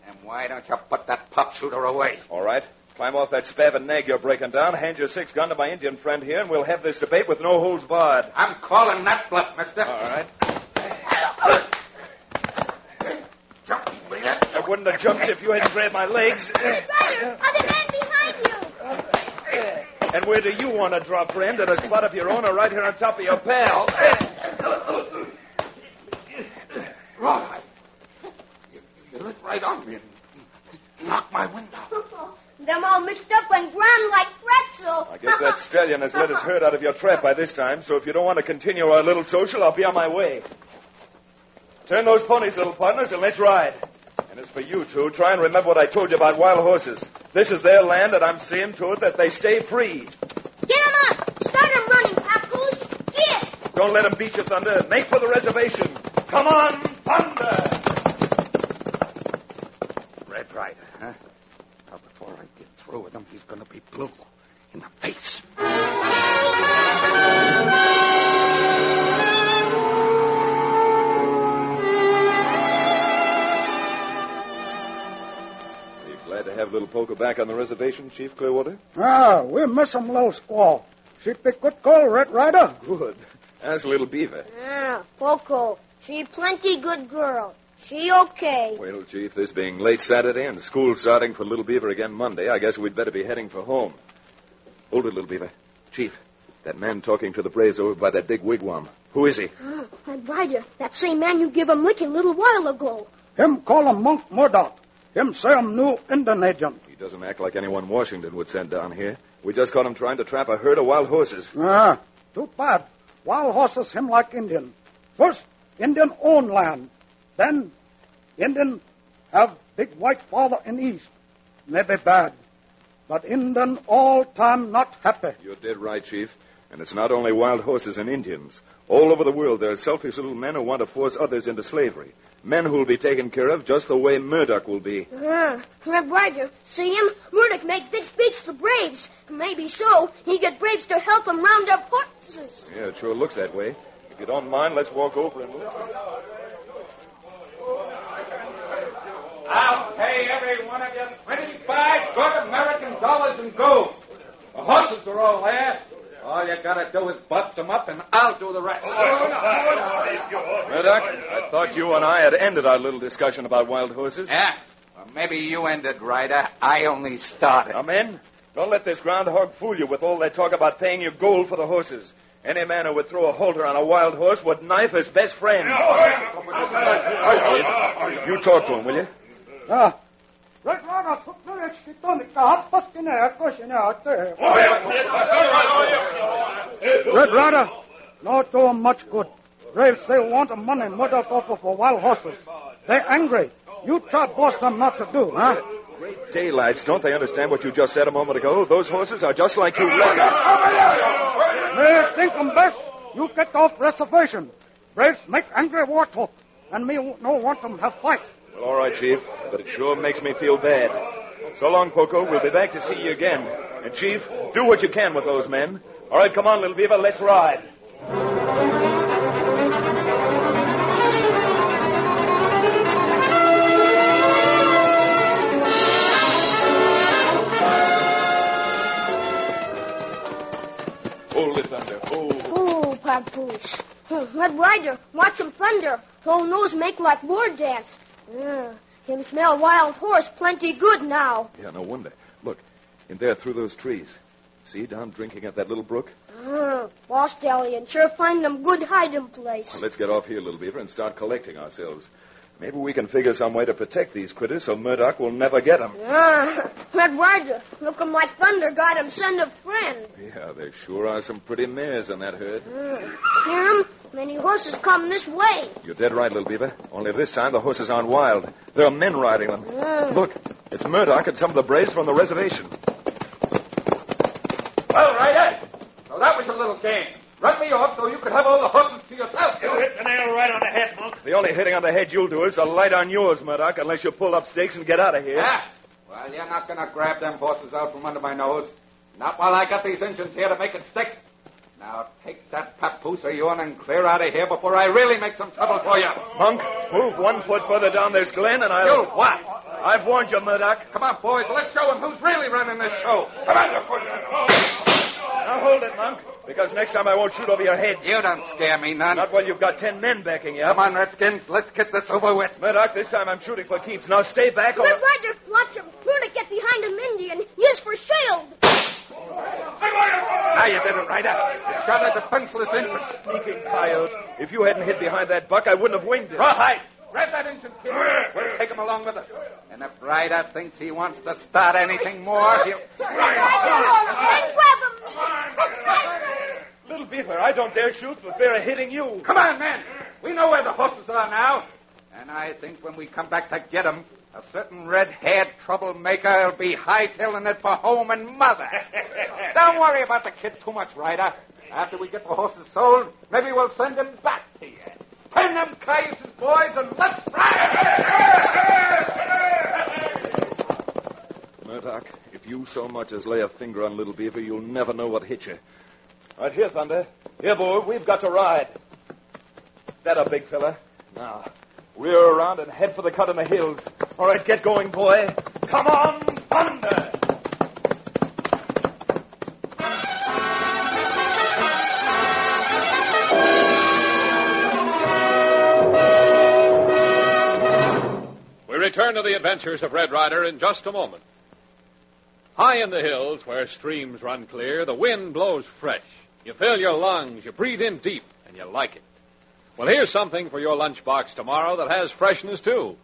Then why don't you put that pop shooter away. All right. Climb off that spavin nag you're breaking down, hand your 6-gun to my Indian friend here, and we'll have this debate with no holds barred. I'm calling that bluff, mister. All right. I wouldn't have jumped if you hadn't grabbed my legs. Ryder, other man behind you. And where do you want to drop, friend? At a spot of your own or right here on top of your pal? Right. You lit right on me and knocked my wind out. Them all mixed up and ground like pretzel. I guess that stallion has let his herd out of your trap by this time, so if you don't want to continue our little social, I'll be on my way. Turn those ponies, little partners, and let's ride. And as for you two, try and remember what I told you about wild horses. This is their land, and I'm seeing to it that they stay free. Get 'em up. Start 'em running, Papoose. Get. Don't let them beat you, Thunder. Make for the reservation. Come on, Thunder! Red Ryder, huh? Now, before I get through with him, he's going to be blue in the face. Glad to have little Polka back on the reservation, Chief Clearwater? We miss him, little squaw. She pick good call, Red Ryder. Good. That's little Beaver. Poco. She plenty good girl. She okay. Well, Chief, this being late Saturday and school starting for little Beaver again Monday, I guess we'd better be heading for home. Hold it, little Beaver. Chief, that man talking to the braves over by that big wigwam. Who is he? Red Ryder, that same man you give him licking a little while ago. Him call him Monk Murdoch. Him say him new Indian agent. He doesn't act like anyone Washington would send down here. We just caught him trying to trap a herd of wild horses. Too bad. Wild horses him like Indian. First, Indian own land. Then, Indian have big white father in east. Maybe bad. But Indian all time not happy. You're dead right, Chief. And it's not only wild horses and Indians. All over the world, there are selfish little men who want to force others into slavery. Men who will be taken care of just the way Murdoch will be. Red Ryder, see him? Murdoch make big speech to braves. Maybe so. He get braves to help him round up horses. Yeah, it sure looks that way. If you don't mind, let's walk over and listen. I'll pay every one of you 25 good American dollars in gold. The horses are all there. All you gotta do is butts them up, and I'll do the rest. Murdoch, I thought you and I had ended our little discussion about wild horses. Yeah? Well, maybe you ended, Ryder. I only started. Now, men, don't let this groundhog fool you with all that talk about paying you gold for the horses. Any man who would throw a halter on a wild horse would knife his best friend. You talk to him, will you? Red Ryder, Red Ryder, not do 'em much good. Braves say want money Murdoch offer for wild horses. They angry. You try boss them not to do, huh? Great daylights, don't they understand what you just said a moment ago? Those horses are just like you. They think 'em best. You get off reservation. Braves make angry war talk, and me no want 'em have fight. Well, all right, Chief, but it sure makes me feel bad. So long, Poco. We'll be back to see you again. And, Chief, do what you can with those men. All right, come on, little Beaver, let's ride. Hold it, Thunder. Oh, Papoose. Red Ryder, watch him thunder. Whole nose make like war dance. Him smell wild horse plenty good now. Yeah, no wonder. Look, in there through those trees. See, down drinking at that little brook? Boss Stallion sure find them good hiding place. Well, let's get off here, little Beaver, and start collecting ourselves. Maybe we can figure some way to protect these critters so Murdoch will never get them. Red Ryder, look 'em like Thunder got him send a friend. Yeah, there sure are some pretty mares in that herd. Hear 'em? Many horses come this way. You're dead right, little Beaver. Only this time the horses aren't wild. There are men riding them. Look, it's Murdoch and some of the braves from the reservation. Well, Ryder, so that was your little game. Run me off so you could have all the horses to yourself. You hit the nail right on the head, Monk. The only hitting on the head you'll do is a light on yours, Murdoch, unless you pull up stakes and get out of here. Yeah? Well, you're not going to grab them horses out from under my nose. Not while I got these engines here to make it stick. Now, take that papoose of yours and clear out of here before I really make some trouble for you. Monk, move 1 foot further down this glen and I'll... You what? I've warned you, Murdoch. Come on, boys. Let's show him who's really running this show. Come on, you foot. Now hold it, Monk, because next time I won't shoot over your head. You don't scare me none. Not while you've got 10 men backing you up. Come on, Redskins. Let's get this over with. Murdoch, this time I'm shooting for keeps. Now stay back or... Red Ryder, watch him. Really get behind him, Indian. Use for shield. Now you did it, Ryder. You shot a defenseless Injun. Sneaking coyote. If you hadn't hid behind that buck, I wouldn't have winged it. Rawhide. Grab that Injun, kid. We'll take him along with us. And if Ryder thinks he wants to start anything more, he'll... Then grab him. Little Beaver, I don't dare shoot for fear of hitting you. Come on, men. We know where the horses are now. And I think when we come back to get them, a certain red-haired troublemaker will be hightailing it for home and mother. Don't worry about the kid too much, Ryder. After we get the horses sold, maybe we'll send him back to you. Turn them cayuses, boys, and let's ride! Murdoch, if you so much as lay a finger on Little Beaver, you'll never know what hit you. Right here, Thunder. Here, boy, we've got to ride. That a big fella. Now, rear around and head for the cut in the hills. All right, get going, boy. Come on, Thunder! We return to the adventures of Red Ryder in just a moment. High in the hills, where streams run clear, the wind blows fresh. You fill your lungs, you breathe in deep, and you like it. Well, here's something for your lunchbox tomorrow that has freshness, too.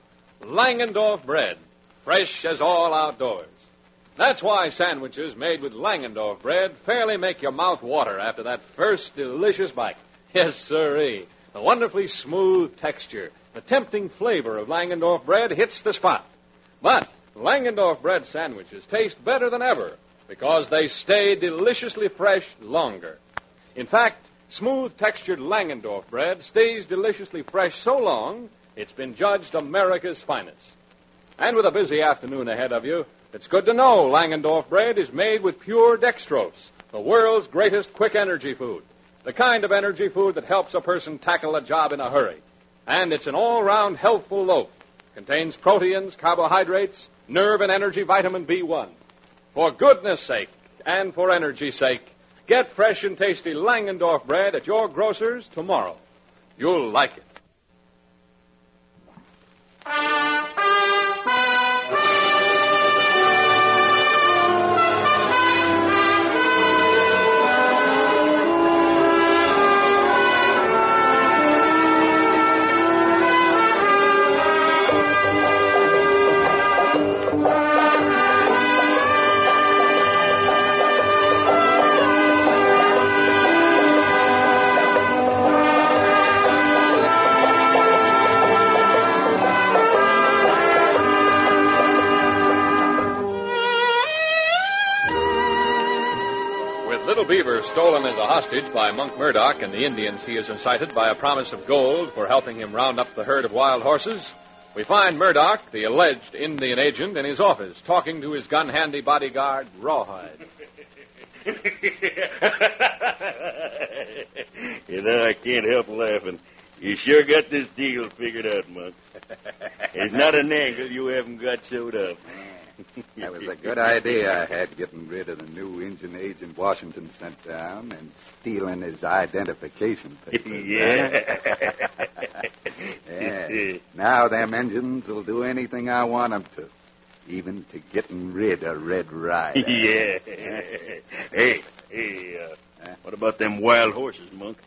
Langendorf bread, fresh as all outdoors. That's why sandwiches made with Langendorf bread fairly make your mouth water after that first delicious bite. Yes, sirree. The wonderfully smooth texture, the tempting flavor of Langendorf bread hits the spot. But Langendorf bread sandwiches taste better than ever because they stay deliciously fresh longer. In fact, smooth-textured Langendorf bread stays deliciously fresh so long, it's been judged America's finest. And with a busy afternoon ahead of you, it's good to know Langendorf bread is made with pure dextrose, the world's greatest quick energy food, the kind of energy food that helps a person tackle a job in a hurry. And it's an all-round healthful loaf. Contains proteins, carbohydrates, nerve and energy vitamin B1. For goodness sake, and for energy's sake, get fresh and tasty Langendorf bread at your grocer's tomorrow. You'll like it. Little Beaver stolen as a hostage by Monk Murdoch and the Indians he has incited by a promise of gold for helping him round up the herd of wild horses, we find Murdoch, the alleged Indian agent, in his office talking to his gun-handy bodyguard, Rawhide. You know, I can't help laughing. You sure got this deal figured out, Monk. There's not an angle you haven't got sewed up. That was a good idea I had, getting rid of the new Indian agent Washington sent down and stealing his identification papers. Yeah. Yeah. Now them engines will do anything I want them to, even to getting rid of Red Ryder. Yeah. Hey, what about them wild horses, Monk?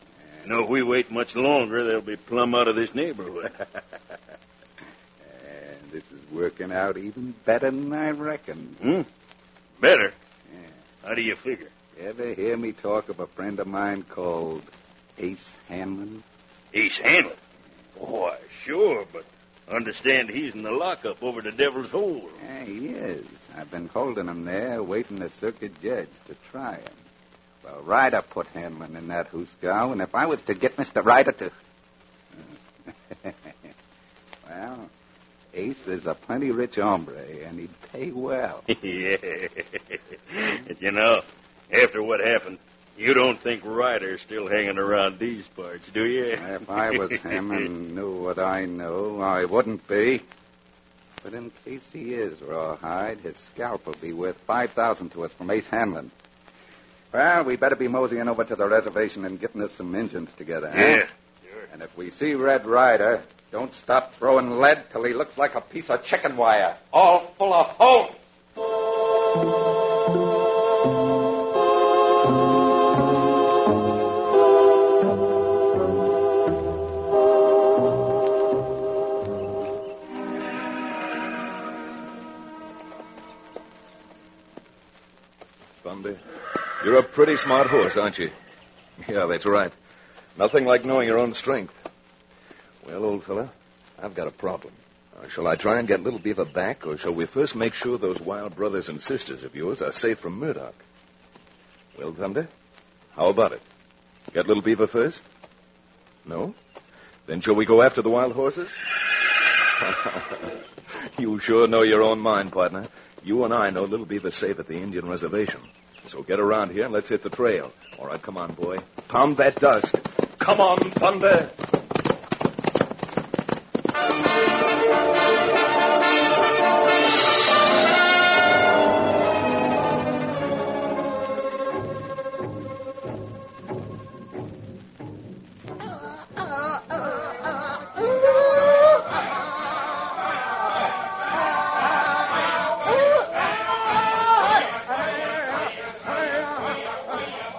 You know, if we wait much longer, they'll be plumb out of this neighborhood. This is working out even better than I reckoned. Better? Yeah. How do you figure? Ever hear me talk of a friend of mine called Ace Hanlon? Ace Hanlon? Why, sure, but understand he's in the lockup over the Devil's Hole. Yeah, he is. I've been holding him there, waiting the circuit judge to try him. Well, Ryder put Hanlon in that hoosgow, and if I was to get Mr. Ryder to... well... Ace is a plenty rich hombre, and he'd pay well. Yeah. But you know, after what happened, you don't think Ryder's still hanging around these parts, do you? If I was him and knew what I know, I wouldn't be. But in case he is, Rawhide, his scalp will be worth $5,000 to us from Ace Hanlon. Well, we better be moseying over to the reservation and getting us some engines together, Yeah, eh? Sure. And if we see Red Ryder, don't stop throwing lead till he looks like a piece of chicken wire, all full of holes. Thunder, you're a pretty smart horse, aren't you? Yeah, that's right. Nothing like knowing your own strength. Well, old fella, I've got a problem. Shall I try and get Little Beaver back, or shall we first make sure those wild brothers and sisters of yours are safe from Murdoch? Well, Thunder, how about it? Get Little Beaver first? No? Then shall we go after the wild horses? You sure know your own mind, partner. You and I know Little Beaver's safe at the Indian reservation. So get around here and let's hit the trail. All right, come on, boy. Pound that dust. Come on, Thunder.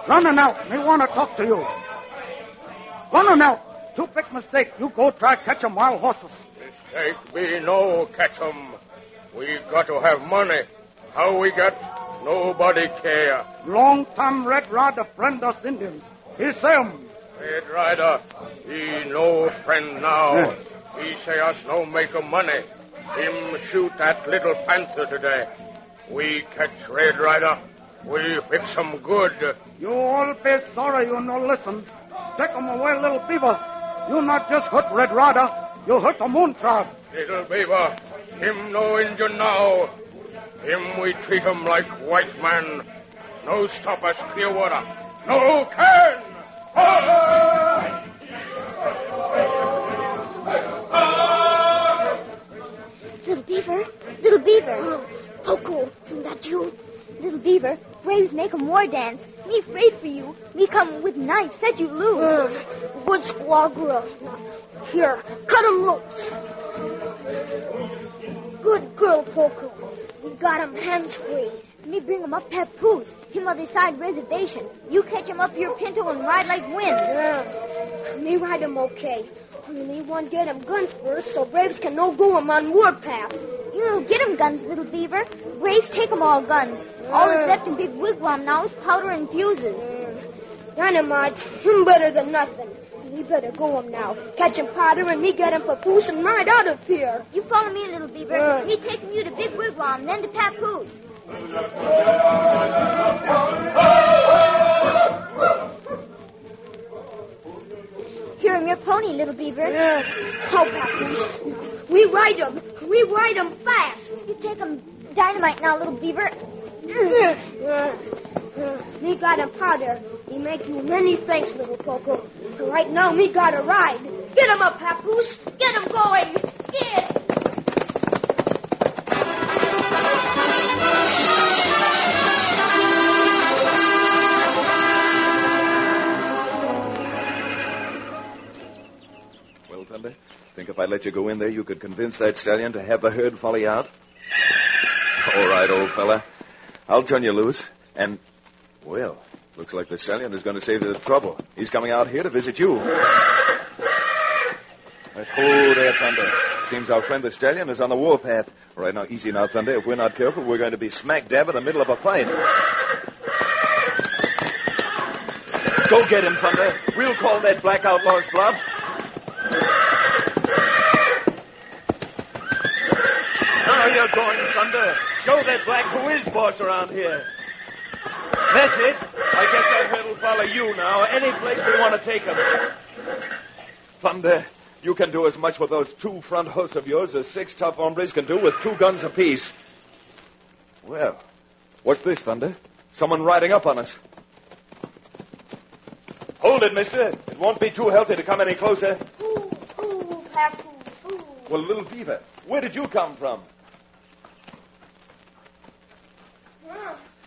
Running out. Me want to talk to you. Running out. You big mistake. You go try catch 'em wild horses. Mistake be no catch 'em. We got to have money. How we get? Nobody care. Long time Red Ryder friend us Indians. He say 'em. Red Ryder, he no friend now. Yeah. He say us no make 'em money. Him shoot that little panther today. We catch Red Ryder. We fix 'em good. You all be sorry you no listen. Take 'em away, Little Beaver. You not just hurt Red Ryder, you hurt the Moon Tribe. Little Beaver, him no Indian now. Him we treat 'em like white man. No stop us Clearwater. No can! Little Beaver, Little Beaver. Poco, isn't that you? Little Beaver, braves make 'em war dance. Me afraid for you. Me come with knife, set you loose. Good squaw girl. Here, cut 'em loose. Good girl, Poco. We got 'em hands free. Me bring 'em up Papoose, him other side reservation. You catch 'em up your pinto and ride like wind. Yeah. Me ride 'em okay. Only me want get 'em guns first so braves can no go 'em on warpath. You don't get 'em guns, Little Beaver. Braves take 'em all guns. All that's left in Big Wigwam now is powder and fuses. Dynamite, him better than nothing. We better go 'em now. Catch 'em powder and me get 'em Papoose and ride out of here. You follow me, Little Beaver. Me taking you to Big Wigwam, then to Papoose. Here, I'm your pony, Little Beaver. Yeah. How, Papoose? We ride 'em. We ride 'em fast. You take 'em dynamite now, Little Beaver. Me got 'em powder. Me make you many thanks, little Poco. Right now, me got a ride. Get 'em up, Papoose. Get 'em going. Get. Well, Thunder, think if I let you go in there, you could convince that stallion to have the herd follow you out? All right, old fella. I'll turn you loose. And, well, looks like the stallion is going to save you the trouble. He's coming out here to visit you. Oh, there, Thunder. Seems our friend the stallion is on the warpath. All right, now, easy now, Thunder. If we're not careful, we're going to be smack dab in the middle of a fight. Go get him, Thunder. We'll call that black outlaw's bluff. Now you're going, Thunder. Show that black who is boss around here. That's it. I guess that herd will follow you now, any place we want to take him. Thunder, you can do as much with those two front hoofs of yours as 6 tough hombres can do with 2 guns apiece. Well, what's this, Thunder? Someone riding up on us. Hold it, mister. It won't be too healthy to come any closer. Ooh, Papoose. Ooh. Well, Little Beaver, where did you come from?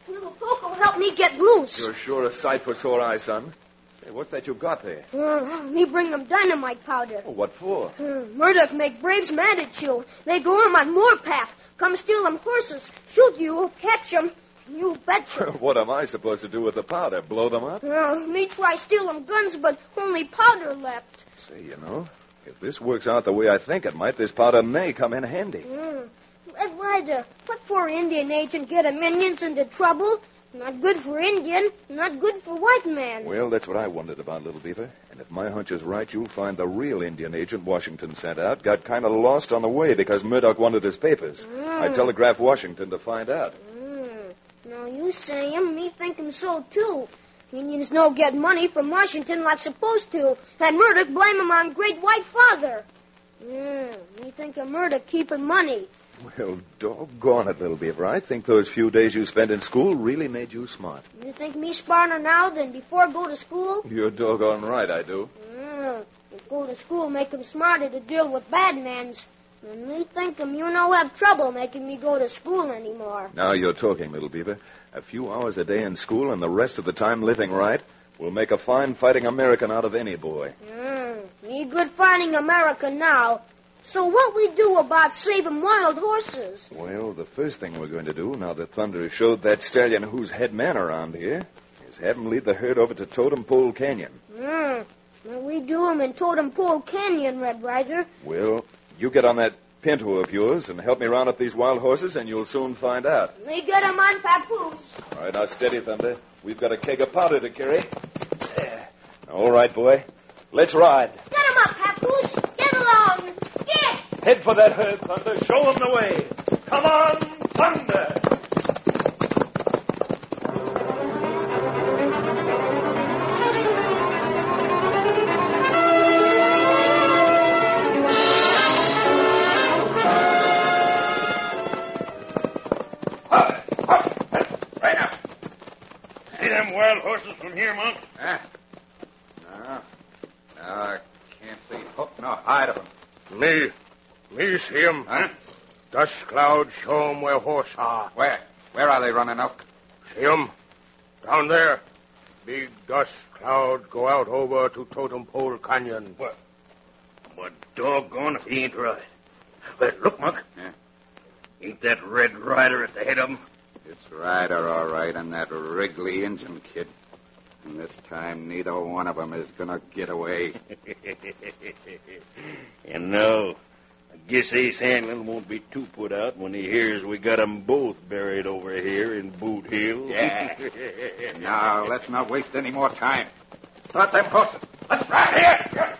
Little Poco helped me get loose. You're sure a sight for sore eyes, son. Hey, what's that you got there? Me bring them dynamite powder. Oh, what for? Murdoch make braves mad at you. They go on my moor path. Come steal them horses. Shoot you, catch them. You betcha. What am I supposed to do with the powder? Blow them up? Me try steal them guns, but only powder left. Say, you know, if this works out the way I think it might, this powder may come in handy. Red Ryder, what for Indian agent get him Indians into trouble? Not good for Indian, not good for white man. Well, that's what I wondered about, Little Beaver. And if my hunch is right, you'll find the real Indian agent Washington sent out got kind of lost on the way because Murdoch wanted his papers. I telegraphed Washington to find out. Now you say him, me think him so, too. Indians no get money from Washington like supposed to, and Murdoch blame him on Great White Father. Me think of Murdoch keeping money. Well, doggone it, Little Beaver. I think those few days you spent in school really made you smart. You think me smarter now than before I go to school? You're doggone right, I do. If go to school make him smarter to deal with bad mans. And me think him you no have trouble making me go to school anymore. Now you're talking, Little Beaver. A few hours a day in school and the rest of the time living right will make a fine fighting American out of any boy. Me good fighting American now. So what we do about saving wild horses? Well, the first thing we're going to do, now that Thunder has showed that stallion who's head man around here, is have him lead the herd over to Totem Pole Canyon. Well, we do him in Totem Pole Canyon, Red Ryder. Well, you get on that pinto of yours and help me round up these wild horses, and you'll soon find out. We get 'em on papoose. All right, now steady, Thunder. We've got a keg of powder to carry. There. All right, boy. Let's ride. Get 'em up, papoose. Get along. Get. Head for that herd, Thunder. Show them the way. Come on, Thunder. See them wild horses from here, Monk? No, I can't see hook nor hide of them. Me see 'em. Huh? Dust clouds show 'em where horse are. Where? Where are they running, Unc? See 'em? Down there. Big dust cloud go out over to Totem Pole Canyon. What? But doggone if he ain't right. Well, look, Monk. Ain't that Red Ryder at the head of 'em? It's Ryder, all right, and that Wrigley Injun kid. And this time, neither one of them is going to get away. And no, I guess Ace Hanlon won't be too put out when he hears we got 'em both buried over here in Boot Hill. Yeah. Now, let's not waste any more time. Start them horses. Let's ride here.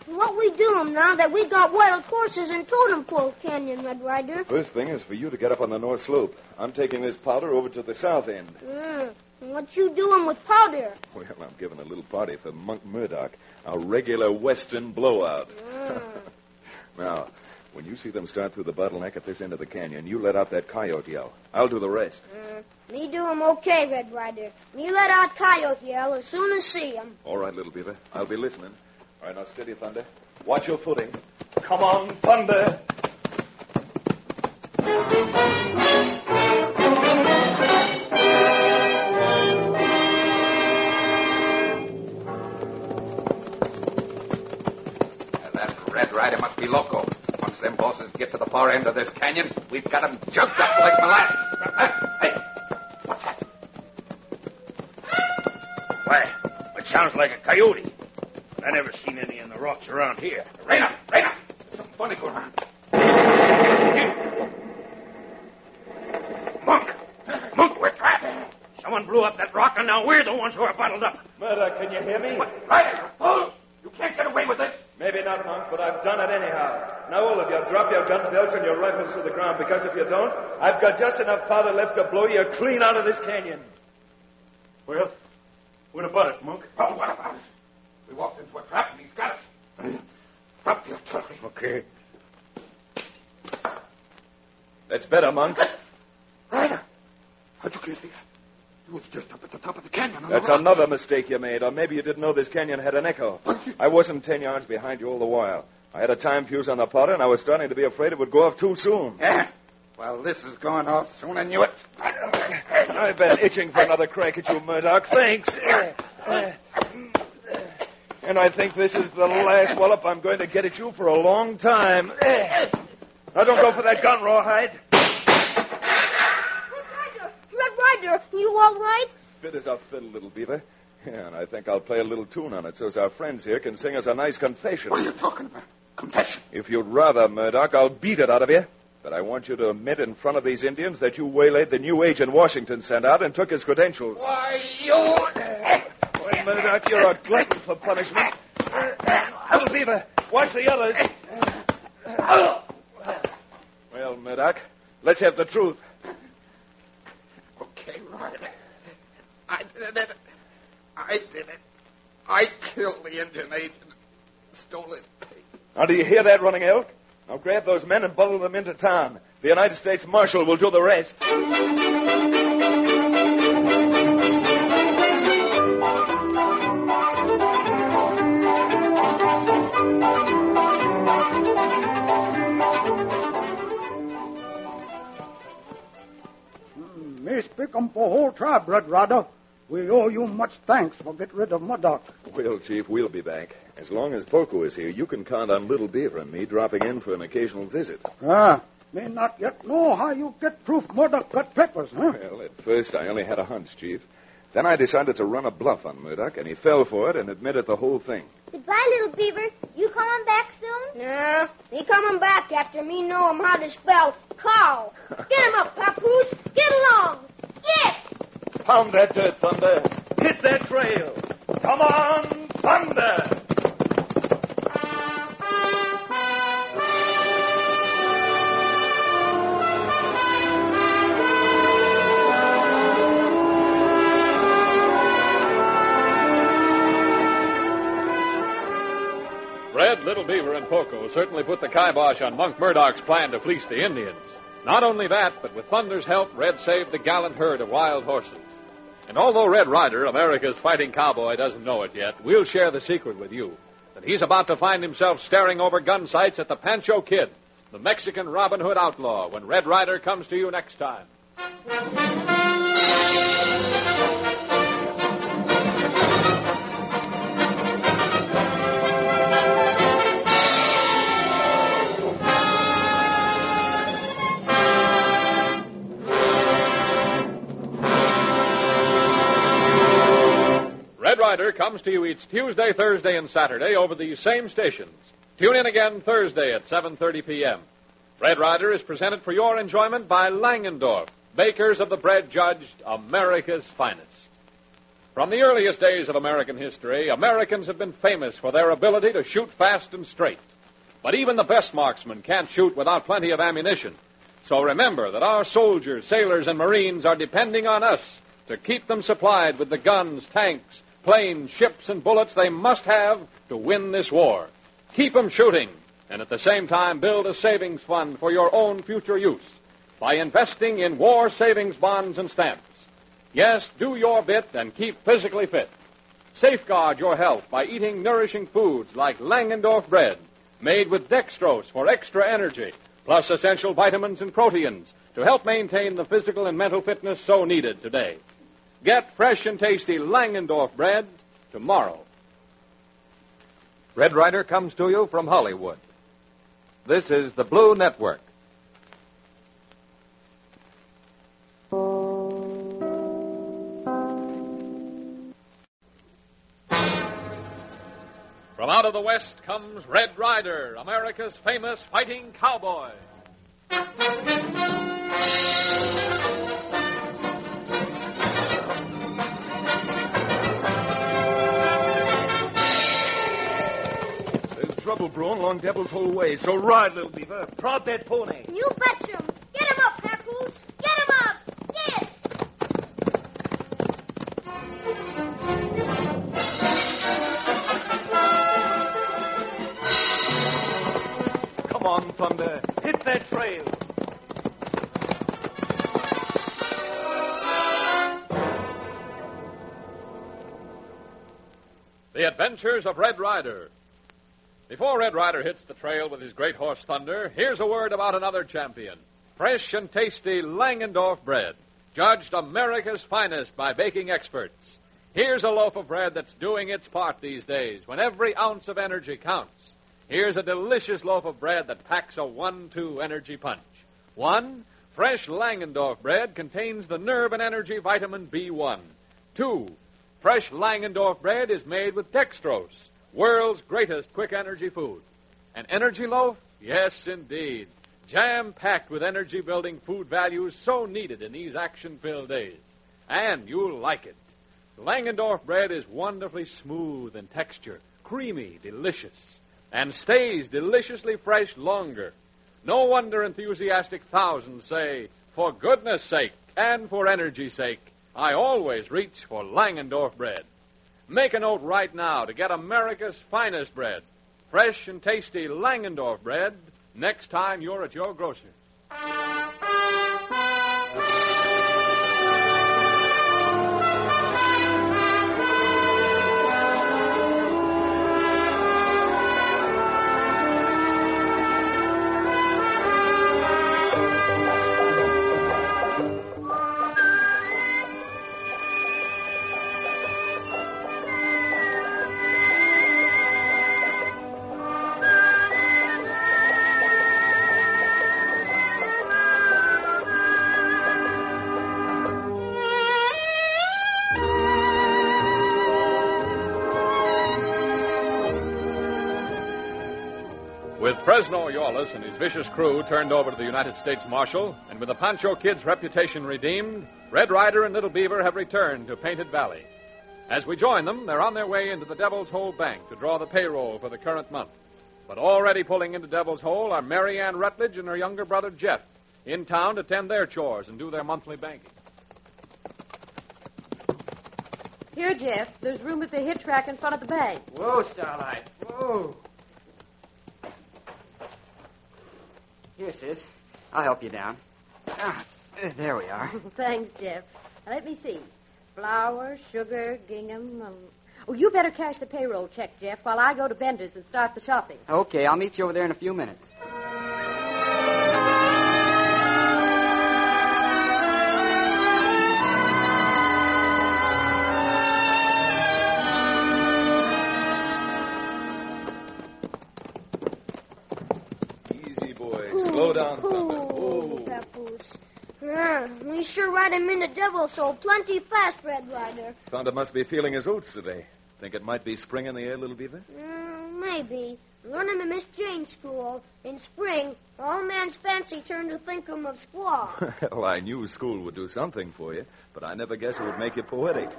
What we do 'em now that we got wild horses in Totem Pole Canyon, Red Ryder? First thing is for you to get up on the north slope. I'm taking this powder over to the south end. And what you doing with powder? Well, I'm giving a little party for Monk Murdoch, a regular western blowout. Now, when you see them start through the bottleneck at this end of the canyon, you let out that coyote yell. I'll do the rest. Me do 'em okay, Red Ryder. Me let out coyote yell as soon as see 'em. All right, Little Beaver. I'll be listening. All right, now steady, Thunder. Watch your footing. Come on, Thunder. That Red Ryder must be loco. Once them horses get to the far end of this canyon, we've got 'em jumped up like molasses. Hey, what's that? Why, it sounds like a coyote. I never seen any in the rocks around here. Raina! There's something funny going on. Monk, we're trapped. Someone blew up that rock, and now we're the ones who are bottled up. Murdoch, can you hear me? Ryder, you fool! You can't get away with this. Maybe not, Monk, but I've done it anyhow. Now, all of you, drop your gun belts and your rifles to the ground, because if you don't, I've got just enough powder left to blow you clean out of this canyon. Well, what about it, Monk? Oh, what about it? We walked into a trap and he's got us. Drop the artillery. Okay. That's better, Monk. Ryder, how'd you get here? You was just up at the top of the canyon. That's another mistake you made, or maybe you didn't know this canyon had an echo. I wasn't 10 yards behind you all the while. I had a time fuse on the powder, and I was starting to be afraid it would go off too soon. Yeah. Well, this is going off soon, I knew it. I've been itching for another crack at you, Murdoch. Thanks. And I think this is the last wallop I'm going to get at you for a long time. Now, don't go for that gun, Rawhide. Red Ryder, you all right? Fit as a fiddle, little beaver. Yeah, and I think I'll play a little tune on it so our friends here can sing us a nice confession. What are you talking about? Confession? If you'd rather, Murdoch, I'll beat it out of you. But I want you to admit in front of these Indians that you waylaid the new agent Washington sent out and took his credentials. Why, you... Well, Murdoch, you're a glutton for punishment. Little beaver, watch the others. Well, Murdoch, let's have the truth. Okay, Ryder. I did it. I killed the Indian agent. Stole his pay. Now, do you hear that, Running Elk? Now grab those men and bundle them into town. The United States Marshal will do the rest. Me speak 'em for whole tribe, Red Ryder. We owe you much thanks for getting rid of Murdoch. Well, Chief, we'll be back. As long as Poco is here, you can count on Little Beaver and me dropping in for an occasional visit. Me not yet know how you get proof Murdoch got papers, huh? Well, at first I only had a hunch, Chief. Then I decided to run a bluff on Murdoch, and he fell for it and admitted the whole thing. Goodbye, little beaver. You coming back soon? No, he coming back after me know him how to spell cow. Get him up, Papoose. Get along. Get! Pound that dirt, Thunder. Hit that trail. Come on, Thunder! Red, Little Beaver, and Poco certainly put the kibosh on Monk Murdoch's plan to fleece the Indians. Not only that, but with Thunder's help, Red saved the gallant herd of wild horses. And although Red Ryder, America's fighting cowboy, doesn't know it yet, we'll share the secret with you, that he's about to find himself staring over gun sights at the Pancho Kid, the Mexican Robin Hood outlaw, when Red Ryder comes to you next time. Red Ryder comes to you each Tuesday, Thursday, and Saturday over these same stations. Tune in again Thursday at 7:30 p.m. Red Ryder is presented for your enjoyment by Langendorf, bakers of the bread judged America's finest. From the earliest days of American history, Americans have been famous for their ability to shoot fast and straight. But even the best marksmen can't shoot without plenty of ammunition. So remember that our soldiers, sailors, and Marines are depending on us to keep them supplied with the guns, tanks, planes, ships, and bullets they must have to win this war. Keep them shooting, and at the same time build a savings fund for your own future use by investing in war savings bonds and stamps. Yes, do your bit and keep physically fit. Safeguard your health by eating nourishing foods like Langendorf bread, made with dextrose for extra energy, plus essential vitamins and proteins to help maintain the physical and mental fitness so needed today. Get fresh and tasty Langendorf bread tomorrow. Red Ryder comes to you from Hollywood. This is the Blue Network. From out of the West comes Red Ryder, America's famous fighting cowboy. Trouble brewing along Devil's Hole Way, so ride, Little Beaver. Prod that pony. You betcha him. Get him up, Papoose. Get him up. Get! Come on, Thunder. Hit that trail. The Adventures of Red Ryder. Before Red Ryder hits the trail with his great horse Thunder, here's a word about another champion. Fresh and tasty Langendorf bread, judged America's finest by baking experts. Here's a loaf of bread that's doing its part these days, when every ounce of energy counts. Here's a delicious loaf of bread that packs a 1-2 energy punch. 1, fresh Langendorf bread contains the nerve and energy vitamin B1. 2, fresh Langendorf bread is made with dextrose, world's greatest quick energy food. An energy loaf? Yes, indeed. Jam-packed with energy-building food values so needed in these action-filled days. And you'll like it. Langendorf bread is wonderfully smooth in texture, creamy, delicious, and stays deliciously fresh longer. No wonder enthusiastic thousands say, for goodness sake and for energy's sake, I always reach for Langendorf bread. Make a note right now to get America's finest bread, fresh and tasty Langendorf bread, next time you're at your grocer. With Fresno Aurelius and his vicious crew turned over to the United States Marshal, and with the Pancho Kid's reputation redeemed, Red Ryder and Little Beaver have returned to Painted Valley. As we join them, they're on their way into the Devil's Hole Bank to draw the payroll for the current month. But already pulling into Devil's Hole are Mary Ann Rutledge and her younger brother Jeff, in town to tend their chores and do their monthly banking. Here, Jeff. There's room at the hitch rack in front of the bank. Whoa, Starlight. Whoa. Here, sis. I'll help you down. There we are. Thanks, Jeff. Now, let me see. Flour, sugar, gingham. Oh, you better cash the payroll check, Jeff, while I go to Bender's and start the shopping. Okay, I'll meet you over there in a few minutes. Slow down, Thunder. Oh, Papoose. We sure ride him in the Devil's Hole plenty fast, Red Ryder. Thunder must be feeling his oats today. Think it might be spring in the air, Little Beaver? Maybe. Run him in Miss Jane's school. In spring, all man's fancy turned to think him of squaw. Well, I knew school would do something for you, but I never guessed it would make you poetic.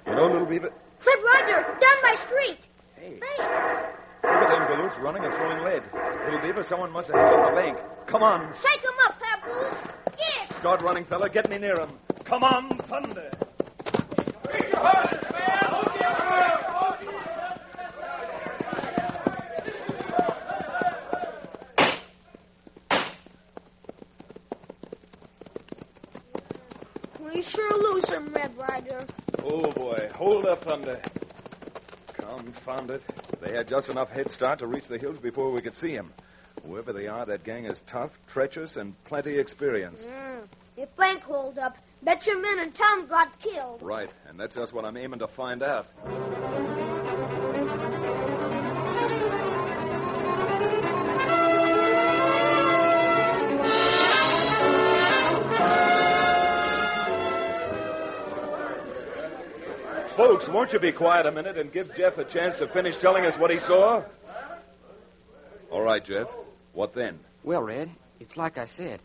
You know, Little Beaver? Red Ryder, down my street. Hey. Hey. Look at them galoots running and throwing lead. Little Beaver, someone must have hit up the bank. Come on. Shake him up, Papoose. Get. Start running, fella. Get me near him. Come on, Thunder. We sure lose him, Red Ryder. Oh, boy. Hold up, Thunder. Confound it. They had just enough head start to reach the hills before we could see him. Whoever they are, that gang is tough, treacherous, and plenty experienced. If bank hold up, bet your men and Tom got killed. Right, and that's just what I'm aiming to find out. Folks, won't you be quiet a minute and give Jeff a chance to finish telling us what he saw? All right, Jeff. What then? Well, Red, it's like I said.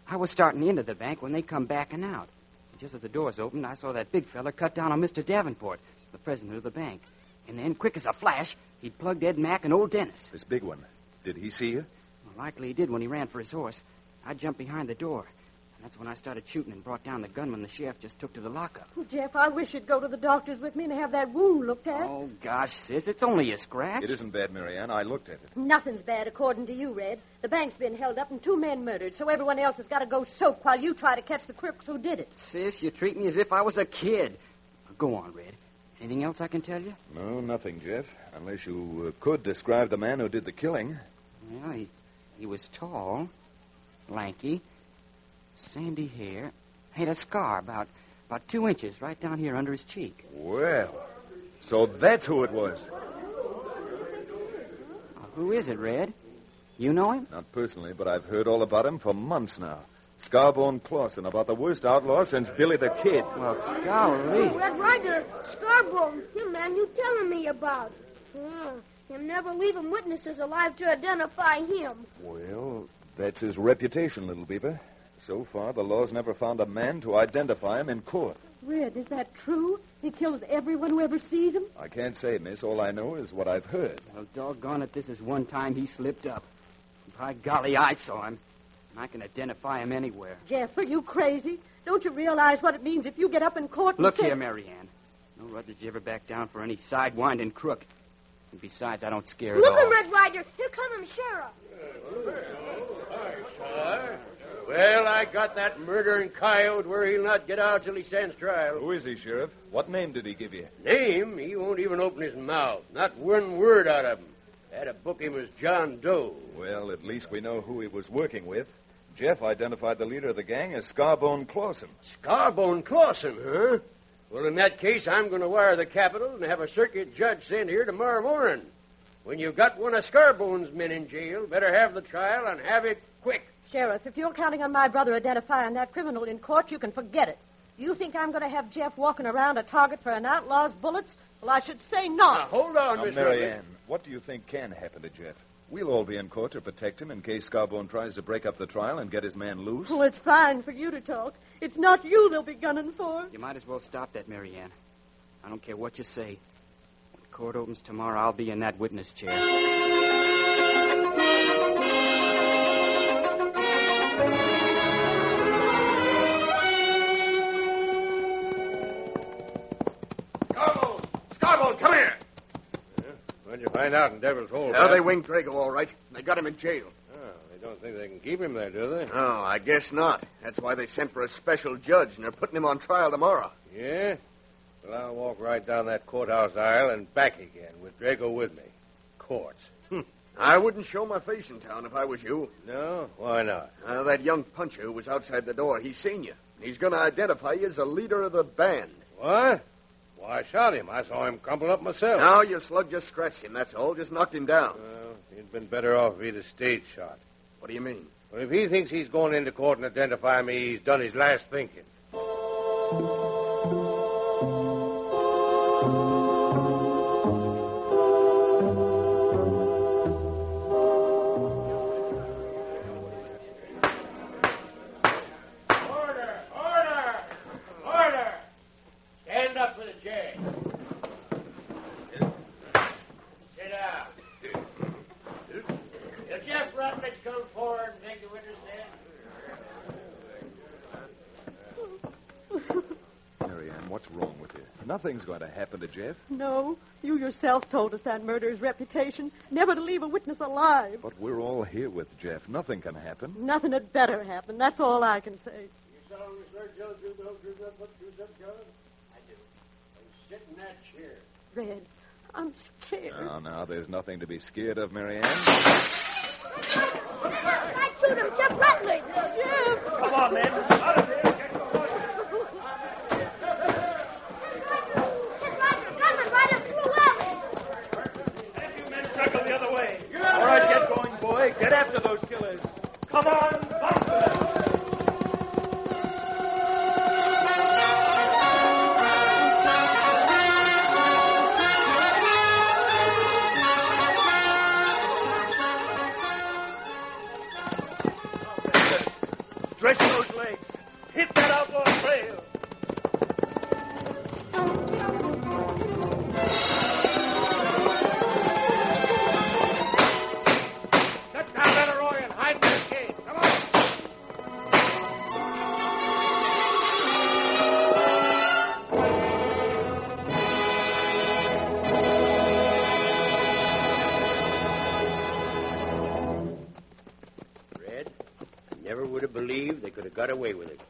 I was starting into the bank when they come backing out. Just as the doors opened, I saw that big fella cut down on Mr. Davenport, the president of the bank. And then, quick as a flash, he'd plugged Ed Mack and old Dennis. This big one. Did he see you? Well, likely he did when he ran for his horse. I jumped behind the door. And that's when I started shooting and brought down the gunman the sheriff just took to the lockup. Oh, Jeff, I wish you'd go to the doctor's with me and have that wound looked at. Oh, gosh, sis, it's only a scratch. It isn't bad, Mary Ann. I looked at it. Nothing's bad, according to you, Red. The bank's been held up and 2 men murdered, so everyone else has got to go soak while you try to catch the crooks who did it. Sis, you treat me as if I was a kid. Go on, Red. Anything else I can tell you? No, nothing, Jeff. Unless you could describe the man who did the killing. Well, he was tall, lanky, sandy hair, had a scar about 2 inches right down here under his cheek. Well, so that's who it was. Who is it, Red? You know him? Not personally, but I've heard all about him for months now. Scarbone Clawson, about the worst outlaw since Billy the Kid. Well, golly. Red Ryder, Scarbone, him man you telling me about. Him never leaving witnesses alive to identify him. Well, that's his reputation, little beaver. So far, the law's never found a man to identify him in court. Red, is that true? He kills everyone who ever sees him? I can't say, miss. All I know is what I've heard. Well, doggone it, this is one time he slipped up. By golly, I saw him. And I can identify him anywhere. Jeff, are you crazy? Don't you realize what it means if you get up in court and Look say... here, Marianne. No Rud did you ever back down for any sidewinding crook. And besides, I don't scare Look at all. at Red Ryder. Here comes the sheriff. Well, I got that murdering coyote where he'll not get out till he stands trial. Who is he, Sheriff? What name did he give you? Name? He won't even open his mouth. Not one word out of him. Had to book him as John Doe. Well, at least we know who he was working with. Jeff identified the leader of the gang as Scarbone Clawson. Scarbone Clawson, huh? Well, in that case, I'm going to wire the capital and have a circuit judge sent here tomorrow morning. When you've got one of Scarbone's men in jail, better have the trial and have it quick. Sheriff, if you're counting on my brother identifying that criminal in court, you can forget it. You think I'm going to have Jeff walking around a target for an outlaw's bullets? Well, I should say not. Now, hold on, Miss Marianne, what do you think can happen to Jeff? We'll all be in court to protect him in case Scarbone tries to break up the trial and get his man loose. Well, it's fine for you to talk. It's not you they'll be gunning for. You might as well stop that, Marianne. I don't care what you say. When the court opens tomorrow, I'll be in that witness chair. Scarbone, come here. What'd you find out in Devil's Hole? Well, they winged Drago all right. They got him in jail. Oh, they don't think they can keep him there, do they? No, I guess not. That's why they sent for a special judge, and they're putting him on trial tomorrow. Yeah? Well, I'll walk right down that courthouse aisle and back again with Drago with me. Courts. I wouldn't show my face in town if I was you. No? Why not? That young puncher who was outside the door, he's seen you. He's going to identify you as the leader of the band. What? Well, I shot him. I saw him crumple up myself. No, your slug just scratched him, that's all. Just knocked him down. Well, he'd been better off if he'd have stayed shot. What do you mean? Well, if he thinks he's going into court and identify me, he's done his last thinking. Stand up for the judge. Sit down. Will Jeff Rutledge come forward and take the witness stand? Marianne, what's wrong with you? Nothing's going to happen to Jeff. No, you yourself told us that murderer's reputation, never to leave a witness alive. But we're all here with Jeff. Nothing can happen. Nothing had better happen. That's all I can say. You solemnly swear to tell the truth, the whole truth, nothing but the truth, so help you God? I do. Then sit in that chair. Red, I'm scared. Now, there's nothing to be scared of, Marianne. I shoot him, Jeff Rutledge. Jeff! Come on, men. Out of here. Circle the other way. All right, get going, boy. Get after those killers. Come on, bump them. Stretch those legs. Hit that outlaw trail. Cut down that Arroyo and hide in that cave. Come on. Red, I never would have believed they could have got away with it.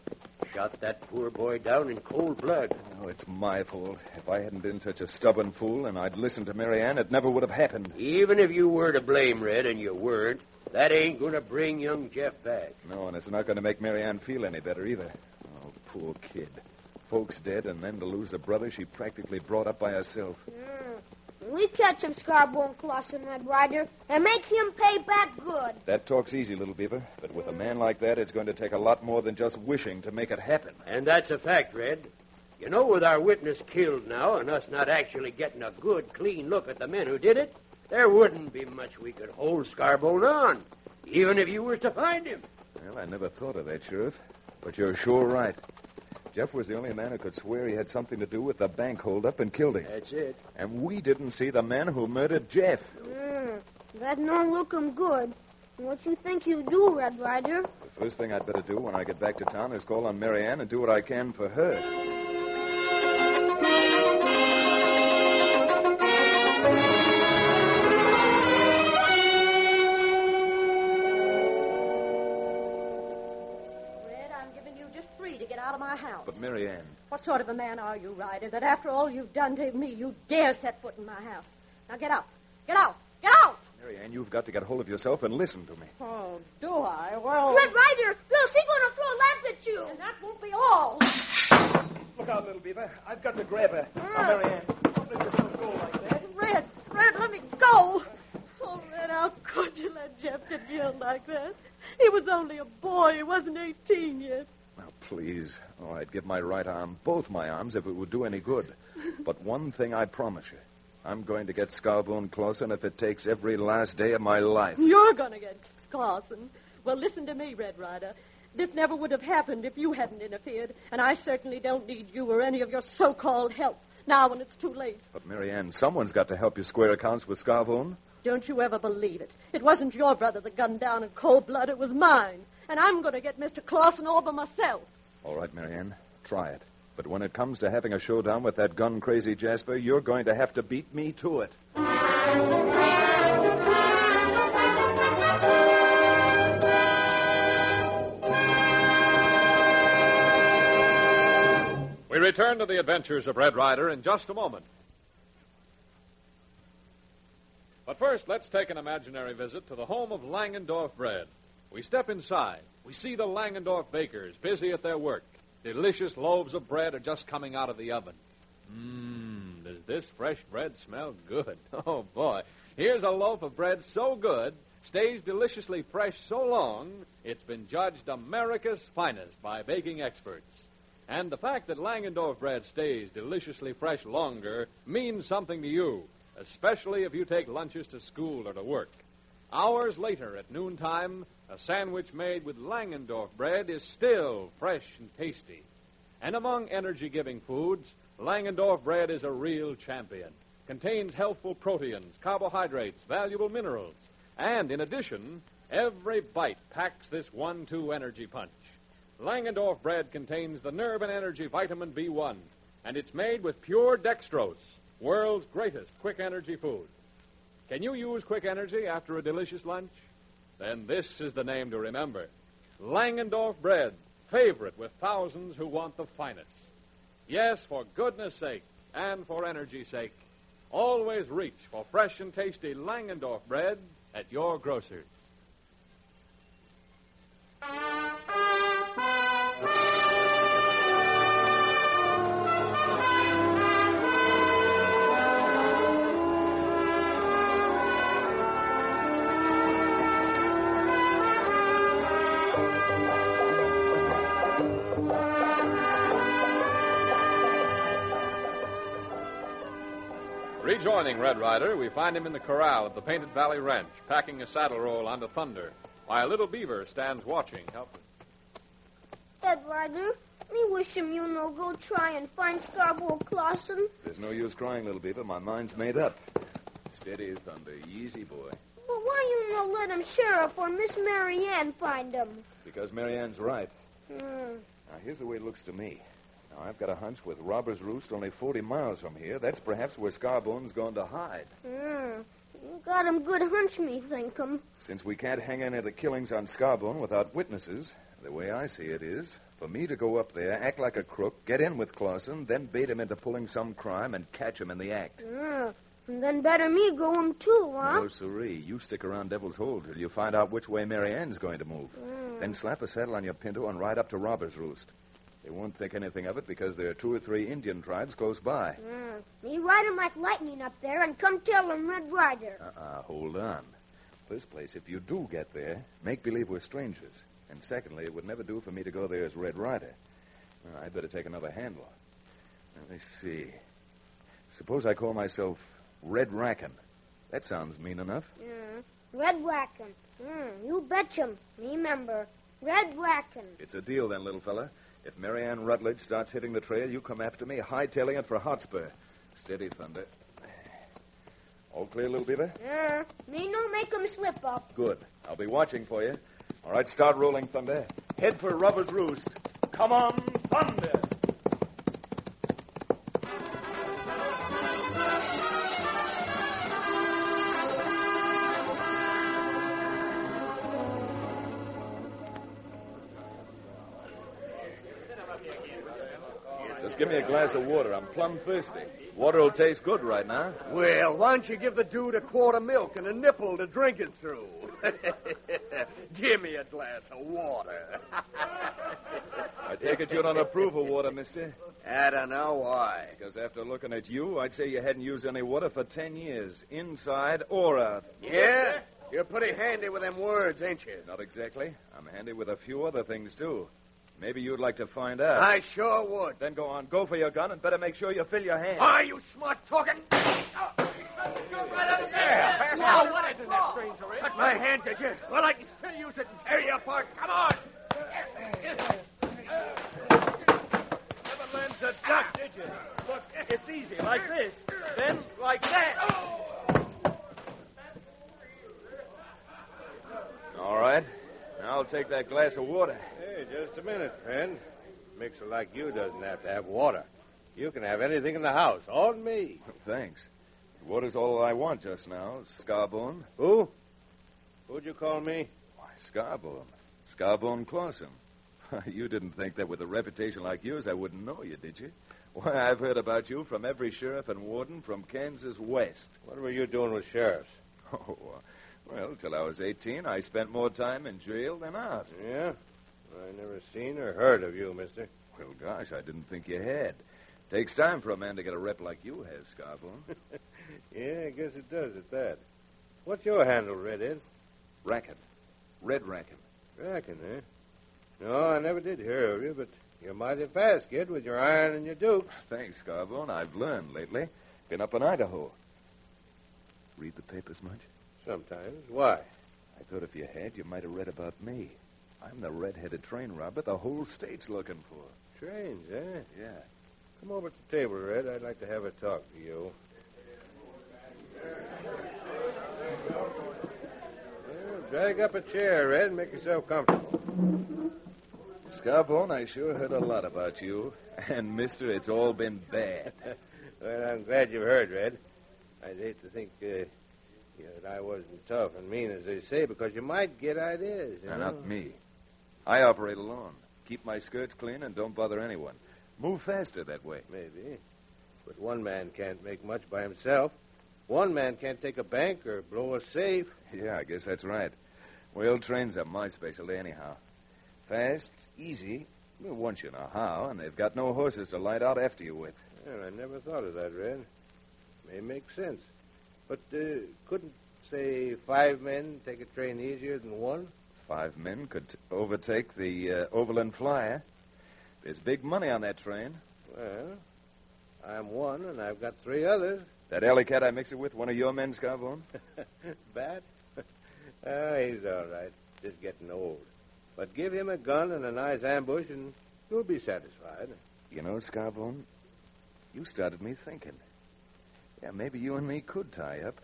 Shot that poor boy down in cold blood. Oh, it's my fault. If I hadn't been such a stubborn fool and I'd listened to Mary Ann, it never would have happened. Even if you were to blame, Red, and you weren't, that ain't going to bring young Jeff back. No, and it's not going to make Mary Ann feel any better either. Oh, poor kid. Folks dead, and then to lose a brother she practically brought up by herself. We catch him, Scarborough and Clausen, Red Ryder, and make him pay back good. That talk's easy, little beaver. But with a man like that, it's going to take a lot more than just wishing to make it happen. And that's a fact, Red. You know, with our witness killed now and us not actually getting a good, clean look at the men who did it, there wouldn't be much we could hold Scarborough on, even if you were to find him. Well, I never thought of that, Sheriff. But you're sure right. Jeff was the only man who could swear he had something to do with the bank holdup and killed him. That's it. And we didn't see the man who murdered Jeff. That don't look him good. What you think you do, Red Ryder? The first thing I'd better do when I get back to town is call on Mary Ann and do what I can for her. Out of my house. But, Mary Ann. What sort of a man are you, Ryder, that after all you've done to me, you dare set foot in my house? Now get out. Get out. Get out! Mary Ann, you've got to get hold of yourself and listen to me. Oh, do I? Well... Red Ryder, Bill Seagull will throw a lamp at you. And that won't be all. Look out, little beaver. I've got to grab her. Now, Mary Ann, don't let yourself go like that. Red, let me go. Oh, Red, how could you let Jeff get killed like that? He was only a boy. He wasn't 18 yet. Now, please. Oh, I'd give my right arm, both my arms, if it would do any good. But one thing I promise you. I'm going to get Scarborough and Clausen if it takes every last day of my life. You're going to get Clausen. Well, listen to me, Red Ryder. This never would have happened if you hadn't interfered, and I certainly don't need you or any of your so-called help now when it's too late. But, Mary Ann, someone's got to help you square accounts with Scarborough. Don't you ever believe it. It wasn't your brother that gunned down in cold blood. It was mine. And I'm going to get Mr. Clausen over myself. All right, Mary Ann. Try it. But when it comes to having a showdown with that gun-crazy Jasper, you're going to have to beat me to it. We return to the adventures of Red Ryder in just a moment. But first, let's take an imaginary visit to the home of Langendorf Bread. We step inside. We see the Langendorf bakers busy at their work. Delicious loaves of bread are just coming out of the oven. Does this fresh bread smell good? Oh, boy. Here's a loaf of bread so good, stays deliciously fresh so long, it's been judged America's finest by baking experts. And the fact that Langendorf bread stays deliciously fresh longer means something to you, especially if you take lunches to school or to work. Hours later, at noontime, a sandwich made with Langendorf bread is still fresh and tasty. And among energy-giving foods, Langendorf bread is a real champion. Contains healthful proteins, carbohydrates, valuable minerals. And in addition, every bite packs this 1-2 energy punch. Langendorf bread contains the nerve and energy vitamin B1, and it's made with pure dextrose, world's greatest quick energy food. Can you use quick energy after a delicious lunch? Then this is the name to remember. Langendorf bread, favorite with thousands who want the finest. Yes, for goodness sake and for energy's sake, always reach for fresh and tasty Langendorf bread at your grocer's. Rejoining Red Ryder, we find him in the corral at the Painted Valley Ranch, packing a saddle roll onto Thunder, while little Beaver stands watching, helping. Red Ryder, me wish him you no go try and find Scarborough Clausen. There's no use crying, little Beaver. My mind's made up. Steady, Thunder. Easy, boy. But why you no let him, Sheriff, or Miss Mary Ann find him? Because Mary Ann's right. Now, here's the way it looks to me. Now, I've got a hunch with Robber's Roost only 40 miles from here. That's perhaps where Scarbone's going to hide. You got him good hunch, me thinkum. Since we can't hang any of the killings on Scarbone without witnesses, the way I see it is, For me to go up there, act like a crook, get in with Clausen, then bait him into pulling some crime and catch him in the act. Yeah. And then better me go him too, huh? No, siree. You stick around Devil's Hole till you find out which way Mary Ann's going to move. Then slap a saddle on your pinto and ride up to Robber's Roost. They won't think anything of it because there are 2 or 3 Indian tribes close by. Me ride him like lightning up there and come tell him Red Ryder. Hold on. First place, if you do get there, make believe we're strangers. And secondly, it would never do for me to go there as Red Ryder. I'd better take another handle. Let me see. Suppose I call myself Red Rackin. That sounds mean enough. Red Rackin. You betcha. Me member. Red Rackin. It's a deal then, little fella. If Mary Ann Rutledge starts hitting the trail, you come after me, hightailing it for Hotspur. Steady, Thunder. All clear, little beaver? Me no make him slip up. Good. I'll be watching for you. All right, start rolling, Thunder. Head for Robber's Roost. Come on, Thunder! Just give me a glass of water. I'm plumb thirsty. Water will taste good right now. Well, why don't you give the dude a quart of milk and a nipple to drink it through? Give me a glass of water. I take it you don't approve of water, mister? I don't know why. Because after looking at you, I'd say you hadn't used any water for 10 years, inside or out. Yeah? You're pretty handy with them words, ain't you? Not exactly. I'm handy with a few other things, too. Maybe you'd like to find out. I sure would. Then go on. Go for your gun and better make sure you fill your hand. Are you smart talking? Now, what is that, stranger? Cut my hand, did you? Well, I can still use it and tear you apart. Come on. Never learned to duck, did you? Look, it's easy. Like this. Then like that. All right. Now I'll take that glass of water. Hey, just a minute, friend. A mixer like you doesn't have to have water. You can have anything in the house, all me. Thanks. Water's all I want just now. Scarbone. Who? Who'd you call me? Why, Scarbone. Scarbone Clausen. You didn't think that with a reputation like yours I wouldn't know you, did you? Why, I've heard about you from every sheriff and warden from Kansas west. What were you doing with sheriffs? Oh, well, till I was 18, I spent more time in jail than out. Yeah? I never seen or heard of you, mister. Well, gosh, I didn't think you had. Takes time for a man to get a rep like you have, Scarbone. Yeah, I guess it does at that. What's your handle, Redhead? Rackin. Red Rackin. Rackin, eh? No, I never did hear of you, but you're mighty fast, kid, with your iron and your dukes. Thanks, Scarbone. I've learned lately. Been up in Idaho. Read the papers much? Sometimes. Why? I thought if you had, you might have read about me. I'm the red-headed train robber the whole state's looking for. Trains, eh? Yeah. Come over to the table, Red. I'd like to have a talk to you. Well, drag up a chair, Red, and make yourself comfortable. Scarbone, I sure heard a lot about you. And, mister, it's all been bad. Well, I'm glad you've heard, Red. I'd hate to think that I wasn't tough and mean, as they say, because you might get ideas. You know? Not me. I operate alone. Keep my skirts clean and don't bother anyone. Move faster that way. Maybe. But one man can't make much by himself. One man can't take a bank or blow a safe. Yeah, I guess that's right. Well, trains are my specialty anyhow. Fast, easy, well, once you know how, and they've got no horses to light out after you with. Well, I never thought of that, Red. May make sense. But couldn't, say, 5 men take a train easier than one? 5 men could overtake the Overland Flyer. There's big money on that train. Well, I'm one, and I've got 3 others. That alley cat I mix it with, one of your men, Scarbone? Bat? Oh, he's all right. Just getting old. But give him a gun and a nice ambush, and you'll be satisfied. You know, Scarbone, you started me thinking. Yeah, maybe you and me could tie up.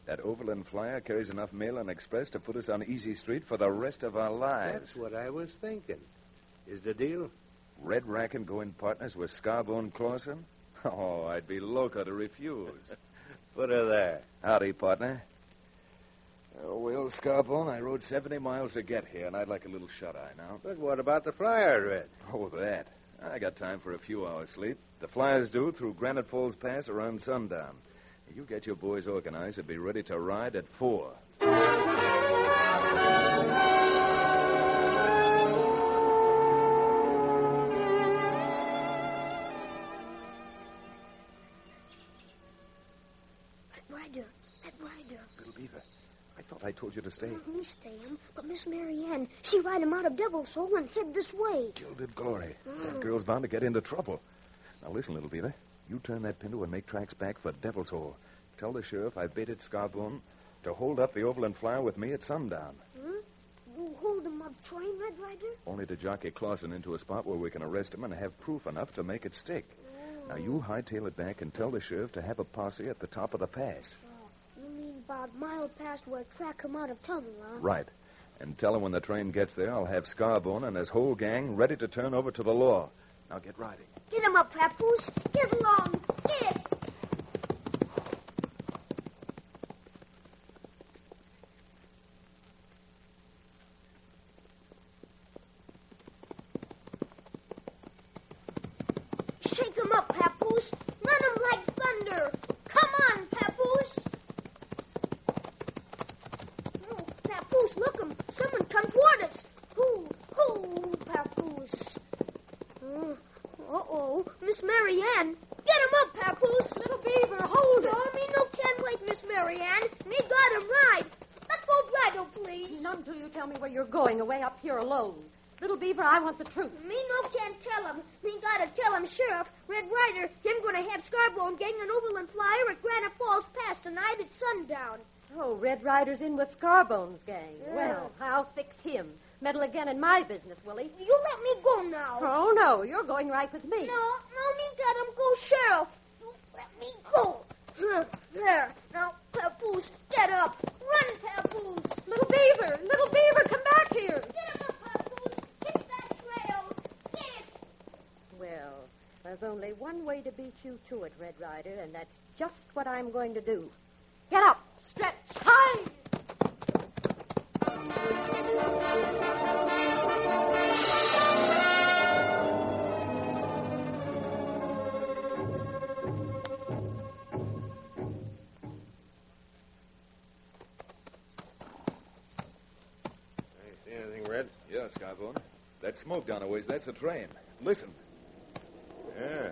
That Overland Flyer carries enough mail and express to put us on Easy Street for the rest of our lives. That's what I was thinking. Is the deal? Red Rackin going partners with Scarbone Clausen? Oh, I'd be loco to refuse. Put her there. Howdy, partner. Oh, well, Scarbone, I rode 70 miles to get here, and I'd like a little shut-eye now. But what about the flyer, Red? Oh, that. I got time for a few hours' sleep. The flyer's due through Granite Falls Pass around sundown. You get your boys organized and be ready to ride at 4. Ryder. Little Beaver, I thought I told you to stay. Me stay him, but Miss Mary Ann, she ride him out of Devil's Hole and head this way. Gilded glory. That girl's bound to get into trouble. Now listen, Little Beaver. You turn that pinto and make tracks back for Devil's Hole. Tell the sheriff I baited Scarbone to hold up the Overland Flyer with me at sundown. You hold him up train, Red Ryder? Only to jockey Clausen into a spot where we can arrest him and have proof enough to make it stick. Now you hightail it back and tell the sheriff to have a posse at the top of the pass. You mean about a mile past where track come out of tunnel, huh? Right. And tell him when the train gets there, I'll have Scarbone and his whole gang ready to turn over to the law. Now get riding. Get him up, Papoose. Get along. Get. Shake him up, Papoose. Run him like thunder. Come on, Papoose. Oh, Papoose, look him. Someone come toward us. Who, Papoose? Uh-oh. Miss Mary Ann. Get him up, Papoose. Little Beaver, hold it. Oh, me no can wait, Miss Mary Ann. Me got him ride. Let's go bridle, please. None till you tell me where you're going, away up here alone. Little Beaver, I want the truth. Me no can tell him. Me gotta tell him, Sheriff. Red Ryder, him gonna have Scarbone gang an Overland Flyer at Granite Falls Pass tonight at sundown. Oh, Red Ryder's in with Scarbone's gang. Yeah. Well, I'll fix him. Meddle again in my business, will he? You let me go now. Oh, no, you're going right with me. No, me got him go, Sheriff. You let me go. There. Now, Papoose, get up. Run, Papoose. Little Beaver, come back here. Get him up, Papoose. Hit that trail. Get. Well, there's only one way to beat you to it, Red Ryder, and that's just what I'm going to do. Get up. Stretch. Hide. See anything, Red? Yeah, Scarbone. That smoke down a ways, that's a train. Listen. Yeah.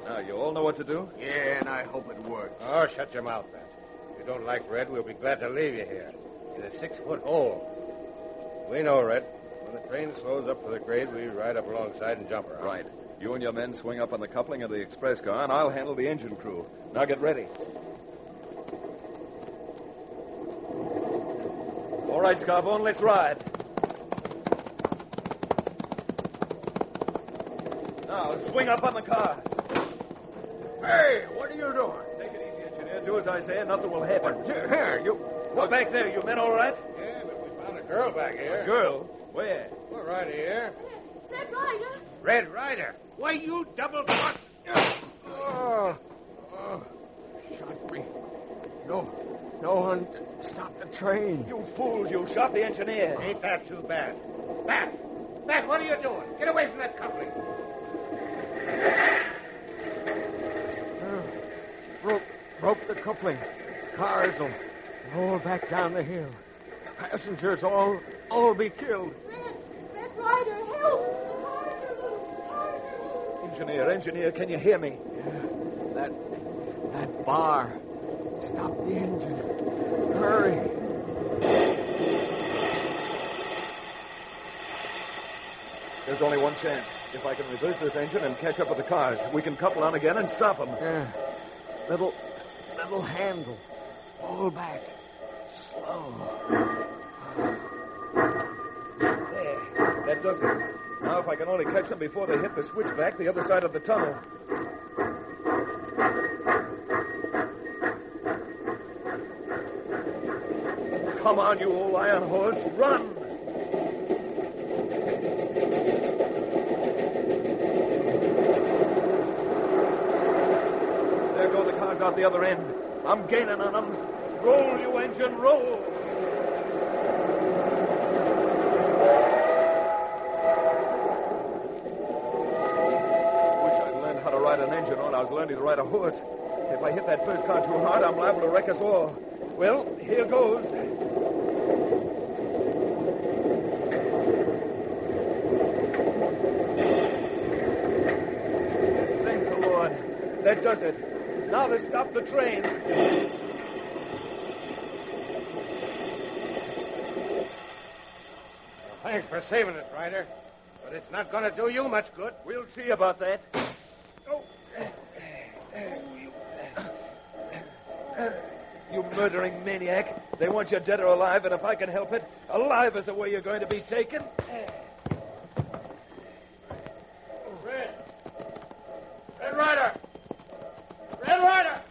Now, you all know what to do? Yeah, and I hope it works. Oh, shut your mouth, Pat. If you don't like Red, we'll be glad to leave you here in a 6-foot hole. We know, Red. When the train slows up for the grade, we ride up alongside and jump her. Right. You and your men swing up on the coupling of the express car, and I'll handle the engine crew. Now get ready. All right, Scarbone, let's ride. Now, swing up on the car. Hey, what are you doing? Take it easy, engineer. Do as I say, and nothing will happen. Here, you... Go back there. You men all right? Yeah, but we found a girl back here. A girl? Where? We're right here. Red Ryder. Red Ryder. Why, you double-cross... Oh, shot me. No one stopped the train. You fools, you shot the engineer. Ain't that too bad? Bat, what are you doing? Get away from that coupling. Broke the coupling. Cars will roll back down the hill. Passengers all be killed. Red Ryder, help! Engineer, can you hear me? Yeah. That bar. Stop the engine. Hurry. There's only one chance. If I can reverse this engine and catch up with the cars, we can couple on again and stop them. Yeah. Little handle. All back. Slow. There. That does it. Now, if I can only catch them before they hit the switchback the other side of the tunnel. Come on, you old iron horse. Run! There go the cars out the other end. I'm gaining on them. Roll, you engine, roll. Wish I'd learned how to ride an engine when I was learning to ride a horse. If I hit that first car too hard, I'm liable to wreck us all. Well, here goes. Thank the Lord. That does it. Now to stop the train. Thanks for saving us, Ryder. But it's not going to do you much good. We'll see about that. You murdering maniac. They want you dead or alive, and if I can help it, alive is the way you're going to be taken. Red Ryder! Red Ryder!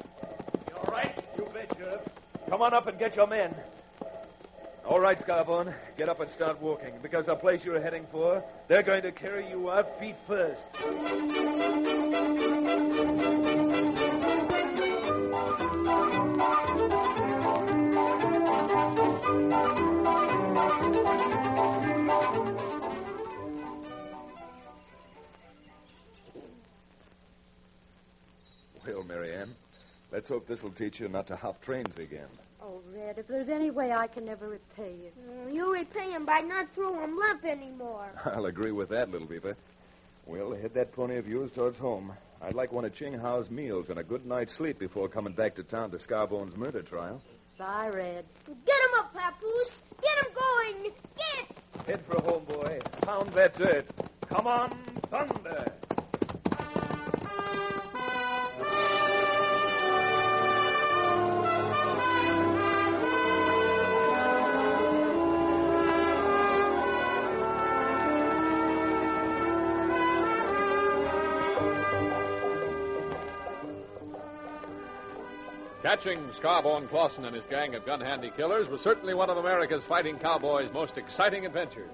You all right? You bet, Sheriff. Come on up and get your men. All right, Scarbone. Get up and start walking, because the place you're heading for, they're going to carry you out feet first. Well, Marianne, let's hope this'll teach you not to hop trains again. Oh, Red, if there's any way I can never repay you. You repay him by not throwing him limp anymore. I'll agree with that, little beaver. Well, head that pony of yours towards home. I'd like one of Ching Hao's meals and a good night's sleep before coming back to town to Scarbone's murder trial. Bye, Red. Get him up, Papoose. Get him going. Get! Head for home, boy. Pound that dirt. Come on, thunder. Catching Scarbone Clausen and his gang of gun-handy killers was certainly one of America's fighting cowboys' most exciting adventures.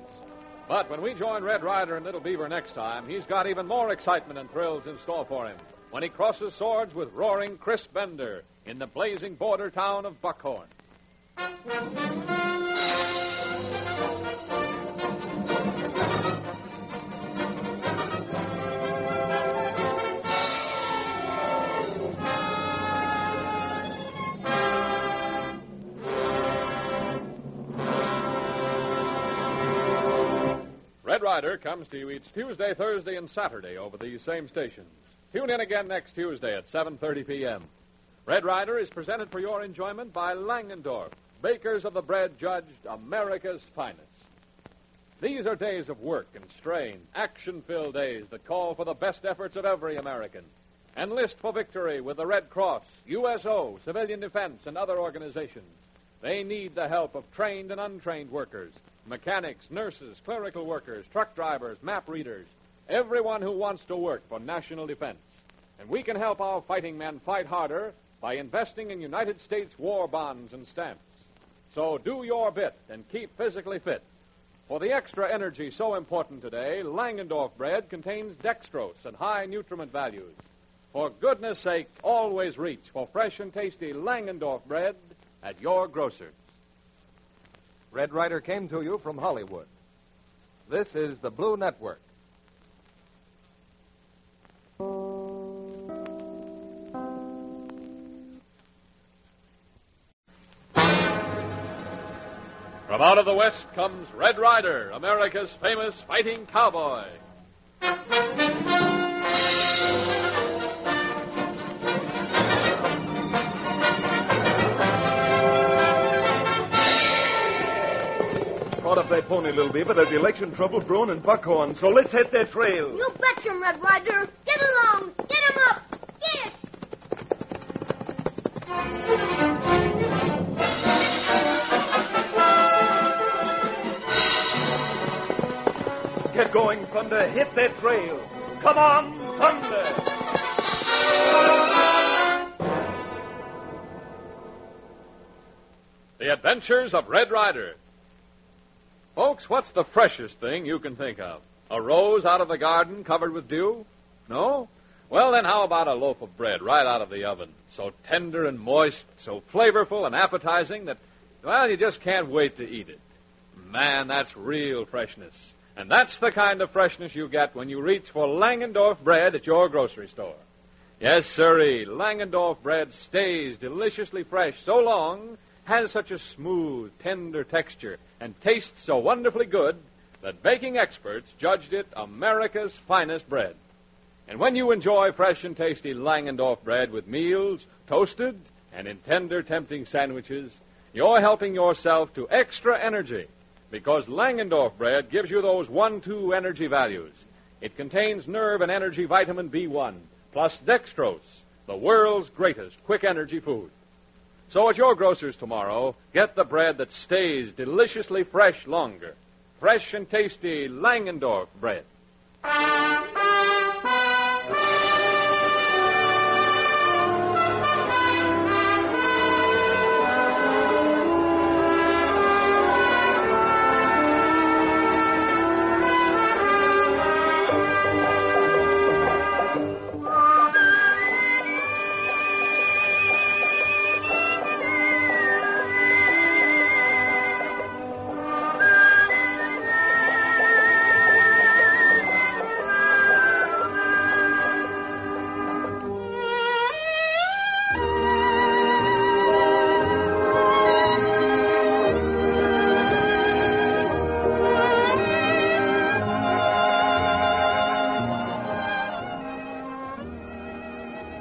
But when we join Red Ryder and Little Beaver next time, he's got even more excitement and thrills in store for him when he crosses swords with roaring Chris Bender in the blazing border town of Buckhorn. Red Ryder comes to you each Tuesday, Thursday, and Saturday over these same stations. Tune in again next Tuesday at 7:30 p.m. Red Ryder is presented for your enjoyment by Langendorf, bakers of the bread judged America's finest. These are days of work and strain, action-filled days that call for the best efforts of every American. Enlist for victory with the Red Cross, USO, Civilian Defense, and other organizations. They need the help of trained and untrained workers, mechanics, nurses, clerical workers, truck drivers, map readers, everyone who wants to work for national defense. And we can help our fighting men fight harder by investing in United States war bonds and stamps. So do your bit and keep physically fit. For the extra energy so important today, Langendorf bread contains dextrose and high nutriment values. For goodness sake, always reach for fresh and tasty Langendorf bread at your grocer's. Red Ryder came to you from Hollywood. This is the Blue Network. From out of the West comes Red Ryder, America's famous fighting cowboy. Caught up that pony, Little Beaver. There's election trouble brewing in Buckhorn, so let's hit their trail. You betcha, Red Ryder. Get along. Get him up. Get! Get going, Thunder. Hit that trail. Come on, Thunder. The Adventures of Red Ryder. Folks, what's the freshest thing you can think of? A rose out of the garden covered with dew? No? Well, then how about a loaf of bread right out of the oven? so tender and moist, so flavorful and appetizing that, well, you just can't wait to eat it. Man, that's real freshness. And that's the kind of freshness you get when you reach for Langendorf bread at your grocery store. Yes, sirree, Langendorf bread stays deliciously fresh so long, has such a smooth, tender texture, and tastes so wonderfully good that baking experts judged it America's finest bread. And when you enjoy fresh and tasty Langendorf bread with meals, toasted, and in tender, tempting sandwiches, you're helping yourself to extra energy, because Langendorf bread gives you those 1-2 energy values. It contains nerve and energy vitamin B1, plus dextrose, the world's greatest quick energy food. So at your grocer's tomorrow, get the bread that stays deliciously fresh longer. Fresh and tasty Langendorf bread.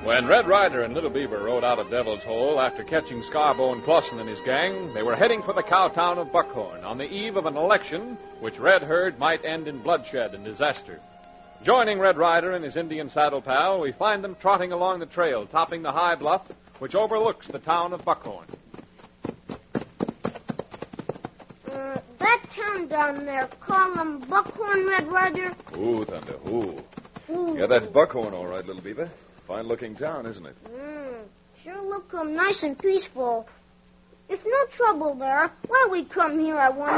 When Red Ryder and Little Beaver rode out of Devil's Hole after catching Scarborough and Clausen and his gang, they were heading for the cow town of Buckhorn on the eve of an election which Red heard might end in bloodshed and disaster. Joining Red Ryder and his Indian saddle pal, we find them trotting along the trail, topping the high bluff which overlooks the town of Buckhorn. That town down there, call them Buckhorn, Red Ryder? Ooh, Thunder, ooh. Ooh. Yeah, that's Buckhorn, all right, Little Beaver. Fine-looking town, isn't it? Sure look nice and peaceful. If no trouble there, why we come here, I wonder?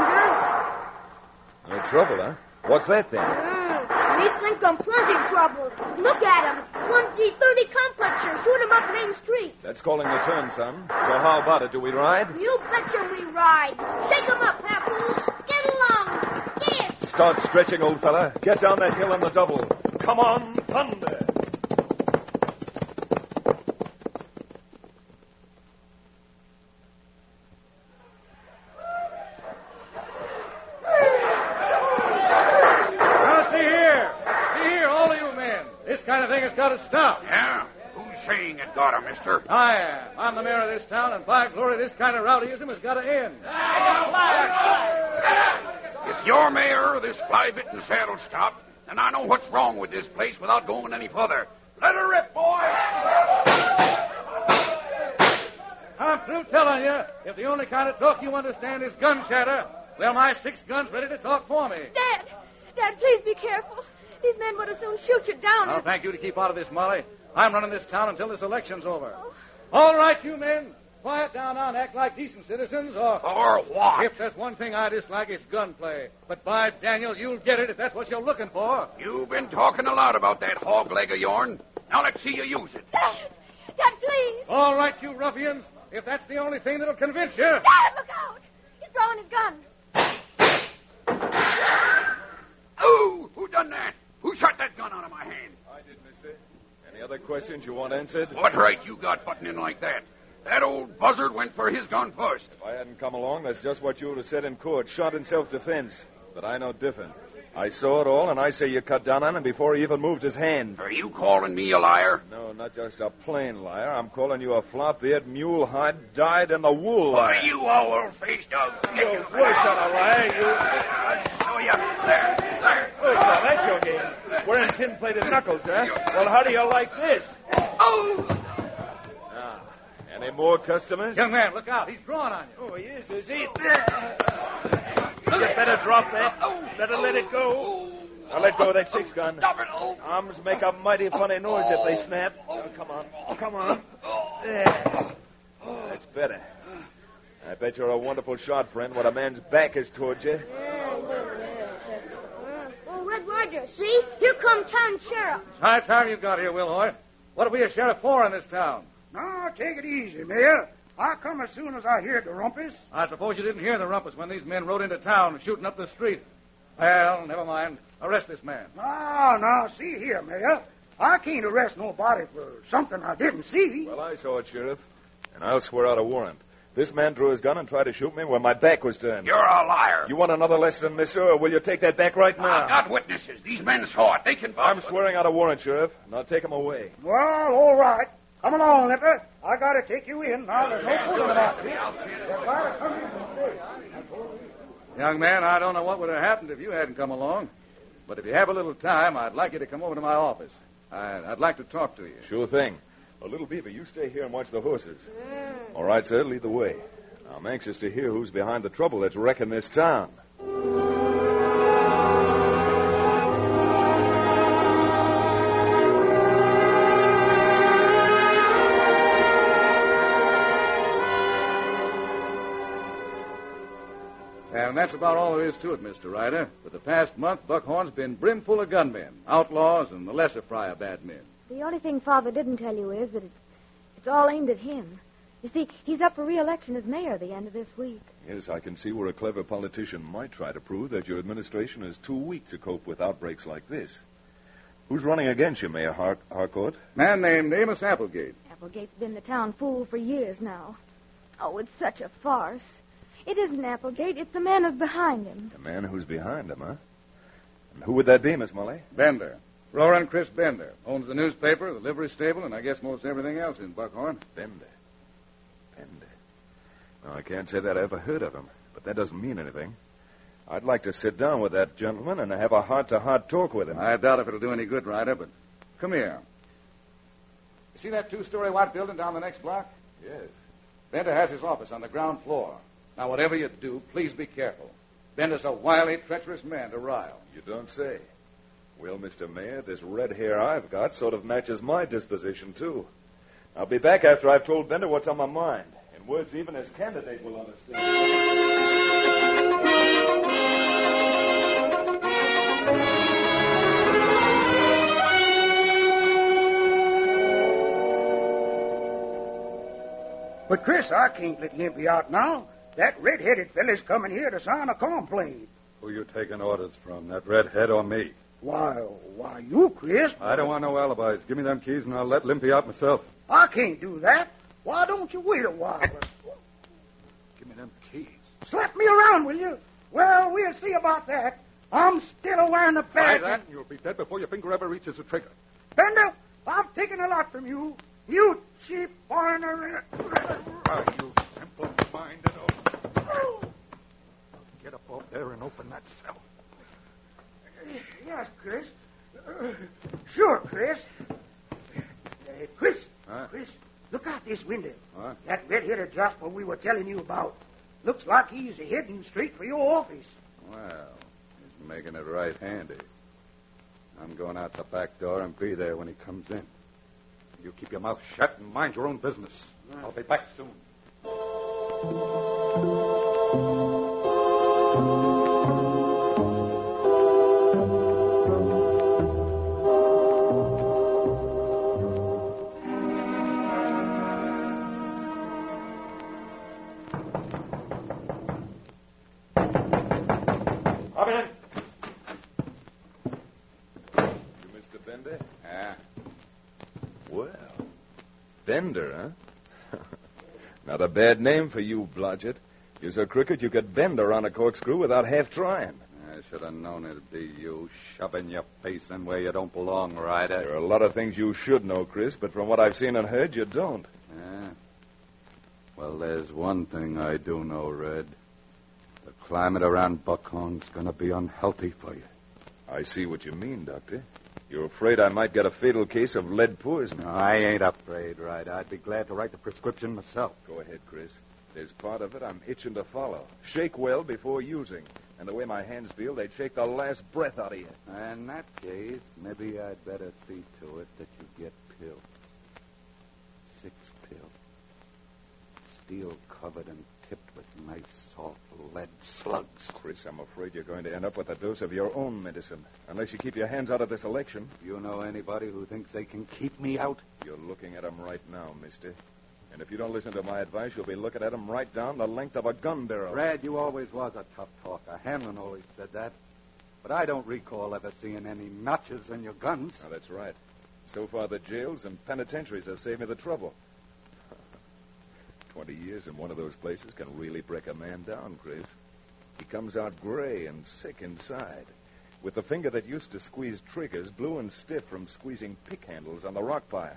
No trouble, huh? What's that, then? We think I'm plenty trouble. Look at 'em. 20, 30 complexers. Shoot 'em up Main Street. That's calling the turn, son. So how about it? Do we ride? You betcha we ride. Shake 'em up, Papoose. Get along. Get. Start stretching, old fella. Get down that hill on the double. Come on, Thunder. This kind of thing has got to stop. Yeah? Who's saying it got to, mister? I am. I'm the mayor of this town, and by glory, this kind of rowdyism has got to end. If you're mayor, this fly-bitten saddle stop, then I know what's wrong with this place without going any further. Let her rip, boy! I'm through telling you, if the only kind of talk you understand is gun chatter, well, my 6 guns ready to talk for me. Dad, please be careful. These men would as soon shoot you down. I'll thank you to keep out of this, Molly. I'm running this town until this election's over. Oh. All right, you men. Quiet down now and act like decent citizens, or what? If there's one thing I dislike, it's gunplay. But by Daniel, you'll get it if that's what you're looking for. You've been talking a lot about that hog leg of yourn. Now let's see you use it. Dad, please. All right, you ruffians. If that's the only thing that'll convince you. Dad, look out. He's drawing his gun. Oh, who done that? Who shot that gun out of my hand? I did, mister. Any other questions you want answered? What right you got butting in like that? That old buzzard went for his gun first. If I hadn't come along, that's just what you would have said in court. Shot in self-defense. But I know different. I saw it all, and I say you cut down on him before he even moved his hand. Are you calling me a liar? No, not just a plain liar. I'm calling you a flop-eared, mule-hide, dyed-in-the-wool liar. Why, you owl-faced dog. You're worse than a liar, you... I'll show you. There. Oh, so that's your game. We're in tin-plated knuckles, huh? Well, how do you like this? Oh! Now, any more customers? Young man, look out. He's drawing on you. Oh, he is he? You better drop that. Better let it go. Now let go of that 6-gun. Stop it. Arms make a mighty funny noise if they snap. Oh, come on. There. That's better. I bet you're a wonderful shot, friend, when a man's back is towards you. Oh, Red Ryder, see? Here come town sheriff. High time you got here, Will Hoyt. What are we a sheriff for in this town? Now, take it easy, Mayor. I'll come as soon as I hear the rumpus. I suppose you didn't hear the rumpus when these men rode into town shooting up the street. Well, never mind. Arrest this man. Now, see here, Mayor. I can't arrest nobody for something I didn't see. Well, I saw it, Sheriff, and I'll swear out a warrant. This man drew his gun and tried to shoot me when my back was turned. You're a liar. You want another lesson, mister, or will you take that back right now? I've got witnesses. These men saw it. They can vouch I'm for it. swearing out a warrant, Sheriff, and I'll take him away. Well, all right. Come along, Nipper. I got to take you in. Now, there's no fooling about it. Young man, I don't know what would have happened if you hadn't come along. But if you have a little time, I'd like you to come over to my office. I'd like to talk to you. Sure thing. Well, Little Beaver, you stay here and watch the horses. All right, sir, lead the way. I'm anxious to hear who's behind the trouble that's wrecking this town. And that's about all there is to it, Mr. Ryder. For the past month, Buckhorn's been brimful of gunmen, outlaws, and the lesser fry of bad men. The only thing Father didn't tell you is that it's all aimed at him. You see, he's up for re-election as mayor at the end of this week. Yes, I can see where a clever politician might try to prove that your administration is too weak to cope with outbreaks like this. Who's running against you, Mayor Harcourt? Man named Amos Applegate. Applegate's been the town fool for years now. Oh, it's such a farce. It isn't Applegate, it's the man who's behind him. The man who's behind him, huh? And who would that be, Miss Mully? Bender. Roaring Chris Bender. Owns the newspaper, the livery stable, and I guess most everything else in Buckhorn. Bender. Now, I can't say that I ever heard of him, but that doesn't mean anything. I'd like to sit down with that gentleman and have a heart-to-heart talk with him. I doubt if it'll do any good, Ryder, but come here. You see that two-story white building down the next block? Yes. Bender has his office on the ground floor. Now, whatever you do, please be careful. Bender's a wily, treacherous man to rile. You don't say. Well, Mr. Mayor, this red hair I've got sort of matches my disposition, too. I'll be back after I've told Bender what's on my mind. In words even his candidate will understand. But, Chris, I can't let him be out now. That red-headed fella's coming here to sign a complaint. Who you taking orders from, that redhead or me? Why, you, Chris. I don't want no alibis. Give me them keys and I'll let Limpy out myself. I can't do that. Why don't you wait a while? Give me them keys. Slap me around, will you? Well, we'll see about that. I'm still wearing the Try badge. that and you'll be dead before your finger ever reaches the trigger. Bender, I've taken a lot from you. You cheap foreigner. You simple-minded old... Get up off there and open that cell. Yes, Chris. Sure, Chris. Chris. Huh? Chris, look out this window. What? That red-headed Jasper we were telling you about. Looks like he's heading straight for your office. Well, he's making it right handy. I'm going out the back door and be there when he comes in. You keep your mouth shut and mind your own business. I'll be back soon. Come in. You Mr. Bender? Yeah. Well, Bender, huh? Not a bad name for you, Blodgett. You're so crooked you could bend around a corkscrew without half trying. I should have known it'd be you shoving your face in where you don't belong, Ryder. There are a lot of things you should know, Chris, but from what I've seen and heard, you don't. Yeah. Well, there's one thing I do know, Red. The climate around Buckhorn's going to be unhealthy for you. I see what you mean, Doctor. You're afraid I might get a fatal case of lead poison. No, I ain't afraid, Ryder. I'd be glad to write the prescription myself. Go ahead, Chris. There's part of it I'm itching to follow. Shake well before using. And the way my hands feel, they'd shake the last breath out of you. In that case, maybe I'd better see to it that you get pills. 6 pills. steel covered and tipped with nice, soft lead slugs. Chris, I'm afraid you're going to end up with a dose of your own medicine, unless you keep your hands out of this election. You know anybody who thinks they can keep me out? You're looking at 'em right now, mister. And if you don't listen to my advice, you'll be looking at 'em right down the length of a gun barrel. Brad, you always was a tough talker. Hanlon always said that. But I don't recall ever seeing any notches in your guns. Now, that's right. So far, the jails and penitentiaries have saved me the trouble. 20 years in one of those places can really break a man down, Chris. He comes out gray and sick inside, with the finger that used to squeeze triggers blue and stiff from squeezing pick handles on the rock pile.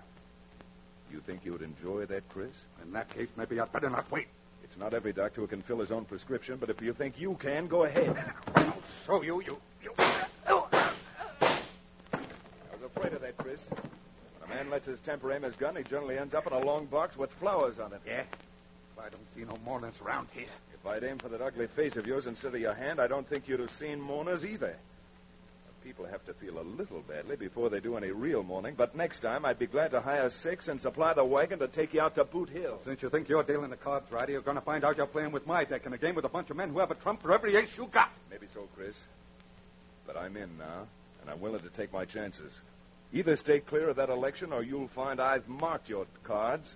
You think you would enjoy that, Chris? In that case, maybe I'd better not wait. It's not every doctor who can fill his own prescription, but if you think you can, go ahead. I'll show you. I was afraid of that, Chris. When a man lets his temper aim his gun, he generally ends up in a long box with flowers on it. Yeah? I don't see no mourners around here. If I'd aimed for that ugly face of yours instead of your hand, I don't think you'd have seen mourners either. People have to feel a little badly before they do any real mourning, but next time I'd be glad to hire 6 and supply the wagon to take you out to Boot Hill. Since you think you're dealing the cards, Ryder, you're going to find out you're playing with my deck in a game with a bunch of men who have a trump for every ace you got. Maybe so, Chris. But I'm in now, and I'm willing to take my chances. Either stay clear of that election, or you'll find I've marked your cards,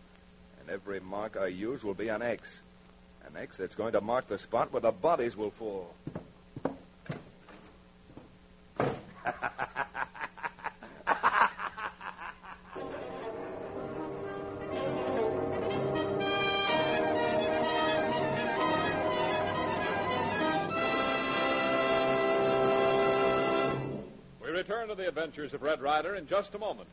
and every mark I use will be an X. An X that's going to mark the spot where the bodies will fall. We return to the adventures of Red Ryder in just a moment.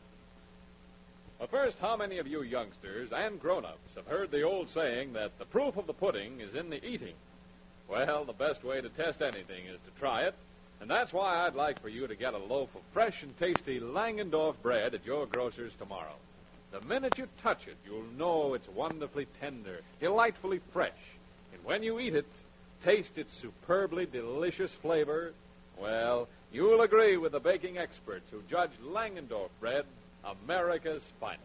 But first, how many of you youngsters and grown-ups have heard the old saying that the proof of the pudding is in the eating? Well, the best way to test anything is to try it, and that's why I'd like for you to get a loaf of fresh and tasty Langendorf bread at your grocer's tomorrow. The minute you touch it, you'll know it's wonderfully tender, delightfully fresh. And when you eat it, taste its superbly delicious flavor, well, you'll agree with the baking experts who judge Langendorf bread America's finest.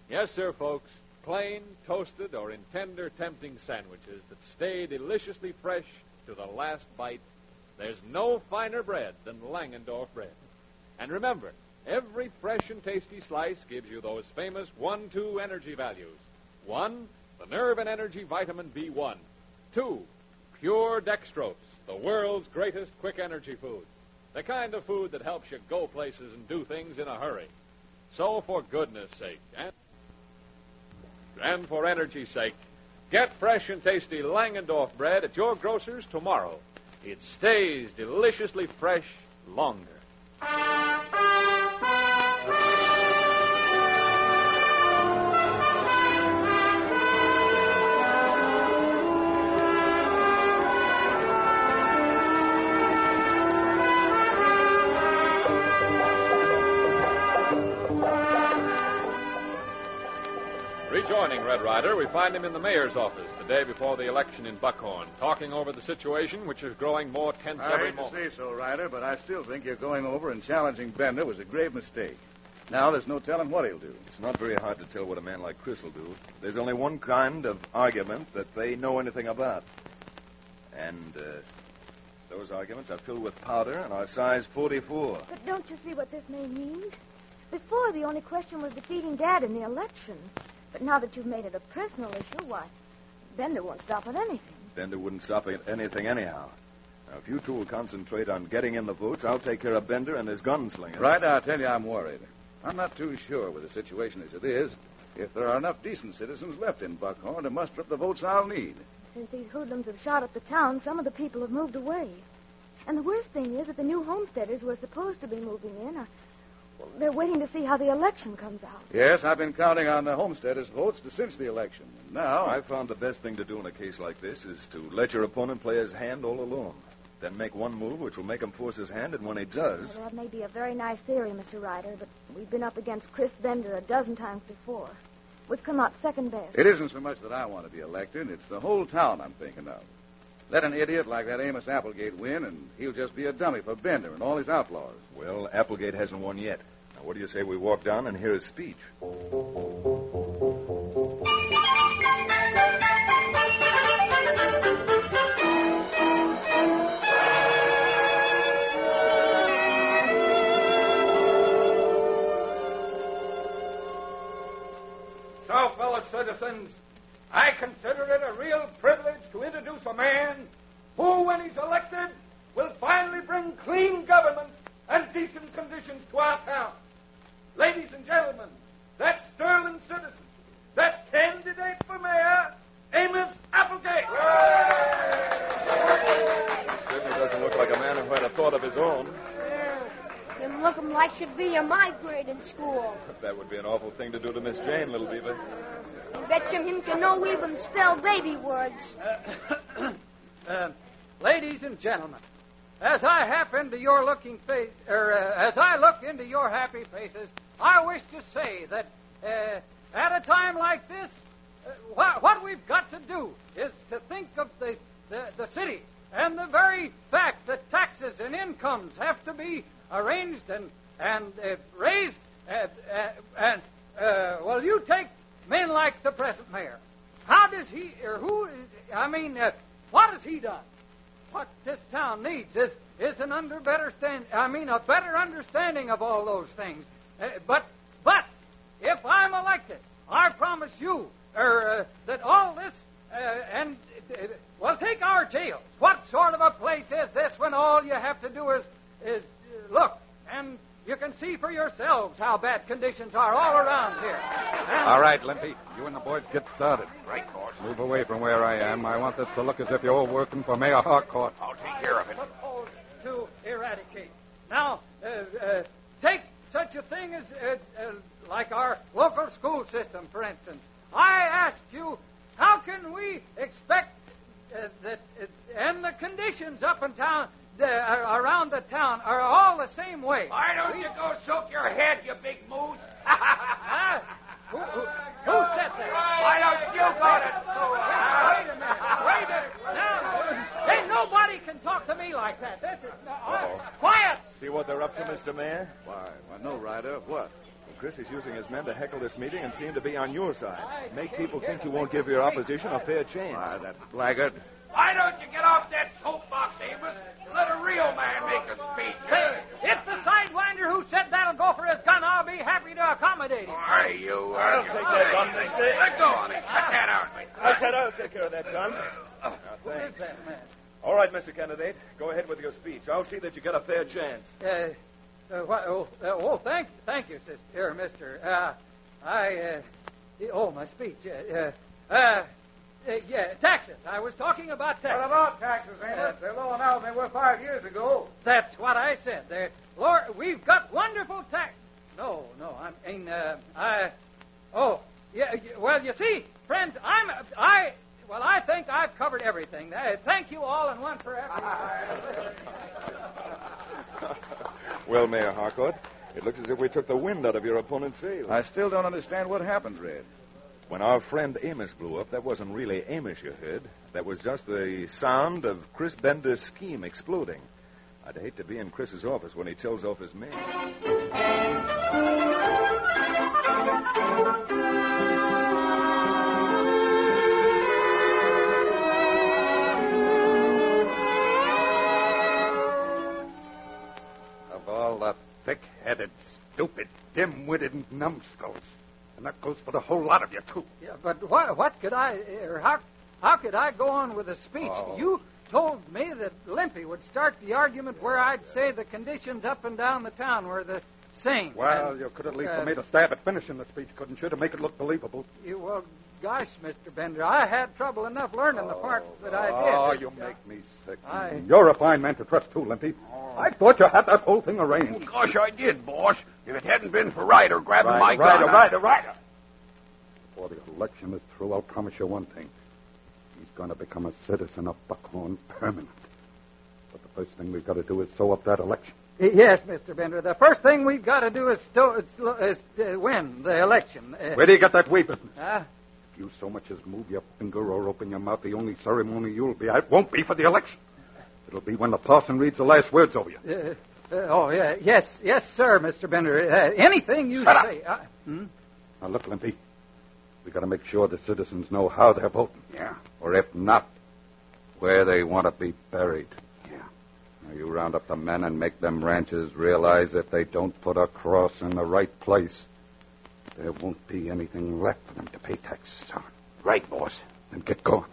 Yes, sir, folks, plain, toasted, or in tender, tempting sandwiches that stay deliciously fresh to the last bite. There's no finer bread than Langendorf bread. And remember, every fresh and tasty slice gives you those famous 1-2 energy values. 1, the nerve and energy vitamin B1. 2, pure dextrose, the world's greatest quick energy food. The kind of food that helps you go places and do things in a hurry. So for goodness sake, and for energy's sake, get fresh and tasty Langendorf bread at your grocer's tomorrow. It stays deliciously fresh longer. Rejoining Red Ryder, we find him in the mayor's office the day before the election in Buckhorn, talking over the situation, which is growing more tense every moment. I hate to say so, Ryder, but I still think you're going over and challenging Bender was a grave mistake. Now there's no telling what he'll do. It's not very hard to tell what a man like Chris will do. There's only one kind of argument that they know anything about. And those arguments are filled with powder and are size 44. But don't you see what this may mean? Before, the only question was defeating Dad in the election. But now that you've made it a personal issue, why, Bender won't stop at anything. Bender wouldn't stop at anything anyhow. Now, if you two will concentrate on getting in the votes, I'll take care of Bender and his gunslinger. Right, I'll tell you I'm worried. I'm not too sure with the situation as it is if there are enough decent citizens left in Buckhorn to muster up the votes I'll need. Since these hoodlums have shot up the town, some of the people have moved away. And the worst thing is that the new homesteaders who are supposed to be moving in they're waiting to see how the election comes out. Yes, I've been counting on the homesteaders' votes to cinch the election. Now, I found the best thing to do in a case like this is to let your opponent play his hand all alone. Then make one move which will make him force his hand, and when he does... Well, that may be a very nice theory, Mr. Ryder, but we've been up against Chris Bender a dozen times before. We've come out second best. It isn't so much that I want to be elected. It's the whole town I'm thinking of. Let an idiot like that Amos Applegate win, and he'll just be a dummy for Bender and all his outlaws. Well, Applegate hasn't won yet. Now, what do you say we walk down and hear his speech? I consider it a real privilege to introduce a man who, when he's elected, will finally bring clean government and decent conditions to our town. Ladies and gentlemen, that sterling citizen, that candidate for mayor, Amos Applegate. He certainly doesn't look like a man who had a thought of his own. Him looking like should be in my grade in school. That would be an awful thing to do to Miss Jane, little beaver. I bet you him can no even spell baby words. Ladies and gentlemen, as I look into your happy faces, I wish to say that at a time like this, what we've got to do is to think of the city and the very fact that taxes and incomes have to be arranged and raised. Well, you take men like the present mayor. How does he, or who is, what has he done? What this town needs is a better understanding of all those things. But if I'm elected, I promise you that all this take our jails. What sort of a place is this when all you have to do is look, and you can see for yourselves how bad conditions are all around here. All right, Limpy. You and the boys get started. Right, boss. Move away from where I am. I want this to look as if you're all working for Mayor Harcourt. I'll take care of it. Proposed to eradicate. Now, take such a thing as like our local school system, for instance. I ask you, how can we expect and the conditions up in town, around the town, are all the same way? Why don't you go soak your head, you big moose? Who said that? Why don't you go to... Wait a minute. Now, hey, nobody can talk to me like that. This is... Quiet! See what they're up to, Mr. Mayor? Why, no, Ryder. What? Chris is using his men to heckle this meeting and seem to be on your side. Make people think you won't give your opposition a fair chance. Why, that blackguard. Why don't you get off that soapbox, Amos, and let a real man make a speech? Hey, if the sidewinder who said that'll go for his gun, I'll be happy to accommodate him. Why, you... I'll take that gun, mister. Let go on it. Cut that out. I said I'll take care of that gun. Who is that man? All right, Mr. Candidate. Go ahead with your speech. I'll see that you get a fair chance. Thank you, sister, mister. My speech. Taxes. I was talking about taxes. What about taxes, Amos? They're lower now than they were 5 years ago. That's what I said. Lord, we've got wonderful tax. No, well, you see, friends, I think I've covered everything. Thank you all and one for everything. Well, Mayor Harcourt, it looks as if we took the wind out of your opponent's sails. I still don't understand what happened, Red. When our friend Amos blew up, that wasn't really Amos you heard. That was just the sound of Chris Bender's scheme exploding. I'd hate to be in Chris's office when he tells off his men. Of all the thick-headed, stupid, dim-witted numbskulls. And that goes for the whole lot of you, too. Yeah, but what could how could I go on with a speech? Oh. You told me that Limpy would start the argument where I'd say the conditions up and down the town were the same. Well, you could at least have made a stab at finishing the speech, couldn't you, to make it look believable? Gosh, Mr. Bender, I had trouble enough learning the part that I did. Oh, you make me sick. You're a fine man to trust, too, Limpy. I thought you had that whole thing arranged. Gosh, I did, boss. If it hadn't been for Ryder grabbing my gun... Ryder. Before the election is through, I'll promise you one thing. He's going to become a citizen of Buckhorn permanent. But the first thing we've got to do is sew up that election. Yes, Mr. Bender. The first thing we've got to do is win the election. Where do you get that way business? Huh? If you so much as move your finger or open your mouth, the only ceremony you'll be at won't be for the election. It'll be when the parson reads the last words over you. Yes, sir, Mr. Bender. Anything you Shut say. Now, look, Limpy. We got to make sure the citizens know how they're voting. Yeah. Or if not, where they want to be buried. Yeah. Now, you round up the men and make them ranchers realize if they don't put a cross in the right place, there won't be anything left for them to pay taxes on. right, boss. Then get going.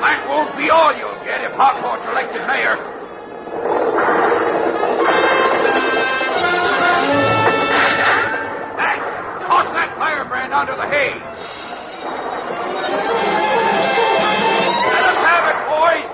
That won't be all you'll get if Harcourt's elected mayor. Max, toss that firebrand onto the hay. Let us have it, boys.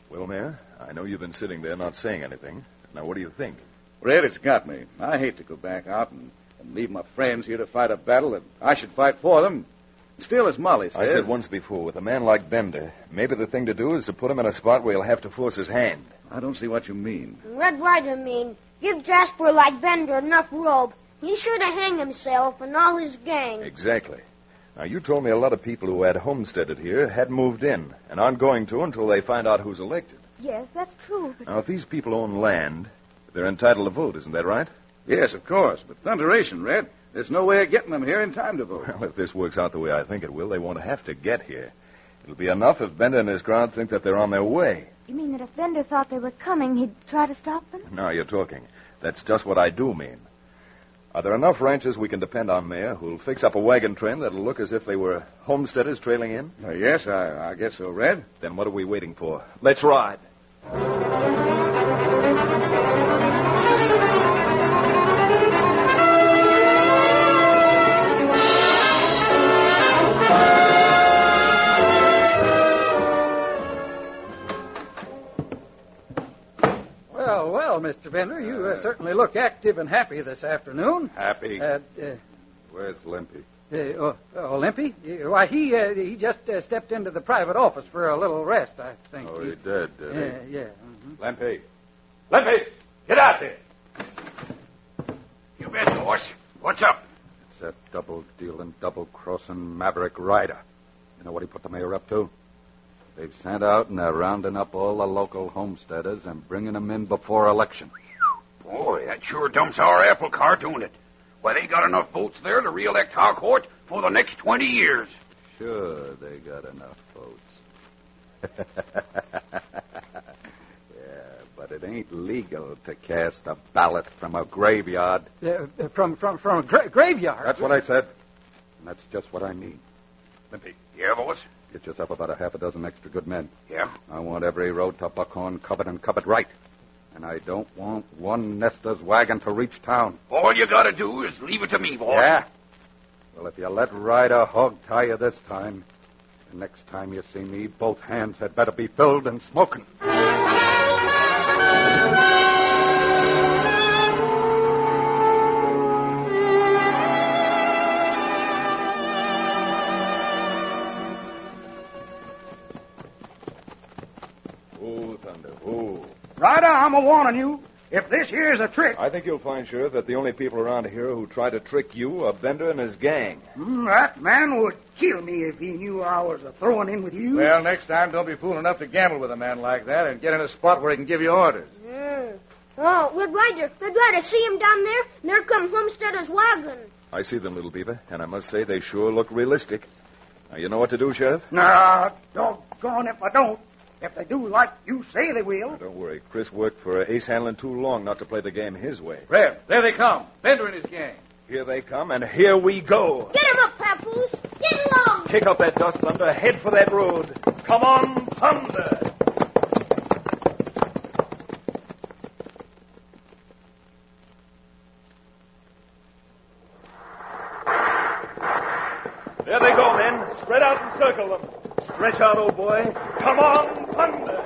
Well, Mayor, I know you've been sitting there not saying anything. Now, what do you think? Red, it's got me. I hate to go back out and leave my friends here to fight a battle that I should fight for them. Still, as Molly says... I said once before, with a man like Bender, maybe the thing to do is to put him in a spot where he'll have to force his hand. I don't see what you mean. Red Ryder mean, give Jasper like Bender enough rope. He sure to hang himself and all his gang. Exactly. Now, you told me a lot of people who had homesteaded here had moved in and aren't going to until they find out who's elected. Yes, that's true, but... Now, if these people own land, they're entitled to vote, isn't that right? Yes, of course, but thunderation, Red. There's no way of getting them here in time to vote. Well, if this works out the way I think it will, they won't have to get here. It'll be enough if Bender and his crowd think that they're on their way. You mean that if Bender thought they were coming, he'd try to stop them? Now you're talking. That's just what I do mean. Are there enough ranchers we can depend on, Mayor, who'll fix up a wagon train that'll look as if they were homesteaders trailing in? Yes, I guess so, Red. Then what are we waiting for? Let's ride. Well, Mr. Bender, you certainly look active and happy this afternoon. Happy? Where's Limpy? Limpy? Why, he just stepped into the private office for a little rest, I think. Oh, he did he? Yeah. Mm-hmm. Limpy. Limpy, get out there. You bet, boss. What's up? It's that double-dealing, double-crossing maverick Ryder. You know what he put the mayor up to? They've sent out and they're rounding up all the local homesteaders and bringing them in before election. Boy, that sure dumps our apple cart, don't it? Why, they got enough votes there to re-elect Harcourt for the next 20 years. Sure, they got enough votes. Yeah, but it ain't legal to cast a ballot from a graveyard. From a graveyard? That's what I said. And that's just what I mean. Limpy. Yeah, boss? Get yourself about a half a dozen extra good men. Yeah? I want every road to Buckhorn covered and covered right. And I don't want one Nestor's wagon to reach town. All you gotta do is leave it to me, boss. Yeah? Well, if you let Ryder hog tie you this time, the next time you see me, both hands had better be filled and smoking. Ryder, I'm a-warning you. If this here's a trick... I think you'll find, Sheriff, that the only people around here who try to trick you are Bender and his gang. That man would kill me if he knew I was throwing in with you. Well, next time, don't be fool enough to gamble with a man like that and get in a spot where he can give you orders. Oh, Red Ryder, see him down there? There come Homesteader's wagon. I see them, Little Beaver, and I must say they sure look realistic. Now, you know what to do, Sheriff? Nah, doggone if I don't. If they do like you say they will. Now, don't worry. Chris worked for Ace Hanlon too long not to play the game his way. Red, there they come. Bender and his gang. Here they come, and here we go. Get him up, Papoose. Get along. Kick up that dust, Thunder. Head for that road. Come on, Thunder. There they go, men. Spread out and circle them. Stretch out, old boy. Come on, Thunder.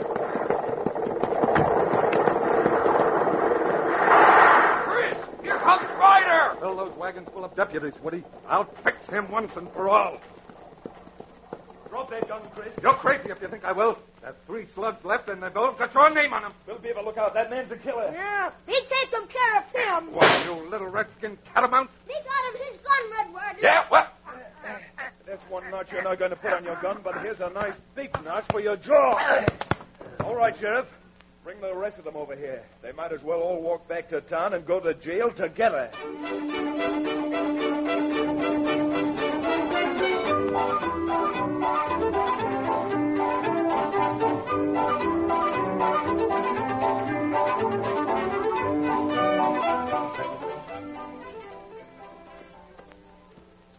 Chris, here comes Ryder. Fill those wagons full of deputies, Woody. I'll fix him once and for all. Drop that gun, Chris. You're crazy if you think I will. There's 3 slugs left, and they've all got your name on them. Little Beaver, look out. That man's a killer. Yeah, he taken care of him. What, you little redskin catamount? He got him his gun, Red Ryder. Yeah, what? That's one notch you're not going to put on your gun, but here's a nice big notch for your jaw. All right, Sheriff. Bring the rest of them over here. They might as well all walk back to town and go to jail together.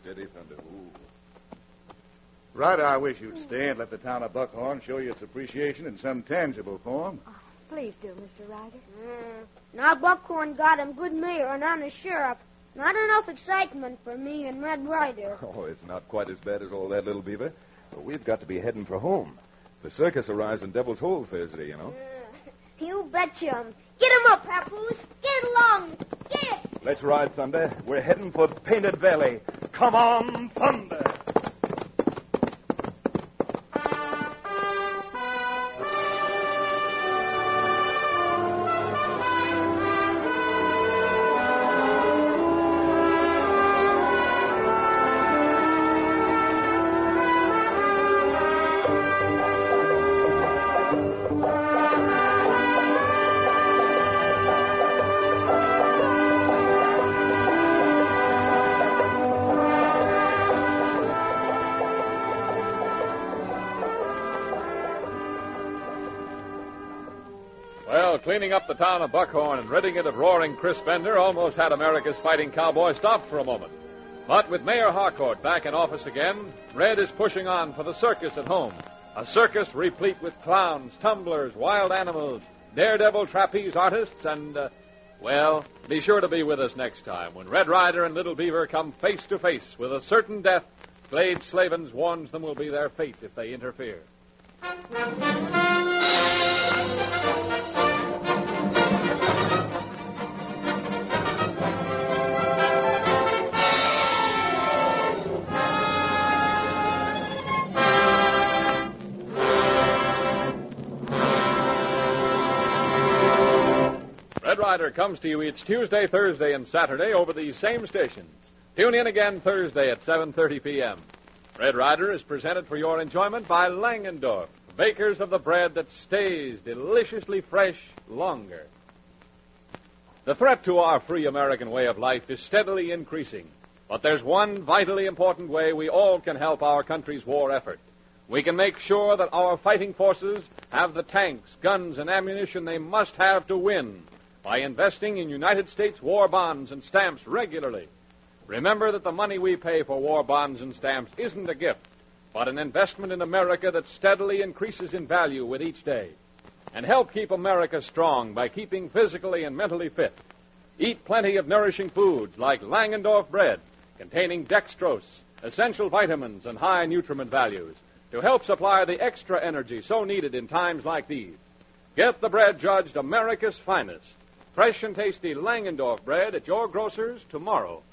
Steady, Thunder. Ooh. Ryder, I wish you'd stay and let the town of Buckhorn show you its appreciation in some tangible form. Oh, please do, Mr. Ryder. Now Buckhorn got him good mayor and honest sheriff. Not enough excitement for me and Red Ryder. Oh, it's not quite as bad as all that, little beaver. But we've got to be heading for home. The circus arrives in Devil's Hole Thursday, you know. You betcha. Get him up, Papoose. Get along. Get. Let's ride, Thunder. We're heading for Painted Valley. Come on, Thunder. Cleaning up the town of Buckhorn and ridding it of roaring Chris Bender almost had America's fighting cowboy stopped for a moment. But with Mayor Harcourt back in office again, Red is pushing on for the circus at home. A circus replete with clowns, tumblers, wild animals, daredevil trapeze artists, and, well, be sure to be with us next time when Red Ryder and Little Beaver come face to face with a certain death Glade Slavens warns them will be their fate if they interfere. Red Ryder comes to you each Tuesday, Thursday, and Saturday over these same stations. Tune in again Thursday at 7:30 p.m. Red Ryder is presented for your enjoyment by Langendorf, bakers of the bread that stays deliciously fresh longer. The threat to our free American way of life is steadily increasing. But there's one vitally important way we all can help our country's war effort. We can make sure that our fighting forces have the tanks, guns, and ammunition they must have to win by investing in United States war bonds and stamps regularly. Remember that the money we pay for war bonds and stamps isn't a gift, but an investment in America that steadily increases in value with each day. And help keep America strong by keeping physically and mentally fit. Eat plenty of nourishing foods like Langendorf bread, containing dextrose, essential vitamins, and high nutriment values to help supply the extra energy so needed in times like these. Get the bread judged America's finest. Fresh and tasty Langendorf bread at your grocer's tomorrow.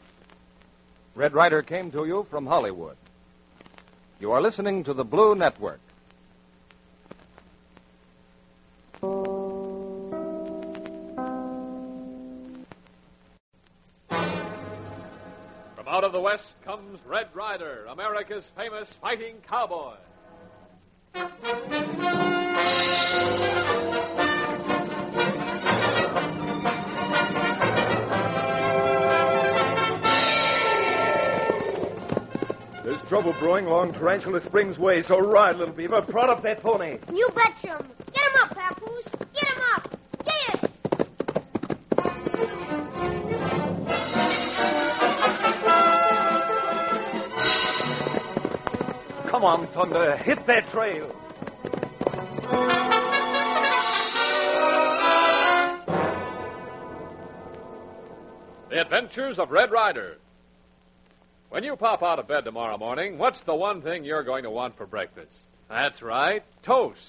Red Ryder came to you from Hollywood. You are listening to the Blue Network. From out of the West comes Red Ryder, America's famous fighting cowboy. There's trouble brewing along Tarantula Springs Way, so ride, Little Beaver. Prod up that pony. You betcha. Get him up, Papoose. Get him up. Get! Come on, Thunder. Hit that trail. The Adventures of Red Ryder. When you pop out of bed tomorrow morning, what's the one thing you're going to want for breakfast? That's right, toast.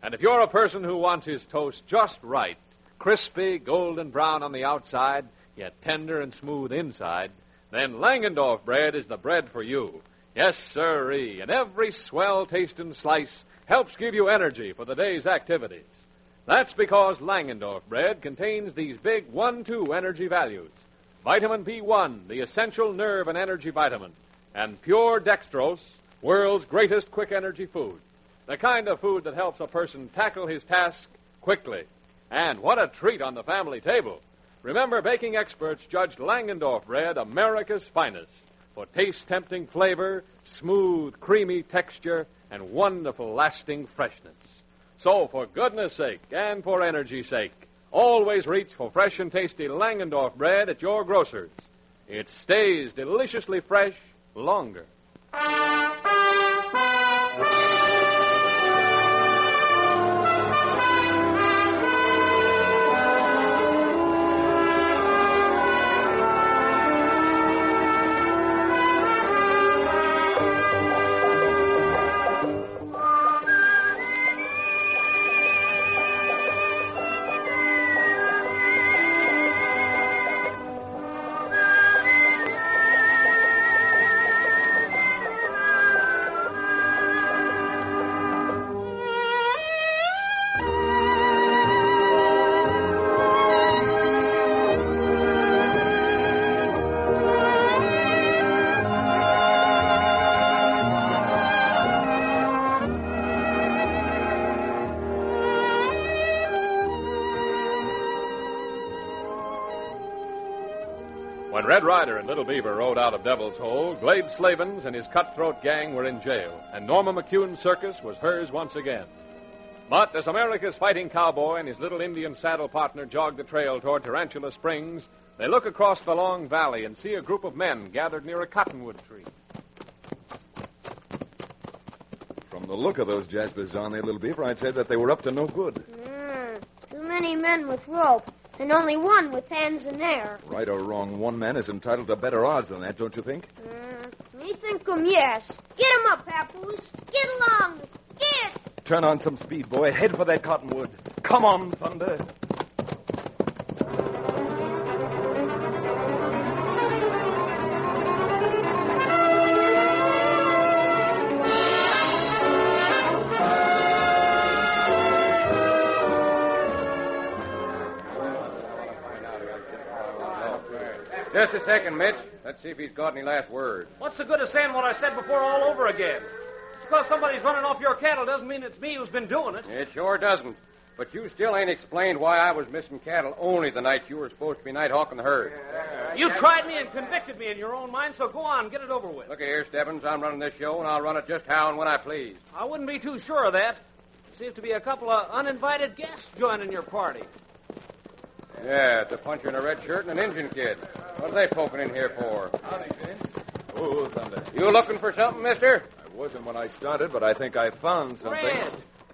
And if you're a person who wants his toast just right, crispy, golden brown on the outside, yet tender and smooth inside, then Langendorf bread is the bread for you. Yes, sirree, and every swell-tasting slice helps give you energy for the day's activities. That's because Langendorf bread contains these big 1-2 energy values. Vitamin B1, the essential nerve and energy vitamin, and pure dextrose, world's greatest quick energy food. The kind of food that helps a person tackle his task quickly. And what a treat on the family table. Remember, baking experts judged Langendorf bread America's finest for taste-tempting flavor, smooth, creamy texture, and wonderful lasting freshness. So, for goodness sake and for energy's sake, always reach for fresh and tasty Langendorf bread at your grocer's. It stays deliciously fresh longer. When Red Ryder and Little Beaver rode out of Devil's Hole, Glade Slavens and his cutthroat gang were in jail, and Norma McCune's circus was hers once again. But as America's fighting cowboy and his little Indian saddle partner jog the trail toward Tarantula Springs, they look across the long valley and see a group of men gathered near a cottonwood tree. From the look of those jaspers on there, Little Beaver, I'd say that they were up to no good. Too many men with rope, and only one with hands in air. Right or wrong, one man is entitled to better odds than that, don't you think? Me think yes. Get him up, Papoose. Get along. Get! Turn on some speed, boy. Head for that cottonwood. Come on, Thunder. Just a second, Mitch. Let's see if he's got any last words. What's the good of saying what I said before all over again? Just because somebody's running off your cattle doesn't mean it's me who's been doing it. It sure doesn't. But you still ain't explained why I was missing cattle only the night you were supposed to be night hawking the herd. You tried me and convicted me in your own mind, so go on, get it over with. Look here, Stebbins. I'm running this show, and I'll run it just how and when I please. I wouldn't be too sure of that. There seems to be a couple of uninvited guests joining your party. Yeah, it's a puncher in a red shirt and an Indian kid. What are they poking in here for? Howdy, Vince. Oh, Thunder. You looking for something, mister? I wasn't when I started, but I think I found something.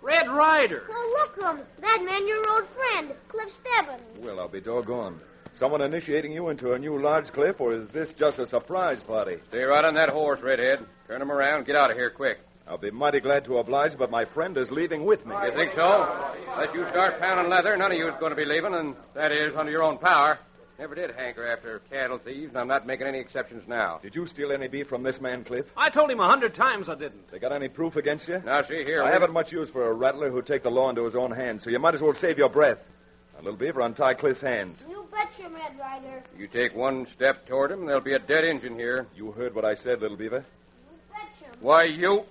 Red Ryder. Oh, look, that man, your old friend, Cliff Stebbins. Well, I'll be doggone. Someone initiating you into a new lodge, Cliff, or is this just a surprise party? Stay right on that horse, Redhead. Turn him around. Get out of here quick. I'll be mighty glad to oblige, but my friend is leaving with me. You think so? Unless you start pounding leather, none of you is going to be leaving, and that is under your own power. Never did hanker after cattle thieves, and I'm not making any exceptions now. Did you steal any beef from this man, Cliff? I told him 100 times I didn't. They got any proof against you? Now, see here. I haven't much use for a rattler who'd take the law into his own hands, so you might as well save your breath. Now, Little Beaver, untie Cliff's hands. You betcha, Red Ryder. You take one step toward him, there'll be a dead Injun here. You heard what I said, Little Beaver. You betcha. Why, you...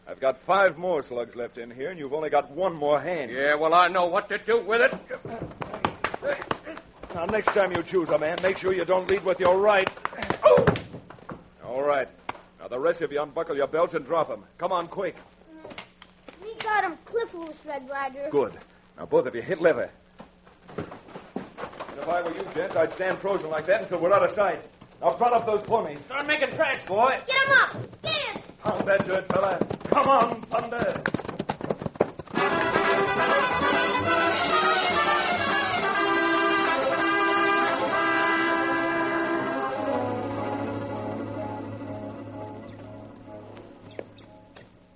I've got 5 more slugs left in here, and you've only got 1 more hand. Yeah, well, I know what to do with it. Now, next time you choose a man, make sure you don't lead with your right. All right. Now, the rest of you unbuckle your belts and drop them. Come on, quick. We got him cliff loose, Red Ryder. Good. Now, both of you hit leather. And if I were you, gents, I'd stand frozen like that until we're out of sight. Now, front up those ponies. Start making tracks, boy. Get him up. Get it. Pound that dirt, fella. Come on, Thunder.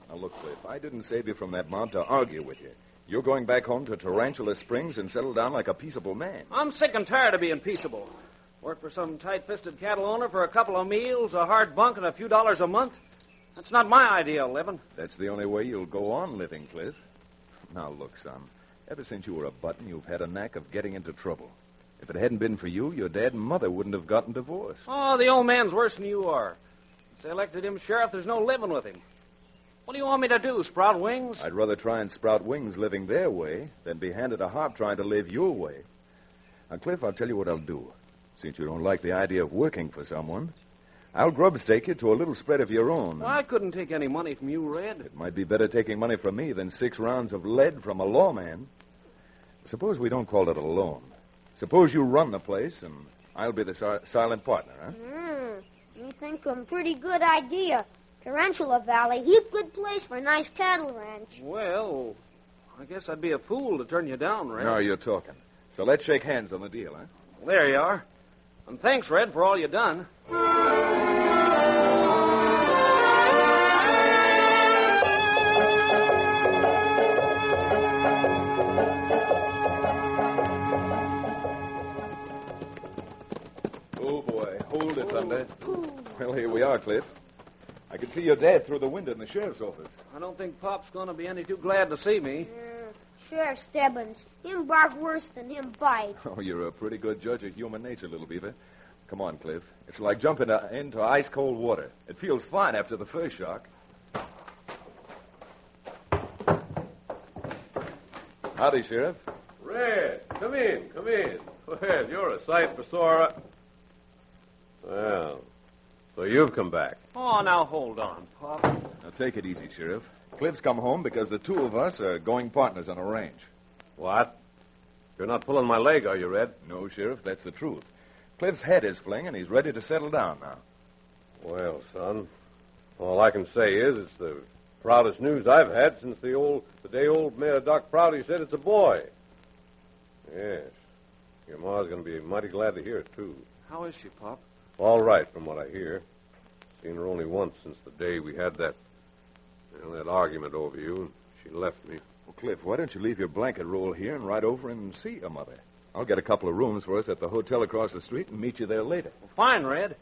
Now, look, Cliff, I didn't save you from that mob to argue with you. You're going back home to Tarantula Springs and settle down like a peaceable man. I'm sick and tired of being peaceable. Work for some tight-fisted cattle owner for a couple of meals, a hard bunk, and a few dollars a month. That's not my idea of living. That's the only way you'll go on living, Cliff. Now, look, son. Ever since you were a button, you've had a knack of getting into trouble. If it hadn't been for you, your dad and mother wouldn't have gotten divorced. Oh, the old man's worse than you are. Since they elected him sheriff, there's no living with him. What do you want me to do, sprout wings? I'd rather try and sprout wings living their way than be handed a harp trying to live your way. Now, Cliff, I'll tell you what I'll do. Since you don't like the idea of working for someone, I'll grub-stake you to a little spread of your own. Well, I couldn't take any money from you, Red. It might be better taking money from me than 6 rounds of lead from a lawman. Suppose we don't call it a loan. Suppose you run the place, and I'll be the silent partner, huh? Me think a pretty good idea. Tarantula Valley, heap good place for a nice cattle ranch. Well, I guess I'd be a fool to turn you down, Red. No, you're talking. So let's shake hands on the deal, huh? Well, there you are. And thanks, Red, for all you done. Oh, boy. Hold it, Thunder. Well, here we are, Cliff. I can see your dad through the window in the sheriff's office. I don't think Pop's going to be any too glad to see me. Sheriff Stebbins, him bark worse than him bite. Oh, you're a pretty good judge of human nature, little beaver. Come on, Cliff. It's like jumping into ice-cold water. It feels fine after the first shock. Howdy, Sheriff. Red, come in, come in. Well, you're a sight for sore. Well, so you've come back. Oh, now hold on, Pop. Now, take it easy, Sheriff. Cliff's come home because the two of us are going partners on a range. What? You're not pulling my leg, are you, Red? No, Sheriff, that's the truth. Cliff's head is fling, and he's ready to settle down now. Well, son, all I can say is it's the proudest news I've had since the day old Mayor Doc Prouty said it's a boy. Yes. Your ma's going to be mighty glad to hear it, too. How is she, Pop? All right, from what I hear. Seen her only once since the day we had that argument over you, and she left me. Well, Cliff, why don't you leave your blanket roll here and ride over and see your mother? I'll get a couple of rooms for us at the hotel across the street and meet you there later. Well, fine, Red.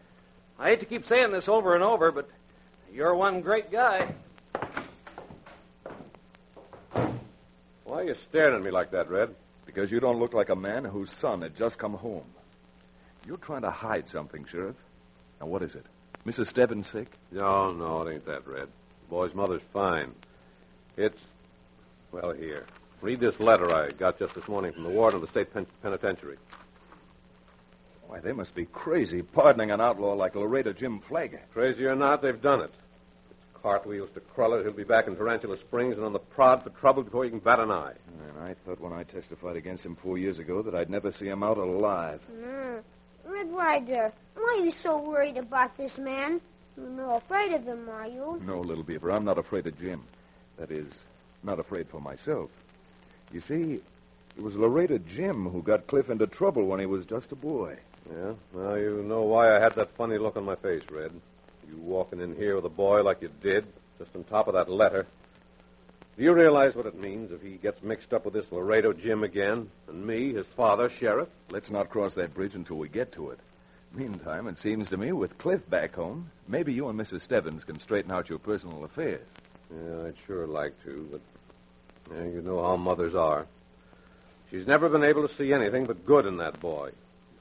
I hate to keep saying this over and over, but you're one great guy. Why are you staring at me like that, Red? Because you don't look like a man whose son had just come home. You're trying to hide something, Sheriff. Now, what is it? Mrs. Stebbins sick? No, it ain't that, Red. The boy's mother's fine. Well, here. Read this letter I got just this morning from the warden of the state penitentiary. Why, they must be crazy pardoning an outlaw like Laredo Jim Flagger. Crazy or not, they've done it. It's cartwheels to Cruller. He'll be back in Tarantula Springs and on the prod for trouble before he can bat an eye. And I thought when I testified against him 4 years ago that I'd never see him out alive. Red Ryder, why are you so worried about this man? You're not afraid of him, are you? No, little beaver, I'm not afraid of Jim. That is, not afraid for myself. You see, it was Laredo Jim who got Cliff into trouble when he was just a boy. Yeah? Now you know why I had that funny look on my face, Red. You walking in here with a boy like you did, just on top of that letter. Do you realize what it means if he gets mixed up with this Laredo Jim again, and me, his father, sheriff? Let's not cross that bridge until we get to it. Meantime, it seems to me, with Cliff back home, maybe you and Mrs. Stebbins can straighten out your personal affairs. Yeah, I'd sure like to, but you know how mothers are. She's never been able to see anything but good in that boy.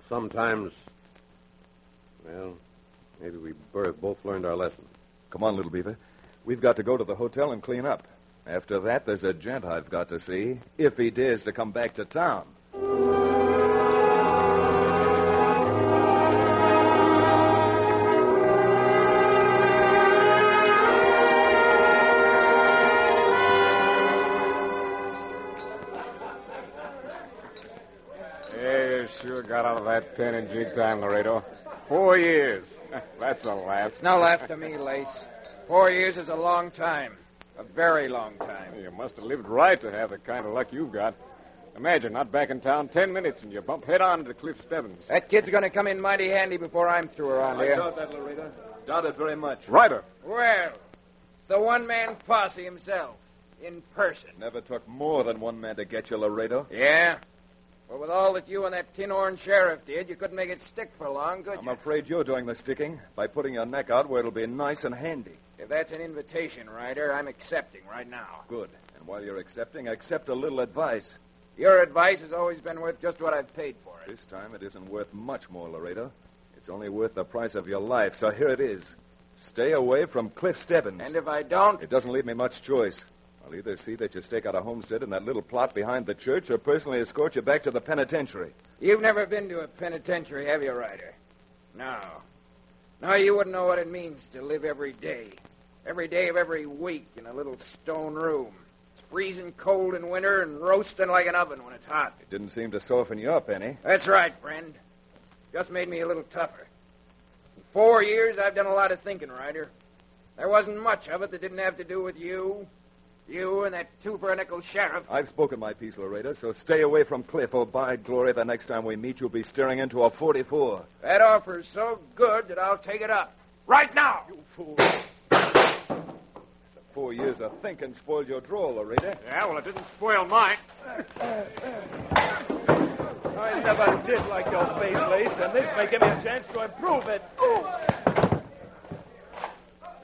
Sometimes, well, maybe we both learned our lesson. Come on, little beaver. We've got to go to the hotel and clean up. After that, there's a gent I've got to see, if he dares to come back to town. Yeah, you sure got out of that pen in jig time, Laredo. 4 years. That's a laugh. It's no laugh to me, Lace. 4 years is a long time. A very long time. You must have lived right to have the kind of luck you've got. Imagine not back in town 10 minutes and you bump head on into Cliff Stebbins. That kid's going to come in mighty handy before I'm through around I here. doubt that, Laredo. Doubt it very much. Ryder. Well, it's the one-man posse himself, in person. Never took more than one man to get you, Laredo. Yeah? Well, with all that you and that tin-horn sheriff did, you couldn't make it stick for long, could you? I'm afraid you're doing the sticking by putting your neck out where it'll be nice and handy. If that's an invitation, Ryder, I'm accepting right now. Good. And while you're accepting, accept a little advice. Your advice has always been worth just what I've paid for it. This time it isn't worth much more, Laredo. It's only worth the price of your life, so here it is. Stay away from Cliff Stebbins. And if I don't? It doesn't leave me much choice. I'll either see that you stake out a homestead in that little plot behind the church or personally escort you back to the penitentiary. You've never been to a penitentiary, have you, Ryder? No. No, you wouldn't know what it means to live every day of every week in a little stone room. It's freezing cold in winter and roasting like an oven when it's hot. It didn't seem to soften you up any. That's right, friend. Just made me a little tougher. In 4 years, I've done a lot of thinking, Ryder. There wasn't much of it that didn't have to do with you and that two-for-a-nickel sheriff. I've spoken my piece, Loretta, so stay away from Cliff, or by glory, the next time we meet, you'll be staring into a 44. That offer's so good that I'll take it up. Right now! You fool. The 4 years of thinking spoiled your draw, Loretta. Yeah, well, it didn't spoil mine. I never did like your face, Lace, and this may give me a chance to improve it.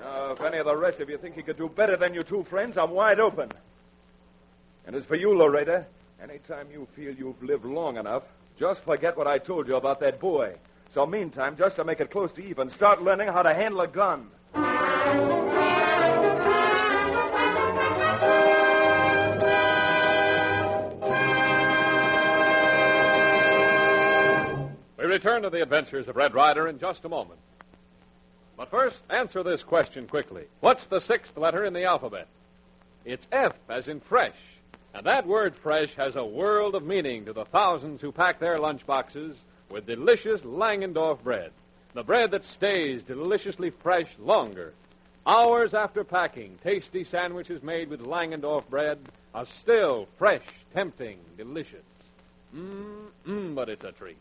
Now, if any of the rest of you think you could do better than your two friends, I'm wide open. And as for you, Loretta, anytime you feel you've lived long enough, just forget what I told you about that boy. So meantime, just to make it close to even, start learning how to handle a gun. We return to the adventures of Red Ryder in just a moment. But first, answer this question quickly. What's the sixth letter in the alphabet? It's F, as in fresh. And that word fresh has a world of meaning to the thousands who pack their lunchboxes with delicious Langendorf bread. The bread that stays deliciously fresh longer. Hours after packing, tasty sandwiches made with Langendorf bread are still fresh, tempting, delicious. But it's a treat.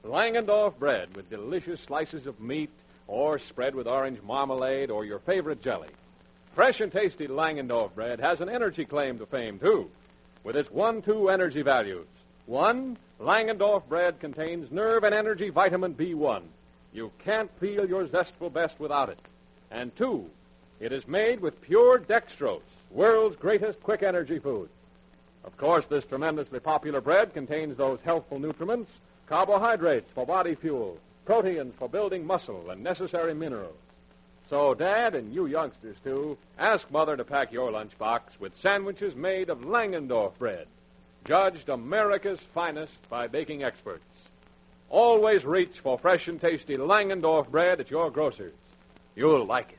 Langendorf bread with delicious slices of meat or spread with orange marmalade or your favorite jelly. Fresh and tasty Langendorf bread has an energy claim to fame, too, with its 1-2 energy values. 1, Langendorf bread contains nerve and energy vitamin B1. You can't feel your zestful best without it. And 2, it is made with pure dextrose, world's greatest quick energy food. Of course, this tremendously popular bread contains those healthful nutriments, carbohydrates for body fuel, proteins for building muscle, and necessary minerals. So, Dad, and you youngsters, too, ask Mother to pack your lunchbox with sandwiches made of Langendorf bread, judged America's finest by baking experts. Always reach for fresh and tasty Langendorf bread at your grocer's. You'll like it.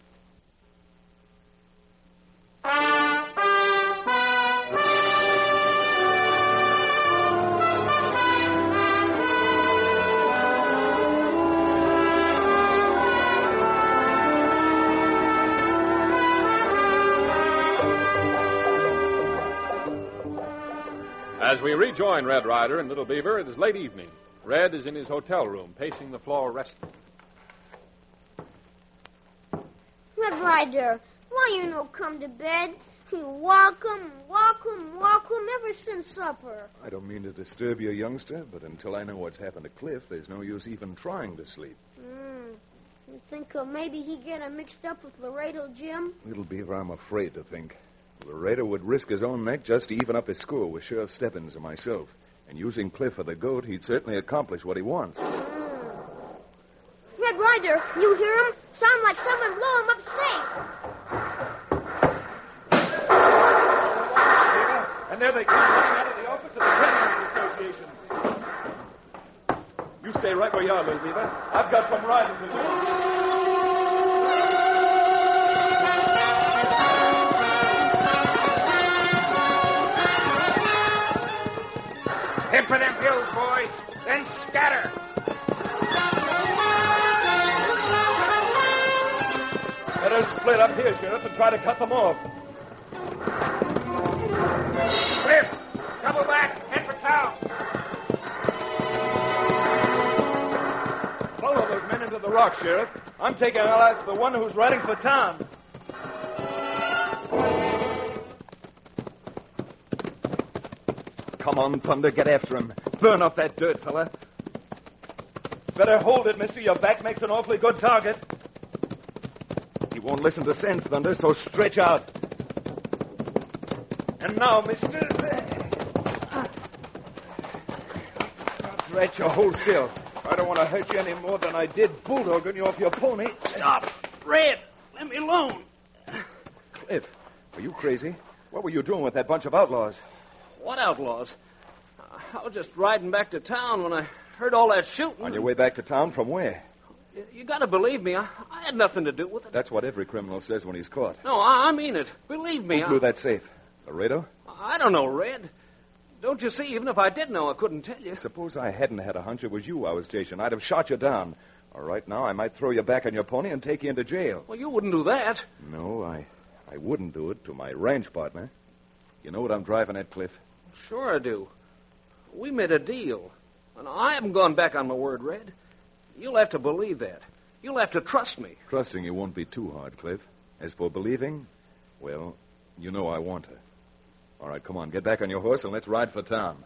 As we rejoin Red Ryder and Little Beaver, it is late evening. Red is in his hotel room, pacing the floor resting. Red Ryder, why you no come to bed? You walk 'em ever since supper. I don't mean to disturb you, youngster, but until I know what's happened to Cliff, there's no use even trying to sleep. You think maybe he get him mixed up with Laredo Jim? Little Beaver, I'm afraid to think. Laredo would risk his own neck just to even up his score with Sheriff Stebbins and myself. And using Cliff for the goat, he'd certainly accomplish what he wants. Red Ryder, you hear him? Sound like someone blow him up safe. And there they come running out of the office of the Creditors Association. You stay right where you are, Little Beaver. I've got some riding to do. Head for them hills, boys. Then scatter. Better split up here, Sheriff, and try to cut them off. Cliff, double back. Head for town. Follow those men into the rock, Sheriff. I'm taking out the one who's riding for town. Come on, Thunder, get after him. Burn up that dirt, fella. Better hold it, mister. Your back makes an awfully good target. He won't listen to sense, Thunder, so stretch out. And now, mister... Drat your whole still. I don't want to hurt you any more than I did bulldogging you off your pony. Stop! Red! Let me alone. Cliff, are you crazy? What were you doing with that bunch of outlaws? What outlaws? I was just riding back to town when I heard all that shooting. On your way back to town from where? You gotta believe me. I had nothing to do with it. That's what every criminal says when he's caught. No, I mean it. Believe me. Who blew that safe? Laredo? I don't know, Red. Don't you see, even if I did know, I couldn't tell you. Suppose I hadn't had a hunch it was you I was chasing. I'd have shot you down. All right, now I might throw you back on your pony and take you into jail. Well, you wouldn't do that. No, I wouldn't do it to my ranch partner. You know what I'm driving at, Cliff? Sure I do. We made a deal. And I haven't gone back on my word, Red. You'll have to believe that. You'll have to trust me. Trusting you won't be too hard, Cliff. As for believing, well, you know I want to. All right, come on, get back on your horse and let's ride for town.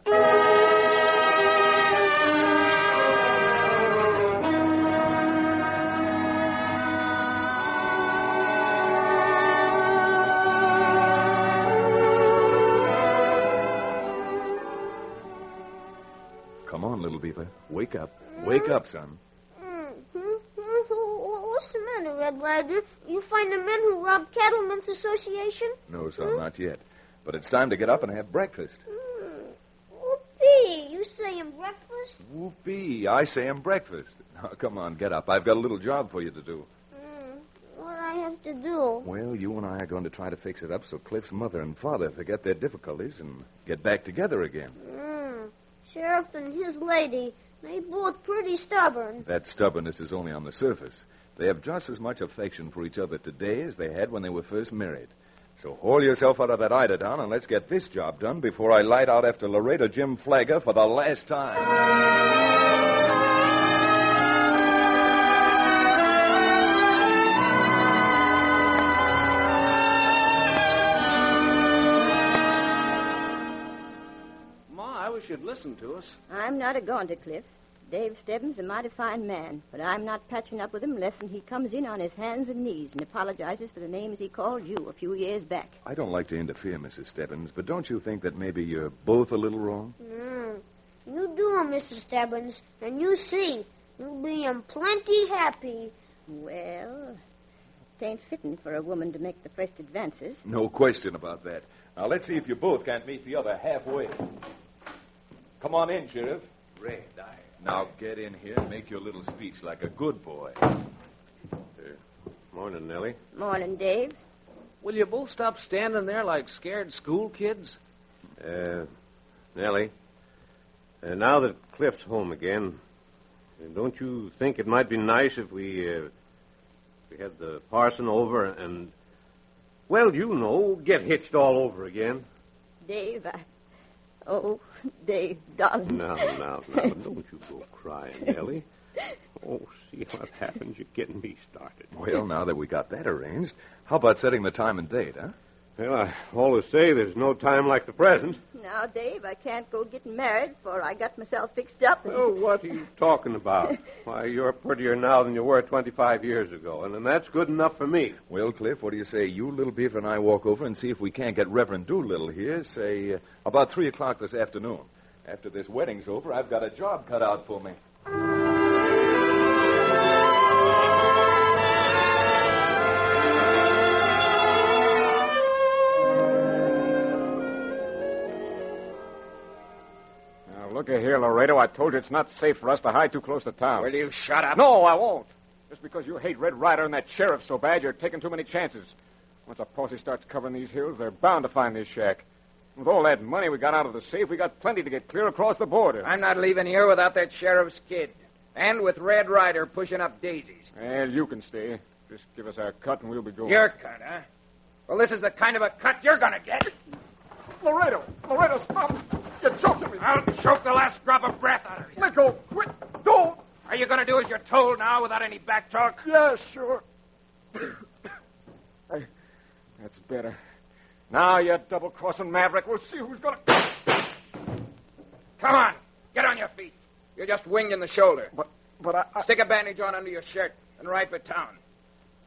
Come on, little beaver. Wake up. Wake up, son. What's the matter, Red Ryder? You find the men who robbed Cattlemen's Association? No, son, not yet. But it's time to get up and have breakfast. Whoopee, you saying breakfast? Whoopee, I say I'm breakfast. Now, come on, get up. I've got a little job for you to do. What do I have to do? Well, you and I are going to try to fix it up so Cliff's mother and father forget their difficulties and get back together again. Sheriff and his lady, they both pretty stubborn. That stubbornness is only on the surface. They have just as much affection for each other today as they had when they were first married. So haul yourself out of that eiderdown and let's get this job done before I light out after Laredo Jim Flagger for the last time. You'd listen to us. I'm not a-going to, Cliff. Dave Stebbins a mighty fine man, but I'm not patching up with him unless he comes in on his hands and knees and apologizes for the names he called you a few years back. I don't like to interfere, Mrs. Stebbins, but don't you think that maybe you're both a little wrong? You do 'em, Mrs. Stebbins, and you see. You'll be plenty happy. Well, it ain't fitting for a woman to make the first advances. No question about that. Now, let's see if you both can't meet the other halfway. Come on in, Sheriff. Red, Now get in here and make your little speech like a good boy. Morning, Nellie. Morning, Dave. Will you both stop standing there like scared school kids? Nellie, now that Cliff's home again, don't you think it might be nice if we had the parson over and, well, you know, get hitched all over again? Dave, Oh, Dave, darling. Now, don't you go crying, Nellie. Oh, see what happens. You're getting me started. Well, now that we got that arranged, how about setting the time and date, huh? Well, I always say there's no time like the present. Now, Dave, I can't go getting married, for I got myself fixed up. Oh, what are you talking about? Why, you're prettier now than you were 25 years ago, and that's good enough for me. Well, Cliff, what do you say? You, Little Beaver, and I walk over and see if we can't get Reverend Doolittle here, say, about 3 o'clock this afternoon. After this wedding's over, I've got a job cut out for me. Look here, Laredo. I told you it's not safe for us to hide too close to town. Will you shut up? No, I won't. Just because you hate Red Ryder and that sheriff so bad, you're taking too many chances. Once a posse starts covering these hills, they're bound to find this shack. With all that money we got out of the safe, we got plenty to get clear across the border. I'm not leaving here without that sheriff's kid. And with Red Ryder pushing up daisies. Well, you can stay. Just give us our cut and we'll be going. Your cut, huh? Well, this is the kind of a cut you're going to get. Laredo, stop. You're choking me. I'll choke the last drop of breath out of you. Let go. Quick. Don't. Are you going to do as you're told now without any back talk? Yeah, sure. That's better. Now, you double-crossing maverick. We'll see who's going to... Come on. Get on your feet. You're just winged in the shoulder. But I... Stick a bandage on under your shirt and ride for town.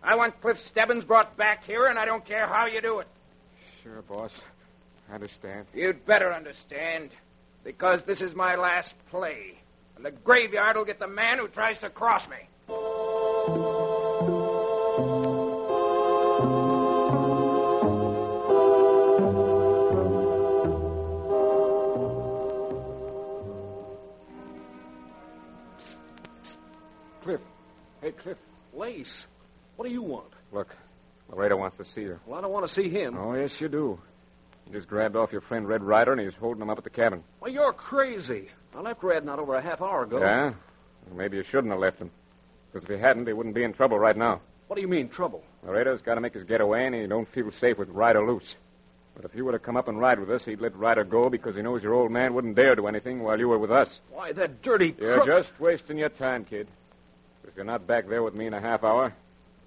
I want Cliff Stebbins brought back here, and I don't care how you do it. Sure, boss. I understand. You'd better understand, because this is my last play, and the graveyard will get the man who tries to cross me. Cliff. Hey, Cliff. Lace. What do you want? Look, Laredo wants to see you. Well, I don't want to see him. Oh, yes, you do. You just grabbed off your friend Red Ryder, and he's holding him up at the cabin. Well, you're crazy. I left Red not over a half hour ago. Yeah? Well, maybe you shouldn't have left him. Because if he hadn't, he wouldn't be in trouble right now. What do you mean, trouble? Laredo's got to make his getaway, and he don't feel safe with Ryder loose. But if you were to come up and ride with us, he'd let Ryder go because he knows your old man wouldn't dare do anything while you were with us. Why, that dirty You're crook... just wasting your time, kid. If you're not back there with me in a half hour,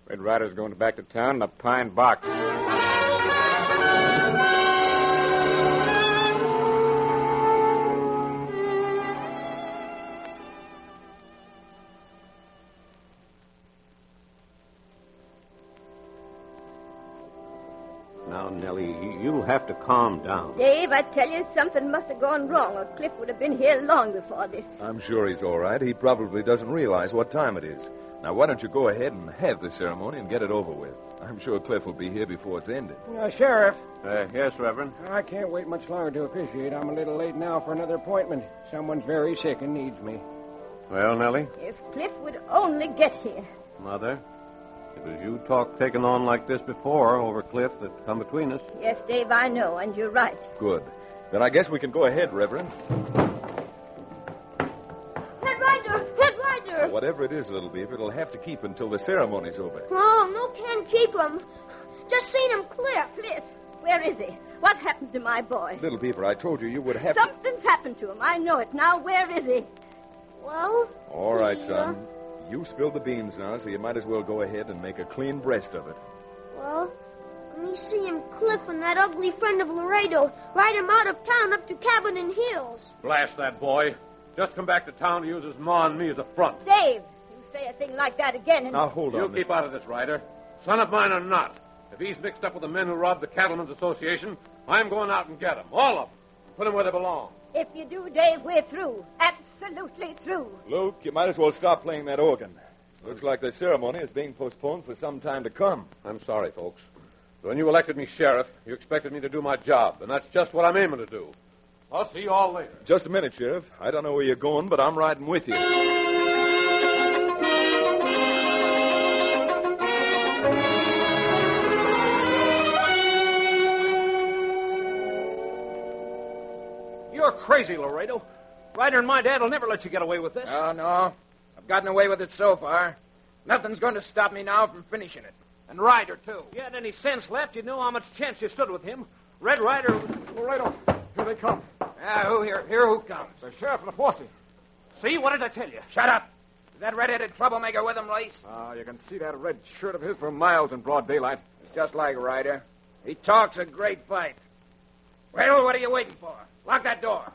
Red Ryder's going back to town in a pine box. Now, Nellie, you'll have to calm down. Dave, I tell you, something must have gone wrong, or Cliff would have been here long before this. I'm sure he's all right. He probably doesn't realize what time it is. Now, why don't you go ahead and have the ceremony and get it over with? I'm sure Cliff will be here before it's ended. Sheriff. Yes, Reverend? I can't wait much longer to officiate. I'm a little late now for another appointment. Someone's very sick and needs me. Well, Nellie? If Cliff would only get here. Mother, it was you talk taking on like this before over Cliff that come between us. Yes, Dave, I know, and you're right. Good. Then I guess we can go ahead, Reverend. Red Ryder! Red Ryder! Whatever it is, little beaver, it'll have to keep until the ceremony's over. Oh, no can keep him. Just seen him Cliff. Cliff, where is he? What happened to my boy? Little beaver, I told you would have Something's happened to him. I know it. Now, where is he? Well... All right, son. You spilled the beans now, so you might as well go ahead and make a clean breast of it. Well, me see him Cliff and that ugly friend of Laredo ride him out of town up to Cabin in Hills. Blast that boy. Just come back to town to use his ma and me as a front. Dave, you say a thing like that again and... Now, hold on. You keep out of this, Ryder. Son of mine or not. If he's mixed up with the men who robbed the Cattlemen's Association, I'm going out and get them. All of them. Put them where they belong. If you do, Dave, we're through. Absolutely through. Luke, you might as well stop playing that organ. Looks like the ceremony is being postponed for some time to come. I'm sorry, folks. When you elected me sheriff, you expected me to do my job, and that's just what I'm aiming to do. I'll see you all later. Just a minute, Sheriff. I don't know where you're going, but I'm riding with you. You're crazy, Laredo. Ryder and my dad will never let you get away with this. Oh, no. I've gotten away with it so far. Nothing's going to stop me now from finishing it. And Ryder, too. If you had any sense left, you'd know how much chance you stood with him. Red Ryder... Laredo, here they come. Who comes? The sheriff and the posse. See, what did I tell you? Shut up. Is that red-headed troublemaker with him, Lace? You can see that red shirt of his for miles in broad daylight. It's just like Ryder. He talks a great fight. Well, what are you waiting for? Lock that door.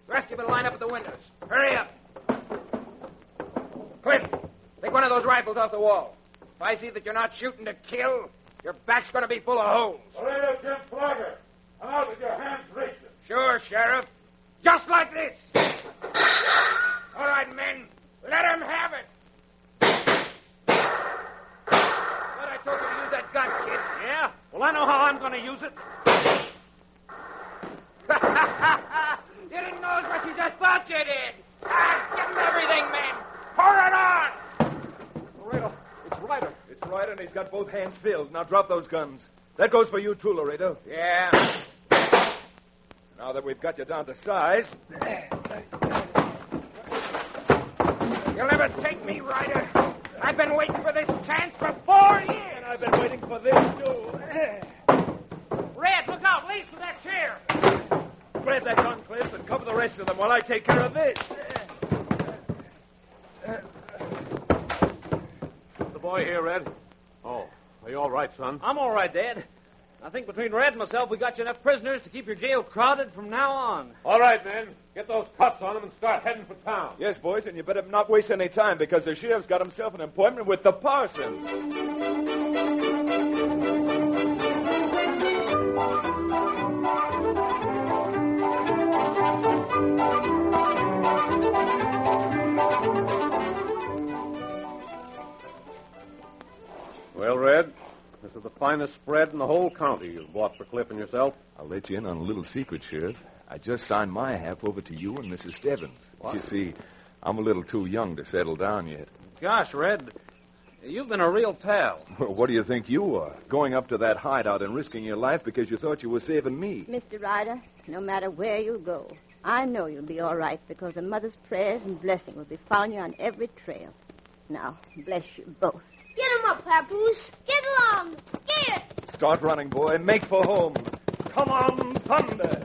The rest of you line up at the windows. Hurry up. Cliff, take one of those rifles off the wall. If I see that you're not shooting to kill, your back's going to be full of holes. Laredo, Jim Flogger. I'm out with your hands raised. Sure, Sheriff. Just like this. All right, men. Let him have it. But I told you to use that gun, kid. Yeah? Well, I know how I'm going to use it. You didn't know as much as you thought you did. Give him everything, men. Pour it on. Laredo, it's Ryder. It's Ryder, and he's got both hands filled. Now drop those guns. That goes for you, too, Laredo. Yeah. Now that we've got you down to size... You'll never take me, Ryder. I've been waiting for this chance for 4 years. And I've been waiting for this, too. Red, look out. Lace with that chair. Grab that gun, Cliff, and cover the rest of them while I take care of this. The boy here, Red? Oh, are you all right, son? I'm all right, Dad. I think between Red and myself, we got you enough prisoners to keep your jail crowded from now on. All right, men. Get those cuffs on them and start heading for town. Yes, boys, and you better not waste any time because the sheriff's got himself an appointment with the parson. Well, Red, this is the finest spread in the whole county you've bought for Cliff and yourself. I'll let you in on a little secret, Sheriff. I just signed my half over to you and Mrs. Stebbins. What? You see, I'm a little too young to settle down yet. Gosh, Red, you've been a real pal. What do you think you are? Going up to that hideout and risking your life because you thought you were saving me. Mr. Ryder, no matter where you go, I know you'll be all right because a mother's prayers and blessing will be following you on every trail. Now, bless you both. Get him up, Papoose. Get along. Get it. Start running, boy. Make for home. Come on, Thunder.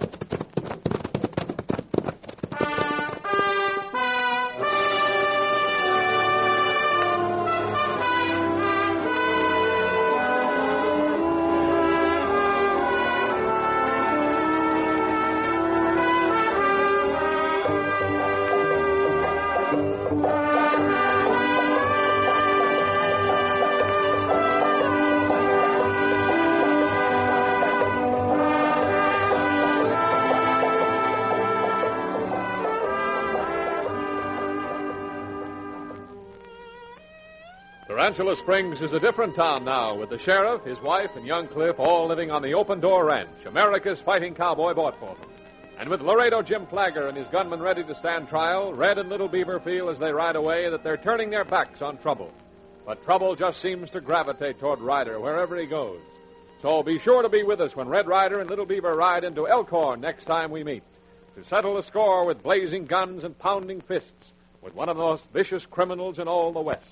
Tarantula Springs is a different town now, with the sheriff, his wife, and young Cliff all living on the Open Door Ranch, America's fighting cowboy bought for them. And with Laredo Jim Flagger and his gunmen ready to stand trial, Red and Little Beaver feel as they ride away that they're turning their backs on trouble. But trouble just seems to gravitate toward Ryder wherever he goes. So be sure to be with us when Red Ryder and Little Beaver ride into Elkhorn next time we meet, to settle the score with blazing guns and pounding fists with one of the most vicious criminals in all the West.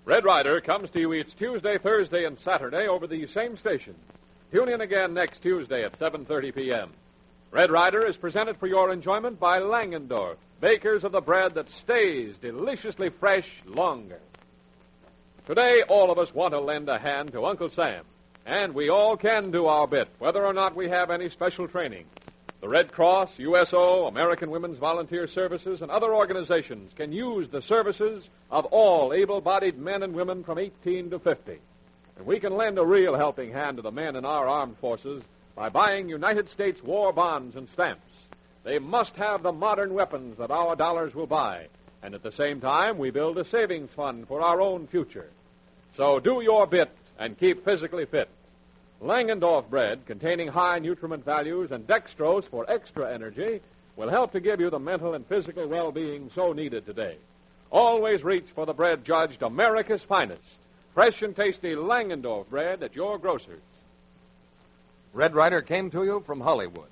Red Ryder comes to you each Tuesday, Thursday, and Saturday over the same station. Tune in again next Tuesday at 7:30 p.m. Red Ryder is presented for your enjoyment by Langendorf, bakers of the bread that stays deliciously fresh longer. Today, all of us want to lend a hand to Uncle Sam, and we all can do our bit, whether or not we have any special training. The Red Cross, USO, American Women's Volunteer Services, and other organizations can use the services of all able-bodied men and women from 18 to 50. And we can lend a real helping hand to the men in our armed forces by buying United States war bonds and stamps. They must have the modern weapons that our dollars will buy, and at the same time, we build a savings fund for our own future. So do your bit and keep physically fit. Langendorf bread, containing high nutriment values, and dextrose for extra energy, will help to give you the mental and physical well-being so needed today. Always reach for the bread judged America's finest. Fresh and tasty Langendorf bread at your grocer's. Red Ryder came to you from Hollywood.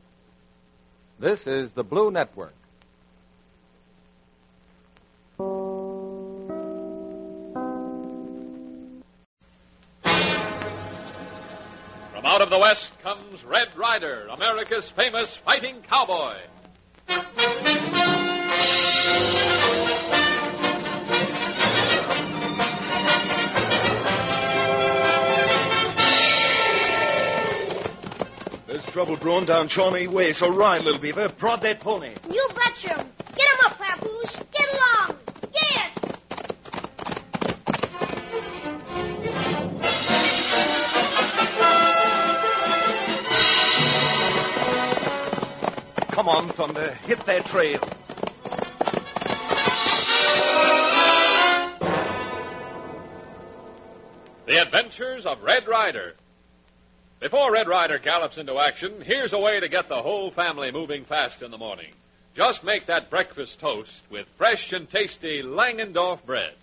This is the Blue Network. From out of the West comes Red Ryder, America's famous fighting cowboy. There's trouble brewing down Shawnee Way, so ride, Little Beaver. Prod that pony. You betcha. Get him up, Papoose. Get along. Get it. Come on, Thunder. Hit that trail. The Adventures of Red Ryder. Before Red Ryder gallops into action, here's a way to get the whole family moving fast in the morning. Just make that breakfast toast with fresh and tasty Langendorf bread.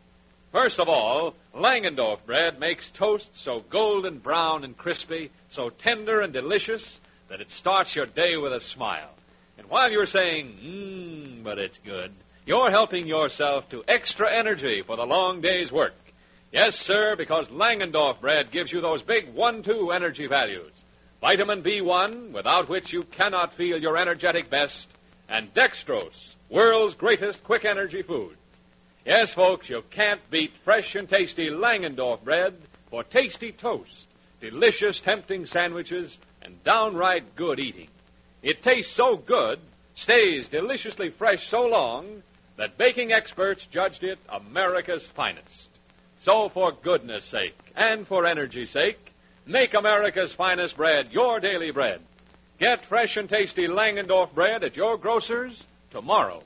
First of all, Langendorf bread makes toast so golden brown and crispy, so tender and delicious, that it starts your day with a smile. And while you're saying, but it's good, you're helping yourself to extra energy for the long day's work. Yes, sir, because Langendorf bread gives you those big 1-2 energy values. Vitamin B1, without which you cannot feel your energetic best, and dextrose, world's greatest quick energy food. Yes, folks, you can't beat fresh and tasty Langendorf bread for tasty toast, delicious, tempting sandwiches, and downright good eating. It tastes so good, stays deliciously fresh so long, that baking experts judged it America's finest. So for goodness sake, and for energy's sake, make America's finest bread your daily bread. Get fresh and tasty Langendorf bread at your grocer's tomorrow.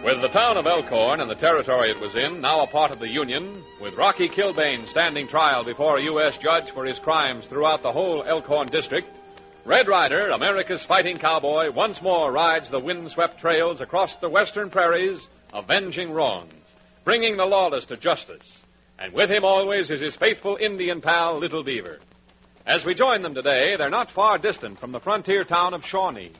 With the town of Elkhorn and the territory it was in now a part of the Union, with Rocky Kilbane standing trial before a U.S. judge for his crimes throughout the whole Elkhorn district, Red Ryder, America's fighting cowboy, once more rides the windswept trails across the western prairies, avenging wrongs, bringing the lawless to justice. And with him always is his faithful Indian pal, Little Beaver. As we join them today, they're not far distant from the frontier town of Shawnee.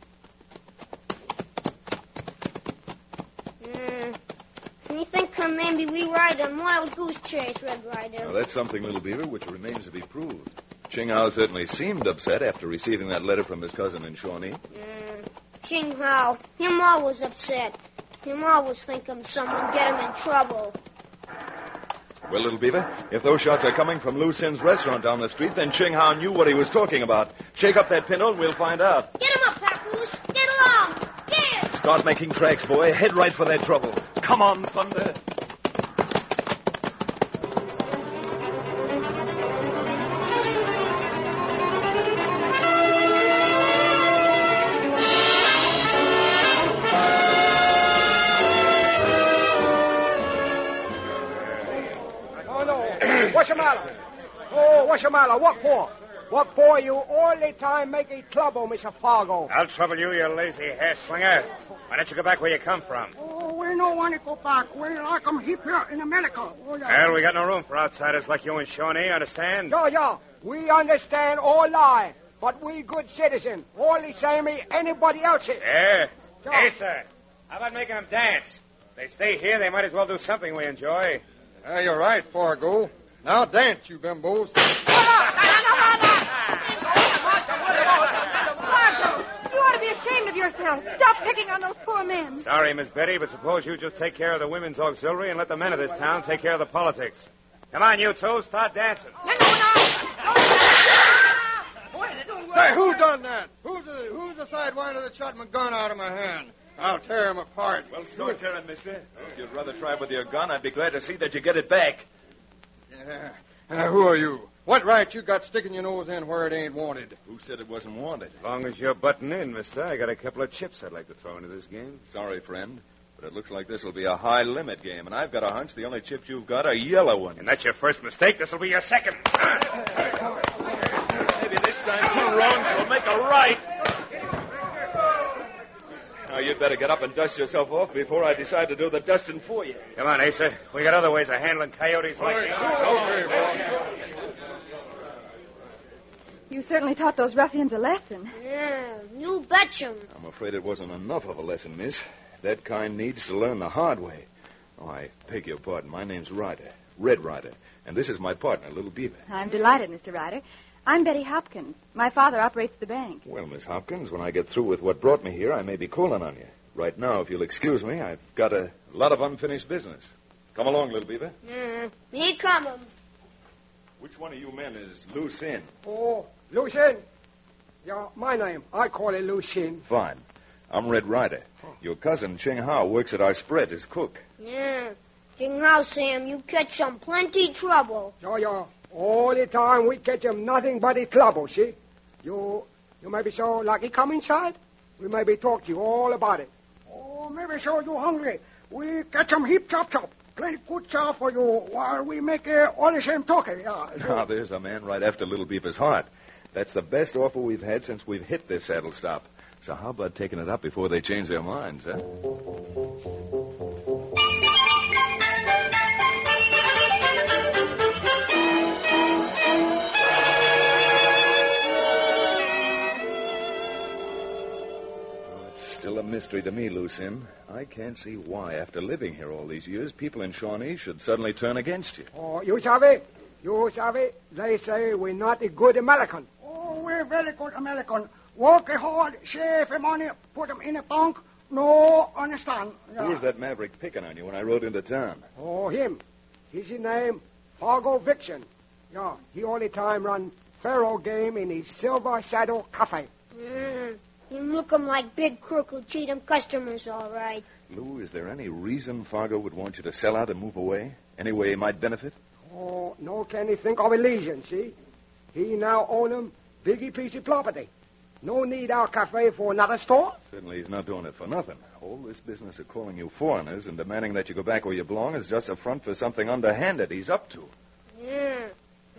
Me think maybe we ride a wild goose chase, Red Ryder. Now, that's something, Little Beaver, which remains to be proved. Ching Hao certainly seemed upset after receiving that letter from his cousin in Shawnee. Ching Hao, him always upset. Him always thinking someone get him in trouble. Well, Little Beaver, if those shots are coming from Lu Sin's restaurant down the street, then Ching Hao knew what he was talking about. Shake up that pinhole and we'll find out. Get him up, Papoose. Get along. Get! Start making tracks, boy. Head right for that trouble. Come on, Thunder. What's the matter? Oh, what's the matter? What for? What for you all the time making trouble, Mr. Fargo? I'll trouble you, you lazy hair-slinger. Why don't you go back where you come from? Oh, we don't want to go back. We like 'em here in America. Oh, yeah. Well, we got no room for outsiders like you and Shawnee, understand? Yeah. We understand all lie, but we good citizens. All the same as anybody else is. Yeah? Hey, sir. How about making them dance? If they stay here, they might as well do something we enjoy. You're right, Fargo. Now dance, you bimbos. You ought to be ashamed of yourself. Stop picking on those poor men. Sorry, Miss Betty, but suppose you just take care of the women's auxiliary and let the men of this town take care of the politics. Come on, you two, start dancing. Hey, who done that? Who's the sidewinder that shot my gun out of my hand? I'll tear him apart. Well, start tearing, mister. If you'd rather try with your gun, I'd be glad to see that you get it back. Who are you? What right you got sticking your nose in where it ain't wanted? Who said it wasn't wanted? As long as you're butting in, mister, I got a couple of chips I'd like to throw into this game. Sorry, friend, but it looks like this will be a high-limit game, and I've got a hunch the only chips you've got are yellow ones. And that's your first mistake. This will be your second. Maybe this time 2 wrongs will make a right. Now, you'd better get up and dust yourself off before I decide to do the dusting for you. Come on, Asa. We got other ways of handling coyotes like these. Okay, boss. You certainly taught those ruffians a lesson. Yeah, you betcha. I'm afraid it wasn't enough of a lesson, miss. That kind needs to learn the hard way. Oh, I beg your pardon. My name's Ryder, Red Ryder, and this is my partner, Little Beaver. I'm delighted, Mr. Ryder. I'm Betty Hopkins. My father operates the bank. Well, Miss Hopkins, when I get through with what brought me here, I may be calling on you. Right now, if you'll excuse me, I've got a lot of unfinished business. Come along, Little Beaver. Me coming. Which one of you men is Lu Sin? Oh, Lucien. Yeah, my name. I call it Lucien. Fine. I'm Red Ryder. Your cousin, Ching Hao, works at our spread as cook. Yeah. Ching Hao, Sam, you catch some plenty trouble. Yeah. All the time we catch him nothing but the trouble, see? You may be so lucky come inside. We maybe talk to you all about it. Oh, maybe so you hungry. We catch 'em heap chop. Plenty good chow for you while we make all the same talking. Yeah. Now, there's a man right after Little Beaver's heart. That's the best offer we've had since we've hit this saddle stop. So how about taking it up before they change their minds, huh? mystery to me, Lucien. I can't see why, after living here all these years, people in Shawnee should suddenly turn against you. Oh, you savvy? They say we're not a good American. Oh, we're very good American. Work hard, save money, put them in a bank. No, understand. Who was that maverick picking on you when I rode into town? Oh, him. His name, Fargo Vixen. Yeah, he all the time run faro game in his Silver Saddle Cafe. Him look 'em like big crook who cheat 'em customers, all right. Lou, is there any reason Fargo would want you to sell out and move away? Any way he might benefit? Oh, no can he think of a legion, see? He now own 'em biggie piece of property. No need our cafe for another store. Certainly he's not doing it for nothing. All this business of calling you foreigners and demanding that you go back where you belong is just a front for something underhanded he's up to. Yeah.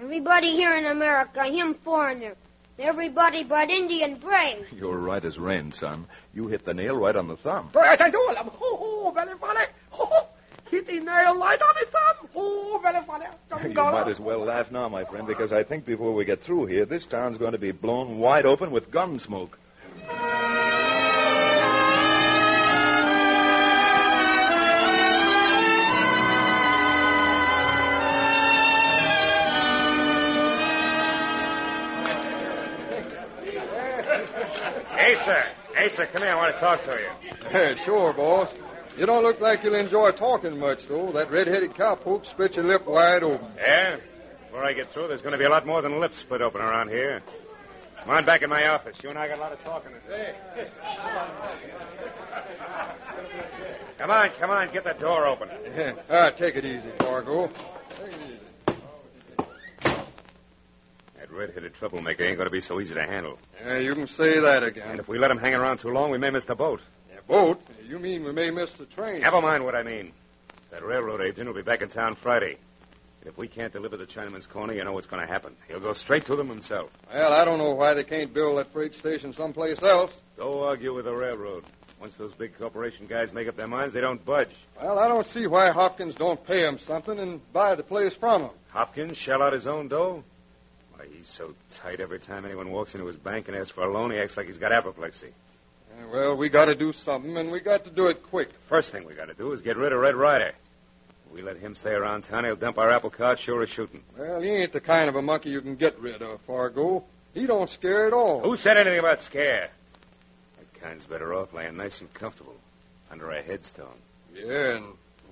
Everybody here in America, him foreigner. Everybody but Indian brave. You're right as rain, son. You hit the nail right on the thumb. Very funny. Hit the nail right on the thumb. Oh, very funny. You might as well laugh now, my friend, because I think before we get through here, this town's going to be blown wide open with gun smoke. Hey, sir, come here. I want to talk to you. Hey, sure, boss. You don't look like you'll enjoy talking much, though. That red-headed cowpoke split your lip wide open. Yeah? Before I get through, there's going to be a lot more than lips split open around here. Come on back in my office. You and I got a lot of talking to do. Come on, get that door open. Take it easy, Fargo. That red-headed troublemaker ain't going to be so easy to handle. Yeah, you can say that again. And if we let him hang around too long, we may miss the boat. Boat? You mean we may miss the train? Never mind what I mean. That railroad agent will be back in town Friday. And if we can't deliver the Chinaman's corner, you know what's going to happen. He'll go straight to them himself. Well, I don't know why they can't build that freight station someplace else. Go argue with the railroad. Once those big corporation guys make up their minds, they don't budge. Well, I don't see why Hopkins don't pay him something and buy the place from him. Hopkins shell out his own dough? Why, he's so tight every time anyone walks into his bank and asks for a loan, he acts like he's got apoplexy. Well, we got to do something, and we got to do it quick. First thing we got to do is get rid of Red Ryder. If we let him stay around town, he'll dump our apple cart sure as shooting. Well, he ain't the kind of a monkey you can get rid of, Fargo. He don't scare at all. Who said anything about scare? That kind's better off laying nice and comfortable under a headstone. Yeah, and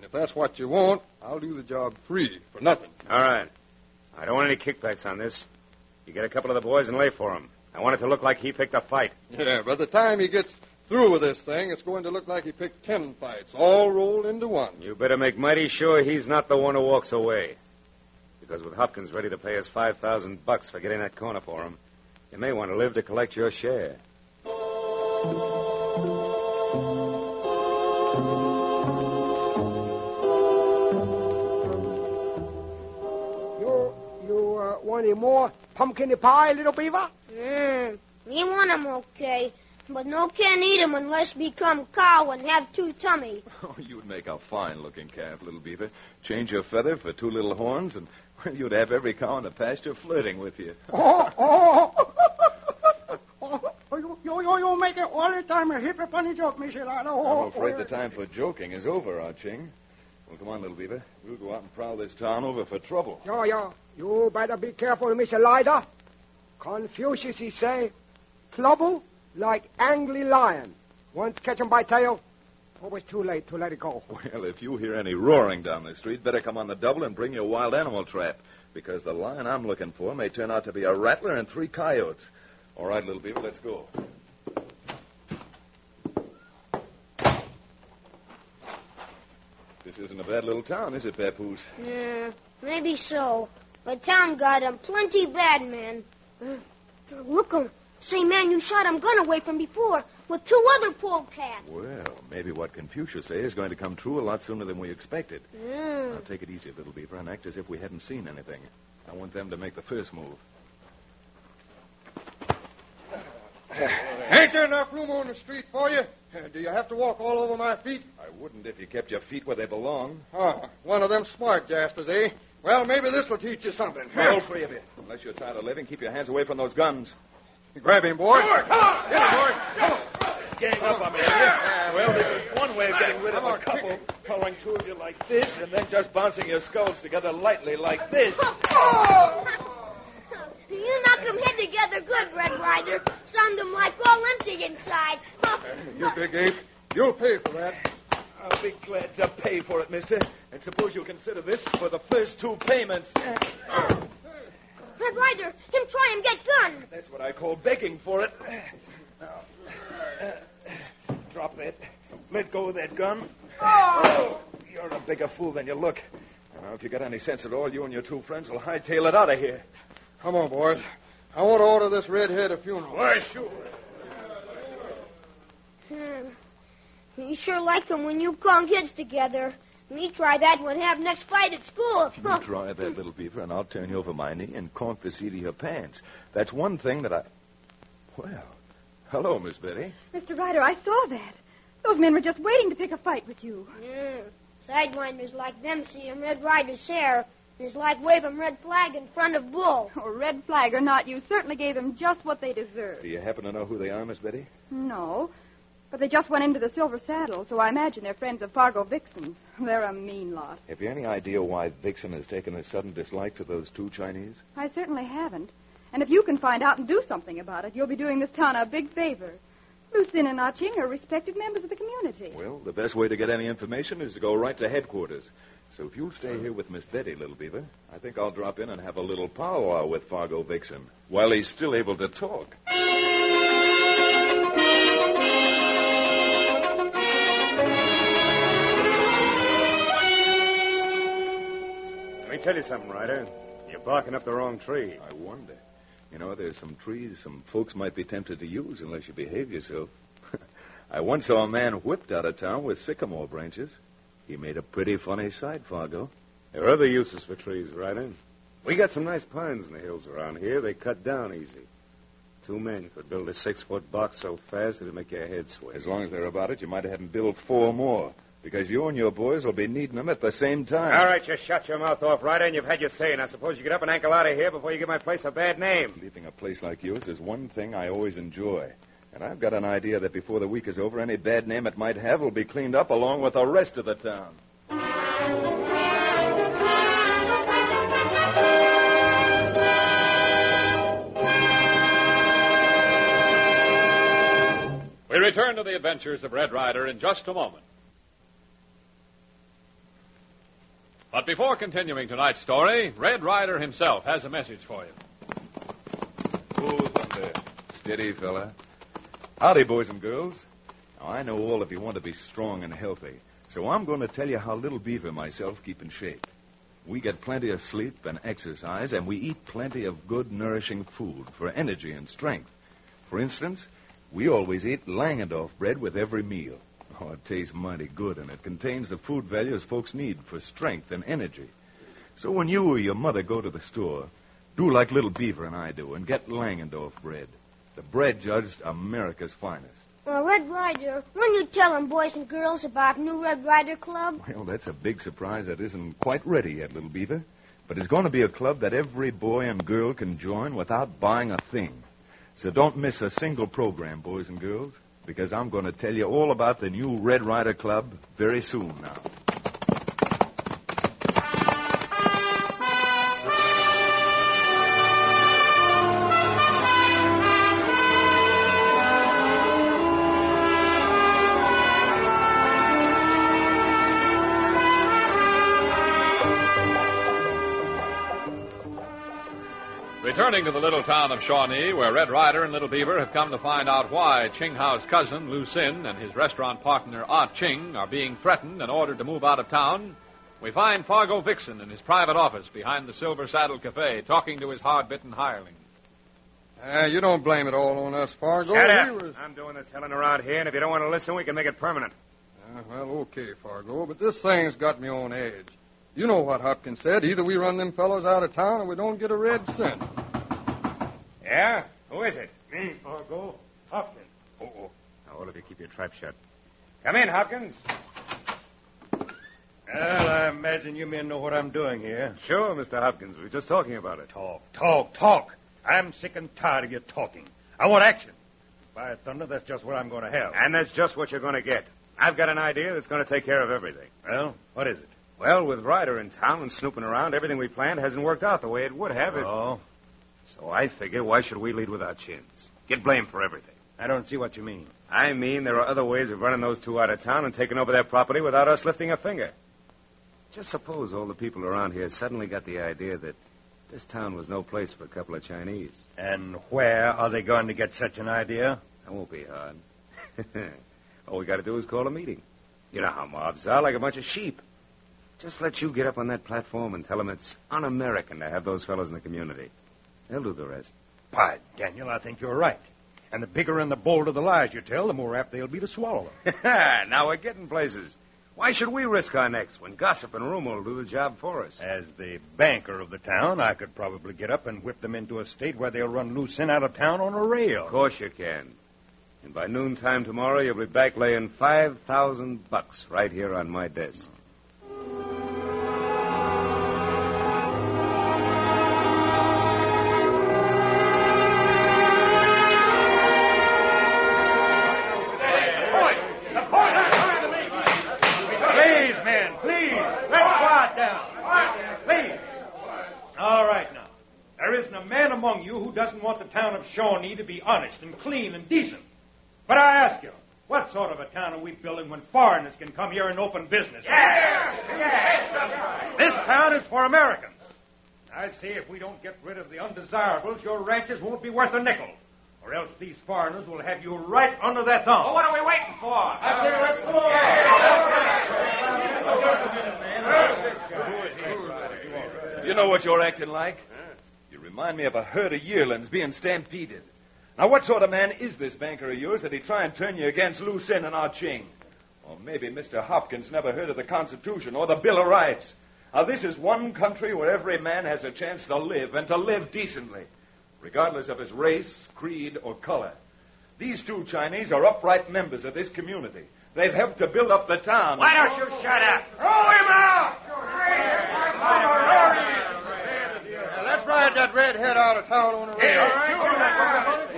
if that's what you want, I'll do the job free for nothing. All right. I don't want any kickbacks on this. You get a couple of the boys and lay for him. I want it to look like he picked a fight. Yeah, by the time he gets through with this thing, it's going to look like he picked 10 fights, all rolled into one. You better make mighty sure he's not the one who walks away. Because with Hopkins ready to pay us $5,000 for getting that corner for him, you may want to live to collect your share. You want any more pumpkin pie, little beaver? We want 'em okay, but no can eat 'em unless become cow and have two tummy. Oh, you'd make a fine-looking calf, little beaver. Change your feather for two little horns, and well, you'd have every cow in the pasture flirting with you. You make it all the time a hippie funny joke, Mr. Ryder. I'm afraid the time for joking is over, Our Ching. Well, come on, little beaver. We'll go out and prowl this town over for trouble. Yeah. You better be careful, Mr. Ryder. Confucius, he say, trouble like angry lion. Once catch him by tail, always too late to let it go. Well, if you hear any roaring down the street, better come on the double and bring your wild animal trap, because the lion I'm looking for may turn out to be a rattler and 3 coyotes. All right, little beaver, let's go. This isn't a bad little town, is it, Papoose? Yeah, maybe so. But town got 'em plenty bad, man. Look 'em. Same man you shot him gun away from before, with 2 other polecats. Well, maybe what Confucius say is going to come true a lot sooner than we expected. Now, take it easy, little beaver, and act as if we hadn't seen anything. I want them to make the first move. Ain't there enough room on the street for you? Do you have to walk all over my feet? I wouldn't if you kept your feet where they belong. Oh, one of them smart Jaspers, eh? Well, maybe this will teach you something. All 3 of you. Unless you're tired of living, keep your hands away from those guns. Grab him, boys. Come on! Get him, boys. Come on. gang up on me, have you? Well, this is one way of getting rid of a couple. Throwing two of you like this, and then just bouncing your skulls together lightly like this. You knock them head together good, Red Ryder. Sound them like all empty inside. You big ape. You'll pay for that. I'll be glad to pay for it, mister. And suppose you consider this for the first two payments. Red Ryder, him try and get gun. That's what I call begging for it. Drop that. Let go of that gun. Oh, you're a bigger fool than you look. Now, if you got any sense at all, you and your two friends will hightail it out of here. Come on, boys. I want to order this redhead a funeral. Why, sure. You sure like them when you con kids together. Me try that when have next fight at school. You try that, little beaver, and I'll turn you over my knee and conk the seat of your pants. That's one thing that I... Well, hello, Miss Betty. Mr. Ryder, I saw that. Those men were just waiting to pick a fight with you. Sidewinders like them see him Red Ryder's hair. It's like waving red flag in front of bull. Oh, red flag or not, you certainly gave them just what they deserved. Do you happen to know who they are, Miss Betty? No, but they just went into the Silver Saddle, so I imagine they're friends of Fargo Vixen's. They're a mean lot. Have you any idea why Vixen has taken a sudden dislike to those two Chinese? I certainly haven't. And if you can find out and do something about it, you'll be doing this town a big favor. Lucin and Ah Ching are respected members of the community. Well, the best way to get any information is to go right to headquarters. So if you'll stay here with Miss Betty, little beaver, I think I'll drop in and have a little powwow with Fargo Vixen while he's still able to talk. Let me tell you something, Ryder. You're barking up the wrong tree. I wonder. You know, there's some trees some folks might be tempted to use unless you behave yourself. I once saw a man whipped out of town with sycamore branches. He made a pretty funny sight, Fargo. There are other uses for trees, Ryder. We got some nice pines in the hills around here. They cut down easy. Two men could build a 6-foot box so fast it'd make your head swim. As long as they're about it, you might have had them build 4 more. Because you and your boys will be needing them at the same time. All right, just shut your mouth off, Ryder, and you've had your say. Now, suppose you get up and ankle out of here before you give my place a bad name. Leaving a place like yours is one thing I always enjoy. And I've got an idea that before the week is over, any bad name it might have will be cleaned up along with the rest of the town. We return to the adventures of Red Ryder in just a moment. But before continuing tonight's story, Red Ryder himself has a message for you. Oh, thunder. Steady, fella. Howdy, boys and girls. Now, I know all of you want to be strong and healthy, so I'm going to tell you how Little Beaver and myself keep in shape. We get plenty of sleep and exercise, and we eat plenty of good, nourishing food for energy and strength. For instance, we always eat Langendorf bread with every meal. Oh, it tastes mighty good, and it contains the food values folks need for strength and energy. So when you or your mother go to the store, do like Little Beaver and I do and get Langendorf bread. The bread judged America's finest. Well, Red Ryder, when you tell them boys and girls about new Red Ryder Club? Well, that's a big surprise that isn't quite ready yet, Little Beaver. But it's going to be a club that every boy and girl can join without buying a thing. So don't miss a single program, boys and girls, because I'm going to tell you all about the new Red Ryder Club very soon now. Returning to the little town of Shawnee, where Red Ryder and Little Beaver have come to find out why Ching Hao's cousin, Lu Sin, and his restaurant partner, Ah Ching, are being threatened and ordered to move out of town, we find Fargo Vixen in his private office behind the Silver Saddle Cafe, talking to his hard-bitten hireling. You don't blame it all on us, Fargo. Shut up. I'm doing the telling around here, and if you don't want to listen, we can make it permanent. Well, okay, Fargo, but this thing's got me on edge. You know what Hopkins said. Either we run them fellows out of town or we don't get a red cent. Yeah? Who is it? Me, Fargo. Hopkins. Oh. Now, all of you keep your trap shut. Come in, Hopkins. Well, I imagine you men know what I'm doing here. Sure, Mr. Hopkins. We were just talking about it. Talk. I'm sick and tired of your talking. I want action. By thunder, that's just what I'm going to have. And that's just what you're going to get. I've got an idea that's going to take care of everything. Well, what is it? Well, with Ryder in town and snooping around, everything we planned hasn't worked out the way it would have if... Oh? So I figure, why should we lead with our chins? Get blamed for everything. I don't see what you mean. I mean, there are other ways of running those two out of town and taking over their property without us lifting a finger. Just suppose all the people around here suddenly got the idea that this town was no place for a couple of Chinese. And where are they going to get such an idea? That won't be hard. All we got to do is call a meeting. You know how mobs are, like a bunch of sheep. Just let you get up on that platform and tell them it's un-American to have those fellows in the community. They'll do the rest. By Daniel, I think you're right. And the bigger and the bolder the lies you tell, the more apt they'll be to swallow them. Now we're getting places. Why should we risk our necks when gossip and rumor will do the job for us? As the banker of the town, I could probably get up and whip them into a state where they'll run loose in out of town on a rail. Of course you can. And by noontime tomorrow, you'll be back laying $5,000 right here on my desk. Please, men, please. Let's quiet down. Please. All right, now. There isn't a man among you who doesn't want the town of Shawnee to be honest and clean and decent. But I ask you, what sort of a town are we building when foreigners can come here and open business? This town is for Americans. I say if we don't get rid of the undesirables, your ranches won't be worth a nickel. Or else these foreigners will have you right under their thumb. Well, what are we waiting for? I say let's go. Just a minute, man. You know what you're acting like? You remind me of a herd of yearlings being stampeded. Now, what sort of man is this banker of yours that he'd try and turn you against Lucien and Ah Ching? Or maybe Mr. Hopkins never heard of the Constitution or the Bill of Rights. Now, this is one country where every man has a chance to live and to live decently, regardless of his race, creed, or color. These two Chinese are upright members of this community. They've helped to build up the town. Why don't you shut up? Throw him out! Let's ride that redhead out of town on a rail.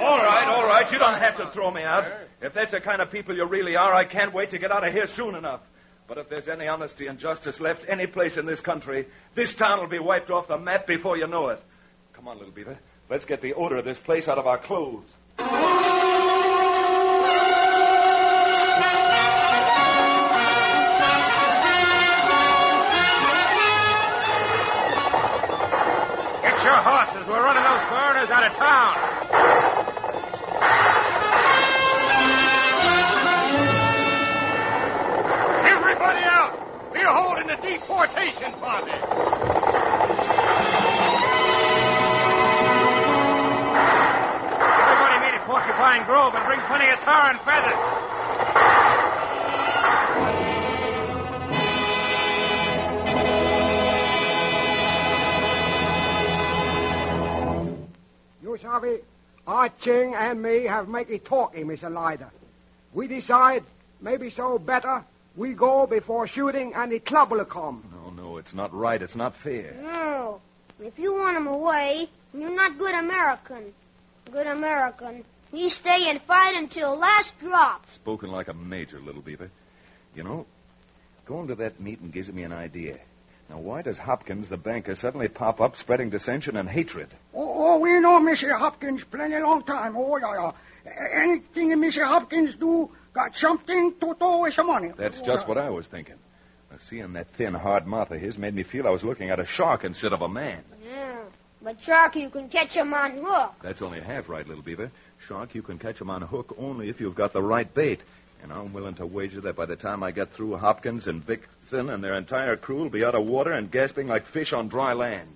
All right. You don't have to throw me out. If that's the kind of people you really are, I can't wait to get out of here soon enough. But if there's any honesty and justice left any place in this country, this town will be wiped off the map before you know it. Come on, little beaver. Let's get the odor of this place out of our clothes. Get your horses. We're running those foreigners out of town. Everybody out! We're holding a deportation party. Everybody meet at Porcupine Grove and bring plenty of tar and feathers. You savvy, Ah Ching and me have make a talkie, Mr. Ryder. We decide maybe so better we go before shooting and the club will come. No, it's not right. It's not fair. No. If you want him away, you're not good American. Good American. You stay and fight until last drop. Spoken like a major, little beaver. You know, going to that meeting gives me an idea. Now, why does Hopkins, the banker, suddenly pop up spreading dissension and hatred? Oh, we know Mr. Hopkins plenty long time. Oh, yeah. Anything Mr. Hopkins do got something to do with the money. That's just what I was thinking. Now, seeing that thin, hard mouth of his made me feel I was looking at a shark instead of a man. Yeah, but Shark, you can catch him on hook. That's only half right, little beaver. Shark, you can catch him on a hook only if you've got the right bait. And I'm willing to wager that by the time I get through, Hopkins and Vixen and their entire crew will be out of water and gasping like fish on dry land.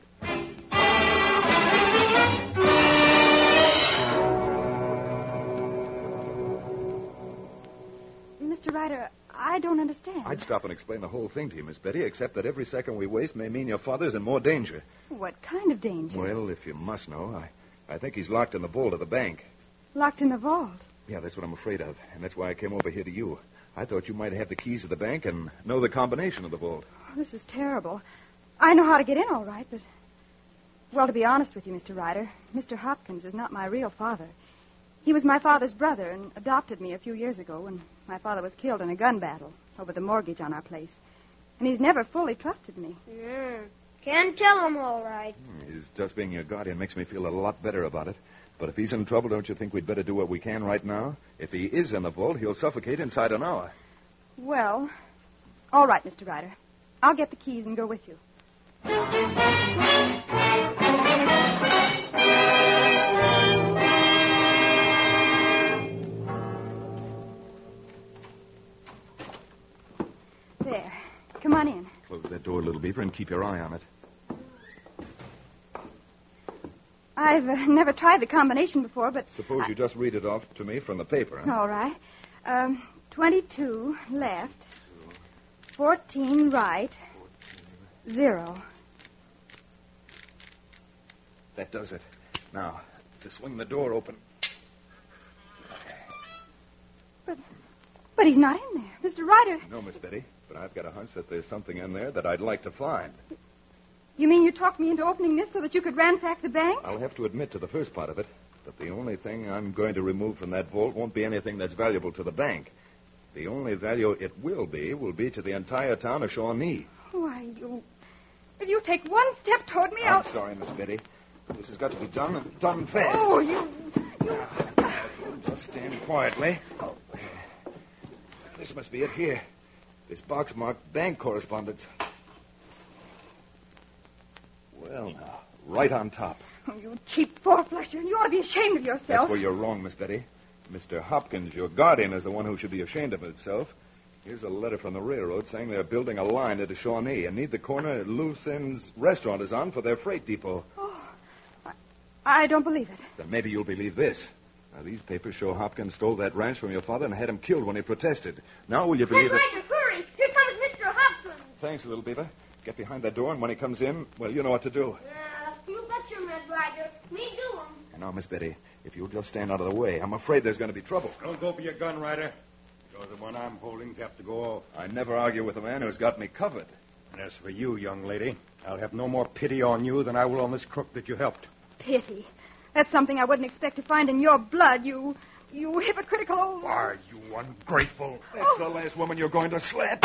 Mr. Ryder, I don't understand. I'd stop and explain the whole thing to you, Miss Betty, except that every second we waste may mean your father's in more danger. What kind of danger? Well, if you must know, I think he's locked in the vault of the bank. Locked in the vault? Yeah, that's what I'm afraid of, and that's why I came over here to you. I thought you might have the keys of the bank and know the combination of the vault. Oh, this is terrible. I know how to get in all right, but... Well, to be honest with you, Mr. Ryder, Mr. Hopkins is not my real father. He was my father's brother and adopted me a few years ago when my father was killed in a gun battle over the mortgage on our place. And he's never fully trusted me. Yeah. Can't tell him all right. His just being your guardian makes me feel a lot better about it. But if he's in trouble, don't you think we'd better do what we can right now? If he is in the vault, he'll suffocate inside an hour. Well, all right, Mr. Ryder. I'll get the keys and go with you. There. Come on in. Close that door, little beaver, and keep your eye on it. I've never tried the combination before, but... Suppose you just read it off to me from the paper. Huh? All right. 22 left, 14 right, 0. That does it. Now, to swing the door open. But he's not in there. Mr. Ryder... No, Miss Betty, but I've got a hunch that there's something in there that I'd like to find. You mean you talked me into opening this so that you could ransack the bank? I'll have to admit to the first part of it, but the only thing I'm going to remove from that vault won't be anything that's valuable to the bank. The only value it will be to the entire town of Shawnee. Why, if you take one step toward me, I'm sorry, Miss Betty. This has got to be done, and done fast. Oh, you... Just stand quietly. This must be it here. This box marked bank correspondence. Well, now, right on top. Oh, you cheap four-flusher. You ought to be ashamed of yourself. That's where you're wrong, Miss Betty. Mr. Hopkins, your guardian, is the one who should be ashamed of himself. Here's a letter from the railroad saying they're building a line into Shawnee and need the corner at Loose Ends restaurant is on for their freight depot. Oh, I don't believe it. Then maybe you'll believe this. Now, these papers show Hopkins stole that ranch from your father and had him killed when he protested. Now will you believe it? Ryder, hurry! Here comes Mr. Hopkins. Thanks, little beaver. Get behind that door, and when he comes in, well, you know what to do. You betcha, Red Ryder. Me do 'em. And now, Miss Betty, if you'll just stand out of the way, I'm afraid there's going to be trouble. Don't go for your gun, Ryder. Because the one I'm holding's have to go off. I never argue with a man who's got me covered. And as for you, young lady, I'll have no more pity on you than I will on this crook that you helped. Pity. That's something I wouldn't expect to find in your blood, you hypocritical old... Why, you ungrateful... That's the last woman you're going to slap.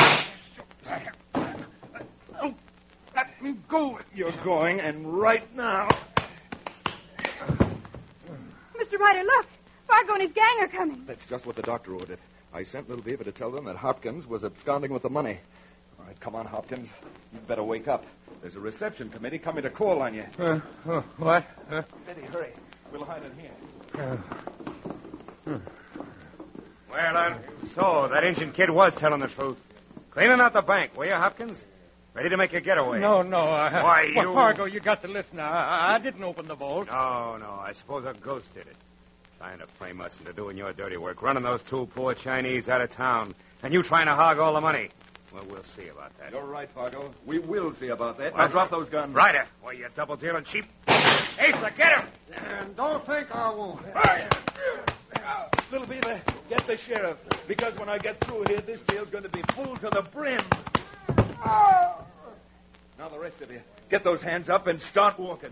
Let me go. You're going, and right now. Mr. Ryder, look. Fargo and his gang are coming. That's just what the doctor ordered. I sent little Beaver to tell them that Hopkins was absconding with the money. All right, come on, Hopkins. You'd better wake up. There's a reception committee coming to call on you. What? Betty, hurry. We'll hide in here. Well, so that ancient kid was telling the truth. Cleaning out the bank, were you, Hopkins? Ready to make a getaway? No. Why, Well, you... Fargo, you got to listen. I didn't open the vault. No. I suppose a ghost did it. Trying to frame us into doing your dirty work, running those two poor Chinese out of town, and you trying to hog all the money. Well, we'll see about that. You're right, Fargo. We will see about that. What? Now drop those guns. Ryder, why, you double-dealing cheap... Asa, get him! And don't think I won't. Little Beaver, get the sheriff. Because when I get through here, this jail's going to be full to the brim. Now the rest of you, get those hands up and start walking.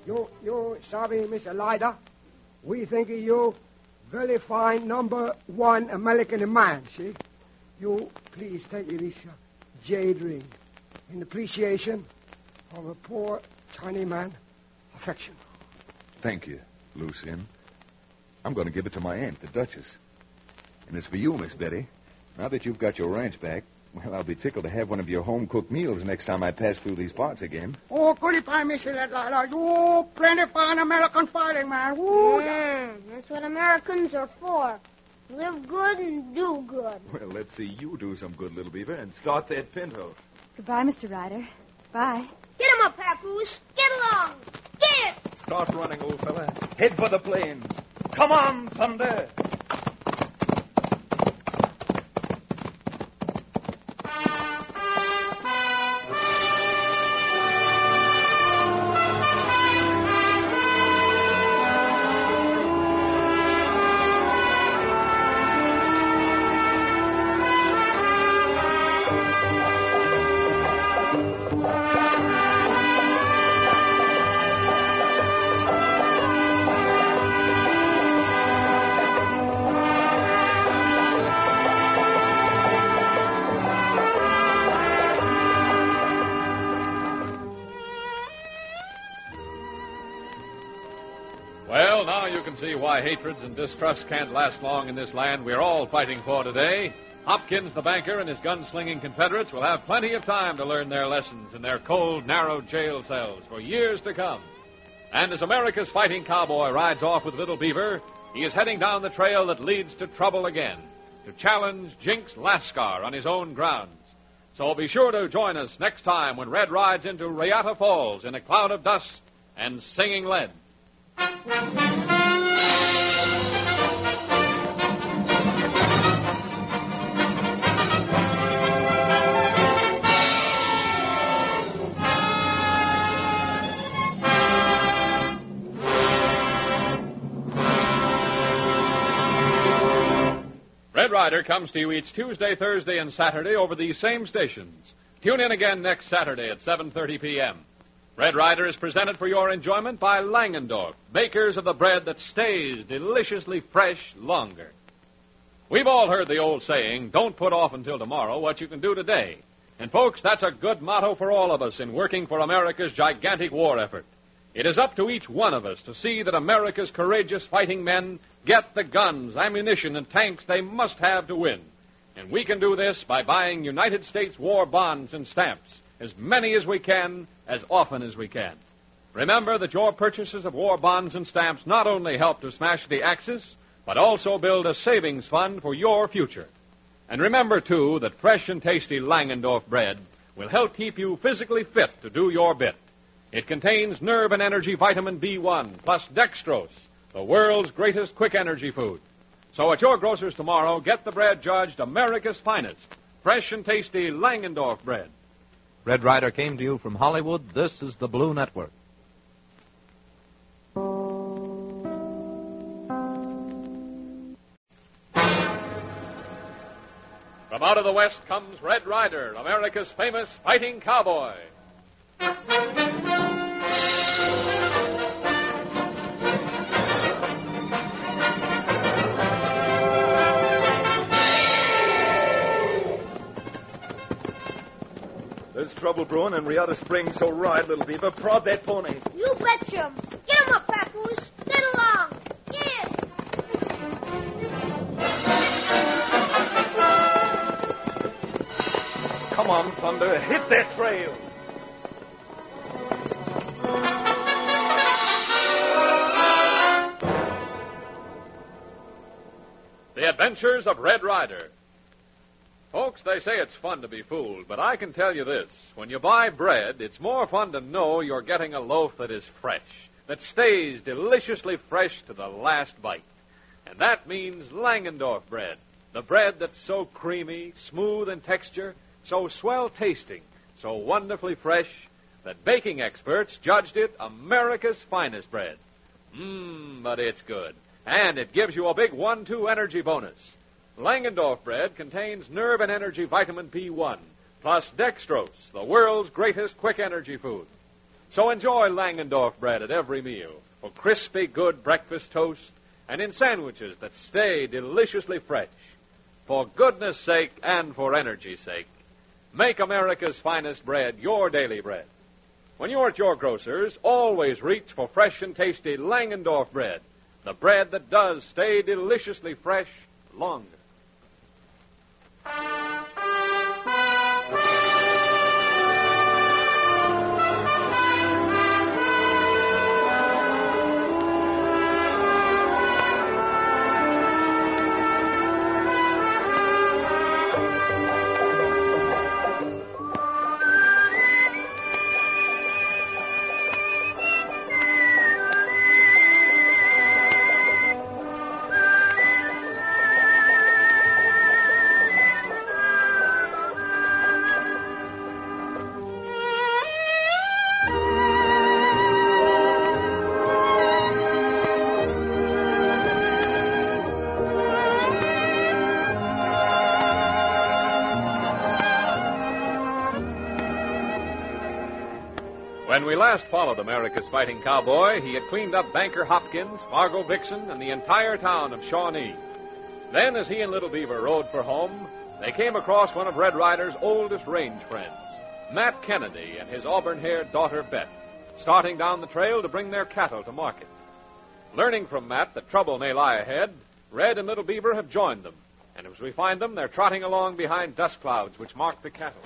You sorry, Mr. Ryder. We think of you very fine #1 American man, see? You please take this jade ring in appreciation of a poor Chinese man affection. Thank you, Lucien. I'm going to give it to my aunt, the Duchess. And it's for you, Miss Betty. Now that you've got your ranch back, well, I'll be tickled to have one of your home-cooked meals next time I pass through these parts again. Oh, goody pie, Mr. Ryder. You plenty fine American fighting, man. Woo. That's what Americans are for. Live good and do good. Well, let's see you do some good, little beaver, and start that pinto. Goodbye, Mr. Ryder. Bye. Get him up, Papoose. Get along. Get! Start running, old fella. Head for the plains. Come on, Thunder. you can see why hatreds and distrust can't last long in this land we're all fighting for today. Hopkins, the banker, and his gunslinging Confederates will have plenty of time to learn their lessons in their cold, narrow jail cells for years to come. And as America's fighting cowboy rides off with Little Beaver, he is heading down the trail that leads to trouble again, to challenge Jinx Lascar on his own grounds. So be sure to join us next time when Red rides into Riata Falls in a cloud of dust and singing lead. Red Ryder comes to you each Tuesday, Thursday, and Saturday over these same stations. Tune in again next Saturday at 7:30 p.m. Red Ryder is presented for your enjoyment by Langendorf, bakers of the bread that stays deliciously fresh longer. We've all heard the old saying, don't put off until tomorrow what you can do today. And folks, that's a good motto for all of us in working for America's gigantic war effort. It is up to each one of us to see that America's courageous fighting men get the guns, ammunition, and tanks they must have to win. And we can do this by buying United States war bonds and stamps, as many as we can, as often as we can. Remember that your purchases of war bonds and stamps not only help to smash the Axis, but also build a savings fund for your future. And remember, too, that fresh and tasty Langendorf bread will help keep you physically fit to do your bit. It contains nerve and energy vitamin B1 plus dextrose, the world's greatest quick energy food. So at your grocer's tomorrow, get the bread judged America's finest, fresh and tasty Langendorf bread. Red Ryder came to you from Hollywood. This is the Blue Network. From out of the West comes Red Ryder, America's famous fighting cowboy. There's trouble brewing in Riata Springs, so ride, Little Beaver. Prod that pony. You betcha. Get him up, Papoose. Get along. Get. Come on, Thunder. Hit that trail. The Adventures of Red Ryder. Folks, they say it's fun to be fooled, but I can tell you this. When you buy bread, it's more fun to know you're getting a loaf that is fresh, that stays deliciously fresh to the last bite. And that means Langendorf bread, the bread that's so creamy, smooth in texture, so swell tasting, so wonderfully fresh, that baking experts judged it America's finest bread. But it's good. And it gives you a big 1-2 energy bonus. Langendorf bread contains nerve and energy vitamin B1, plus dextrose, the world's greatest quick energy food. So enjoy Langendorf bread at every meal, for crispy, good breakfast toast, and in sandwiches that stay deliciously fresh. For goodness sake and for energy's sake, make America's finest bread your daily bread. When you're at your grocer's, always reach for fresh and tasty Langendorf bread, the bread that does stay deliciously fresh longer. When we last followed America's fighting cowboy, he had cleaned up Banker Hopkins, Margot Vixen, and the entire town of Shawnee. Then, as he and Little Beaver rode for home, they came across one of Red Ryder's oldest range friends, Matt Kennedy and his auburn-haired daughter, Beth, starting down the trail to bring their cattle to market. Learning from Matt that trouble may lie ahead, Red and Little Beaver have joined them. And as we find them, they're trotting along behind dust clouds which mark the cattle.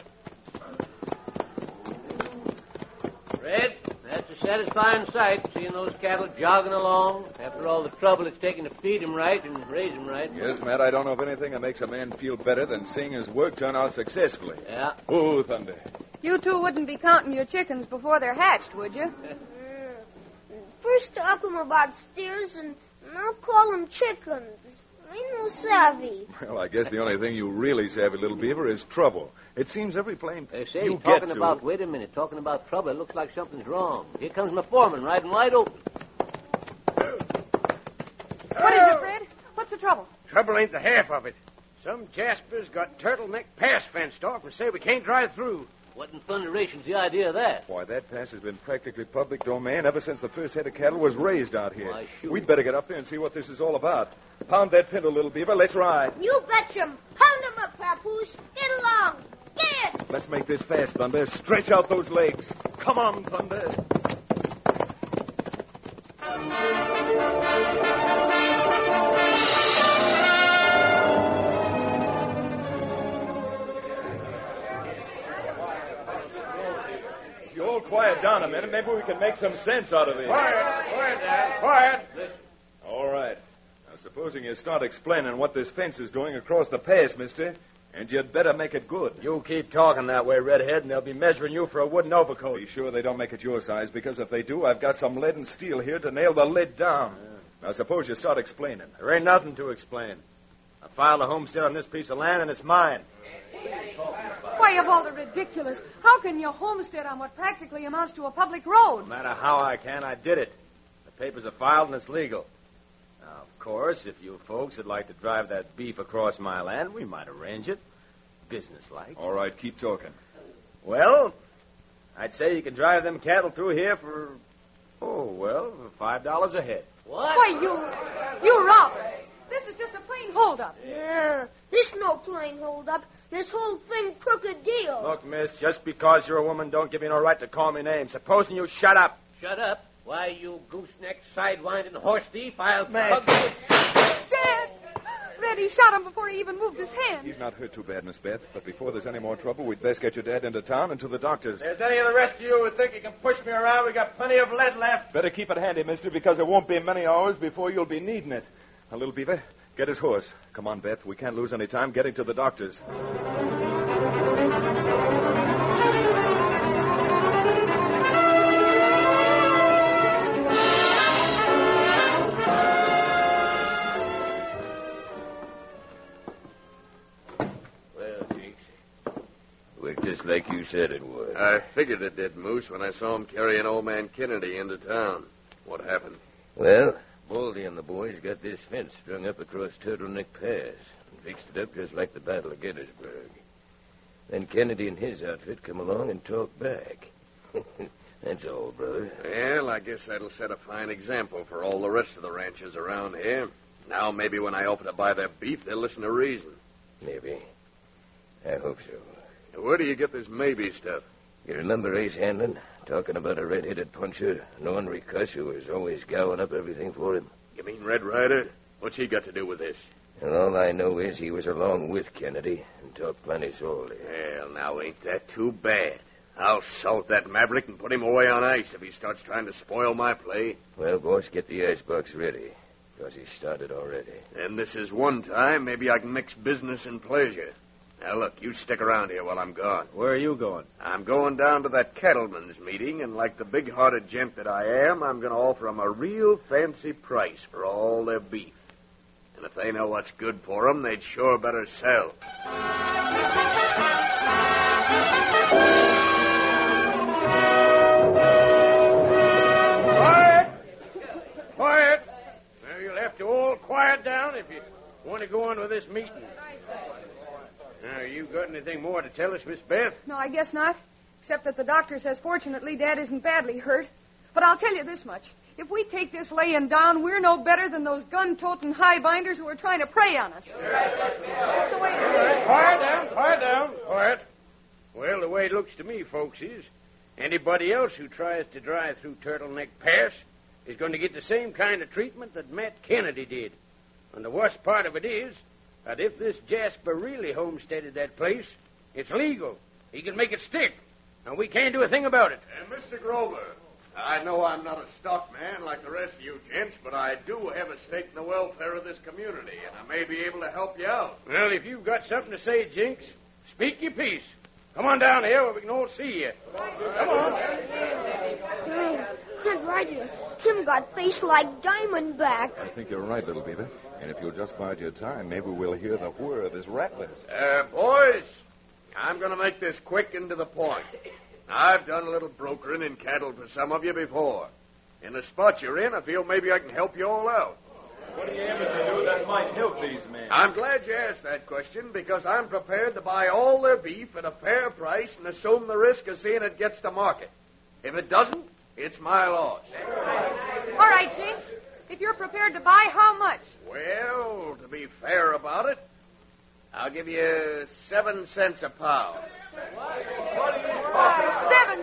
Red, that's a satisfying sight, seeing those cattle jogging along after all the trouble it's taken to feed them right and raise them right. Yes, Matt, I don't know of anything that makes a man feel better than seeing his work turn out successfully. Yeah. Oh, thunder. You two wouldn't be counting your chickens before they're hatched, would you? First talk 'em about steers, and now call 'em chickens. Ain't no savvy. Well, I guess the only thing you really savvy, Little Beaver, is trouble. It seems every plane They say you talking get to... about, wait a minute, talking about trouble, it looks like something's wrong. Here comes my foreman riding wide open. What is it, Red? What's the trouble? Trouble ain't the half of it. Some Jaspers got Turtleneck Pass fenced off and say we can't drive through. What in thunderation's the idea of that? Why, that pass has been practically public domain ever since the first head of cattle was raised out here. Why, shoot. We'd better get up there and see what this is all about. Pound that pinto, Little Beaver. Let's ride. You betcha. Pound 'em up, Papoose. Get along. Get! Let's make this fast, Thunder. Stretch out those legs. Come on, Thunder. You all quiet down a minute. Maybe we can make some sense out of this. Quiet, Dad, quiet. All right. Now, supposing you start explaining what this fence is doing across the pass, mister, and you'd better make it good. You keep talking that way, Redhead, and they'll be measuring you for a wooden overcoat. Be sure they don't make it your size, because if they do, I've got some lead and steel here to nail the lid down. Now, suppose you start explaining. There ain't nothing to explain. I filed a homestead on this piece of land, and it's mine. Why, of all the ridiculous, how can you homestead on what practically amounts to a public road? No matter how I can, I did it. The papers are filed, and it's legal. Now, of course, if you folks would like to drive that beef across my land, we might arrange it. Businesslike. All right, keep talking. Well, I'd say you can drive them cattle through here for $5 a head. What? Why, you robber. This is just a plain holdup. Yeah, this no plain holdup. This whole thing crooked deal. Look, miss, just because you're a woman don't give you no right to call me names. Supposing you shut up. Shut up. Why, you gooseneck, sidewinding horse thief, I'll... Matt. Dad! Reddy shot him before he even moved his hand. He's not hurt too bad, Miss Beth, but before there's any more trouble, we'd best get your dad into town and to the doctor's. If there's any of the rest of you who think you can push me around, we got plenty of lead left. Better keep it handy, mister, because it won't be many hours before you'll be needing it. Now, Little Beaver, get his horse. Come on, Beth. We can't lose any time getting to the doctor's. Just like you said it would. I figured it did, Moose, when I saw him carrying old man Kennedy into town. What happened? Well, Baldy and the boys got this fence strung up across Turtleneck Pass and fixed it up just like the Battle of Gettysburg. Then Kennedy and his outfit come along and talked back. That's all, brother. Well, I guess that'll set a fine example for all the rest of the ranchers around here. Now, maybe when I offer to buy their beef, they'll listen to reason. Maybe. I hope so. Where do you get this maybe stuff? You remember Ace Hanlon talking about a red-headed puncher, an ornery cuss who was always gowing up everything for him? You mean Red Ryder? What's he got to do with this? And all I know is he was along with Kennedy and talked plenty sorely. Well, now ain't that too bad? I'll salt that maverick and put him away on ice if he starts trying to spoil my play. Well, boss, get the icebox ready, because he started already. And this is one time, maybe I can mix business and pleasure. Now, look, you stick around here while I'm gone. Where are you going? I'm going down to that cattleman's meeting, and like the big-hearted gent that I am, I'm going to offer 'em a real fancy price for all their beef. And if they know what's good for 'em, they'd sure better sell. Quiet! Now, you'll have to all quiet down if you want to go on with this meeting. Now, you got anything more to tell us, Miss Beth? No, I guess not. Except that the doctor says, fortunately, Dad isn't badly hurt. But I'll tell you this much. If we take this laying down, we're no better than those gun-toting high-binders who are trying to prey on us. That's the way it is. Quiet down. Well, the way it looks to me, folks, is anybody else who tries to drive through Turtleneck Pass is going to get the same kind of treatment that Matt Kennedy did. And the worst part of it is that if this Jasper really homesteaded that place, it's legal. He can make it stick, and we can't do a thing about it. Mr. Grover, I know I'm not a stock man like the rest of you gents, but I do have a stake in the welfare of this community, and I may be able to help you out. Well, if you've got something to say, Jinx, speak your piece. Come on down here where we can all see you. Come on. That Ryder, him got face like Diamondback. I think you're right, little beaver. And if you'll just bide your time, maybe we'll hear the whir of his rattlers. Boys, I'm going to make this quick and to the point. I've done a little brokering in cattle for some of you before. In the spot you're in, I feel maybe I can help you all out. What are you able to do that might help these men? I'm glad you asked that question because I'm prepared to buy all their beef at a fair price and assume the risk of seeing it gets to market. If it doesn't, it's my loss. All right, Jinx. If you're prepared to buy, how much? Well, to be fair about it, I'll give you 7 cents a pound. 7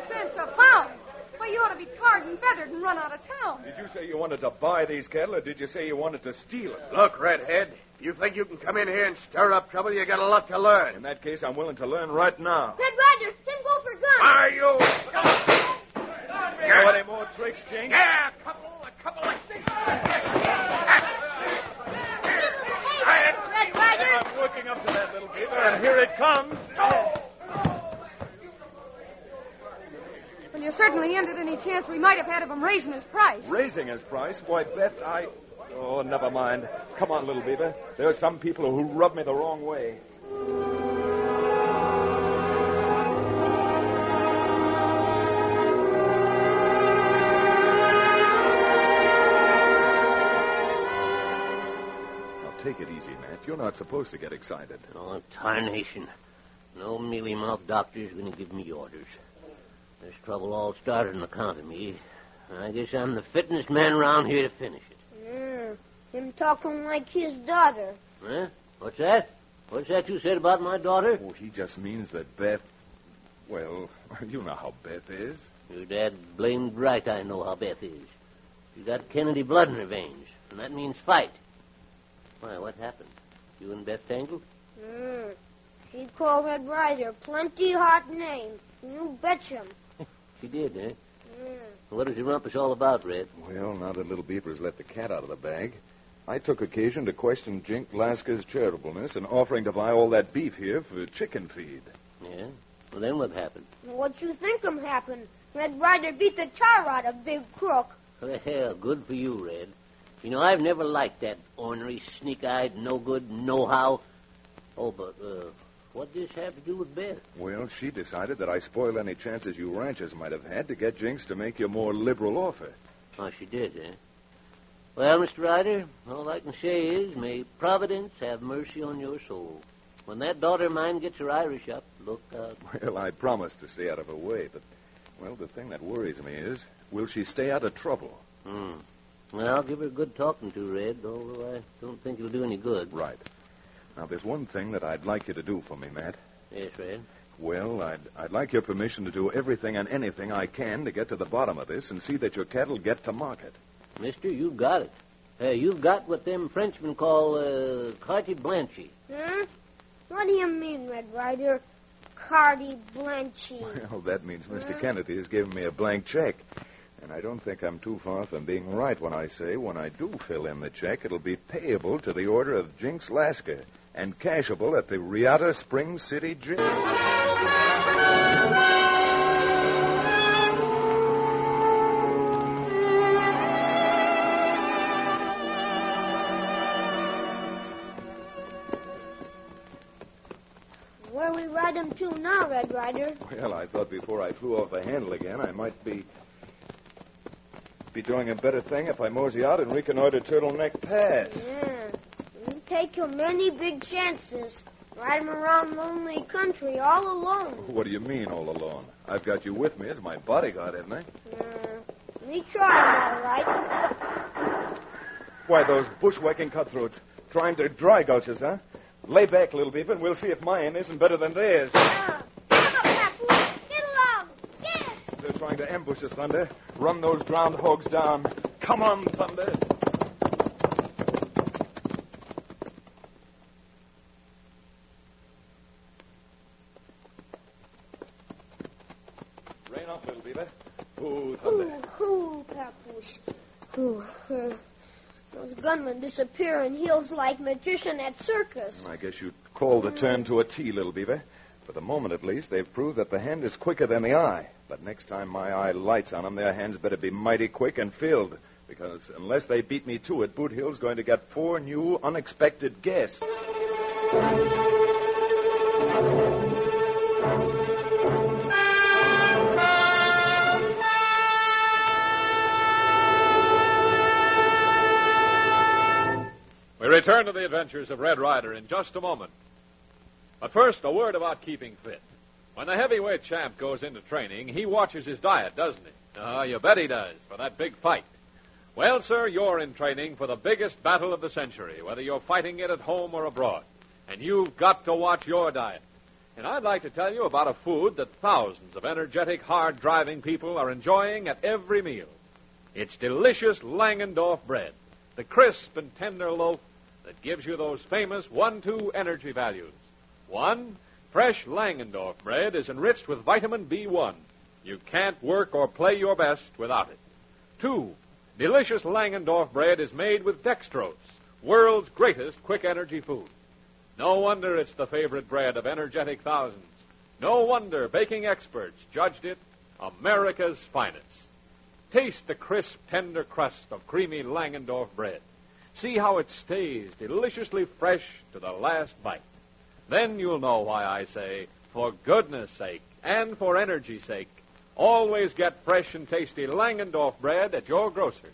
cents a pound? Well, you ought to be tarred and feathered and run out of town. Did you say you wanted to buy these cattle, or did you say you wanted to steal them? Look, Redhead, if you think you can come in here and stir up trouble, you got a lot to learn. In that case, I'm willing to learn right now. Red Ryder, him go for guns. Are you? Got any more tricks, Jinx? Yeah, a couple of things. Red Ryder. I'm working up to that, little beaver, and here it comes. Well, you certainly ended any chance we might have had of him raising his price. Raising his price? Why, Beth, Oh, never mind. Come on, little beaver. There are some people who rub me the wrong way. Take it easy, Matt. You're not supposed to get excited. Oh, tarnation. No mealy-mouthed doctor's going to give me orders. This trouble all started on account of me. I guess I'm the fittingest man around here to finish it. Him talking like his daughter. Huh? What's that? What's that you said about my daughter? Oh, he just means that Beth... Well, you know how Beth is. Your dad blamed right I know how Beth is. She got Kennedy blood in her veins, and that means fight. Why, what happened? You and Beth tangled? She called Red Ryder plenty hot name. You betcha. She did, eh? What is the rumpus all about, Red? Well, now that little Beaver's let the cat out of the bag, I took occasion to question Jink Lasker's charitableness in offering to buy all that beef here for chicken feed. Yeah? Well, then what happened? What you think happened? Red Ryder beat the tar out of Big Crook. Well, good for you, Red. You know, I've never liked that ornery, sneak-eyed, no-good, no-how. Oh, but, what does this have to do with Beth? Well, she decided that I spoiled any chances you ranchers might have had to get Jinx to make you a more liberal offer. Oh, she did, eh? Well, Mr. Ryder, all I can say is, may Providence have mercy on your soul. When that daughter of mine gets her Irish up, look out. Well, I promised to stay out of her way, but, well, the thing that worries me is, will she stay out of trouble? Well, I'll give her a good talking to, Red, although I don't think it'll do any good. Right. Now, there's one thing that I'd like you to do for me, Matt. Yes, Red? Well, I'd like your permission to do everything and anything I can to get to the bottom of this and see that your cattle get to market. Mister, you've got it. You've got what them Frenchmen call carte blanche. What do you mean, Red Ryder? Carte blanche. Well, that means Mr. Kennedy has given me a blank check. And I don't think I'm too far from being right when I say when I do fill in the check, it'll be payable to the order of Jinx Lasker and cashable at the Riata Springs City Jail. Where we ride him to now, Red Ryder? Well, I thought before I flew off the handle again, I might be doing a better thing if I mosey out and reconnoiter Turtleneck Pass. Yeah. You take your many big chances. Ride him around lonely country all alone. What do you mean, all alone? I've got you with me as my bodyguard, haven't I? We tried, all right. Why, those bushwhacking cutthroats trying to dry gulch us, huh? Lay back, little beaver, and we'll see if mine isn't better than theirs. They're trying to ambush us, Thunder. Run those ground hogs down. Come on, Thunder. Rain off, little beaver. Ooh, Thunder. Ooh, Papoose. Ooh, those gunmen disappear in heels like magician at circus. I guess you'd call the turn to a T, little beaver. For the moment, at least, they've proved that the hand is quicker than the eye. But next time my eye lights on them, their hands better be mighty quick and filled. Because unless they beat me to it, Boot Hill's going to get 4 new, unexpected guests. We return to the adventures of Red Ryder in just a moment. But first, a word about keeping fit. When the heavyweight champ goes into training, he watches his diet, doesn't he? You bet he does, for that big fight. Well, sir, you're in training for the biggest battle of the century, whether you're fighting it at home or abroad. And you've got to watch your diet. And I'd like to tell you about a food that thousands of energetic, hard-driving people are enjoying at every meal. It's delicious Langendorf bread, the crisp and tender loaf that gives you those famous 1-2 energy values. 1, fresh Langendorf bread is enriched with vitamin B1. You can't work or play your best without it. 2, delicious Langendorf bread is made with dextrose, world's greatest quick energy food. No wonder it's the favorite bread of energetic thousands. No wonder baking experts judged it America's finest. Taste the crisp, tender crust of creamy Langendorf bread. See how it stays deliciously fresh to the last bite. Then you'll know why I say, for goodness sake and for energy's sake, always get fresh and tasty Langendorf bread at your grocer.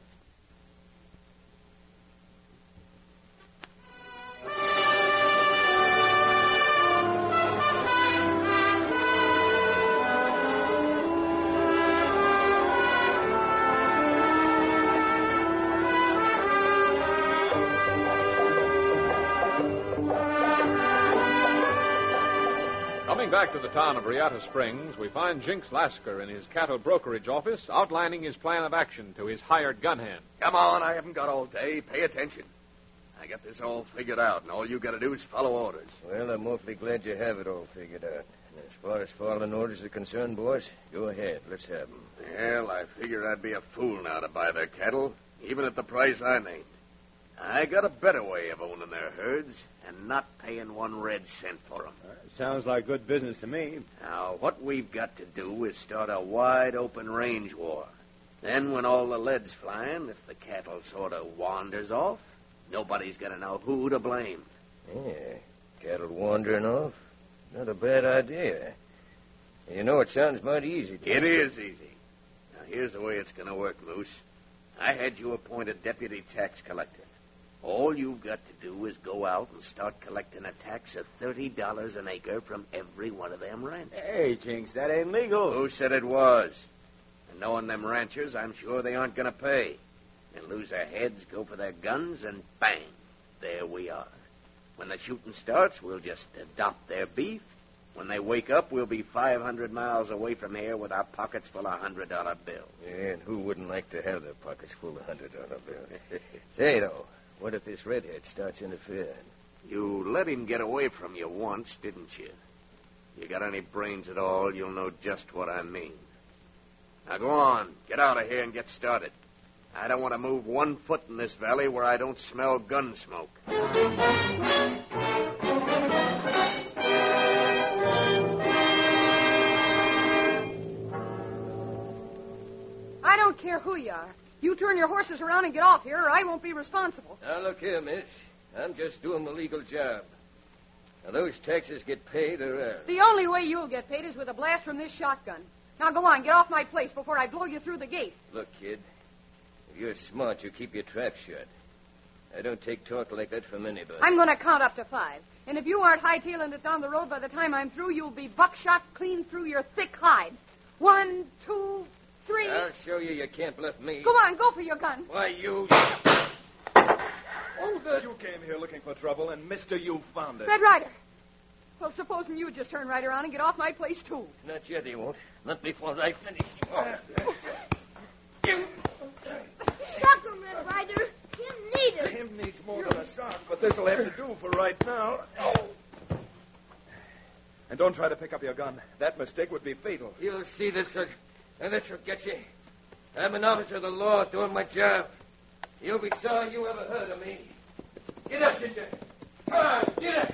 Coming back to the town of Riata Springs, we find Jinx Lasker in his cattle brokerage office outlining his plan of action to his hired gun hand. Come on, I haven't got all day. Pay attention. I got this all figured out, and all you got to do is follow orders. Well, I'm awfully glad you have it all figured out. And as far as following orders are concerned, boys, go ahead. Let's have them. Well, I figured I'd be a fool now to buy their cattle, even at the price I named. I got a better way of owning their herds and not paying 1 red cent for them. Sounds like good business to me. Now, what we've got to do is start a wide-open range war. Then when all the lead's flying, if the cattle sort of wanders off, nobody's going to know who to blame. Yeah, cattle wandering off? Not a bad idea. You know, it sounds mighty easy. It is easy. Now, here's the way it's going to work, Moose. I had you appointed deputy tax collector. All you've got to do is go out and start collecting a tax of $30 an acre from every one of them ranchers. Hey, Jinx, that ain't legal. Who said it was? And knowing them ranchers, I'm sure they aren't going to pay. And lose their heads, go for their guns, and bang, there we are. When the shooting starts, we'll just adopt their beef. When they wake up, we'll be 500 miles away from here with our pockets full of $100 bills. Yeah, and who wouldn't like to have their pockets full of $100 bills? Say, though, what if this redhead starts interfering? You let him get away from you once, didn't you? You got any brains at all, you'll know just what I mean. Now go on, get out of here and get started. I don't want to move 1 foot in this valley where I don't smell gun smoke. I don't care who you are. You turn your horses around and get off here, or I won't be responsible. Now, look here, miss. I'm just doing the legal job. Now, those taxes get paid or... The only way you'll get paid is with a blast from this shotgun. Now go on, get off my place before I blow you through the gate. Look, kid, if you're smart, you keep your trap shut. I don't take talk like that from anybody. I'm going to count up to 5. And if you aren't hightailing it down the road by the time I'm through, you'll be buckshot clean through your thick hide. 1, 2, 3. I'll show you can't bluff me. Go on, go for your gun. Why, you... Oh, good. You came here looking for trouble, and mister, you found it. Red Ryder. Well, supposing you just turn right around and get off my place, too. Not yet, he won't. Not before I finish. Suck Red Ryder. Him need it. Him needs more than a sock, but this'll have to do for right now. And don't try to pick up your gun. That mistake would be fatal. You'll see this, and this will get you. I'm an officer of the law doing my job. You'll be sorry you ever heard of me. Get up, Ginger. Come on, get up.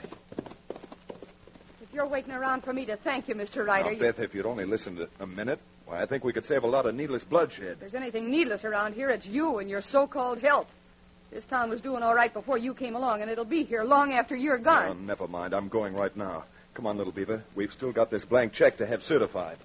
If you're waiting around for me to thank you, Mr. Ryder, Now, Beth, if you'd only listened a minute, why, I think we could save a lot of needless bloodshed. if there's anything needless around here, it's you and your so-called help. This town was doing all right before you came along, and it'll be here long after you're Oh, gone. never mind. I'm going right now. Come on, little beaver. We've still got this blank check to have certified.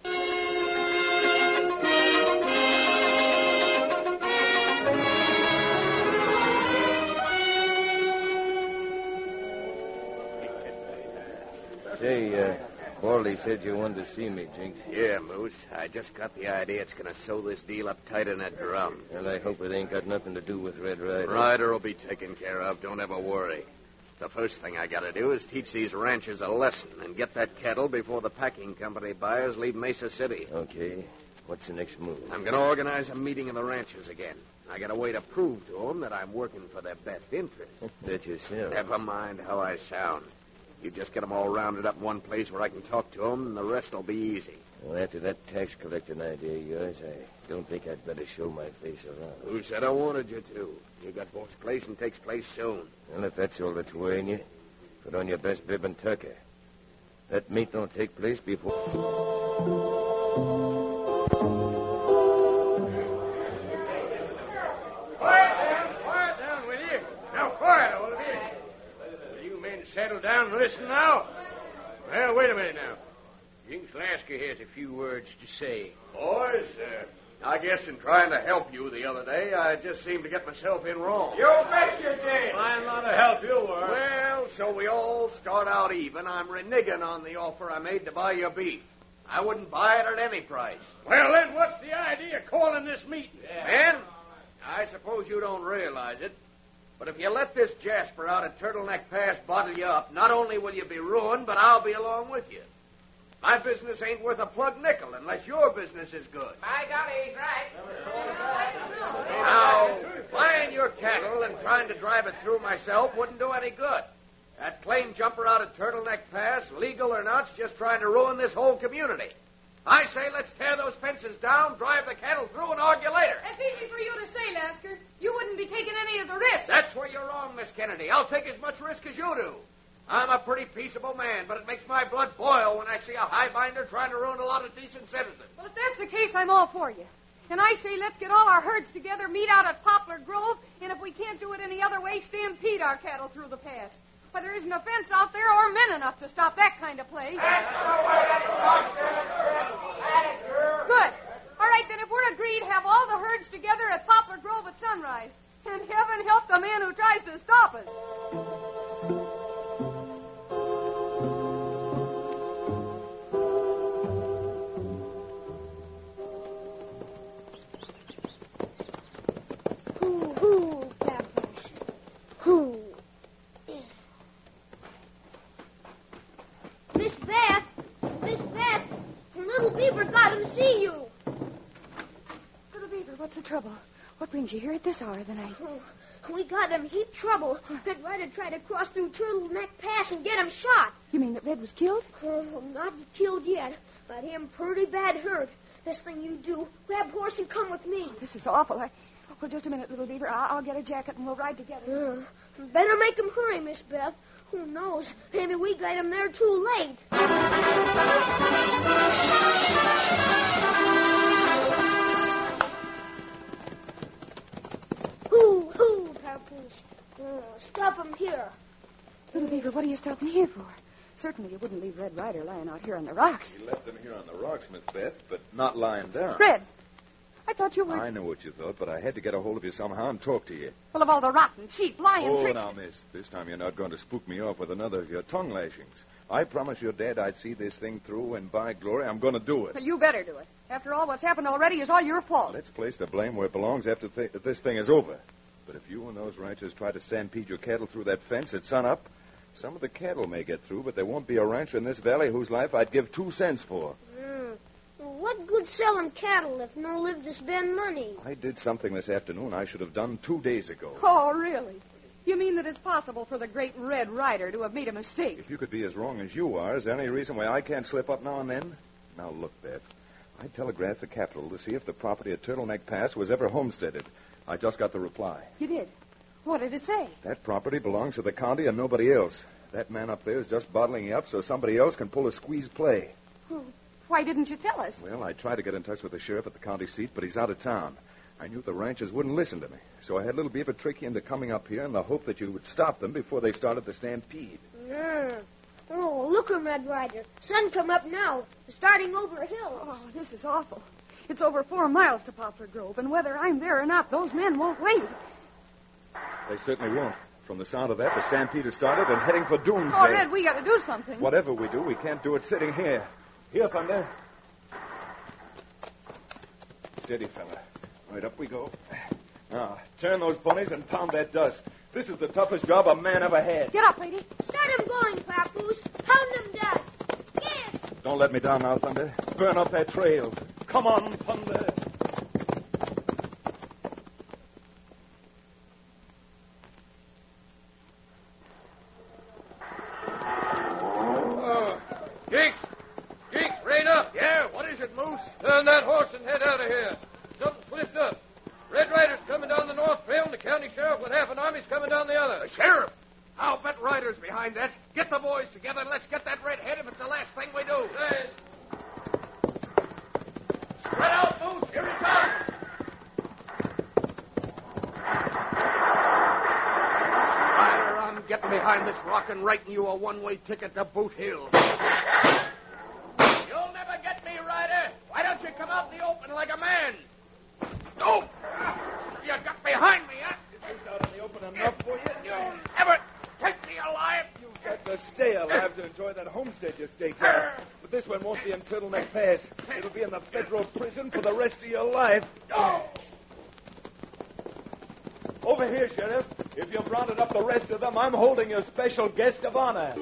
Say, Baldy said you wanted to see me, Jinx. Yeah, Moose. I just got the idea it's going to sew this deal up tight in that drum. Well, I hope it ain't got nothing to do with Red Ryder. Ryder will be taken care of. Don't ever worry. The first thing I got to do is teach these ranchers a lesson and get that cattle before the packing company buyers leave Mesa City. Okay. What's the next move? I'm going to organize a meeting of the ranchers again. I got a way to prove to them that I'm working for their best interest. Bet yourself. Never mind how I sound. You just get them all rounded up in one place where I can talk to them, and the rest will be easy. Well, after that tax collecting idea of yours, I don't think I'd better show my face around. Who said I wanted you to? You got Bolt's place and takes place soon. Well, if that's all that's worrying you, put on your best bib and tucker. That meet don't take place before... Quiet down, will you? Now, quiet, all of you. Will you men settle down and listen now? Well, wait a minute now. Jinx Lasker has a few words to say. Boys, I guess in trying to help you the other day, I just seemed to get myself in wrong. You bet you did. Fine lot of help you were. Well, so we all start out even. I'm reneging on the offer I made to buy your beef. I wouldn't buy it at any price. Well, then, what's the idea of calling this meeting? Men, I suppose you don't realize it, but if you let this Jasper out at Turtleneck Pass bottle you up, not only will you be ruined, but I'll be along with you. My business ain't worth a plug nickel unless your business is good. By golly, he's right. Now, buying your cattle and trying to drive it through myself wouldn't do any good. That claim jumper out at Turtleneck Pass, legal or not, is just trying to ruin this whole community. I say let's tear those fences down, drive the cattle through, and argue later. That's easy for you to say, Lasker. You wouldn't be taking any of the risk. That's where you're wrong, Miss Kennedy. I'll take as much risk as you do. I'm a pretty peaceable man, but it makes my blood boil when I see a highbinder trying to ruin a lot of decent citizens. Well, if that's the case, I'm all for you. And I say let's get all our herds together, meet out at Poplar Grove, and if we can't do it any other way, stampede our cattle through the pass. Why, there isn't a fence out there or men enough to stop that kind of play. Good. All right, then, if we're agreed, have all the herds together at Poplar Grove at sunrise. And heaven help the man who tries to stop us. What's the trouble? What brings you here at this hour of the night? Oh, we got him heap trouble. Red Ryder tried to cross through Turtleneck Pass and get him shot. You mean that Red was killed? Oh, not killed yet, but him pretty bad hurt. Best thing you do, grab horse and come with me. Oh, this is awful. Well, just a minute, little beaver. I'll get a jacket and we'll ride together. Better make him hurry, Miss Beth. Who knows? Maybe we got him there too late. Hoo, Papoose. Stop him here. Little beaver, what are you stopping here for? Certainly you wouldn't leave Red Ryder lying out here on the rocks. He left him here on the rocks, Miss Beth, but not lying down. Red, I thought you were... I know what you thought, but I had to get a hold of you somehow and talk to you. Well, of all the rotten, cheap, lying tricks... now, miss, this time you're not going to spook me off with another of your tongue lashings. I promised your dad I'd see this thing through, and by glory, I'm going to do it. Well, you better do it. After all, what's happened already is all your fault. Let's place the blame where it belongs after this thing is over. But if you and those ranchers try to stampede your cattle through that fence at sunup, some of the cattle may get through, but there won't be a rancher in this valley whose life I'd give 2 cents for. What good selling cattle if no live to spend money. I did something this afternoon I should have done 2 days ago. Oh, really? You mean that it's possible for the great Red Ryder to have made a mistake? If you could be as wrong as you are, is there any reason why I can't slip up now and then? Now, look, Beth. I telegraphed the capital to see if the property at Turtleneck Pass was ever homesteaded. I just got the reply. You did? What did it say? That property belongs to the county and nobody else. That man up there is just bottling you up so somebody else can pull a squeeze play. Well, why didn't you tell us? Well, I tried to get in touch with the sheriff at the county seat, but he's out of town. I knew the ranchers wouldn't listen to me, so I had Little Beaver trick you into coming up here in the hope that you would stop them before they started the stampede. Yeah. Oh, look, Red Ryder. Sun come up now. Starting over hills. Oh, this is awful. It's over 4 miles to Poplar Grove, and whether I'm there or not, those men won't wait. They certainly won't. From the sound of that, the stampede has started and heading for Doomsday. Oh, Red, we got to do something. Whatever we do, we can't do it sitting here. Here, Thunder. Steady, fella. Right, up we go. Now, turn those ponies and pound that dust. This is the toughest job a man ever had. Get up, lady. Start him going, Papoose. Pound him dust. Get! Don't let me down now, Thunder. Burn up that trail. Come on, Thunder. Geeks, rein up. Yeah, what is it, Moose? Turn that horse and head out of here. Something slipped up. Red Ryder's coming down the north trail, and the county sheriff with half an army's coming down the other. The sheriff? I'll bet Ryder's behind that. Get the boys together and let's get that redhead if it's the last thing we do. Hey. Spread out, Moose. Here he comes. Ryder, I'm getting behind this rock and writing you a one-way ticket to Boot Hill. You'll never get me, Ryder. Why don't you come out in the open like a man? No! You got behind me, huh? Is this out in the open enough for you? You'll never take me alive. You've got to stay alive to enjoy that homestead you staked out. But this one won't be in Turtleneck Pass. It'll be in the federal prison for the rest of your life. No! Over here, Sheriff. If you've rounded up the rest of them, I'm holding you special guest of honor.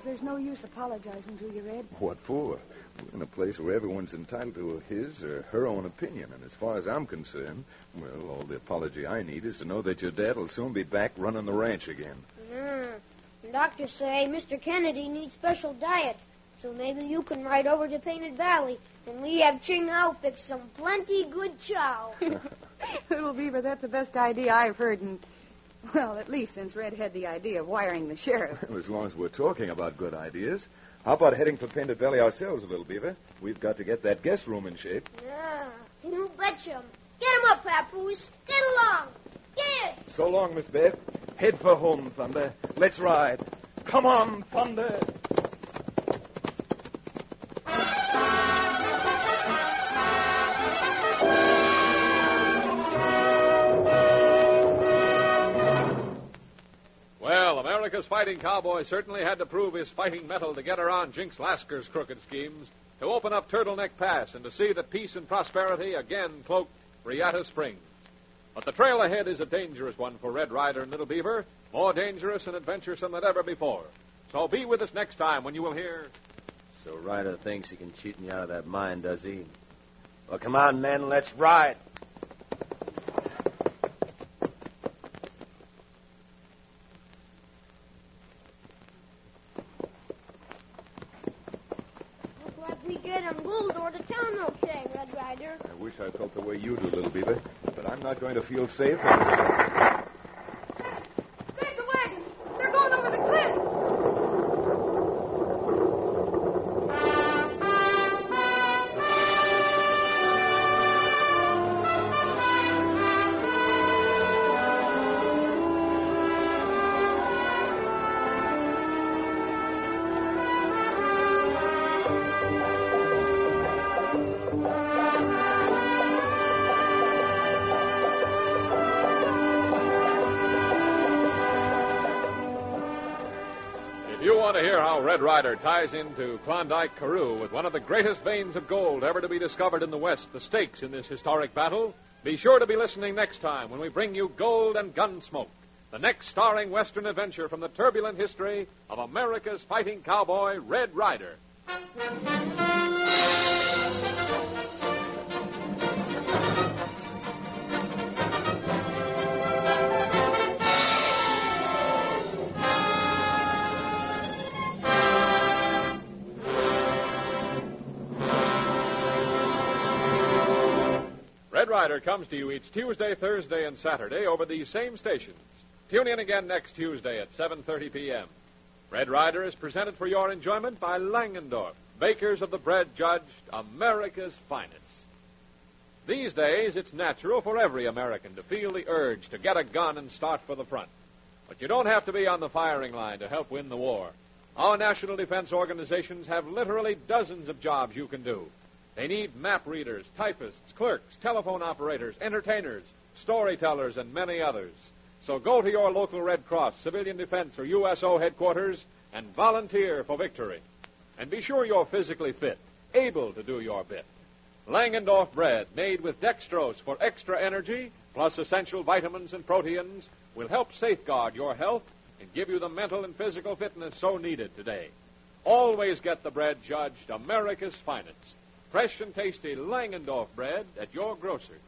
There's no use apologizing to you, Red. What for? We're in a place where everyone's entitled to his or her own opinion, and as far as I'm concerned, well, all the apology I need is to know that your dad will soon be back running the ranch again. The doctors say Mr. Kennedy needs special diet, so maybe you can ride over to Painted Valley, and we have Ching Ao fix some plenty good chow. Little Beaver, that's the best idea I've heard in... Well, at least since Red had the idea of wiring the sheriff. As long as we're talking about good ideas. How about heading for Painted Valley ourselves, Little Beaver? We've got to get that guest room in shape. Yeah, you betcha. Get him up, Papoose. Get along. Get! So long, Miss Beth. Head for home, Thunder. Let's ride. Come on, Thunder. Well, America's fighting cowboy certainly had to prove his fighting mettle to get around Jinx Lasker's crooked schemes, to open up Turtleneck Pass, and to see that peace and prosperity again cloaked Riata Springs. But the trail ahead is a dangerous one for Red Ryder and Little Beaver, more dangerous and adventuresome than ever before. So be with us next time when you will hear... So Ryder thinks he can cheat me out of that mine, does he? Well, come on, men, let's ride. We get him Bulldor to town okay, Red Ryder. I wish I felt the way you do, Little Beaver, but I'm not going to feel safe. Back the wagons. They're going over the cliff. want to hear how Red Ryder ties into Klondike Karoo with one of the greatest veins of gold ever to be discovered in the West, the stakes in this historic battle, be sure to be listening next time when we bring you Gold and Gunsmoke, the next starring Western adventure from the turbulent history of America's fighting cowboy, Red Ryder. Red Ryder comes to you each Tuesday, Thursday, and Saturday over these same stations. Tune in again next Tuesday at 7:30 p.m. Red Ryder is presented for your enjoyment by Langendorf, bakers of the bread judged America's finest. These days, it's natural for every American to feel the urge to get a gun and start for the front. But you don't have to be on the firing line to help win the war. Our national defense organizations have literally dozens of jobs you can do. They need map readers, typists, clerks, telephone operators, entertainers, storytellers, and many others. So go to your local Red Cross, Civilian Defense, or USO headquarters and volunteer for victory. And be sure you're physically fit, able to do your bit. Langendorf bread, made with dextrose for extra energy, plus essential vitamins and proteins, will help safeguard your health and give you the mental and physical fitness so needed today. Always get the bread judged America's finest. Fresh and tasty Langendorf bread at your grocer.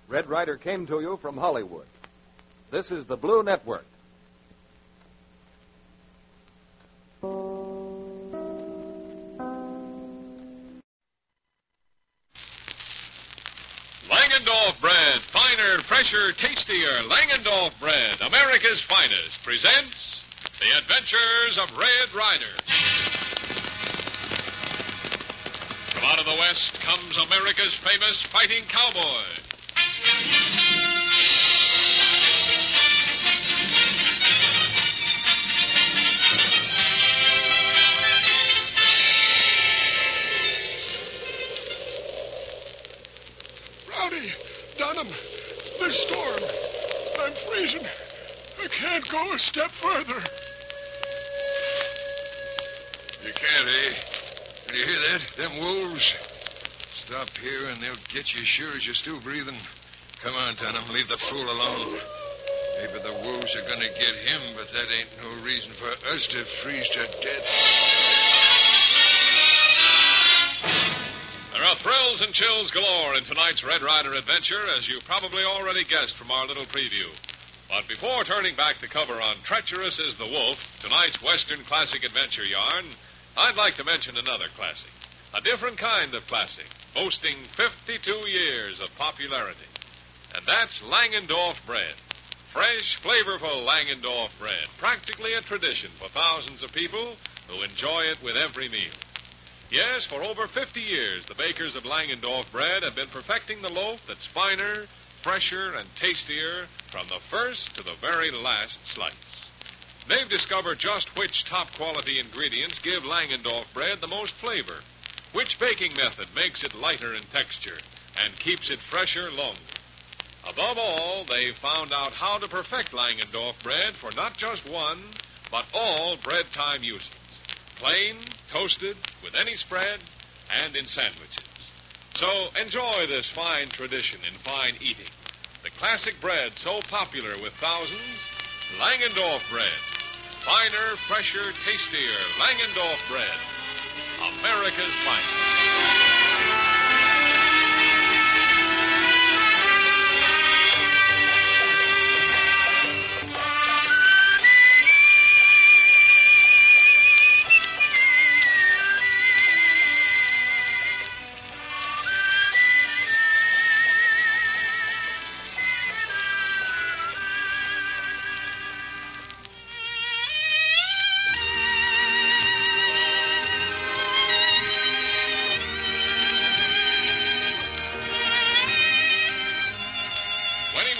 Red Ryder came to you from Hollywood. This is the Blue Network. Langendorf bread, finer, fresher, tastier. Langendorf bread, America's finest, presents The Adventures of Red Ryder. From out of the West comes America's famous fighting cowboy. Rowdy, Dunham, this storm. I'm freezing. I can't go a step further. You can't, eh? Did you hear that? Them wolves. Stop here and they'll get you sure as you're still breathing. Come on, Dunham. Leave the fool alone. Maybe the wolves are going to get him, but that ain't no reason for us to freeze to death. There are thrills and chills galore in tonight's Red Ryder adventure, as you probably already guessed from our little preview. But before turning back the cover on Treacherous is the Wolf, tonight's Western classic adventure yarn, I'd like to mention another classic. A different kind of classic, boasting 52 years of popularity. And that's Langendorf bread. Fresh, flavorful Langendorf bread. Practically a tradition for thousands of people who enjoy it with every meal. Yes, for over 50 years, the bakers of Langendorf bread have been perfecting the loaf that's finer, fresher, and tastier from the first to the very last slice. They've discovered just which top-quality ingredients give Langendorf bread the most flavor, which baking method makes it lighter in texture and keeps it fresher longer. Above all, they've found out how to perfect Langendorf bread for not just one, but all bread-time uses. Plain, toasted, with any spread, and in sandwiches. So enjoy this fine tradition in fine eating. The classic bread so popular with thousands, Langendorf bread. Finer, fresher, tastier Langendorf bread. America's finest.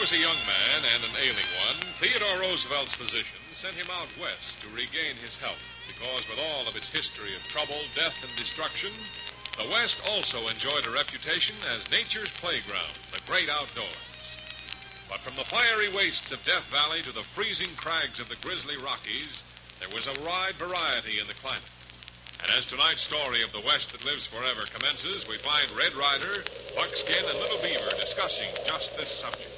A young man and an ailing one, Theodore Roosevelt's physician sent him out west to regain his health, because with all of its history of trouble, death, and destruction, the West also enjoyed a reputation as nature's playground, the great outdoors. But from the fiery wastes of Death Valley to the freezing crags of the Grizzly Rockies, there was a wide variety in the climate. And as tonight's story of the West that lives forever commences, we find Red Ryder, Buckskin, and Little Beaver discussing just this subject.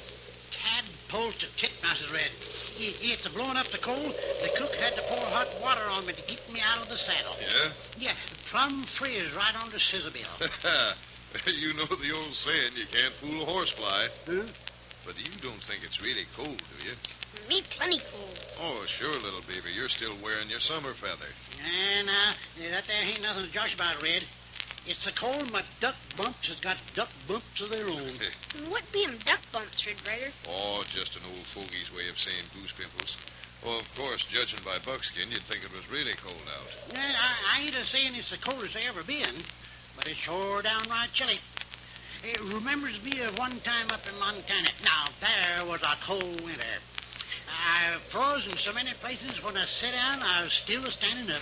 Tadpoles to titmouses, Red. It's blowing up the coal. The cook had to pour hot water on me to keep me out of the saddle. Yeah? Yeah, plumb frizz right on the scissor bill. You know the old saying, you can't fool a horsefly. Huh? But you don't think it's really cold, do you? Me plenty cold. Oh, sure, Little Beaver. You're still wearing your summer feather. Nah, that there ain't nothing to josh about, Red. It's the cold my duck bumps has got duck bumps of their own. What be 'em duck bumps, Red Ryder? Oh, just an old fogey's way of saying goose pimples. Oh, of course, judging by Buckskin, you'd think it was really cold out. I ain't a saying it's the coldest they ever been, but it's sure downright chilly. It remembers me of one time up in Montana. Now, there was a cold winter. I froze in so many places when I sat down, I was still standing up.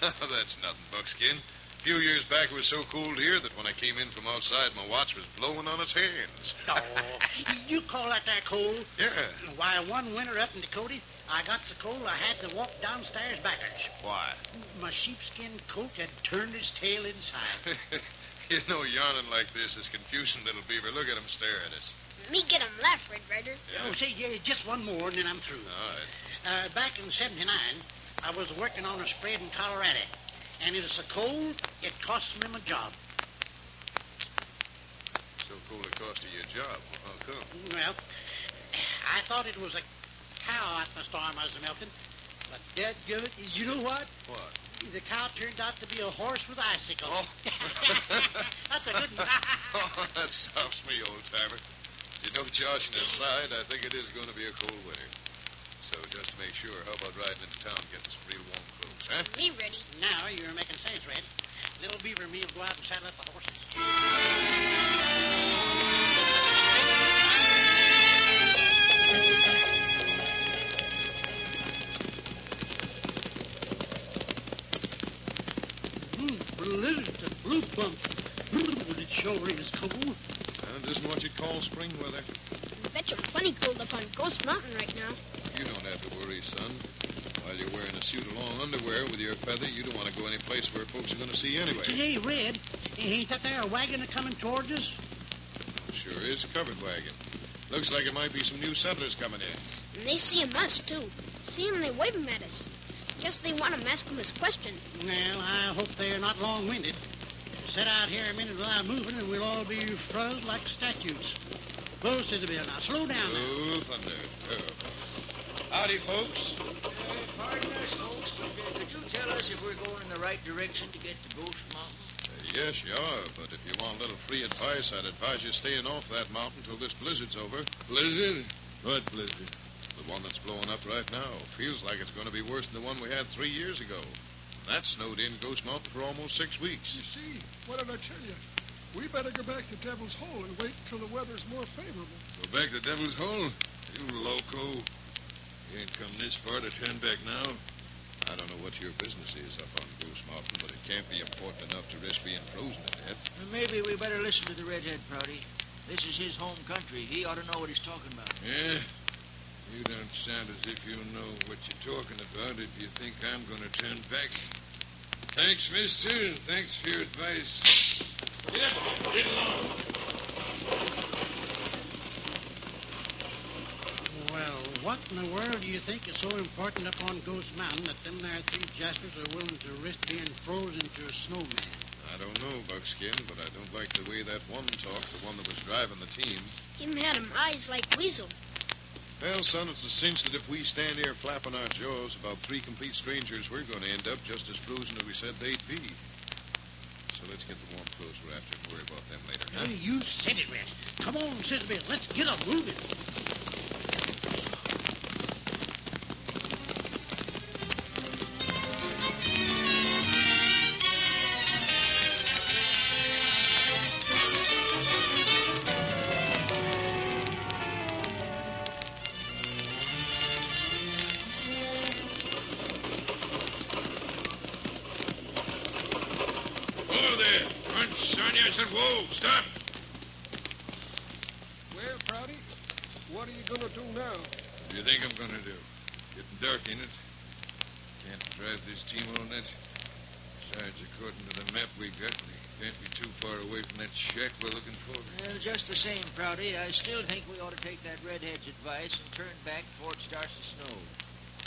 That's nothing, Buckskin. A few years back, it was so cold here that when I came in from outside, my watch was blowing on its hands. Oh, you call that cold? Yeah. Why, one winter up in Dakota, I got so cold I had to walk downstairs backwards. Why? My sheepskin coat had turned its tail inside. You know, yarning like this is confusing, Little Beaver. Look at him stare at us. Me get 'em laugh, Red Ryder. Yeah. Oh, say, just one more, and then I'm through. All right. Back in '79, I was working on a spread in Colorado, and it was so cold, it cost me my job. So cold it cost you your job. How come? Well, I thought it was a cow at the storm I was milking, but dadgummit, you know what? What? The cow turned out to be a horse with icicles. Oh. That's a good one. Oh, that stops me, old timer. You know, joshing aside, I think it is going to be a cold winter. So just to make sure, how about riding into town getting some real warm clothes, huh? Me ready. Now you're making sense, Red. Little Beaver and me will go out and saddle up the horses. Blizzard to blue bump. It sure is cold. It isn't what you'd call spring weather. I bet you're plenty cold up on Ghost Mountain right now. You don't have to worry, son. While you're wearing a suit of long underwear with your feather, you don't want to go any place where folks are going to see you anyway. Hey, Red, ain't that there a wagon coming towards us? Sure is, covered wagon. Looks like it might be some new settlers coming in. And they see 'em us, too. See 'em, they wave 'em at us. Guess they want 'em ask 'em this question. Well, I hope they're not long-winded. Sit out here a minute without moving, and we'll all be froze like statues. Whoa, Sizzlebill, now slow down. Oh, thunder. Oh. Howdy, folks. Pardon us, folks, but could you tell us if we're going in the right direction to get to Ghost Mountain? Yes, you are, but if you want a little free advice, I'd advise you staying off that mountain till this blizzard's over. Blizzard? What blizzard? The one that's blowing up right now. Feels like it's going to be worse than the one we had 3 years ago. That snowed in Ghost Mountain for almost 6 weeks. You see, what did I tell you? We better go back to Devil's Hole and wait until the weather's more favorable. Go back to Devil's Hole? You loco. You ain't come this far to turn back now. I don't know what your business is up on Ghost Mountain, but it can't be important enough to risk being frozen to death. Well, maybe we better listen to the redhead, Prouty. This is his home country. He ought to know what he's talking about. Yeah? You don't sound as if you know what you're talking about if you think I'm going to turn back. Thanks, mister, and thanks for your advice. Get along. Well, what in the world do you think is so important up on Ghost Mountain that them there three jaspers are willing to risk being frozen to a snowman? I don't know, Buckskin, but I don't like the way that one talked, the one that was driving the team. Him had 'em eyes like weasel. Well, son, it's a cinch that if we stand here flapping our jaws about three complete strangers, we're going to end up just as frozen as we said they'd be. So let's get the warm clothes we're after and worry about them later, huh? Hey, you said it, Red. Come on, Sizzlebill. Let's get up moving. Whoa, stop! Well, Prouty, what are you going to do now? What do you think I'm going to do? Getting dark, ain't it? Can't drive this team all night. Besides, according to the map we got, we can't be too far away from that shack we're looking for. Well, just the same, Prouty, I still think we ought to take that redhead's advice and turn back before it starts to snow.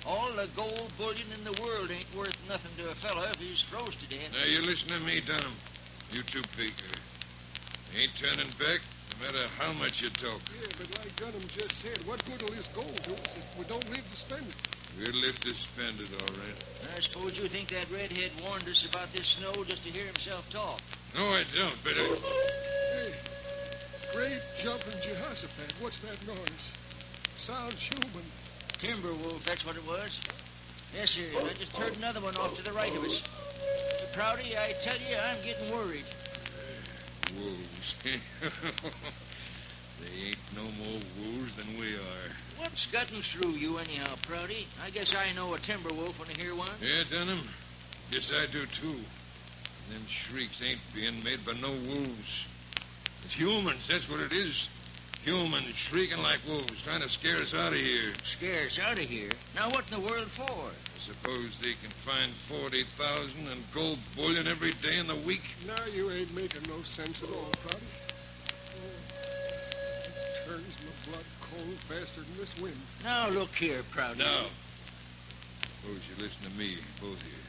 All the gold bullion in the world ain't worth nothing to a fella if he's froze to death. Now, you listen to me, Dunham. You too, Baker. Ain't turning back, no matter how much you talk. Yeah, but like Dunham just said, what good will this gold do us if we don't live to spend it? We'll live to spend it, all right. I suppose you think that redhead warned us about this snow just to hear himself talk. No, I don't, but I... Hey, great jumping Jehoshaphat, what's that noise? Sounds human. Timber wolf, that's what it was. Yes, sir. I just heard another one off to the right of us. Prouty, I tell you, I'm getting worried. Wolves. They ain't no more wolves than we are. What's gotten through you anyhow, Prouty? I guess I know a timber wolf when I hear one. Yeah, Dunham. Guess I do, too. Them shrieks ain't being made by no wolves. It's humans, that's what it is. Humans shrieking like wolves, trying to scare us out of here. Scare us out of here? Now, what in the world for? I suppose they can find 40,000 and gold bullion every day in the week. Now you ain't making no sense at all, Prouty. Turns my blood cold faster than this wind. Now, look here, Prouty. Now, suppose you listen to me, both of you.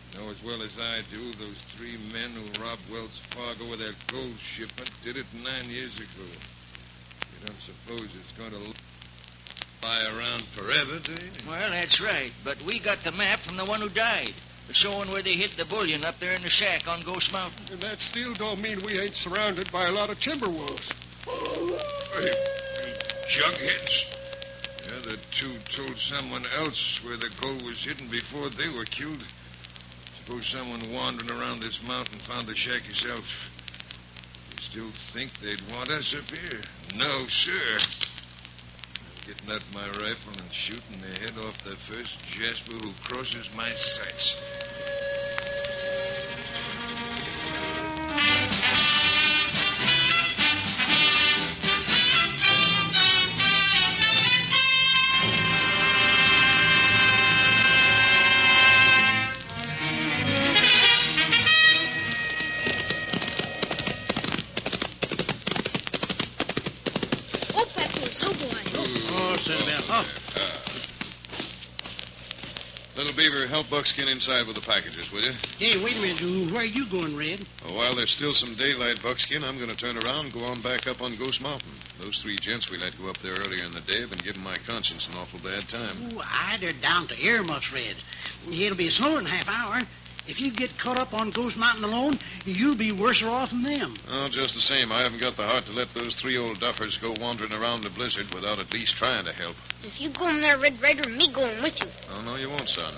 You know as well as I do, those three men who robbed Wells Fargo with that gold shipment did it 9 years ago. You don't suppose it's going to lie around forever, do you? Well, that's right. But we got the map from the one who died, showing where they hid the bullion up there in the shack on Ghost Mountain. And that still don't mean we ain't surrounded by a lot of timber wolves. Hey, jugheads. The other two told someone else where the gold was hidden before they were killed. Suppose someone wandering around this mountain found the shack yourself. You still think they'd want us up here? No, sir. I'm getting out my rifle and shooting the head off the first Jasper who crosses my sights. Beaver, help Buckskin inside with the packages, will you? Hey, wait a minute. Where are you going, Red? While there's still some daylight, Buckskin, I'm going to turn around and go on back up on Ghost Mountain. Those three gents we let go up there earlier in the day have been giving my conscience an awful bad time. Ooh, they're down to earmuffs, Red. It'll be snow in a half hour. If you get caught up on Ghost Mountain alone, you'll be worse off than them. Oh, just the same, I haven't got the heart to let those three old duffers go wandering around the blizzard without at least trying to help. If you go in there, Red Ryder, me going with you. Oh, no, you won't, son.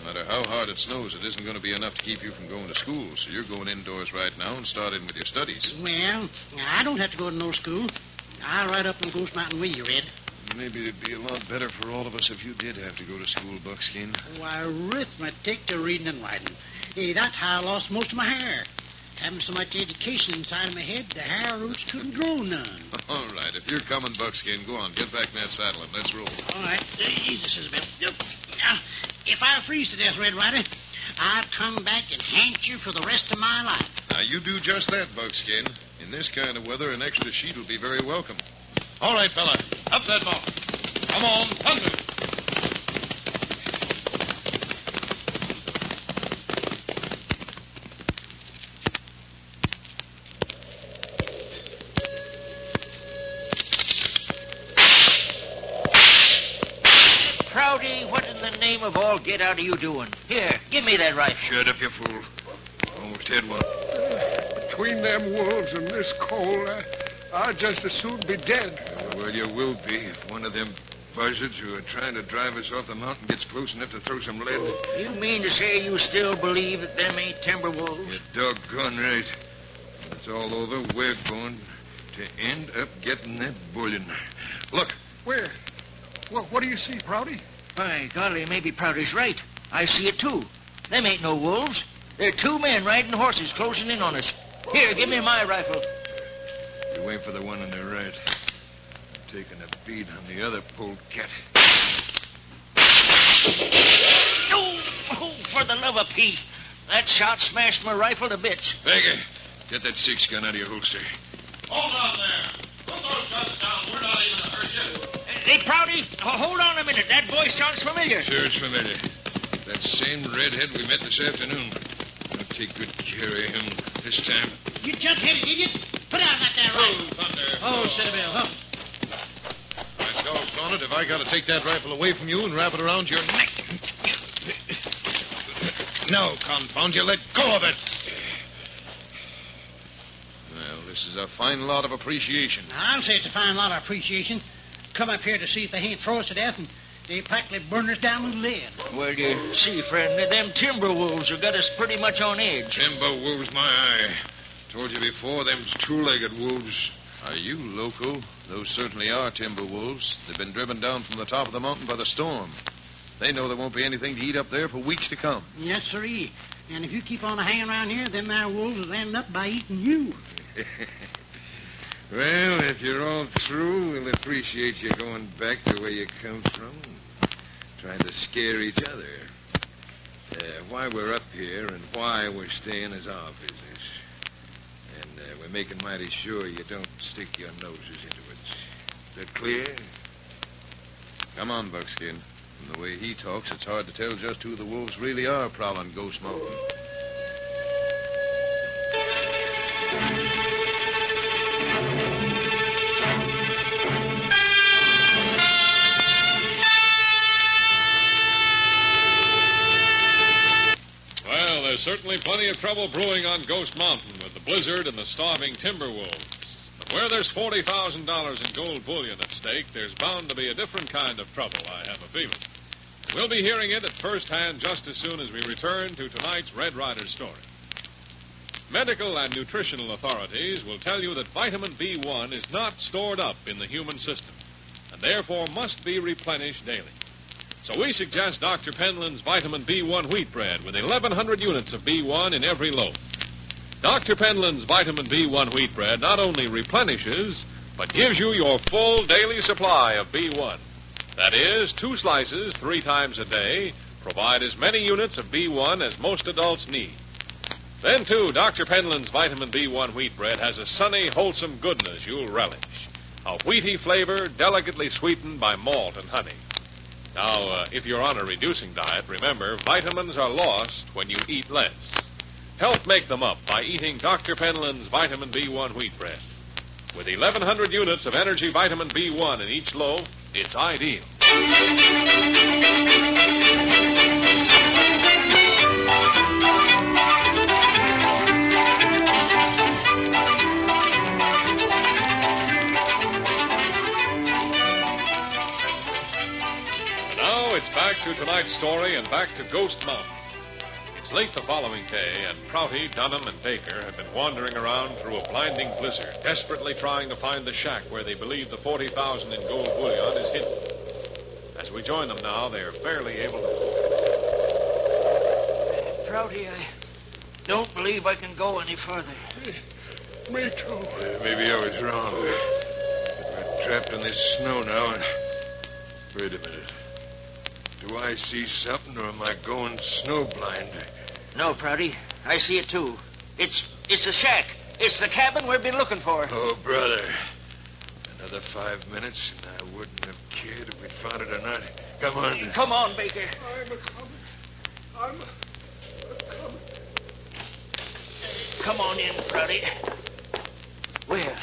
No matter how hard it snows, it isn't going to be enough to keep you from going to school, so you're going indoors right now and starting with your studies. Well, I don't have to go to no school. I'll ride up on Ghost Mountain with you, Red. Maybe it'd be a lot better for all of us if you did have to go to school, Buckskin. Why, arithmetic to reading and writing. Hey, that's how I lost most of my hair. Having so much education inside of my head, the hair roots couldn't grow none. All right, if you're coming, Buckskin, go on. Get back in that saddle and let's roll. All right. Jesus, Isabel. Now, if I freeze to death, Red Ryder, I'll come back and haunt you for the rest of my life. Now, you do just that, Buckskin. In this kind of weather, an extra sheet will be very welcome. All right, fella. Up that mountain. Come on, thunder. Prouty, what in the name of all get out are you doing? Here, give me that rifle. Shut up, you fool. Almost had one. Between them wolves and this cold, I'd just as soon be dead. Well, you will be if one of them buzzards who are trying to drive us off the mountain gets close enough to throw some lead. You mean to say you still believe that them ain't timber wolves? You're doggone right. When it's all over, we're going to end up getting that bullion. Look. Where? Well, what do you see, Prouty? By golly, maybe Prouty's right. I see it, too. Them ain't no wolves. They're two men riding horses closing in on us. Here, give me my rifle. You wait for the one on the right. I'm taking a bead on the other polecat. Oh, for the love of Pete. That shot smashed my rifle to bits. Baker, get that 6-gun out of your holster. Hold on there. Put those guns down. We're not even to hurt you. Hey, Prouty, hold on a minute. That voice sounds familiar. Sure, it's familiar. That same redhead we met this afternoon. I'll take good care of him this time. You just hit it, idiot. Put down that there rifle. Thunder. Oh, Citadel, huh? My doggone it, if I got to take that rifle away from you and wrap it around your neck. No, confound you, let go of it. Well, this is a fine lot of appreciation. I'll say it's a fine lot of appreciation. Come up here to see if they ain't throw us to death, and they practically burn us down with lead. Well, you see, friend, them timber wolves have got us pretty much on edge. Timber wolves, my eye. Told you before, them's two-legged wolves. Are you loco? Those certainly are timber wolves. They've been driven down from the top of the mountain by the storm. They know there won't be anything to eat up there for weeks to come. Yes, sirree. And if you keep on hanging around here, them there wolves will end up by eating you. Well, if you're all through, we'll appreciate you going back the way you come from. Trying to scare each other. Why we're up here and why we're staying is our business. And we're making mighty sure you don't stick your noses into it. Is that clear? Come on, Buckskin. From the way he talks, it's hard to tell just who the wolves really are prowling Ghost Mountain. Well, there's certainly plenty of trouble brewing on Ghost Mountain with the blizzard and the starving timber wolves. But where there's $40,000 in gold bullion at stake, there's bound to be a different kind of trouble, I have a feeling. We'll be hearing it at first hand just as soon as we return to tonight's Red Ryder story. Medical and nutritional authorities will tell you that vitamin B1 is not stored up in the human system and therefore must be replenished daily. So we suggest Dr. Penland's vitamin B1 wheat bread with 1,100 units of B1 in every loaf. Dr. Penland's vitamin B1 wheat bread not only replenishes, but gives you your full daily supply of B1. That is, 2 slices 3 times a day provide as many units of B1 as most adults need. Then, too, Dr. Penland's vitamin B1 wheat bread has a sunny, wholesome goodness you'll relish. A wheaty flavor delicately sweetened by malt and honey. Now, if you're on a reducing diet, remember, vitamins are lost when you eat less. Help make them up by eating Dr. Penland's vitamin B1 wheat bread. With 1,100 units of energy vitamin B1 in each loaf, it's ideal. And now it's back to tonight's story and back to Ghost Mountain. It's late the following day, and Prouty, Dunham, and Baker have been wandering around through a blinding blizzard, desperately trying to find the shack where they believe the $40,000 in gold bullion is hidden. As we join them now, they are barely able to... Prouty, I don't believe I can go any further. Me too. Maybe I was wrong. We're trapped in this snow now, and... Wait a minute. Do I see something, or am I going snowblind? No, Prouty. I see it, too. It's the shack. It's the cabin we've been looking for. Oh, brother. Another 5 minutes, and I wouldn't have cared if we'd found it or not. Come on. Come on, Baker. I'm a-coming. I'm a-coming. Come on in, Prouty. Well,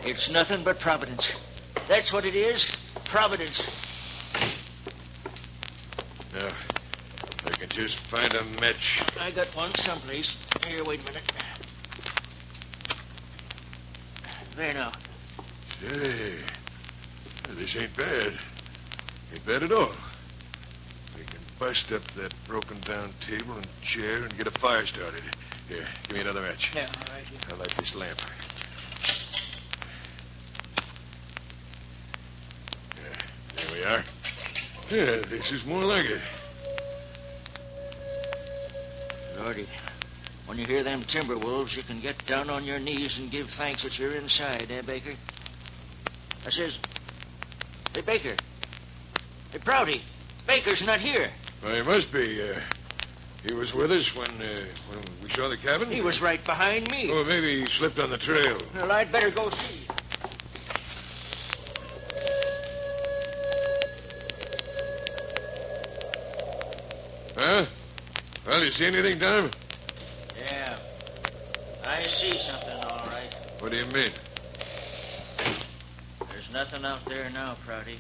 it's nothing but Providence. That's what it is. Providence. Now, if I can just find a match. I got one someplace. Here, wait a minute. There now. Say, this ain't bad. Ain't bad at all. We can bust up that broken-down table and chair and get a fire started. Here, give me another match. Yeah, all right. I'll light this lamp. There we are. Yeah, this is more like it. Lordy, when you hear them timber wolves, you can get down on your knees and give thanks that you're inside, eh, Baker? I says, hey, Baker. Hey, Prouty, Baker's not here. Well, he must be. He was with us when we saw the cabin? He was right behind me. Oh, maybe he slipped on the trail. Well, I'd better go see. Huh? Well, you see anything, Tom? Yeah. I see something, all right. What do you mean? There's nothing out there now, Prouty.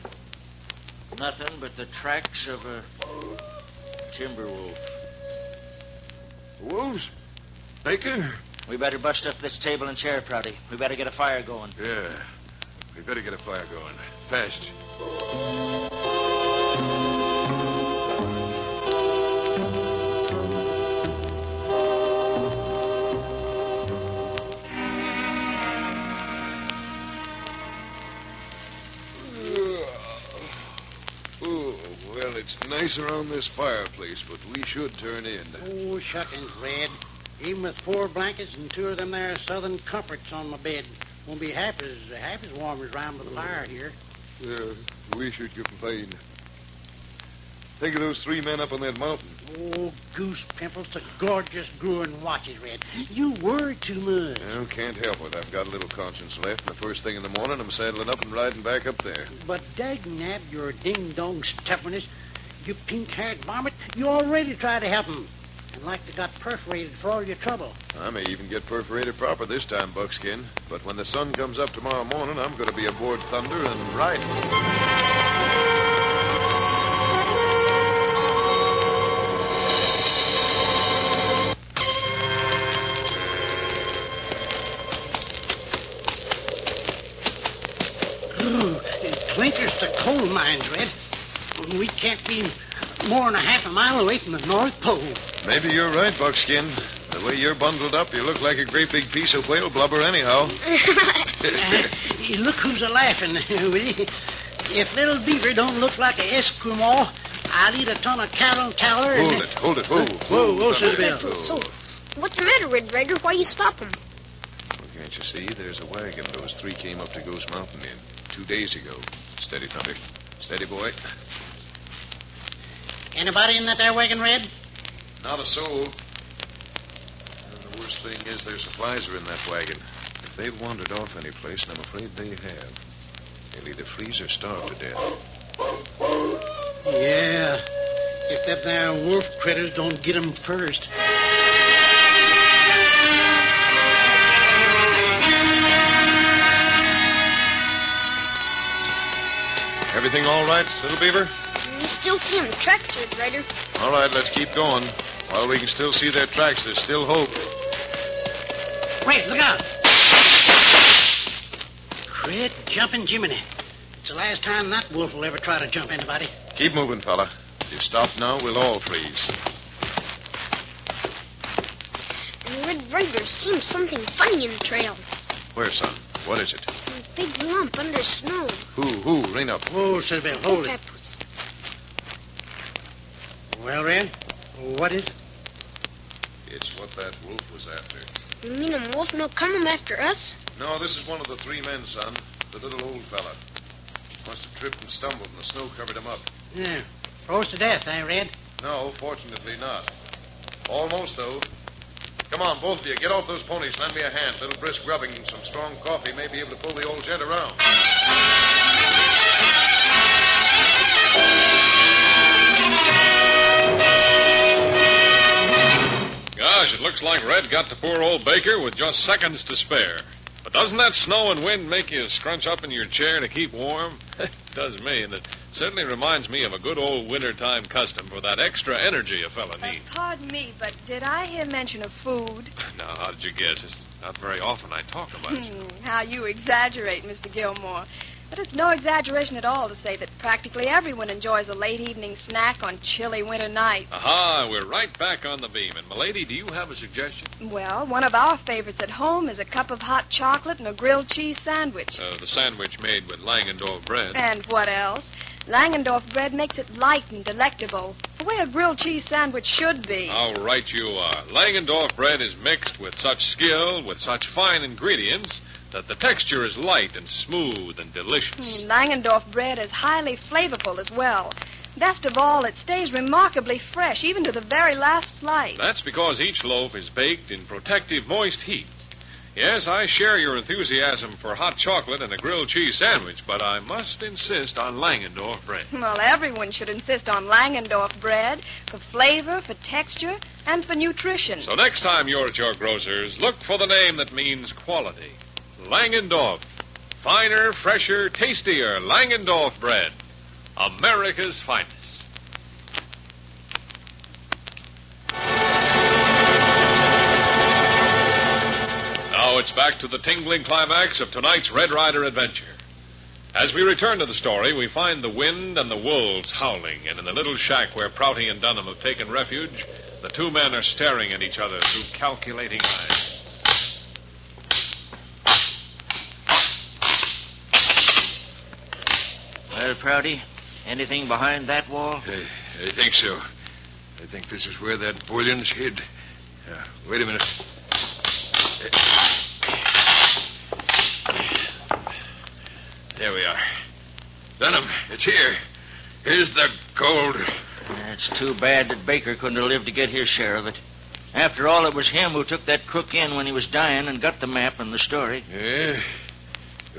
Nothing but the tracks of a timber wolf. Wolves? Baker? We better bust up this table and chair, Prouty. We better get a fire going. Yeah. We better get a fire going. Fast. Well, it's nice around this fireplace, but we should turn in. Oh, shuckings, Red. Even with 4 blankets and 2 of them there Southern comforts on my bed, won't be half as warm as round by the fire here. We should complain. Think of those 3 men up on that mountain. Oh, goose pimples, the gorgeous growing watches, Red. You worry too much. Well, can't help it. I've got a little conscience left, and the first thing in the morning, I'm saddling up and riding back up there. But dagnab your ding-dong stubbornness, you pink-haired varmint, you already tried to help 'em. And like they got perforated for all your trouble. I may even get perforated proper this time, Buckskin. But when the sun comes up tomorrow morning, I'm going to be aboard Thunder and riding. Clinkers to coal mines, Red. We can't be more than a half a mile away from the North Pole. Maybe you're right, Buckskin. The way you're bundled up, you look like a great big piece of whale blubber anyhow. Look who's a-laughing, will you? If little Beaver don't look like an Eskimo, I'll eat a ton of cattle tower. Hold it. Whoa, Sister So, what's the matter, Red Ryder? Why you stop him? Well, can't you see? There's a wagon those 3 came up to Ghost Mountain in 2 days ago. Steady, Thunder. Steady, boy. Anybody in that there wagon, Red? Not a soul. And the worst thing is their supplies are in that wagon. If they've wandered off any place, and I'm afraid they have, they'll either freeze or starve to death. Yeah. If that there wolf critters don't get 'em first. Everything all right, little Beaver? We still see him tracks, Red Ryder. All right, let's keep going. While we can still see their tracks, there's still hope. Wait, look out. Red jumping Jiminy. It's the last time that wolf will ever try to jump anybody. Keep moving, fella. If you stop now, we'll all freeze. And Red Ryder seems something funny in the trail. Where, son? What is it? A big lump under snow. Who? Rein up. Oh, Silver, hold it. Well, Red, what is it? It's what that wolf was after. You mean a wolf no coming after us? No, this is one of the 3 men, son. The little old fella. Must have tripped and stumbled, and the snow covered him up. Yeah. Froze to death, eh, Red? No, fortunately not. Almost, though. Come on, both of you. Get off those ponies. Lend me a hand. A little brisk rubbing and some strong coffee may be able to pull the old gent around. Gosh, it looks like Red got to poor old Baker with just seconds to spare. But doesn't that snow and wind make you scrunch up in your chair to keep warm? It does me, and it certainly reminds me of a good old wintertime custom for that extra energy a fella needs. Pardon me, but did I hear mention of food? Now, how did you guess? It's not very often I talk about it. How you exaggerate, Mr. Gilmore. But it's no exaggeration at all to say that practically everyone enjoys a late evening snack on chilly winter nights. Aha, we're right back on the beam. And, milady, do you have a suggestion? Well, one of our favorites at home is a cup of hot chocolate and a grilled cheese sandwich. The sandwich made with Langendorf bread. And what else? Langendorf bread makes it light and delectable, the way a grilled cheese sandwich should be. How right you are. Langendorf bread is mixed with such skill, with such fine ingredients, that the texture is light and smooth and delicious. Langendorf bread is highly flavorful as well. Best of all, it stays remarkably fresh, even to the very last slice. That's because each loaf is baked in protective, moist heat. Yes, I share your enthusiasm for hot chocolate and a grilled cheese sandwich, but I must insist on Langendorf bread. Well, everyone should insist on Langendorf bread for flavor, for texture, and for nutrition. So next time you're at your grocer's, look for the name that means quality. Langendorf. Finer, fresher, tastier Langendorf bread. America's finest. Now it's back to the tingling climax of tonight's Red Ryder adventure. As we return to the story, we find the wind and the wolves howling, and in the little shack where Prouty and Dunham have taken refuge, the two men are staring at each other through calculating eyes. Well, Prouty, anything behind that wall? I think so. I think this is where that bullion's hid. Wait a minute. There we are. Dunham, it's here. Here's the gold. It's too bad that Baker couldn't have lived to get his share of it. After all, it was him who took that crook in when he was dying and got the map and the story. Yeah?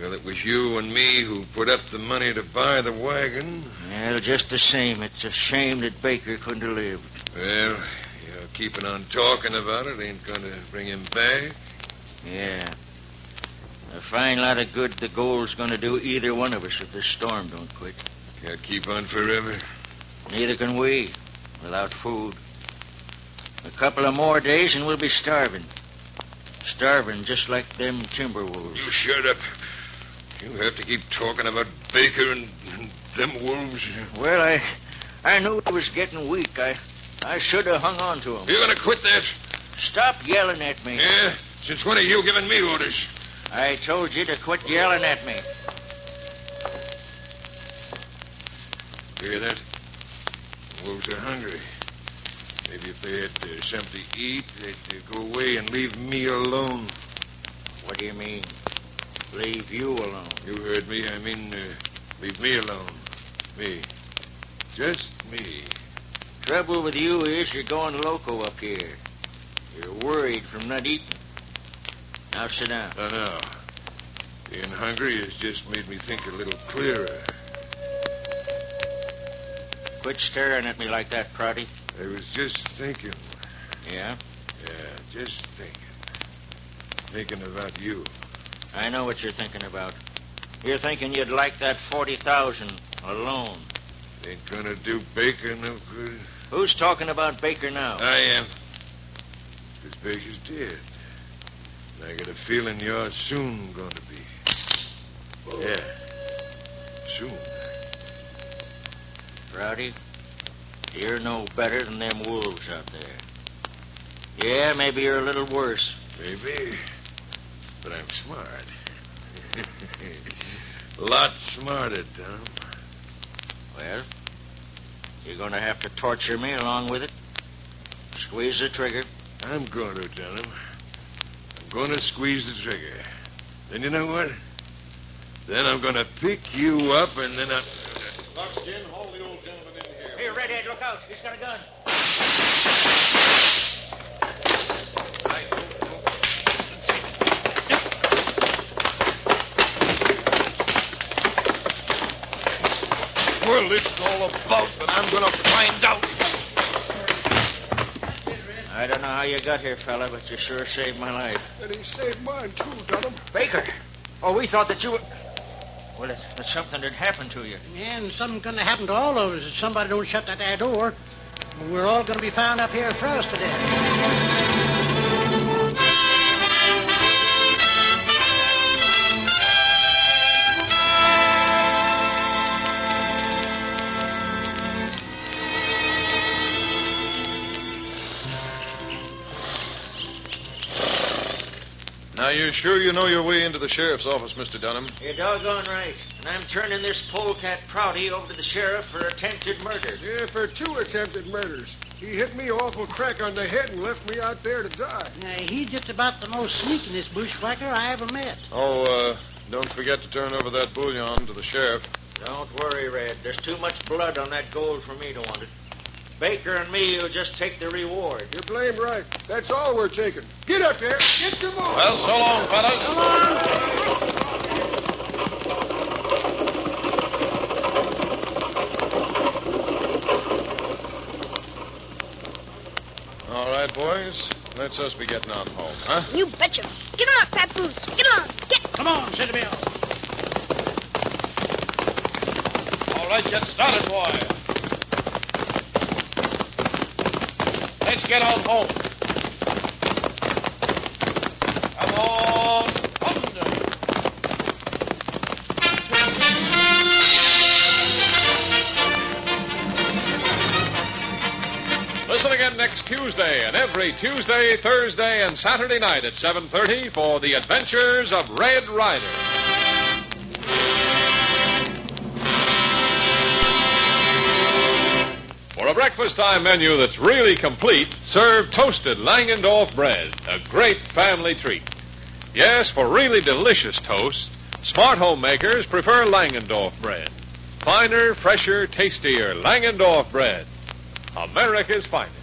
Well, it was you and me who put up the money to buy the wagon. Well, just the same, it's a shame that Baker couldn't have lived. Well, keeping on talking about it ain't going to bring him back. Yeah. A fine lot of good the gold's going to do either one of us if this storm don't quit. Can't keep on forever. Neither can we, without food. A couple of more days and we'll be starving. Starving just like them timber wolves. You shut up. You have to keep talking about Baker and them wolves. Well, I knew he was getting weak. I should have hung on to him. You're going to quit that? Stop yelling at me. Yeah? Since when are you giving me orders? I told you to quit yelling at me. Hear that? Wolves are hungry. Maybe if they had something to eat, they'd go away and leave me alone. What do you mean? Leave you alone? You heard me. I mean, leave me alone. Me. Just me. Trouble with you is you're going loco up here. You're worried from not eating. Now sit down. No. Being hungry has just made me think a little clearer. Quit staring at me like that, Prouty. I was just thinking. Yeah? Yeah, just thinking. Thinking about you. I know what you're thinking about. You're thinking you'd like that 40,000 alone. Ain't gonna do Baker no good. Who's talking about Baker now? I am. Because Baker's dead. And I got a feeling you're soon gonna be. Yeah. Soon. Prouty, you're no better than them wolves out there. Yeah, maybe you're a little worse. Maybe. But I'm smart. Lot smarter, Tom. Well, you're going to have to torture me along with it. Squeeze the trigger. I'm going to, Dunham. I'm going to squeeze the trigger. Then you know what? Then I'm going to pick you up and then I'm... Buckskin, haul the old gentleman in here. Here, Redhead, look out. He's got a gun. Well, it's all about, but I'm going to find out. I don't know how you got here, fella, but you sure saved my life. And he saved mine, too, Dunham. Baker! Oh, we thought that you were... Well, that's something that happened to you. And something's going to happen to all of us if somebody don't shut that there door. We're all going to be found up here froze to death. Now, you're sure you know your way into the sheriff's office, Mr. Dunham? You're doggone right. And I'm turning this polecat Prouty over to the sheriff for attempted murder. Yeah, for 2 attempted murders. He hit me awful crack on the head and left me out there to die. He's just about the most sneakinest bushwhacker I ever met. Oh, don't forget to turn over that bullion to the sheriff. Don't worry, Red. There's too much blood on that gold for me to want it. Baker and me will just take the reward. You're blame right. That's all we're taking. Get up there. Get your move. Well, so long, fellas. Come on. All right, boys. Let's us be getting on home, huh? You betcha. Get on, Papoose. Get on. Get. Come on, City Bill. All right, get started, boy. Let's get on home. Come on, thunder. Listen again next Tuesday and every Tuesday, Thursday, and Saturday night at 7:30 for The Adventures of Red Ryder. For a breakfast time menu that's really complete, serve toasted Langendorf bread, a great family treat. Yes, for really delicious toast, smart homemakers prefer Langendorf bread. Finer, fresher, tastier Langendorf bread. America's finest.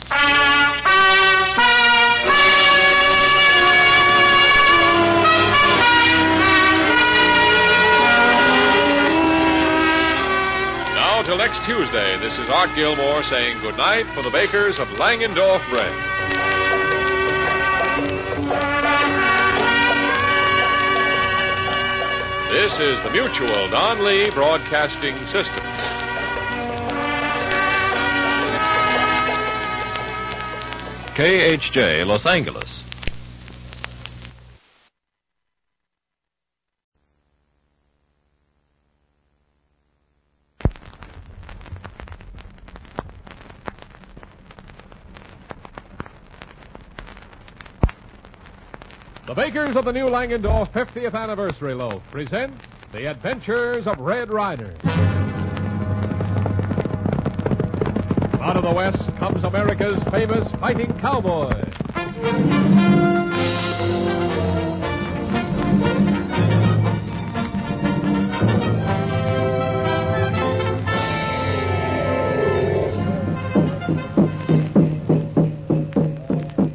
Now, till next Tuesday, this is Art Gilmore saying goodnight for the bakers of Langendorf bread. This is the Mutual Don Lee Broadcasting System. KHJ, Los Angeles. The bakers of the new Langendorf 50th Anniversary Loaf present The Adventures of Red Ryder. Out of the West comes America's famous fighting cowboy.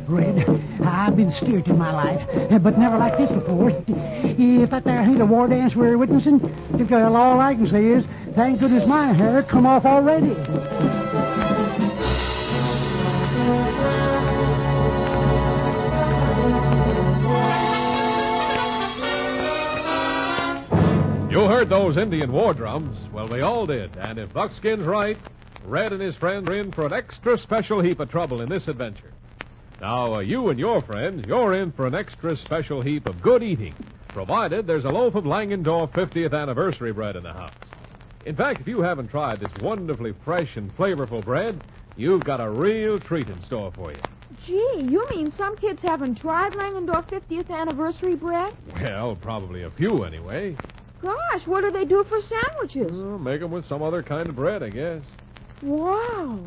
Red, I've been scared in my life, but never like this before. If that there ain't a war dance we're witnessing, all I can say is, thank goodness my hair come off already. You heard those Indian war drums? Well, they all did. And if Buckskin's right, Red and his friends are in for an extra special heap of trouble in this adventure. Now, you and your friends, you're in for an extra special heap of good eating, provided there's a loaf of Langendorf 50th Anniversary bread in the house. In fact, if you haven't tried this wonderfully fresh and flavorful bread, you've got a real treat in store for you. Gee, you mean some kids haven't tried Langendorf 50th Anniversary bread? Well, probably a few anyway. Gosh, what do they do for sandwiches? Make them with some other kind of bread, I guess. Wow.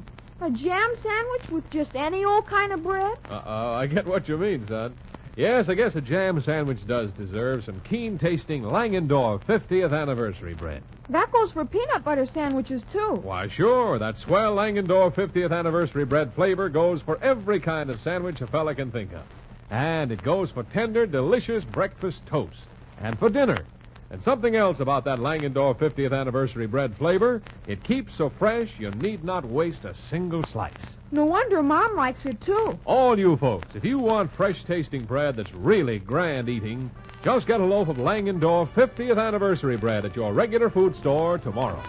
A jam sandwich with just any old kind of bread? I get what you mean, son. Yes, I guess a jam sandwich does deserve some keen-tasting Langendorf 50th Anniversary bread. That goes for peanut butter sandwiches, too. Why, sure. That swell Langendorf 50th Anniversary bread flavor goes for every kind of sandwich a fella can think of. And it goes for tender, delicious breakfast toast. And for dinner. And something else about that Langendorf 50th Anniversary bread flavor, it keeps so fresh you need not waste a single slice. No wonder Mom likes it, too. All you folks, if you want fresh-tasting bread that's really grand eating, just get a loaf of Langendorf 50th Anniversary bread at your regular food store tomorrow.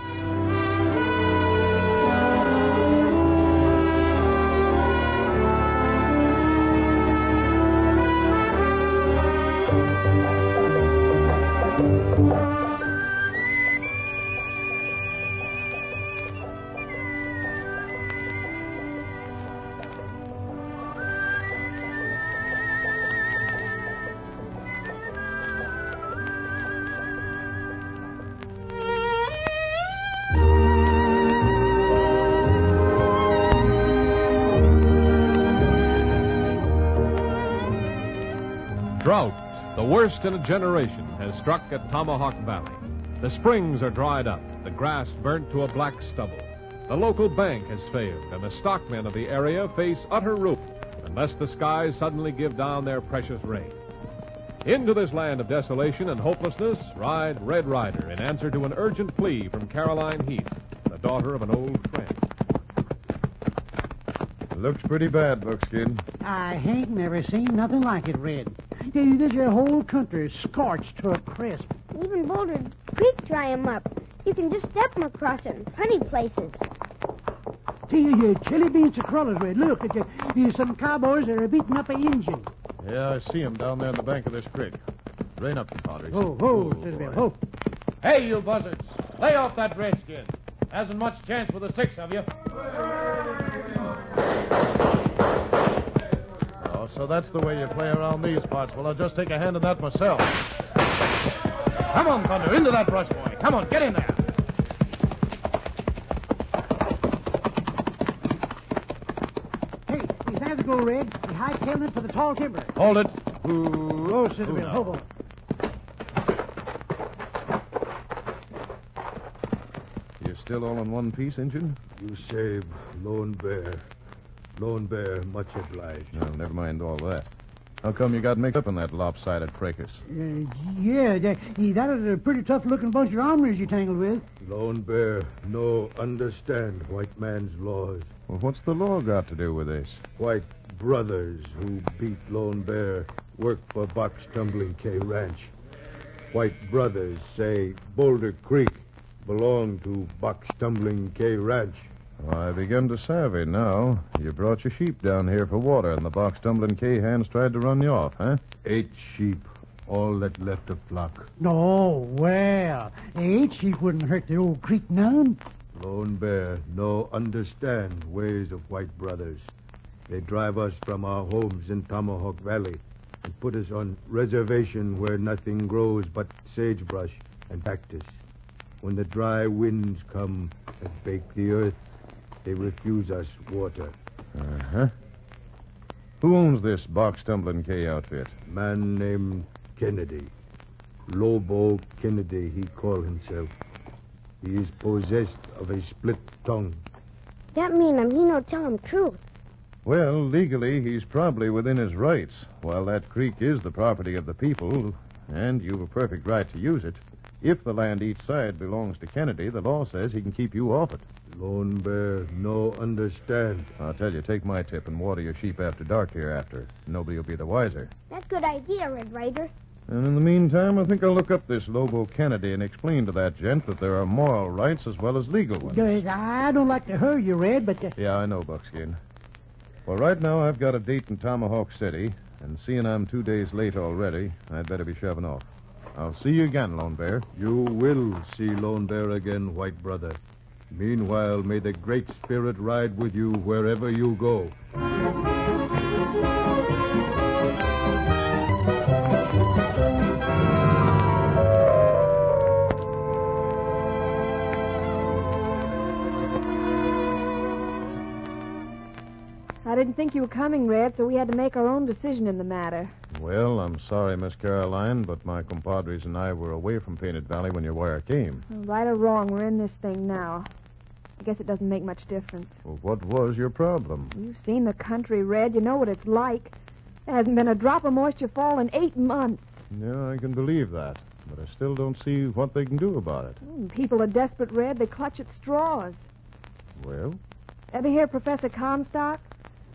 Drought, the worst in a generation, has struck at Tomahawk Valley. The springs are dried up, the grass burnt to a black stubble. The local bank has failed, and the stockmen of the area face utter ruin unless the skies suddenly give down their precious rain. Into this land of desolation and hopelessness ride Red Ryder in answer to an urgent plea from Caroline Heath, the daughter of an old friend. Looks pretty bad, Buckskin. I ain't never seen nothing like it, Red. This your whole country scorched to a crisp. Even Boulder Creek dry 'em up. You can just step 'em across it in plenty places. See, your chili beans are crawlers, Red. Look, there's some cowboys that are beating up a engine. Yeah, I see him down there on the bank of this creek. Rein up, compadre. Oh. Hey, you buzzards. Lay off that redskin. Hasn't much chance with the 6 of you. Oh, so that's the way you play around these parts. Well, I'll just take a hand in that myself. Come on, Thunder, into that brush, boy. Come on, get in there. Hey, he's had to go, Red. He hightailing it for the tall timber. Hold it. Oh, Cinnamon, hold on. You still all in one piece, Injun? You save Lone Bear. Lone Bear, much obliged. No, never mind all that. How come you got mixed up in that lopsided fracas? That is a pretty tough-looking bunch of armors you tangled with. Lone Bear, no understand white man's laws. Well, what's the law got to do with this? White brothers who beat Lone Bear work for Box Tumbling K Ranch. White brothers say Boulder Creek belong to Box Tumbling K Ranch. Well, I begin to savvy now. You brought your sheep down here for water, and the Box Tumbling K hands tried to run you off, huh? 8 sheep, all that left the flock. Oh, well, 8 sheep wouldn't hurt the old creek none. Lone Bear no understand ways of white brothers. They drive us from our homes in Tomahawk Valley and put us on reservation where nothing grows but sagebrush and cactus. When the dry winds come and bake the earth, they refuse us water. Uh-huh. Who owns this Box Tumbling K outfit? Man named Kennedy. Lobo Kennedy, he call himself. He is possessed of a split tongue. That mean he no tell him truth. Well, legally, he's probably within his rights. While that creek is the property of the people, and you've a perfect right to use it, if the land each side belongs to Kennedy, the law says he can keep you off it. Lone Bear no understand. I'll tell you, take my tip and water your sheep after dark hereafter. Nobody will be the wiser. That's a good idea, Red Ryder. And in the meantime, I think I'll look up this Lobo Kennedy and explain to that gent that there are moral rights as well as legal ones. I don't like to hurry you, Red, but... Yeah, I know, Buckskin. Well, right now I've got a date in Tomahawk City, and seeing I'm 2 days late already, I'd better be shoving off. I'll see you again, Lone Bear. You will see Lone Bear again, white brother. Meanwhile, may the Great Spirit ride with you wherever you go. I didn't think you were coming, Red, so we had to make our own decision in the matter. Well, I'm sorry, Miss Caroline, but my compadres and I were away from Painted Valley when your wire came. Well, right or wrong, we're in this thing now. I guess it doesn't make much difference. Well, what was your problem? You've seen the country, Red. You know what it's like. There hasn't been a drop of moisture fall in 8 months. Yeah, I can believe that, but I still don't see what they can do about it. People are desperate, Red. They clutch at straws. Well? Ever hear Professor Comstock?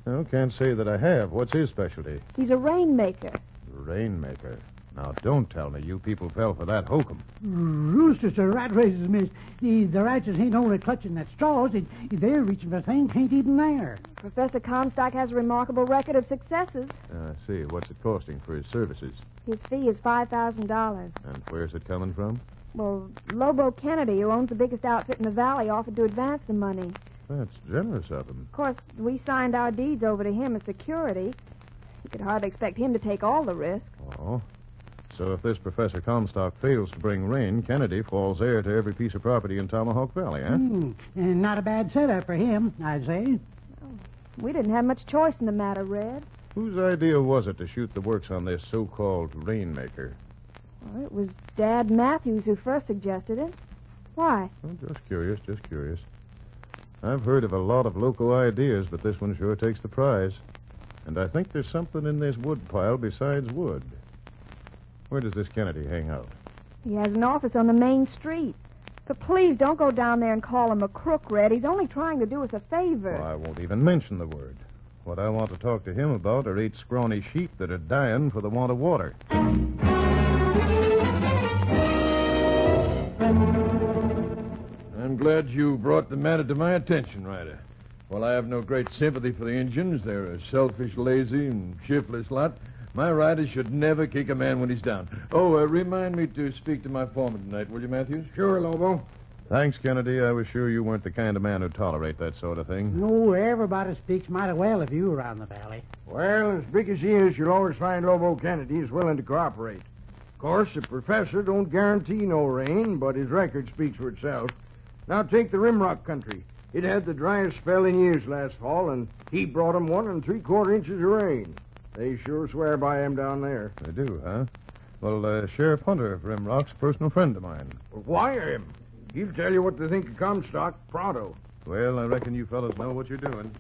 No, can't say that I have. What's his specialty? He's a rainmaker. Rainmaker. Now, don't tell me you people fell for that hokum. Roosters are rat races, miss. The righteous ain't only clutching at straws. They're reaching for things ain't even there. Professor Comstock has a remarkable record of successes. I see. What's it costing for his services? His fee is $5,000. And where's it coming from? Well, Lobo Kennedy, who owns the biggest outfit in the valley, offered to advance the money. That's generous of him. Of course, we signed our deeds over to him as security. You could hardly expect him to take all the risk. Oh. So if this Professor Comstock fails to bring rain, Kennedy falls heir to every piece of property in Tomahawk Valley, huh? And not a bad setup for him, I'd say. We didn't have much choice in the matter, Red. Whose idea was it to shoot the works on this so-called rainmaker? Well, it was Dad Matthews who first suggested it. Why? Oh, just curious, just curious. I've heard of a lot of local ideas, but this one sure takes the prize. And I think there's something in this wood pile besides wood. Where does this Kennedy hang out? He has an office on the main street. But please don't go down there and call him a crook, Red. He's only trying to do us a favor. Well, I won't even mention the word. What I want to talk to him about are 8 scrawny sheep that are dying for the want of water. I'm glad you brought the matter to my attention, Ryder. While I have no great sympathy for the Indians, they're a selfish, lazy, and shiftless lot. My rider should never kick a man when he's down. Oh, remind me to speak to my foreman tonight, will you, Matthews? Sure, Lobo. Thanks, Kennedy. I was sure you weren't the kind of man who'd tolerate that sort of thing. No, everybody speaks mighty well of you around the valley. Well, as big as he is, you'll always find Lobo Kennedy is willing to cooperate. Of course, the professor don't guarantee no rain, but his record speaks for itself. Now take the Rimrock country. It had the driest spell in years last fall, and he brought 'em 1 3/4 inches of rain. They sure swear by him down there. They do, huh? Well, Sheriff Hunter of Rimrock's a personal friend of mine. Well, wire him. He'll tell you what to think of Comstock pronto. Well, I reckon you fellas know what you're doing.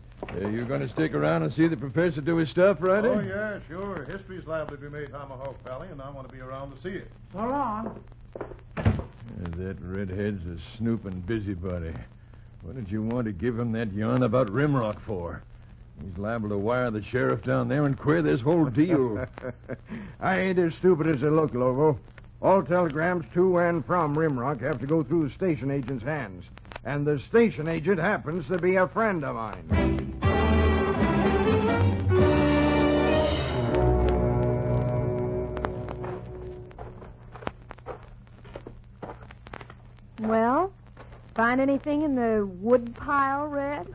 You going to stick around and see the professor do his stuff, Ryder? Oh, yeah, sure. History's liable to be made Tomahawk Valley, and I want to be around to see it. So long. That redhead's a snooping busybody. What did you want to give him that yarn about Rimrock for? He's liable to wire the sheriff down there and queer this whole deal. I ain't as stupid as I look, Lobo. All telegrams to and from Rimrock have to go through the station agent's hands. And the station agent happens to be a friend of mine. Well, find anything in the wood pile, Red?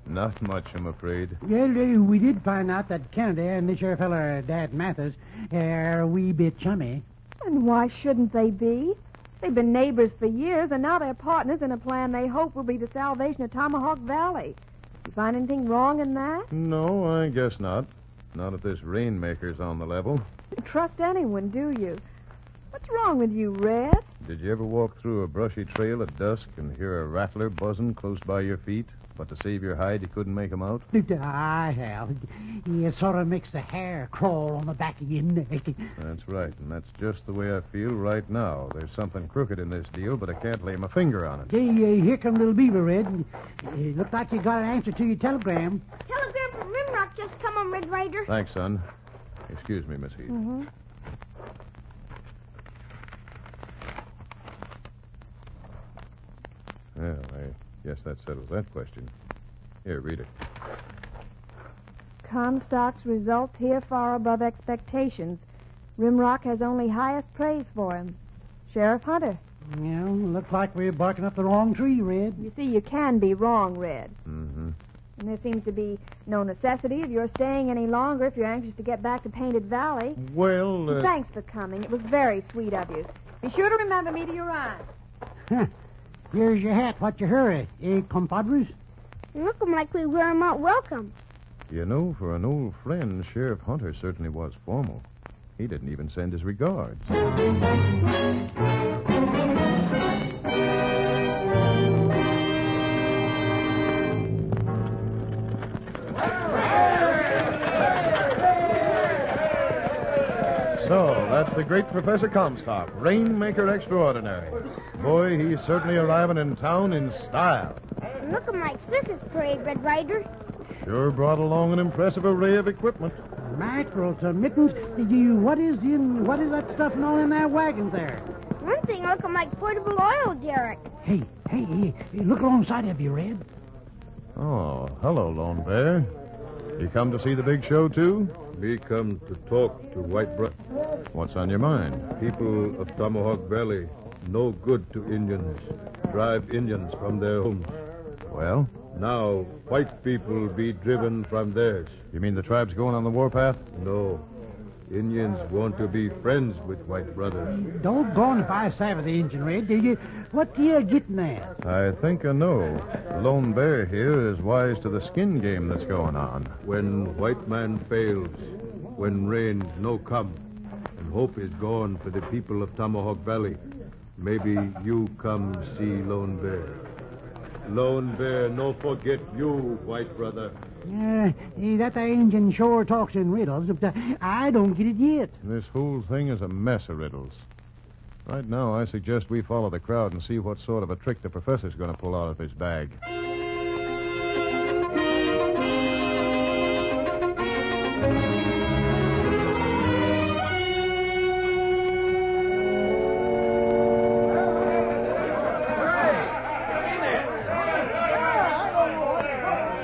Not much, I'm afraid. Well, we did find out that Kennedy and this here fella, Dad Mathers, are a wee bit chummy. And why shouldn't they be? They've been neighbors for years, and now they're partners in a plan they hope will be the salvation of Tomahawk Valley. You find anything wrong in that? No, I guess not. Not if this rainmaker's on the level. You trust anyone, do you? What's wrong with you, Red? Did you ever walk through a brushy trail at dusk and hear a rattler buzzing close by your feet, but to save your hide you couldn't make him out? I have. It sort of makes the hair crawl on the back of your neck. That's right, and that's just the way I feel right now. There's something crooked in this deal, but I can't lay my finger on it. Hey, here come Little Beaver, Red. It looked like you got an answer to your telegram. Telegram from Rimrock just come on, Red Ryder. Thanks, son. Excuse me, Miss Heath. Mm-hmm. Well, I guess that settles that question. Here, read it. Comstock's results here far above expectations. Rimrock has only highest praise for him. Sheriff Hunter. Yeah, looks like we're barking up the wrong tree, Red. You see, you can be wrong, Red. Mm-hmm. And there seems to be no necessity of your staying any longer if you're anxious to get back to Painted Valley. Well, Thanks for coming. It was very sweet of you. Be sure to remember me to your aunt. Huh. Here's your hat. What's your hurry? Compadres? Looking like we wear 'em out welcome. You know, for an old friend, Sheriff Hunter certainly was formal. He didn't even send his regards. So, that's the great Professor Comstock, Rainmaker Extraordinary. Boy, he's certainly arriving in town in style. Looking like circus parade, Red Ryder. Sure brought along an impressive array of equipment. Mackerel to mittens. What is that stuff and all in that wagons there? One thing looking like portable oil derrick. Hey, look alongside of you, Red. Oh, hello, Lone Bear. You come to see the big show, too? We come to talk to White Brother. What's on your mind? People of Tomahawk Valley, no good to Indians. Drive Indians from their homes. Well? Now, white people be driven from theirs. You mean the tribe's going on the warpath? No. Indians want to be friends with white brothers. Doggone if I savvy the Indian, Red. What you getting at? I think I know. Lone Bear here is wise to the skin game that's going on. When white man fails, when rain no come, and hope is gone for the people of Tomahawk Valley, Maybe you come see Lone Bear. Lone Bear, no forget you, white brother. That there Indian sure talks in riddles, but I don't get it yet. This whole thing is a mess of riddles. Right now, I suggest we follow the crowd and see what sort of a trick the professor's going to pull out of his bag.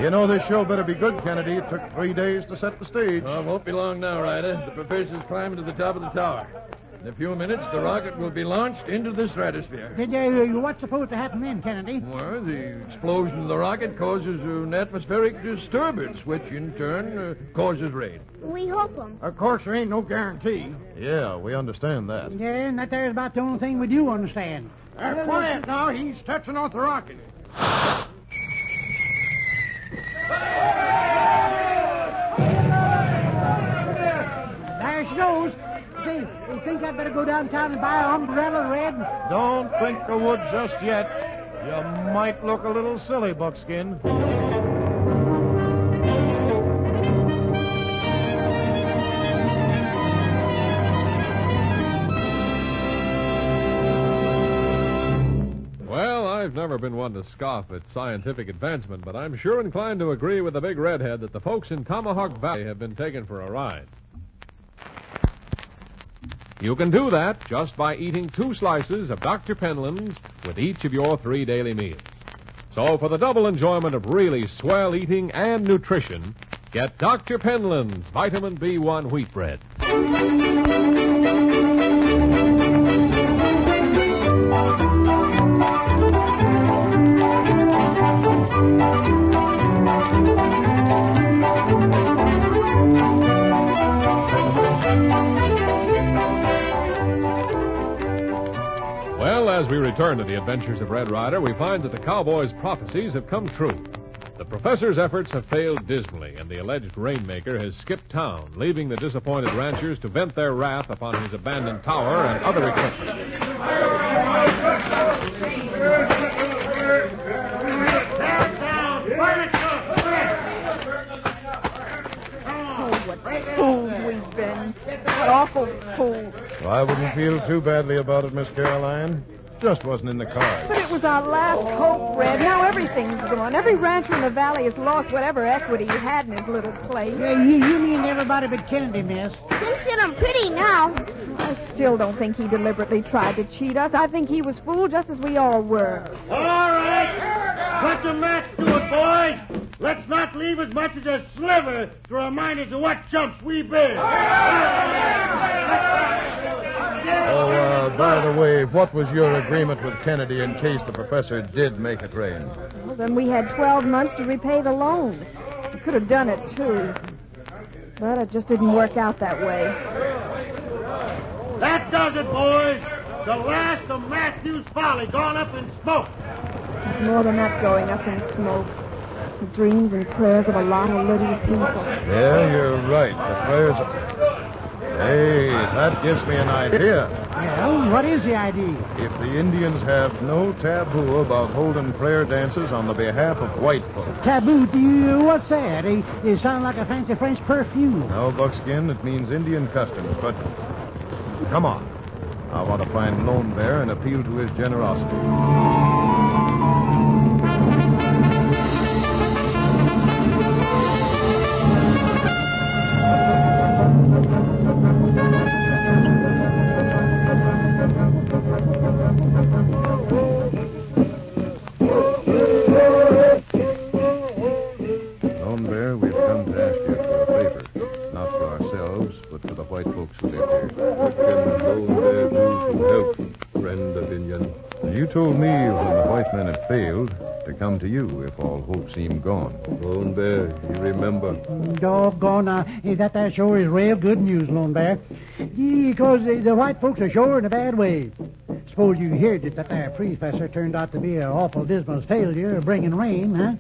You know, this show better be good, Kennedy. It took 3 days to set the stage. Oh, it won't be long now, Ryder. The professor's climbing to the top of the tower. In a few minutes, the rocket will be launched into the stratosphere. What's supposed to happen then, Kennedy? Well, the explosion of the rocket causes an atmospheric disturbance, which in turn causes rain. We hope him. Of course, there ain't no guarantee. Yeah, we understand that. Yeah, and that there's about the only thing we do understand. Quiet now. He's touching off the rocket. There she goes. Say, you think I'd better go downtown and buy an umbrella, Red? Don't think I would just yet. You might look a little silly, Buckskin. Well, I've never been one to scoff at scientific advancement, but I'm sure inclined to agree with the big redhead that the folks in Tomahawk Valley have been taken for a ride. You can do that just by eating 2 slices of Dr. Penland's with each of your 3 daily meals. So for the double enjoyment of really swell eating and nutrition, get Dr. Penland's Vitamin B1 wheat bread. Well, as we return to the adventures of Red Ryder, we find that the cowboy's prophecies have come true. The professor's efforts have failed dismally, and the alleged rainmaker has skipped town, leaving the disappointed ranchers to vent their wrath upon his abandoned tower and other equipment. What fools we've been. What awful fools. Well, I wouldn't feel too badly about it, Miss Caroline. Just wasn't in the cards. But it was our last hope, Red. Now everything's gone. Every rancher in the valley has lost whatever equity he had in his little place. Yeah, you mean everybody but Kennedy, miss. Things sit him pretty now. I still don't think he deliberately tried to cheat us. I think he was fooled just as we all were. All right. Put your match to it, boys. Let's not leave as much as a sliver to remind us of what chumps we've been. By the way, what was your agreement with Kennedy in case the professor did make it rain? Well, then we had 12 months to repay the loan. We could have done it, too. But it just didn't work out that way. That does it, boys. The last of Matthew's folly gone up in smoke. There's more than that going up in smoke. The dreams and prayers of a lot of little people. Yeah, you're right. The prayers... Hey, that gives me an idea. Well, what is the idea? If the Indians have no taboo about holding prayer dances on the behalf of white folks. Taboo to you? What's that? It sounds like a fancy French perfume. No, Buckskin, it means Indian customs, but come on. I want to find Lone Bear and appeal to his generosity. Lone Bear, we've come to ask you for a favor. Not for ourselves, but for the white folks who live here. What can Lone Bear do to help, friend of Indian? You told me when the white men had failed to come to you if all hope seemed gone. Lone Bear, you remember? Doggone, that there sure is real good news, Lone Bear. Because the white folks are sure in a bad way. Suppose you heard that there professor turned out to be an awful dismal failure of bringing rain, huh?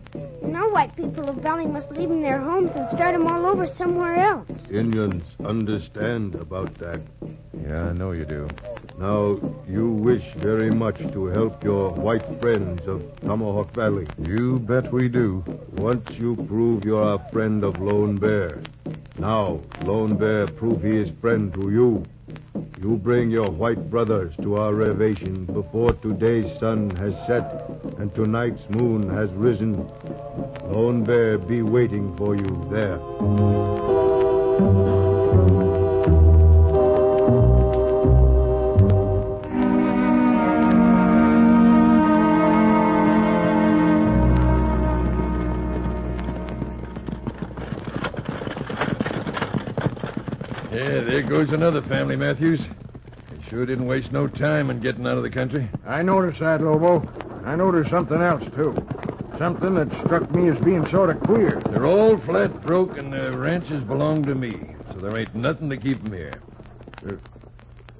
Now white people of Valley must leave them their homes and start them all over somewhere else. Indians understand about that. Yeah, I know you do. Now, you wish very much to help your white friends of Tomahawk Valley. You bet we do. Once you prove you're a friend of Lone Bear. Now, Lone Bear prove he is friend to you. You bring your white brothers to our reservation before today's sun has set and tonight's moon has risen. Lone Bear be waiting for you there. Yeah, there goes another family, Matthews. They sure didn't waste no time in getting out of the country. I noticed that, Lobo. I noticed something else, too. Something that struck me as being sort of queer. They're all flat broke, and their ranches belong to me, so there ain't nothing to keep them here.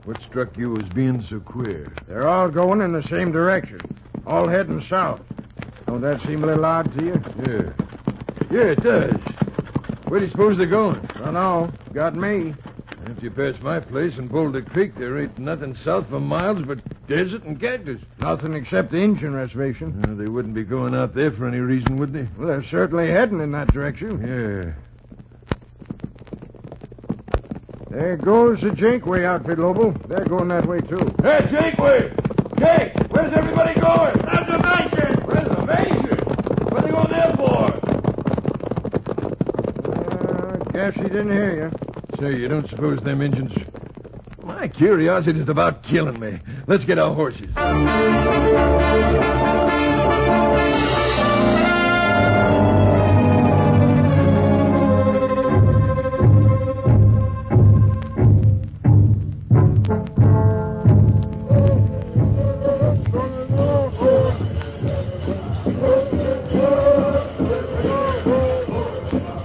What struck you as being so queer? They're all going in the same direction, all heading south. Don't that seem a little odd to you? Yeah, it does. Where do you suppose they're going? Dunno. Got me. If you pass my place and Boulder Creek, there ain't nothing south for miles but desert and cactus. Nothing except the Indian reservation. They wouldn't be going out there for any reason, would they? Well, they're certainly heading in that direction. Yeah. There goes the Jankway outfit, Lobo. They're going that way, too. Hey, Jankway! Jake, where's everybody going? Reservation! Reservation? What are they going there for? Guess he didn't hear you. Say, you don't suppose them Injuns... My curiosity is about killing me. Let's get our horses.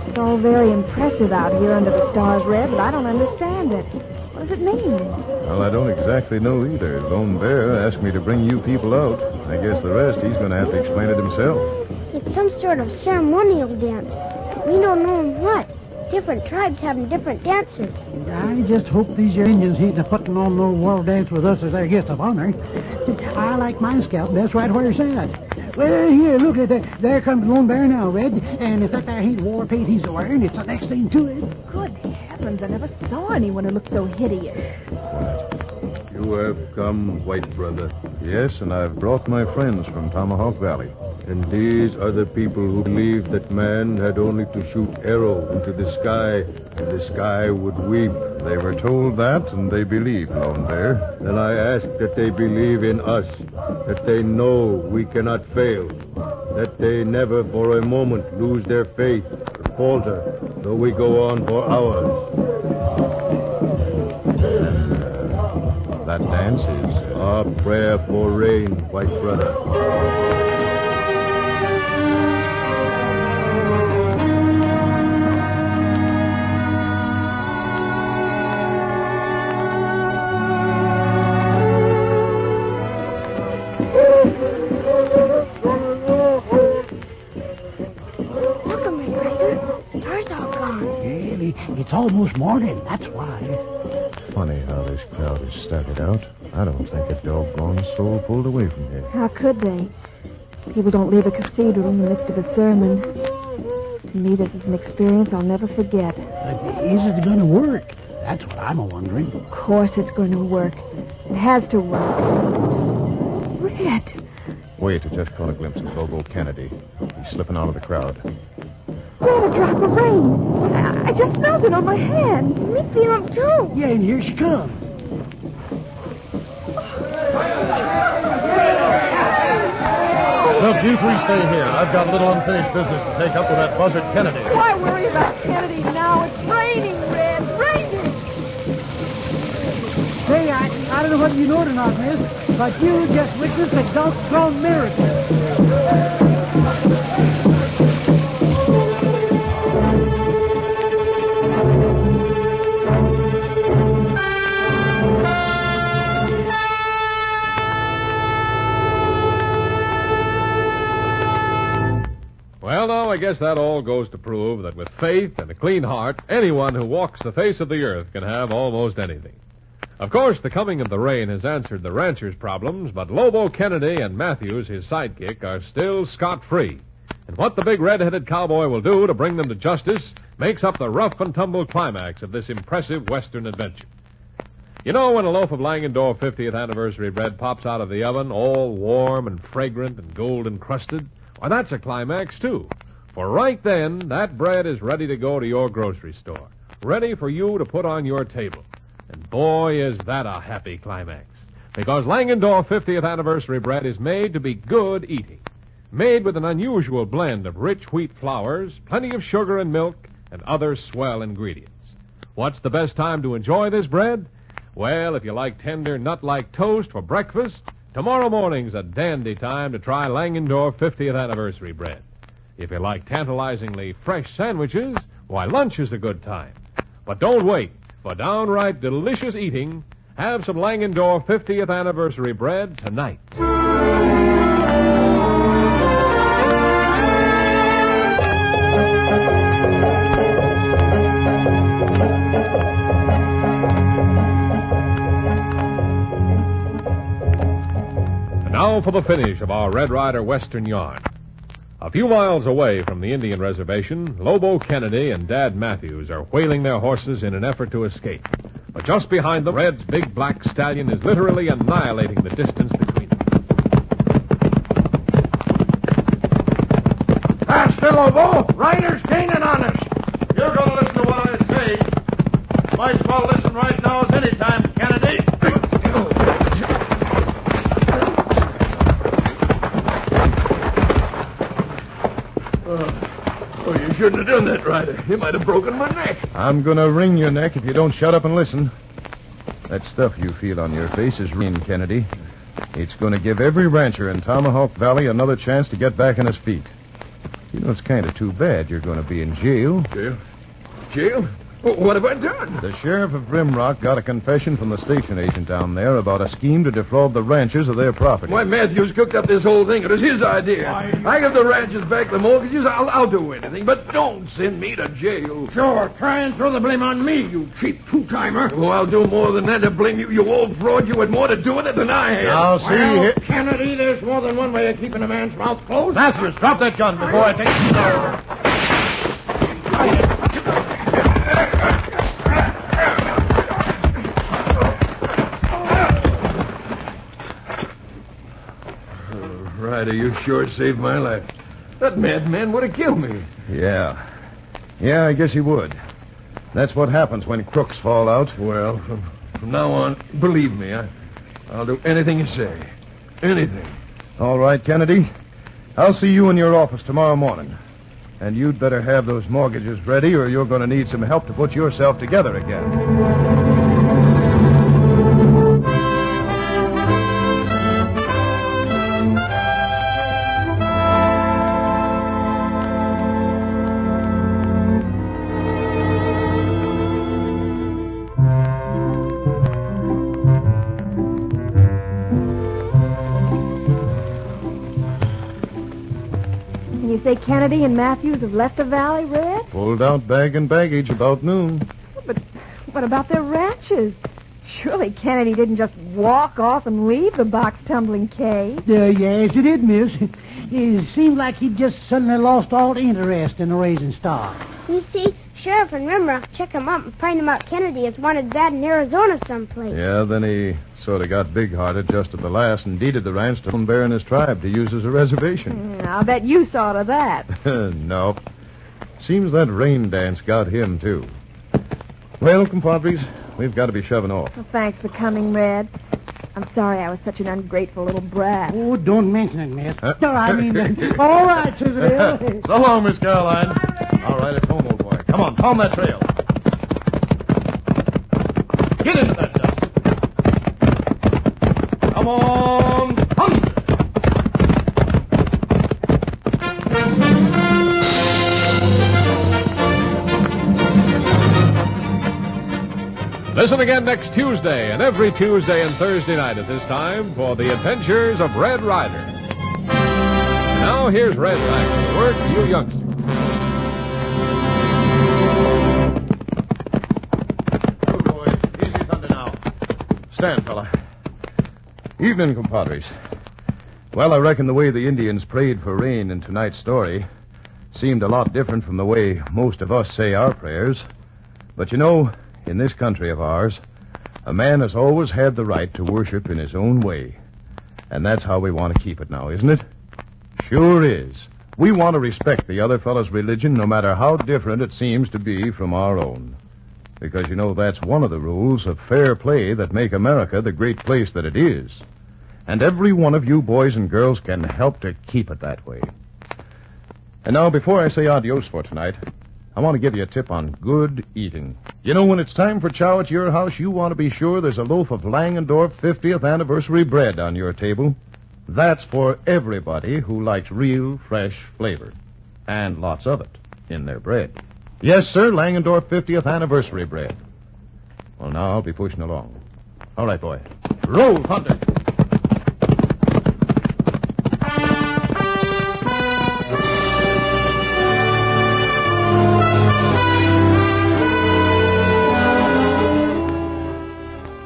It's all very impressive out here under the stars, Red, but I don't understand it. What does it mean? Well, I don't exactly know either. Lone Bear asked me to bring you people out. I guess the rest he's going to have to explain it himself. It's some sort of ceremonial dance. We don't know what. Different tribes having different dances. I just hope these your Indians ain't putting on no war dance with us as their guest of honor. I like my scalp best right where it's at. Well, here, look at that. There comes Lone Bear now, Red. And if that there ain't war paint he's wearing, it's the next thing to it. Good heavens, I never saw anyone who looked so hideous. You have come, white brother. Yes, and I've brought my friends from Tomahawk Valley. And these are the people who believed that man had only to shoot arrow into the sky, and the sky would weep. They were told that, and they believe, Lone Bear. Then I ask that they believe in us, that they know we cannot fail, that they never for a moment lose their faith or falter, though we go on for hours. That dance is our prayer for rain, white brother. It's almost morning, that's why. Funny how this crowd is started out. I don't think a doggone soul pulled away from here. How could they? People don't leave a cathedral in the midst of a sermon. To me, this is an experience I'll never forget. Is it going to work? That's what I'm wondering. Of course it's going to work. It has to work. Red. Wait, I just caught a glimpse of Lobo Kennedy. He's slipping out of the crowd. Red, a drop of rain. I just felt it on my hand. Me feel it, too. Yeah, and here she comes. Look, you three stay here. I've got a little unfinished business to take up with that buzzard Kennedy. Why worry about Kennedy now? It's raining, Red. Raining. Say, I don't know whether you know it or not, miss, but you just witnessed a doggone miracle. Well, now, guess that all goes to prove that with faith and a clean heart, anyone who walks the face of the earth can have almost anything. Of course, the coming of the rain has answered the rancher's problems, but Lobo Kennedy and Matthews, his sidekick, are still scot-free. And what the big red-headed cowboy will do to bring them to justice makes up the rough-and-tumble climax of this impressive Western adventure. You know, when a loaf of Langendorf 50th anniversary bread pops out of the oven, all warm and fragrant and gold-encrusted, why, that's a climax, too. For right then, that bread is ready to go to your grocery store, ready for you to put on your table. And boy, is that a happy climax. Because Langendorf 50th anniversary bread is made to be good eating. Made with an unusual blend of rich wheat flours, plenty of sugar and milk, and other swell ingredients. What's the best time to enjoy this bread? Well, if you like tender, nut-like toast for breakfast, tomorrow morning's a dandy time to try Langendorf 50th anniversary bread. If you like tantalizingly fresh sandwiches, why, lunch is a good time. But don't wait. For downright delicious eating, have some Langendorf 50th anniversary bread tonight. And now for the finish of our Red Ryder Western yarn. A few miles away from the Indian reservation, Lobo Kennedy and Dad Matthews are wheeling their horses in an effort to escape. But just behind them, Red's big black stallion is literally annihilating the distance between them. Faster, Lobo! Ryder's gaining on us! You're going to listen to what I say. Might as well listen right now as any time, Kennedy. Oh, you shouldn't have done that, Ryder. You might have broken my neck. I'm going to wring your neck if you don't shut up and listen. That stuff you feel on your face is rain, Kennedy. It's going to give every rancher in Tomahawk Valley another chance to get back on his feet. You know, it's kind of too bad you're going to be in jail. Jail? Jail? What have I done? The sheriff of Rimrock got a confession from the station agent down there about a scheme to defraud the ranchers of their property. Why, Matthews cooked up this whole thing. It was his idea. I give the ranchers back the mortgages. I'll do anything, but don't send me to jail. Sure, try and throw the blame on me, you cheap two-timer. Oh, I'll do more than that to blame you, you old fraud. You had more to do with it than I had. I'll see. Well, Kennedy, there's more than one way of keeping a man's mouth closed. Matthews, drop that gun before I take Ryder, you sure saved my life. That madman would have killed me. Yeah, I guess he would. That's what happens when crooks fall out. Well, from now on, believe me, I'll do anything you say. Anything. All right, Kennedy. I'll see you in your office tomorrow morning. And you'd better have those mortgages ready, or you're going to need some help to put yourself together again. You say Kennedy and Matthews have left the valley, Red? Pulled out bag and baggage about noon. But what about their ranches? Surely Kennedy didn't just walk off and leave the box-tumbling cave. Yes, he did, miss. It seemed like he'd just suddenly lost all interest in the raising stock. You see, Sheriff and Rimrock check him up and find him out Kennedy is wanted bad in Arizona someplace. Yeah, then he sort of got big-hearted just at the last and deeded the ranch to Bear and his tribe to use as a reservation. I'll bet you saw to that. No. Seems that rain dance got him, too. Well, compadres, we've got to be shoving off. Well, thanks for coming, Red. I'm sorry I was such an ungrateful little brat. Oh, don't mention it, miss. All right, Susan. So long, Miss Caroline. All right, it's home, old boy. Come on, pound that trail. Get into that dust. Come on, hunt. Listen again next Tuesday and every Tuesday and Thursday night at this time for the adventures of Red Ryder. Now here's Red back with a word for you youngsters. Stand, fella. Evening, compadres. Well, I reckon the way the Indians prayed for rain in tonight's story seemed a lot different from the way most of us say our prayers. But you know, in this country of ours, a man has always had the right to worship in his own way. And that's how we want to keep it now, isn't it? Sure is. We want to respect the other fellow's religion no matter how different it seems to be from our own. Because, you know, that's one of the rules of fair play that make America the great place that it is. And every one of you boys and girls can help to keep it that way. And now, before I say adios for tonight, I want to give you a tip on good eating. You know, when it's time for chow at your house, you want to be sure there's a loaf of Langendorf 50th anniversary bread on your table. That's for everybody who likes real, fresh flavor. And lots of it in their bread. Yes, sir, Langendorf 50th anniversary bread. Well, now I'll be pushing along. All right, boy. Roll, Thunder.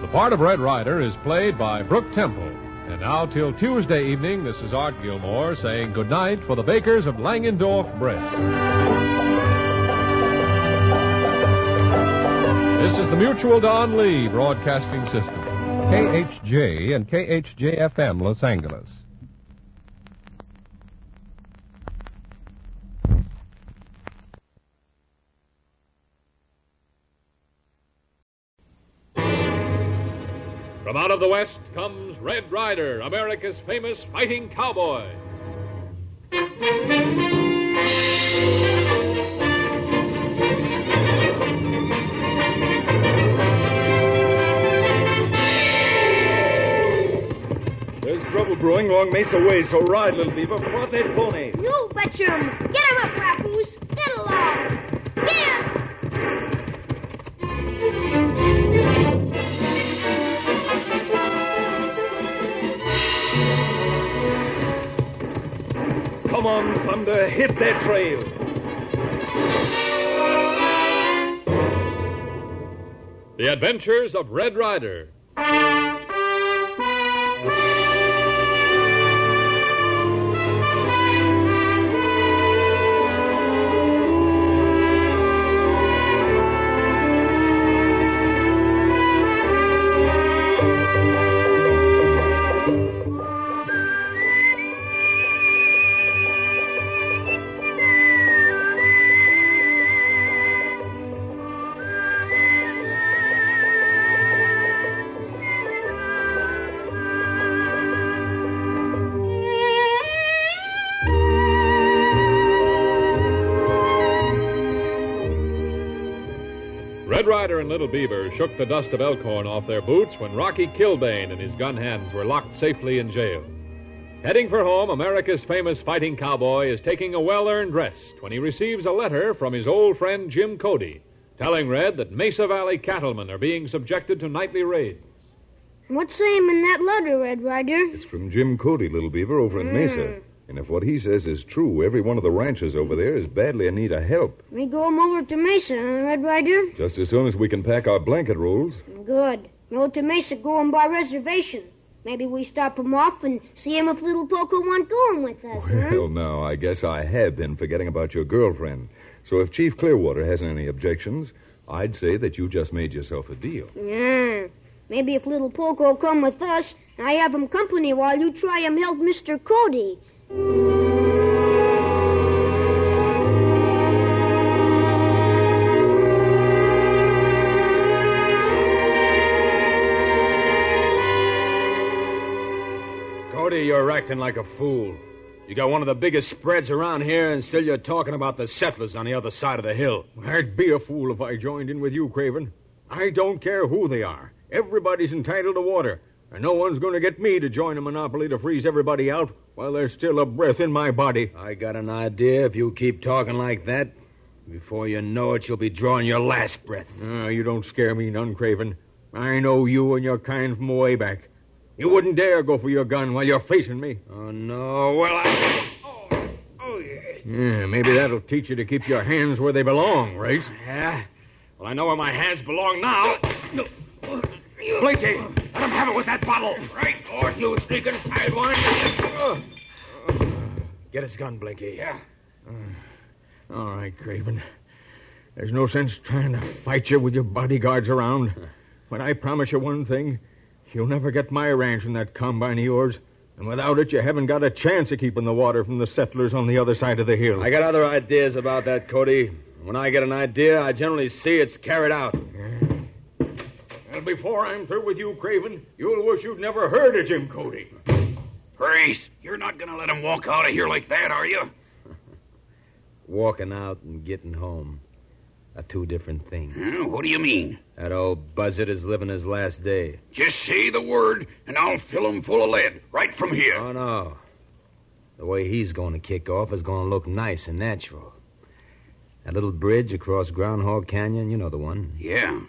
The part of Red Ryder is played by Brooke Temple. And now till Tuesday evening, this is Art Gilmore saying goodnight for the bakers of Langendorf bread. This is the Mutual Don Lee Broadcasting System. KHJ and KHJFM Los Angeles. From out of the West comes Red Ryder, America's famous fighting cowboy. There's trouble brewing along Mesa Way, so ride, little beaver. Prod that pony. You betcha him. Get him up, Papoose. Get along. Get! Come on, Thunder. Hit that trail. The Adventures of Red Ryder. Red Ryder and Little Beaver shook the dust of Elkhorn off their boots when Rocky Kilbane and his gun hands were locked safely in jail. Heading for home, America's famous fighting cowboy is taking a well-earned rest when he receives a letter from his old friend Jim Cody, telling Red that Mesa Valley cattlemen are being subjected to nightly raids. What's saying in that letter, Red Ryder? It's from Jim Cody, Little Beaver, over in Mesa. And if what he says is true, every one of the ranchers over there is badly in need of help. We go 'em over to Mesa, huh, Red Ryder? Just as soon as we can pack our blanket rolls. Good. Go to Mesa going by reservation. Maybe we stop 'em off and see him if little Poco want going with us, huh? Well, now, I guess I have been forgetting about your girlfriend. So if Chief Clearwater hasn't any objections, I'd say that you just made yourself a deal. Yeah. Maybe if little Poco come with us, I have him company while you try him help Mr. Cody. Cody, you're acting like a fool. You got one of the biggest spreads around here, and still you're talking about the settlers on the other side of the hill. I'd be a fool if I joined in with you, Craven. I don't care who they are. Everybody's entitled to water, and no one's going to get me to join a monopoly to freeze everybody out while there's still a breath in my body. I got an idea. If you keep talking like that, before you know it, you'll be drawing your last breath. You don't scare me none, Craven. I know you and your kind from way back. You wouldn't dare go for your gun while you're facing me. Oh, no. Well, Yeah, maybe that'll teach you to keep your hands where they belong, right? Yeah? Well, I know where my hands belong now. Blinky, let him have it with that bottle. Right, north, you sneaking sidewinder. Get his gun, Blinky. Yeah. All right, Craven. There's no sense trying to fight you with your bodyguards around. When I promise you one thing, you'll never get my ranch from that combine of yours. And without it, you haven't got a chance of keeping the water from the settlers on the other side of the hill. I got other ideas about that, Cody. When I get an idea, I generally see it's carried out. Well, before I'm through with you, Craven, you'll wish you'd never heard of Jim Cody. Grace, you're not going to let him walk out of here like that, are you? Walking out and getting home are two different things. What do you mean? That old buzzard is living his last day. Just say the word, and I'll fill him full of lead, right from here. Oh, no. The way he's going to kick off is going to look nice and natural. That little bridge across Groundhog Canyon, you know the one. Yeah.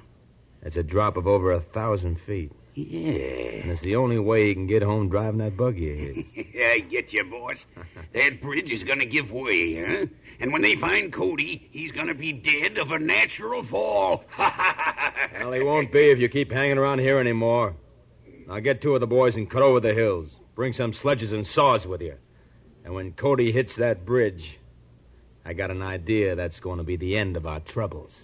It's a drop of over 1,000 feet. Yeah. And it's the only way he can get home driving that buggy of his. I get you, boss. That bridge is going to give way, huh? And when they find Cody, he's going to be dead of a natural fall. Well, he won't be if you keep hanging around here anymore. Now get two of the boys and cut over the hills. Bring some sledges and saws with you. And when Cody hits that bridge, I got an idea that's going to be the end of our troubles.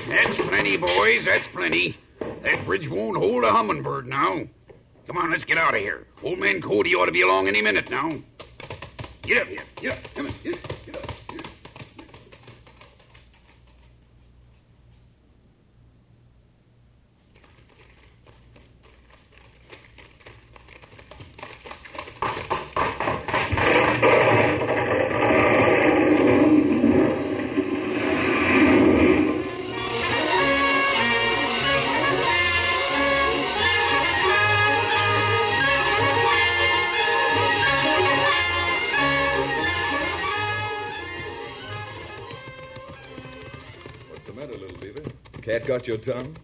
That's plenty, boys. That's plenty. That bridge won't hold a hummingbird now. Come on, let's get out of here. Old man Cody ought to be along any minute now. Get up here. Get up. Come on. Get up. Cat got your tongue?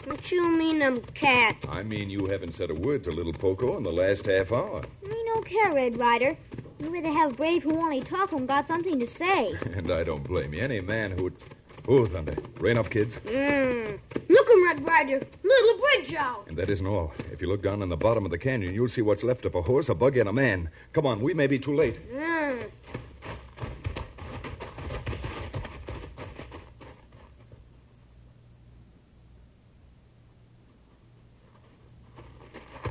What you mean, cat? I mean you haven't said a word to little Poco in the last half hour. I don't care, Red Ryder. You'd rather have Brave who only talk and got something to say. And I don't blame you. Any man who'd... Oh, thunder. Rain up, kids. Look him, Red Ryder. Little bridge out. And that isn't all. If you look down in the bottom of the canyon, you'll see what's left of a horse, a buggy, and a man. Come on, we may be too late.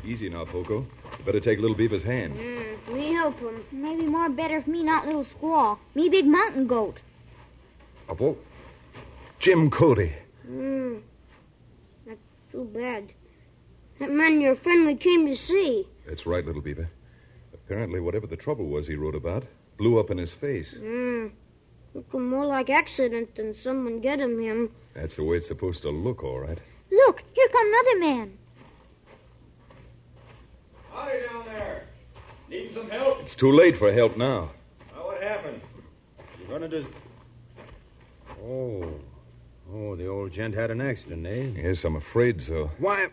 Easy now, Poco. You better take Little Beaver's hand. Me help him. Maybe more better if me not little squaw. Me big mountain goat. Apo? Jim Cody. That's too bad. That man your friend we came to see. That's right, Little Beaver. Apparently, whatever the trouble was he wrote about blew up in his face. Looking more like accident than someone get him. That's the way it's supposed to look, all right. Look, here come another man. Howdy down there. Need some help? It's too late for help now. Well, what happened? You're gonna just... Oh, the old gent had an accident, eh? Yes, I'm afraid so. Why,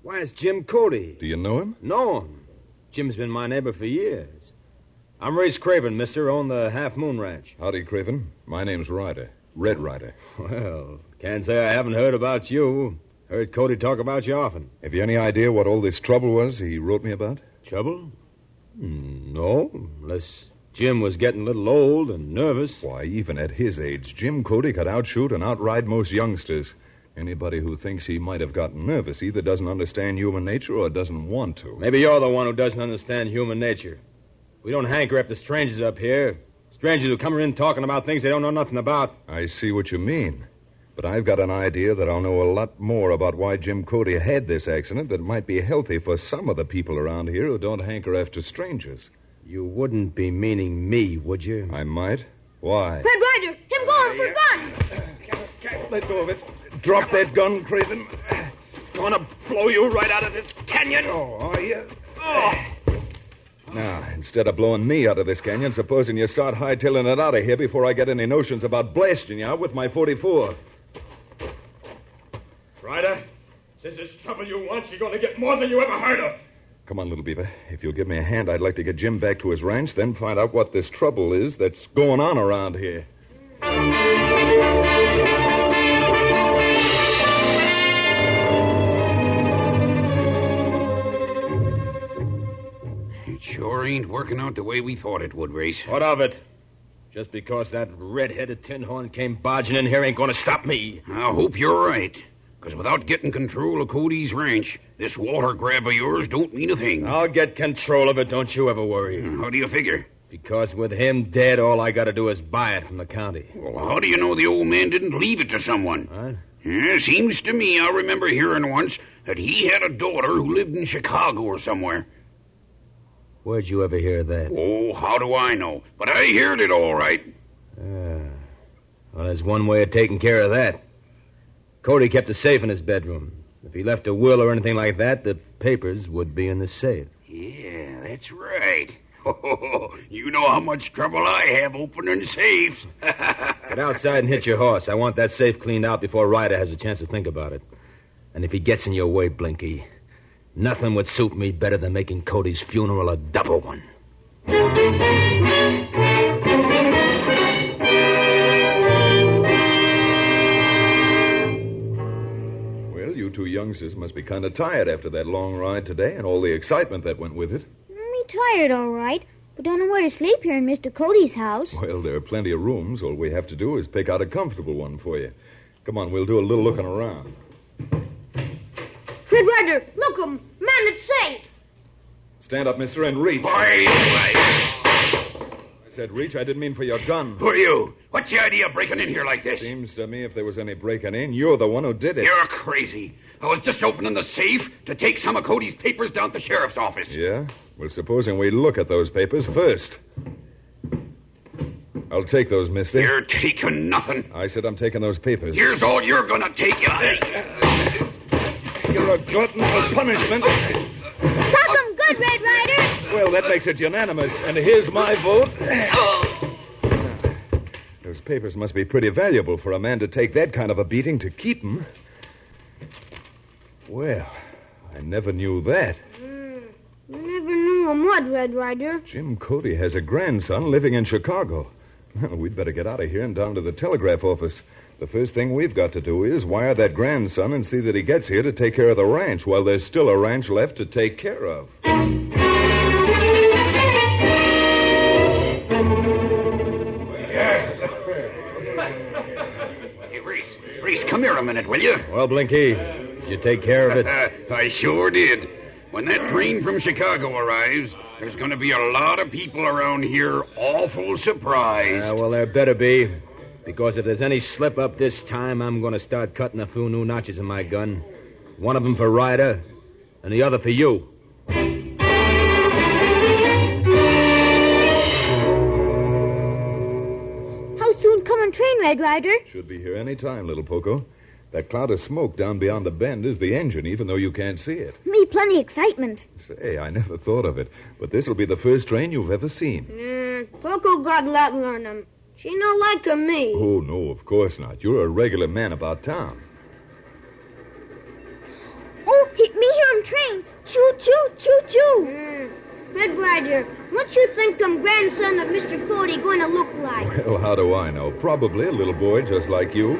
it's Jim Cody. Do you know him? Know him. Jim's been my neighbor for years. I'm Race Craven, mister, own the Half Moon Ranch. Howdy, Craven. My name's Ryder. Red Ryder. Well, can't say I haven't heard about you. Heard Cody talk about you often. Have you any idea what all this trouble was he wrote me about? Trouble? No, unless Jim was getting a little old and nervous. Why, even at his age, Jim Cody could outshoot and outride most youngsters. Anybody who thinks he might have gotten nervous either doesn't understand human nature or doesn't want to. Maybe you're the one who doesn't understand human nature. We don't hanker after strangers up here. Strangers who come in talking about things they don't know nothing about. I see what you mean. But I've got an idea that I'll know a lot more about why Jim Cody had this accident that might be healthy for some of the people around here who don't hanker after strangers. You wouldn't be meaning me, would you? I might. Why? Red Ryder, him going for gun. Let go of it. Drop that gun, Craven. Gonna blow you right out of this canyon. Oh, are you? Now, instead of blowing me out of this canyon, supposing you start hightailing it out of here before I get any notions about blasting you out with my 44. Ryder, since this trouble you want, you're going to get more than you ever heard of. Come on, little beaver. If you'll give me a hand, I'd like to get Jim back to his ranch, then find out what this trouble is that's going on around here. It sure ain't working out the way we thought it would, Race. What of it? Just because that red-headed tin horn came barging in here ain't going to stop me. I hope you're right. Because without getting control of Cody's ranch, this water grab of yours don't mean a thing. I'll get control of it, don't you ever worry. How do you figure? Because with him dead, all I got to do is buy it from the county. Well, how do you know the old man didn't leave it to someone? What? Yeah, seems to me I remember hearing once that he had a daughter who lived in Chicago or somewhere. Where'd you ever hear that? Oh, how do I know? But I heard it all right. Well, there's one way of taking care of that. Cody kept a safe in his bedroom. If he left a will or anything like that, the papers would be in the safe. Yeah, that's right. Oh, you know how much trouble I have opening safes. Get outside and hit your horse. I want that safe cleaned out before Ryder has a chance to think about it. And if he gets in your way, Blinky, nothing would suit me better than making Cody's funeral a double one. Well, you two youngsters must be kind of tired after that long ride today and all the excitement that went with it. Me tired, all right, but don't know where to sleep here in Mr. Cody's house. Well, there are plenty of rooms. All we have to do is pick out a comfortable one for you. Come on, we'll do a little looking around. Red Ryder, look 'em. Man, it's safe. Stand up, mister, and reach. I said reach. I didn't mean for your gun. Who are you? What's the idea of breaking in here like this? Seems to me if there was any breaking in, you're the one who did it. You're crazy. I was just opening the safe to take some of Cody's papers down to the sheriff's office. Yeah? Well, supposing we look at those papers first. I'll take those, mister. You're taking nothing. I said I'm taking those papers. Here's all you're gonna take. You're a glutton for punishment. Suck 'em good, Red Ryder. Well, that makes it unanimous, and here's my vote. Those papers must be pretty valuable for a man to take that kind of a beating to keep them. Well, I never knew that. Never knew 'em what, Red Ryder? Jim Cody has a grandson living in Chicago. Well, we'd better get out of here and down to the telegraph office. The first thing we've got to do is wire that grandson and see that he gets here to take care of the ranch while there's still a ranch left to take care of. Hey, Reese, come here a minute, will you? Well, Blinky, did you take care of it? I sure did. When that train from Chicago arrives, there's going to be a lot of people around here awful surprised. Well, there better be. Because if there's any slip up this time, I'm going to start cutting a few new notches in my gun. One of them for Ryder, and the other for you. How soon come on train, Red Ryder? Should be here any time, little Poco. That cloud of smoke down beyond the bend is the engine, even though you can't see it. Me plenty excitement. Say, I never thought of it, but this'll be the first train you've ever seen. Poco got lot learn 'em. She no like me. Oh, no, of course not. You're a regular man about town. Oh, me hear 'em train. Choo, choo, choo, choo. Red Ryder, what you think them grandson of Mr. Cody going to look like? Well, how do I know? Probably a little boy just like you.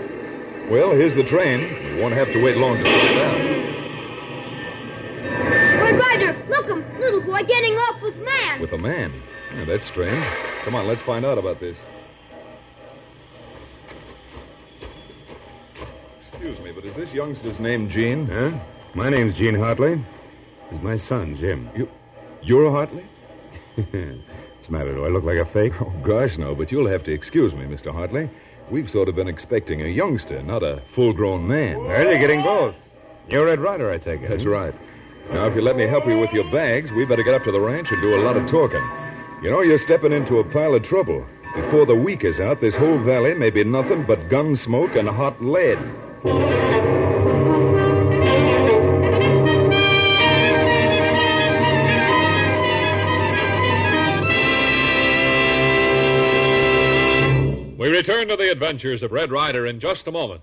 Well, here's the train. You won't have to wait long to find out. Red Ryder, look 'em. Little boy getting off with man. With a man? Yeah, that's strange. Come on, let's find out about this. Excuse me, but is this youngster's name Gene? Huh? My name's Gene Hartley. This is my son, Jim. You're Hartley? What's the matter? Do I look like a fake? Oh, gosh, no, but you'll have to excuse me, Mr. Hartley. We've sort of been expecting a youngster, not a full-grown man. Well, you're getting both. You're Red Ryder, I take it. That's right. Now, if you let me help you with your bags, we better get up to the ranch and do a lot of talking. You know, you're stepping into a pile of trouble. Before the week is out, this whole valley may be nothing but gun smoke and hot lead. We return to the adventures of Red Ryder in just a moment.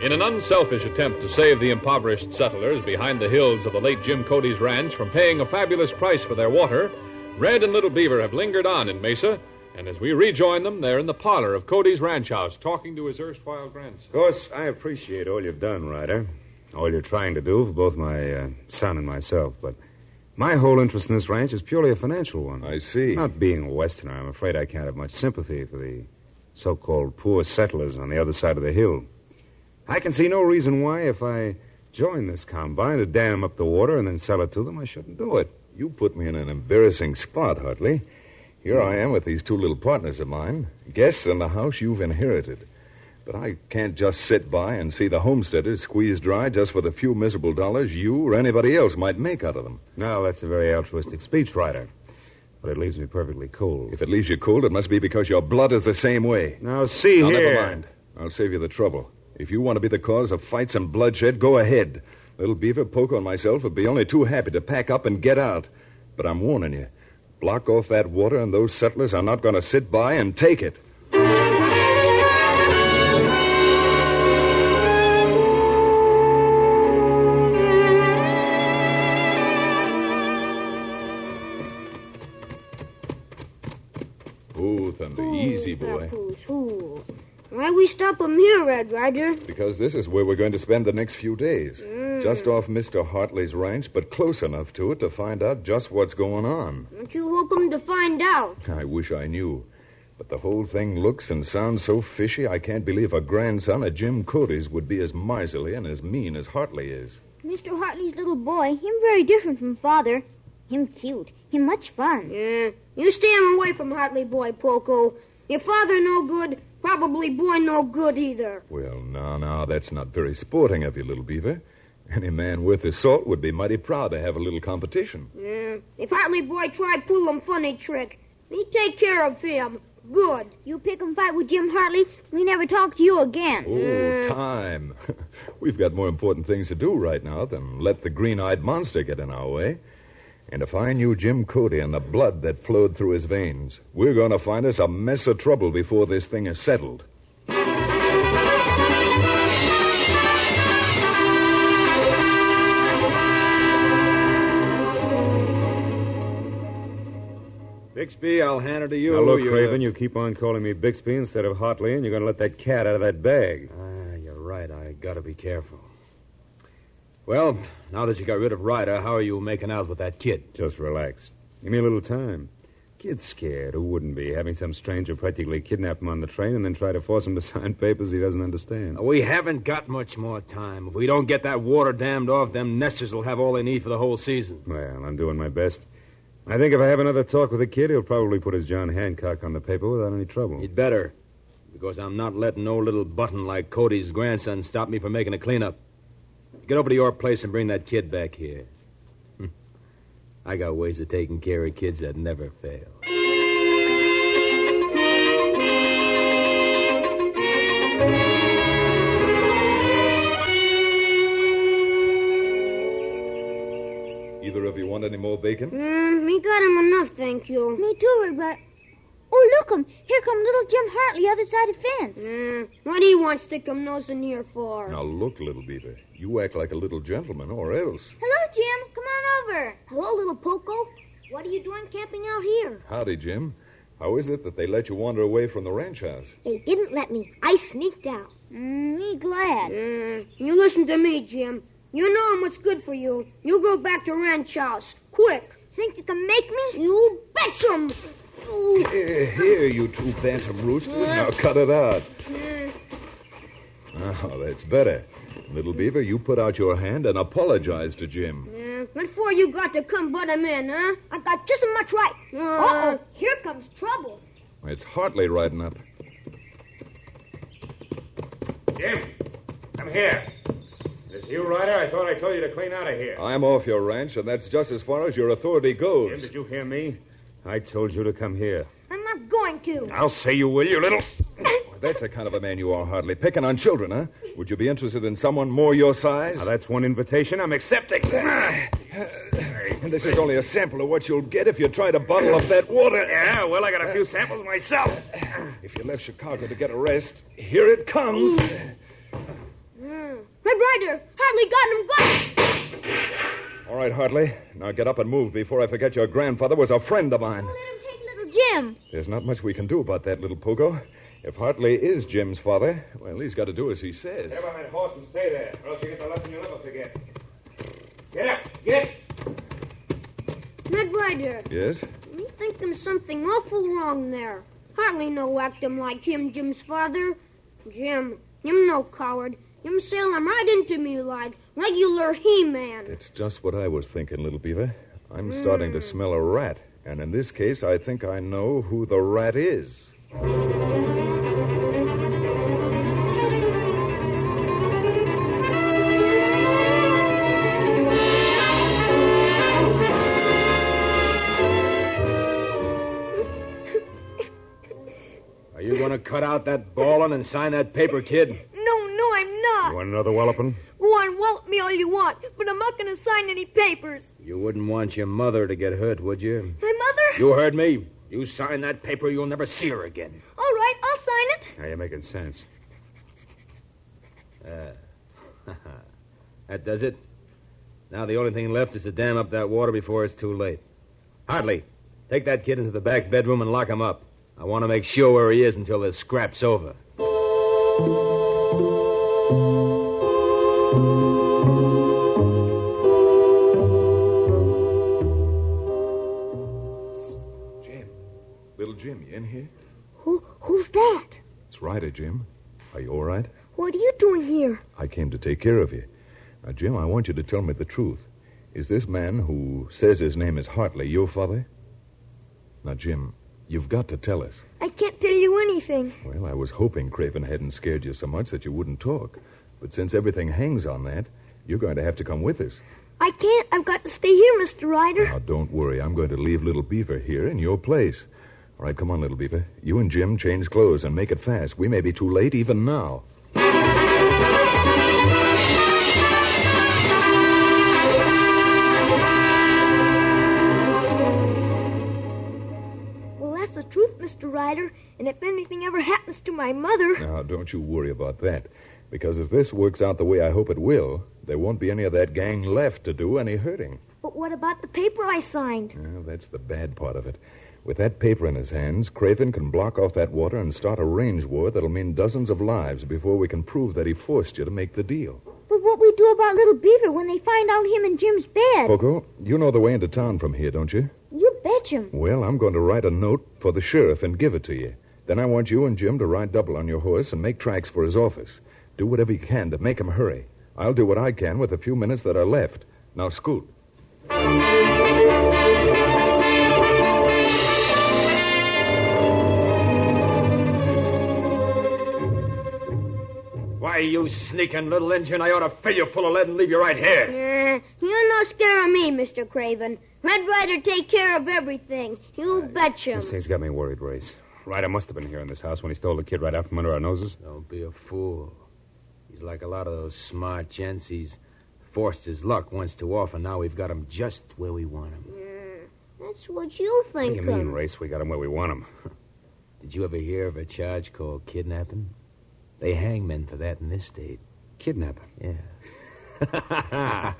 In an unselfish attempt to save the impoverished settlers behind the hills of the late Jim Cody's ranch from paying a fabulous price for their water, Red and Little Beaver have lingered on in Mesa, and as we rejoin them, they're in the parlor of Cody's ranch house talking to his erstwhile grandson. Of course, I appreciate all you've done, Ryder. All you're trying to do for both my son and myself, but my whole interest in this ranch is purely a financial one. I see. Not being a Westerner, I'm afraid I can't have much sympathy for the so-called poor settlers on the other side of the hill. I can see no reason why, if I join this combine to dam up the water and then sell it to them, I shouldn't do it. You put me in an embarrassing spot, Hartley. Here I am with these two little partners of mine, guests in the house you've inherited. But I can't just sit by and see the homesteaders squeezed dry just for the few miserable dollars you or anybody else might make out of them. No, that's a very altruistic speech, Ryder. But it leaves me perfectly cold. If it leaves you cold, it must be because your blood is the same way. Now, see here. Never mind. I'll save you the trouble. If you want to be the cause of fights and bloodshed, go ahead. Little Beaver, Poco, and myself would be only too happy to pack up and get out. But I'm warning you. Block off that water, and those settlers are not going to sit by and take it. Oh, Thunder, easy, boy. Why we stop him here, Red Ryder? Because this is where we're going to spend the next few days. Just off Mr. Hartley's ranch, but close enough to it to find out just what's going on. Don't you hope him to find out? I wish I knew. But the whole thing looks and sounds so fishy, I can't believe a grandson of Jim Cody's would be as miserly and as mean as Hartley is. Mr. Hartley's little boy, him very different from father. Him cute. Him much fun. Yeah. You stay him away from Hartley boy, Poco. Your father no good, probably boy no good either. Well, now, that's not very sporting of you, Little Beaver. Any man worth his salt would be mighty proud to have a little competition. Yeah. If Hartley boy try pull him funny trick, me take care of him. Good. You pick him fight with Jim Hartley, we never talk to you again. Oh, time. We've got more important things to do right now than let the green-eyed monster get in our way. And if I knew Jim Cody and the blood that flowed through his veins, we're going to find us a mess of trouble before this thing is settled. Bixby, I'll hand it to you. Now, look, Craven, you keep on calling me Bixby instead of Hartley, and you're going to let that cat out of that bag. You're right. I got to be careful. Well, now that you got rid of Ryder, how are you making out with that kid? Just relax. Give me a little time. Kid's scared. Who wouldn't be? Having some stranger practically kidnap him on the train and then try to force him to sign papers he doesn't understand. We haven't got much more time. If we don't get that water dammed off, them nesters will have all they need for the whole season. Well, I'm doing my best. I think if I have another talk with the kid, he'll probably put his John Hancock on the paper without any trouble. He'd better, because I'm not letting no little button like Cody's grandson stop me from making a cleanup. Get over to your place and bring that kid back here. I got ways of taking care of kids that never fail. Either of you want any more bacon? Me got him enough, thank you. Me too, Red. Oh, look him. Here come little Jim Hartley, other side of fence. What do you want stick him nose in here for? Now, look, Little Beaver. You act like a little gentleman, or else. Hello, Jim. Come on over. Hello, little Poco. What are you doing camping out here? Howdy, Jim. How is it that they let you wander away from the ranch house? They didn't let me. I sneaked out. Me glad. You listen to me, Jim. You know what's good for you. You go back to ranch house. Quick. Think you can make me? You betcha. Here, you two bantam roosters. Now cut it out. Oh, that's better. Little Beaver, you put out your hand and apologize to Jim. What for you got to come butt him in, huh? I got just as much right. Uh-oh, here comes trouble. It's Hartley riding up. Jim, come here. Is you, Ryder? I thought I told you to clean out of here. I'm off your ranch, and that's just as far as your authority goes. Jim, did you hear me? I told you to come here. I'm not going to. I'll say you will, you little... That's the kind of a man you are, Hartley. Picking on children, huh? Would you be interested in someone more your size? Now, that's one invitation I'm accepting. And this is only a sample of what you'll get if you try to bottle up that water. Yeah, well, I got a few samples myself. If you left Chicago to get a rest, here it comes. Red Ryder! Hartley got him! All right, Hartley. Now get up and move before I forget your grandfather was a friend of mine. Let him take little Jim. There's not much we can do about that, little Pogo. If Hartley is Jim's father, well, he's got to do as he says. Get on that horse and stay there, or else you get the lesson you'll never forget. Get up! Get! Red Ryder. Yes? Me think there's something awful wrong there. Hartley no act him like Jim's father. Jim no coward. Him sail him right into me like regular He-Man. It's just what I was thinking, little beaver. I'm starting to smell a rat. And in this case, I think I know who the rat is. Are you going to cut out that bawling and sign that paper, kid? No, I'm not. You want another walloping? Go on, wallop me all you want, but I'm not going to sign any papers. You wouldn't want your mother to get hurt, would you? My mother? You heard me. You sign that paper, you'll never see her again. All right, I'll sign it. Now you're making sense. That does it. Now the only thing left is to dam up that water before it's too late. Hartley, take that kid into the back bedroom and lock him up. I want to make sure where he is until this scrap's over. Little Jim, you in here? Who's that? It's Ryder, Jim. Are you all right? What are you doing here? I came to take care of you. Now, Jim, I want you to tell me the truth. Is this man who says his name is Hartley your father? Now, Jim, you've got to tell us. I can't tell you anything. Well, I was hoping Craven hadn't scared you so much that you wouldn't talk. But since everything hangs on that, you're going to have to come with us. I can't. I've got to stay here, Mr. Ryder. Now, don't worry. I'm going to leave Little Beaver here in your place. All right, come on, Little Beaver. You and Jim change clothes and make it fast. We may be too late even now. Well, that's the truth, Mr. Ryder. And if anything ever happens to my mother... Now, don't you worry about that. Because if this works out the way I hope it will, there won't be any of that gang left to do any hurting. But what about the paper I signed? Well, that's the bad part of it. With that paper in his hands, Craven can block off that water and start a range war that'll mean dozens of lives before we can prove that he forced you to make the deal. But what we do about Little Beaver when they find out him in Jim's bed? Poco, you know the way into town from here, don't you? You betcha. Well, I'm going to write a note for the sheriff and give it to you. Then I want you and Jim to ride double on your horse and make tracks for his office. Do whatever you can to make him hurry. I'll do what I can with the few minutes that are left. Now, scoot. Why, you sneaking little Injun, I ought to fill you full of lead and leave you right here. You're no scare of me, Mr. Craven. Red Ryder take care of everything. You betcha. This thing's got me worried, Race. Ryder must have been here in this house when he stole the kid right out from under our noses. Don't be a fool. He's like a lot of those smart gents. He's forced his luck once too often. Now we've got him just where we want him. That's what you think. What do you mean, Race? We got him where we want him. Did you ever hear of a charge called kidnapping? They hang men for that in this state. Kidnapping? Yeah.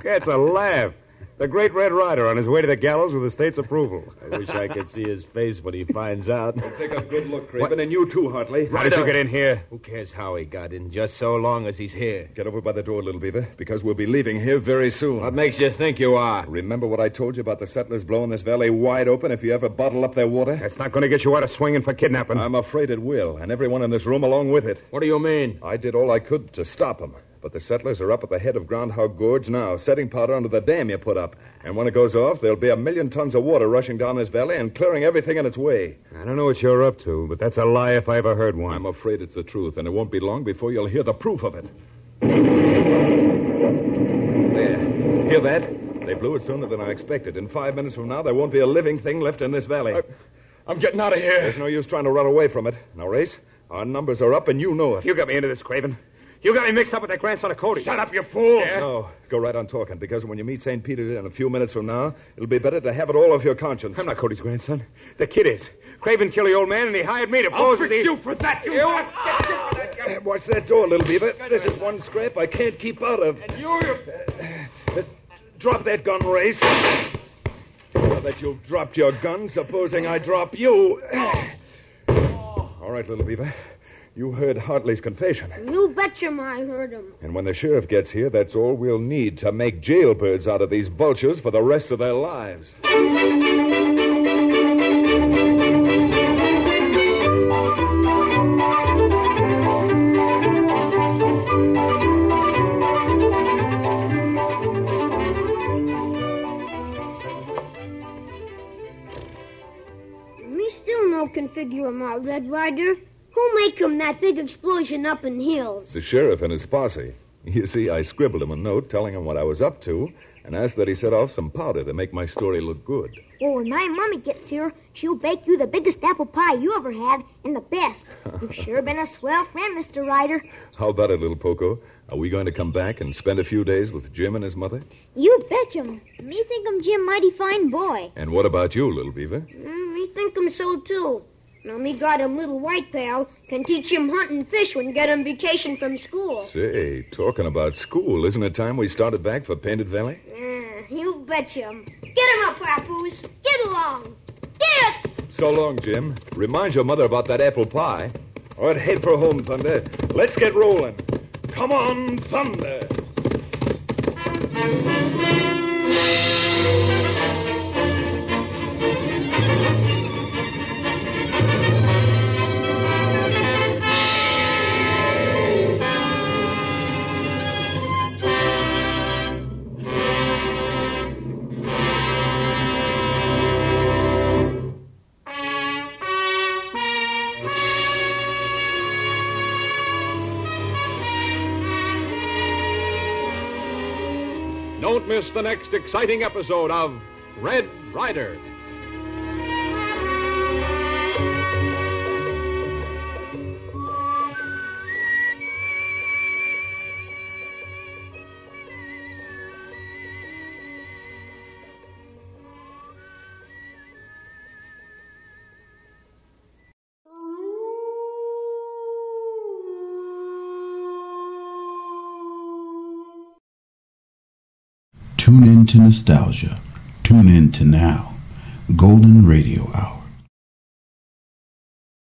That's a laugh. The great Red Ryder on his way to the gallows with the state's approval. I wish I could see his face when he finds out. Well, take a good look, Craven, and you too, Hartley. How did you get in here? Who cares how he got in, just so long as he's here? Get over by the door, Little Beaver, because we'll be leaving here very soon. What makes you think you are? Remember what I told you about the settlers blowing this valley wide open if you ever bottle up their water? That's not going to get you out of swinging for kidnapping. I'm afraid it will, and everyone in this room along with it. What do you mean? I did all I could to stop them. But the settlers are up at the head of Groundhog Gorge now, setting powder under the dam you put up. And when it goes off, there'll be 1 million tons of water rushing down this valley and clearing everything in its way. I don't know what you're up to, but that's a lie if I ever heard one. I'm afraid it's the truth, and it won't be long before you'll hear the proof of it. There. Hear that? They blew it sooner than I expected. In 5 minutes from now, there won't be a living thing left in this valley. I'm getting out of here. There's no use trying to run away from it. Now, Race, our numbers are up, and you know it. You got me into this, Craven. You got me mixed up with that grandson of Cody. Shut up, you fool! Yeah? No, go right on talking, because when you meet St. Peter in a few minutes from now, it'll be better to have it all off your conscience. I'm not Cody's grandson. The kid is. Craven killed the old man, and he hired me to pose as fix you for that, you... Watch that door, little beaver. This is one scrap I can't keep out of. And you... Drop that gun, Race. Now that you've dropped your gun, supposing I drop you... All right, little beaver. You heard Hartley's confession. You betcha I heard him. And when the sheriff gets here, that's all we'll need to make jailbirds out of these vultures for the rest of their lives. Me still no can figure him out, Red Ryder. Who make him that big explosion up in hills? The sheriff and his posse. You see, I scribbled him a note telling him what I was up to and asked that he set off some powder to make my story look good. Well, when my mommy gets here, she'll bake you the biggest apple pie you ever had and the best. You've sure been a swell friend, Mr. Ryder. How about it, little Poco? Are we going to come back and spend a few days with Jim and his mother? You betcha. Me think him Jim mighty fine boy. And what about you, little beaver? Me think him so, too. Now, me got him little white pal, can teach him hunt and fish when get him vacation from school. Say, talking about school, isn't it time we started back for Painted Valley? You betcha. Get him up, Papoose. Get along. Get! So long, Jim. Remind your mother about that apple pie. All right, head for home, Thunder. Let's get rolling. Come on, Thunder. Don't miss the next exciting episode of Red Ryder. Tune in to nostalgia. Tune in to now. Golden Radio Hour.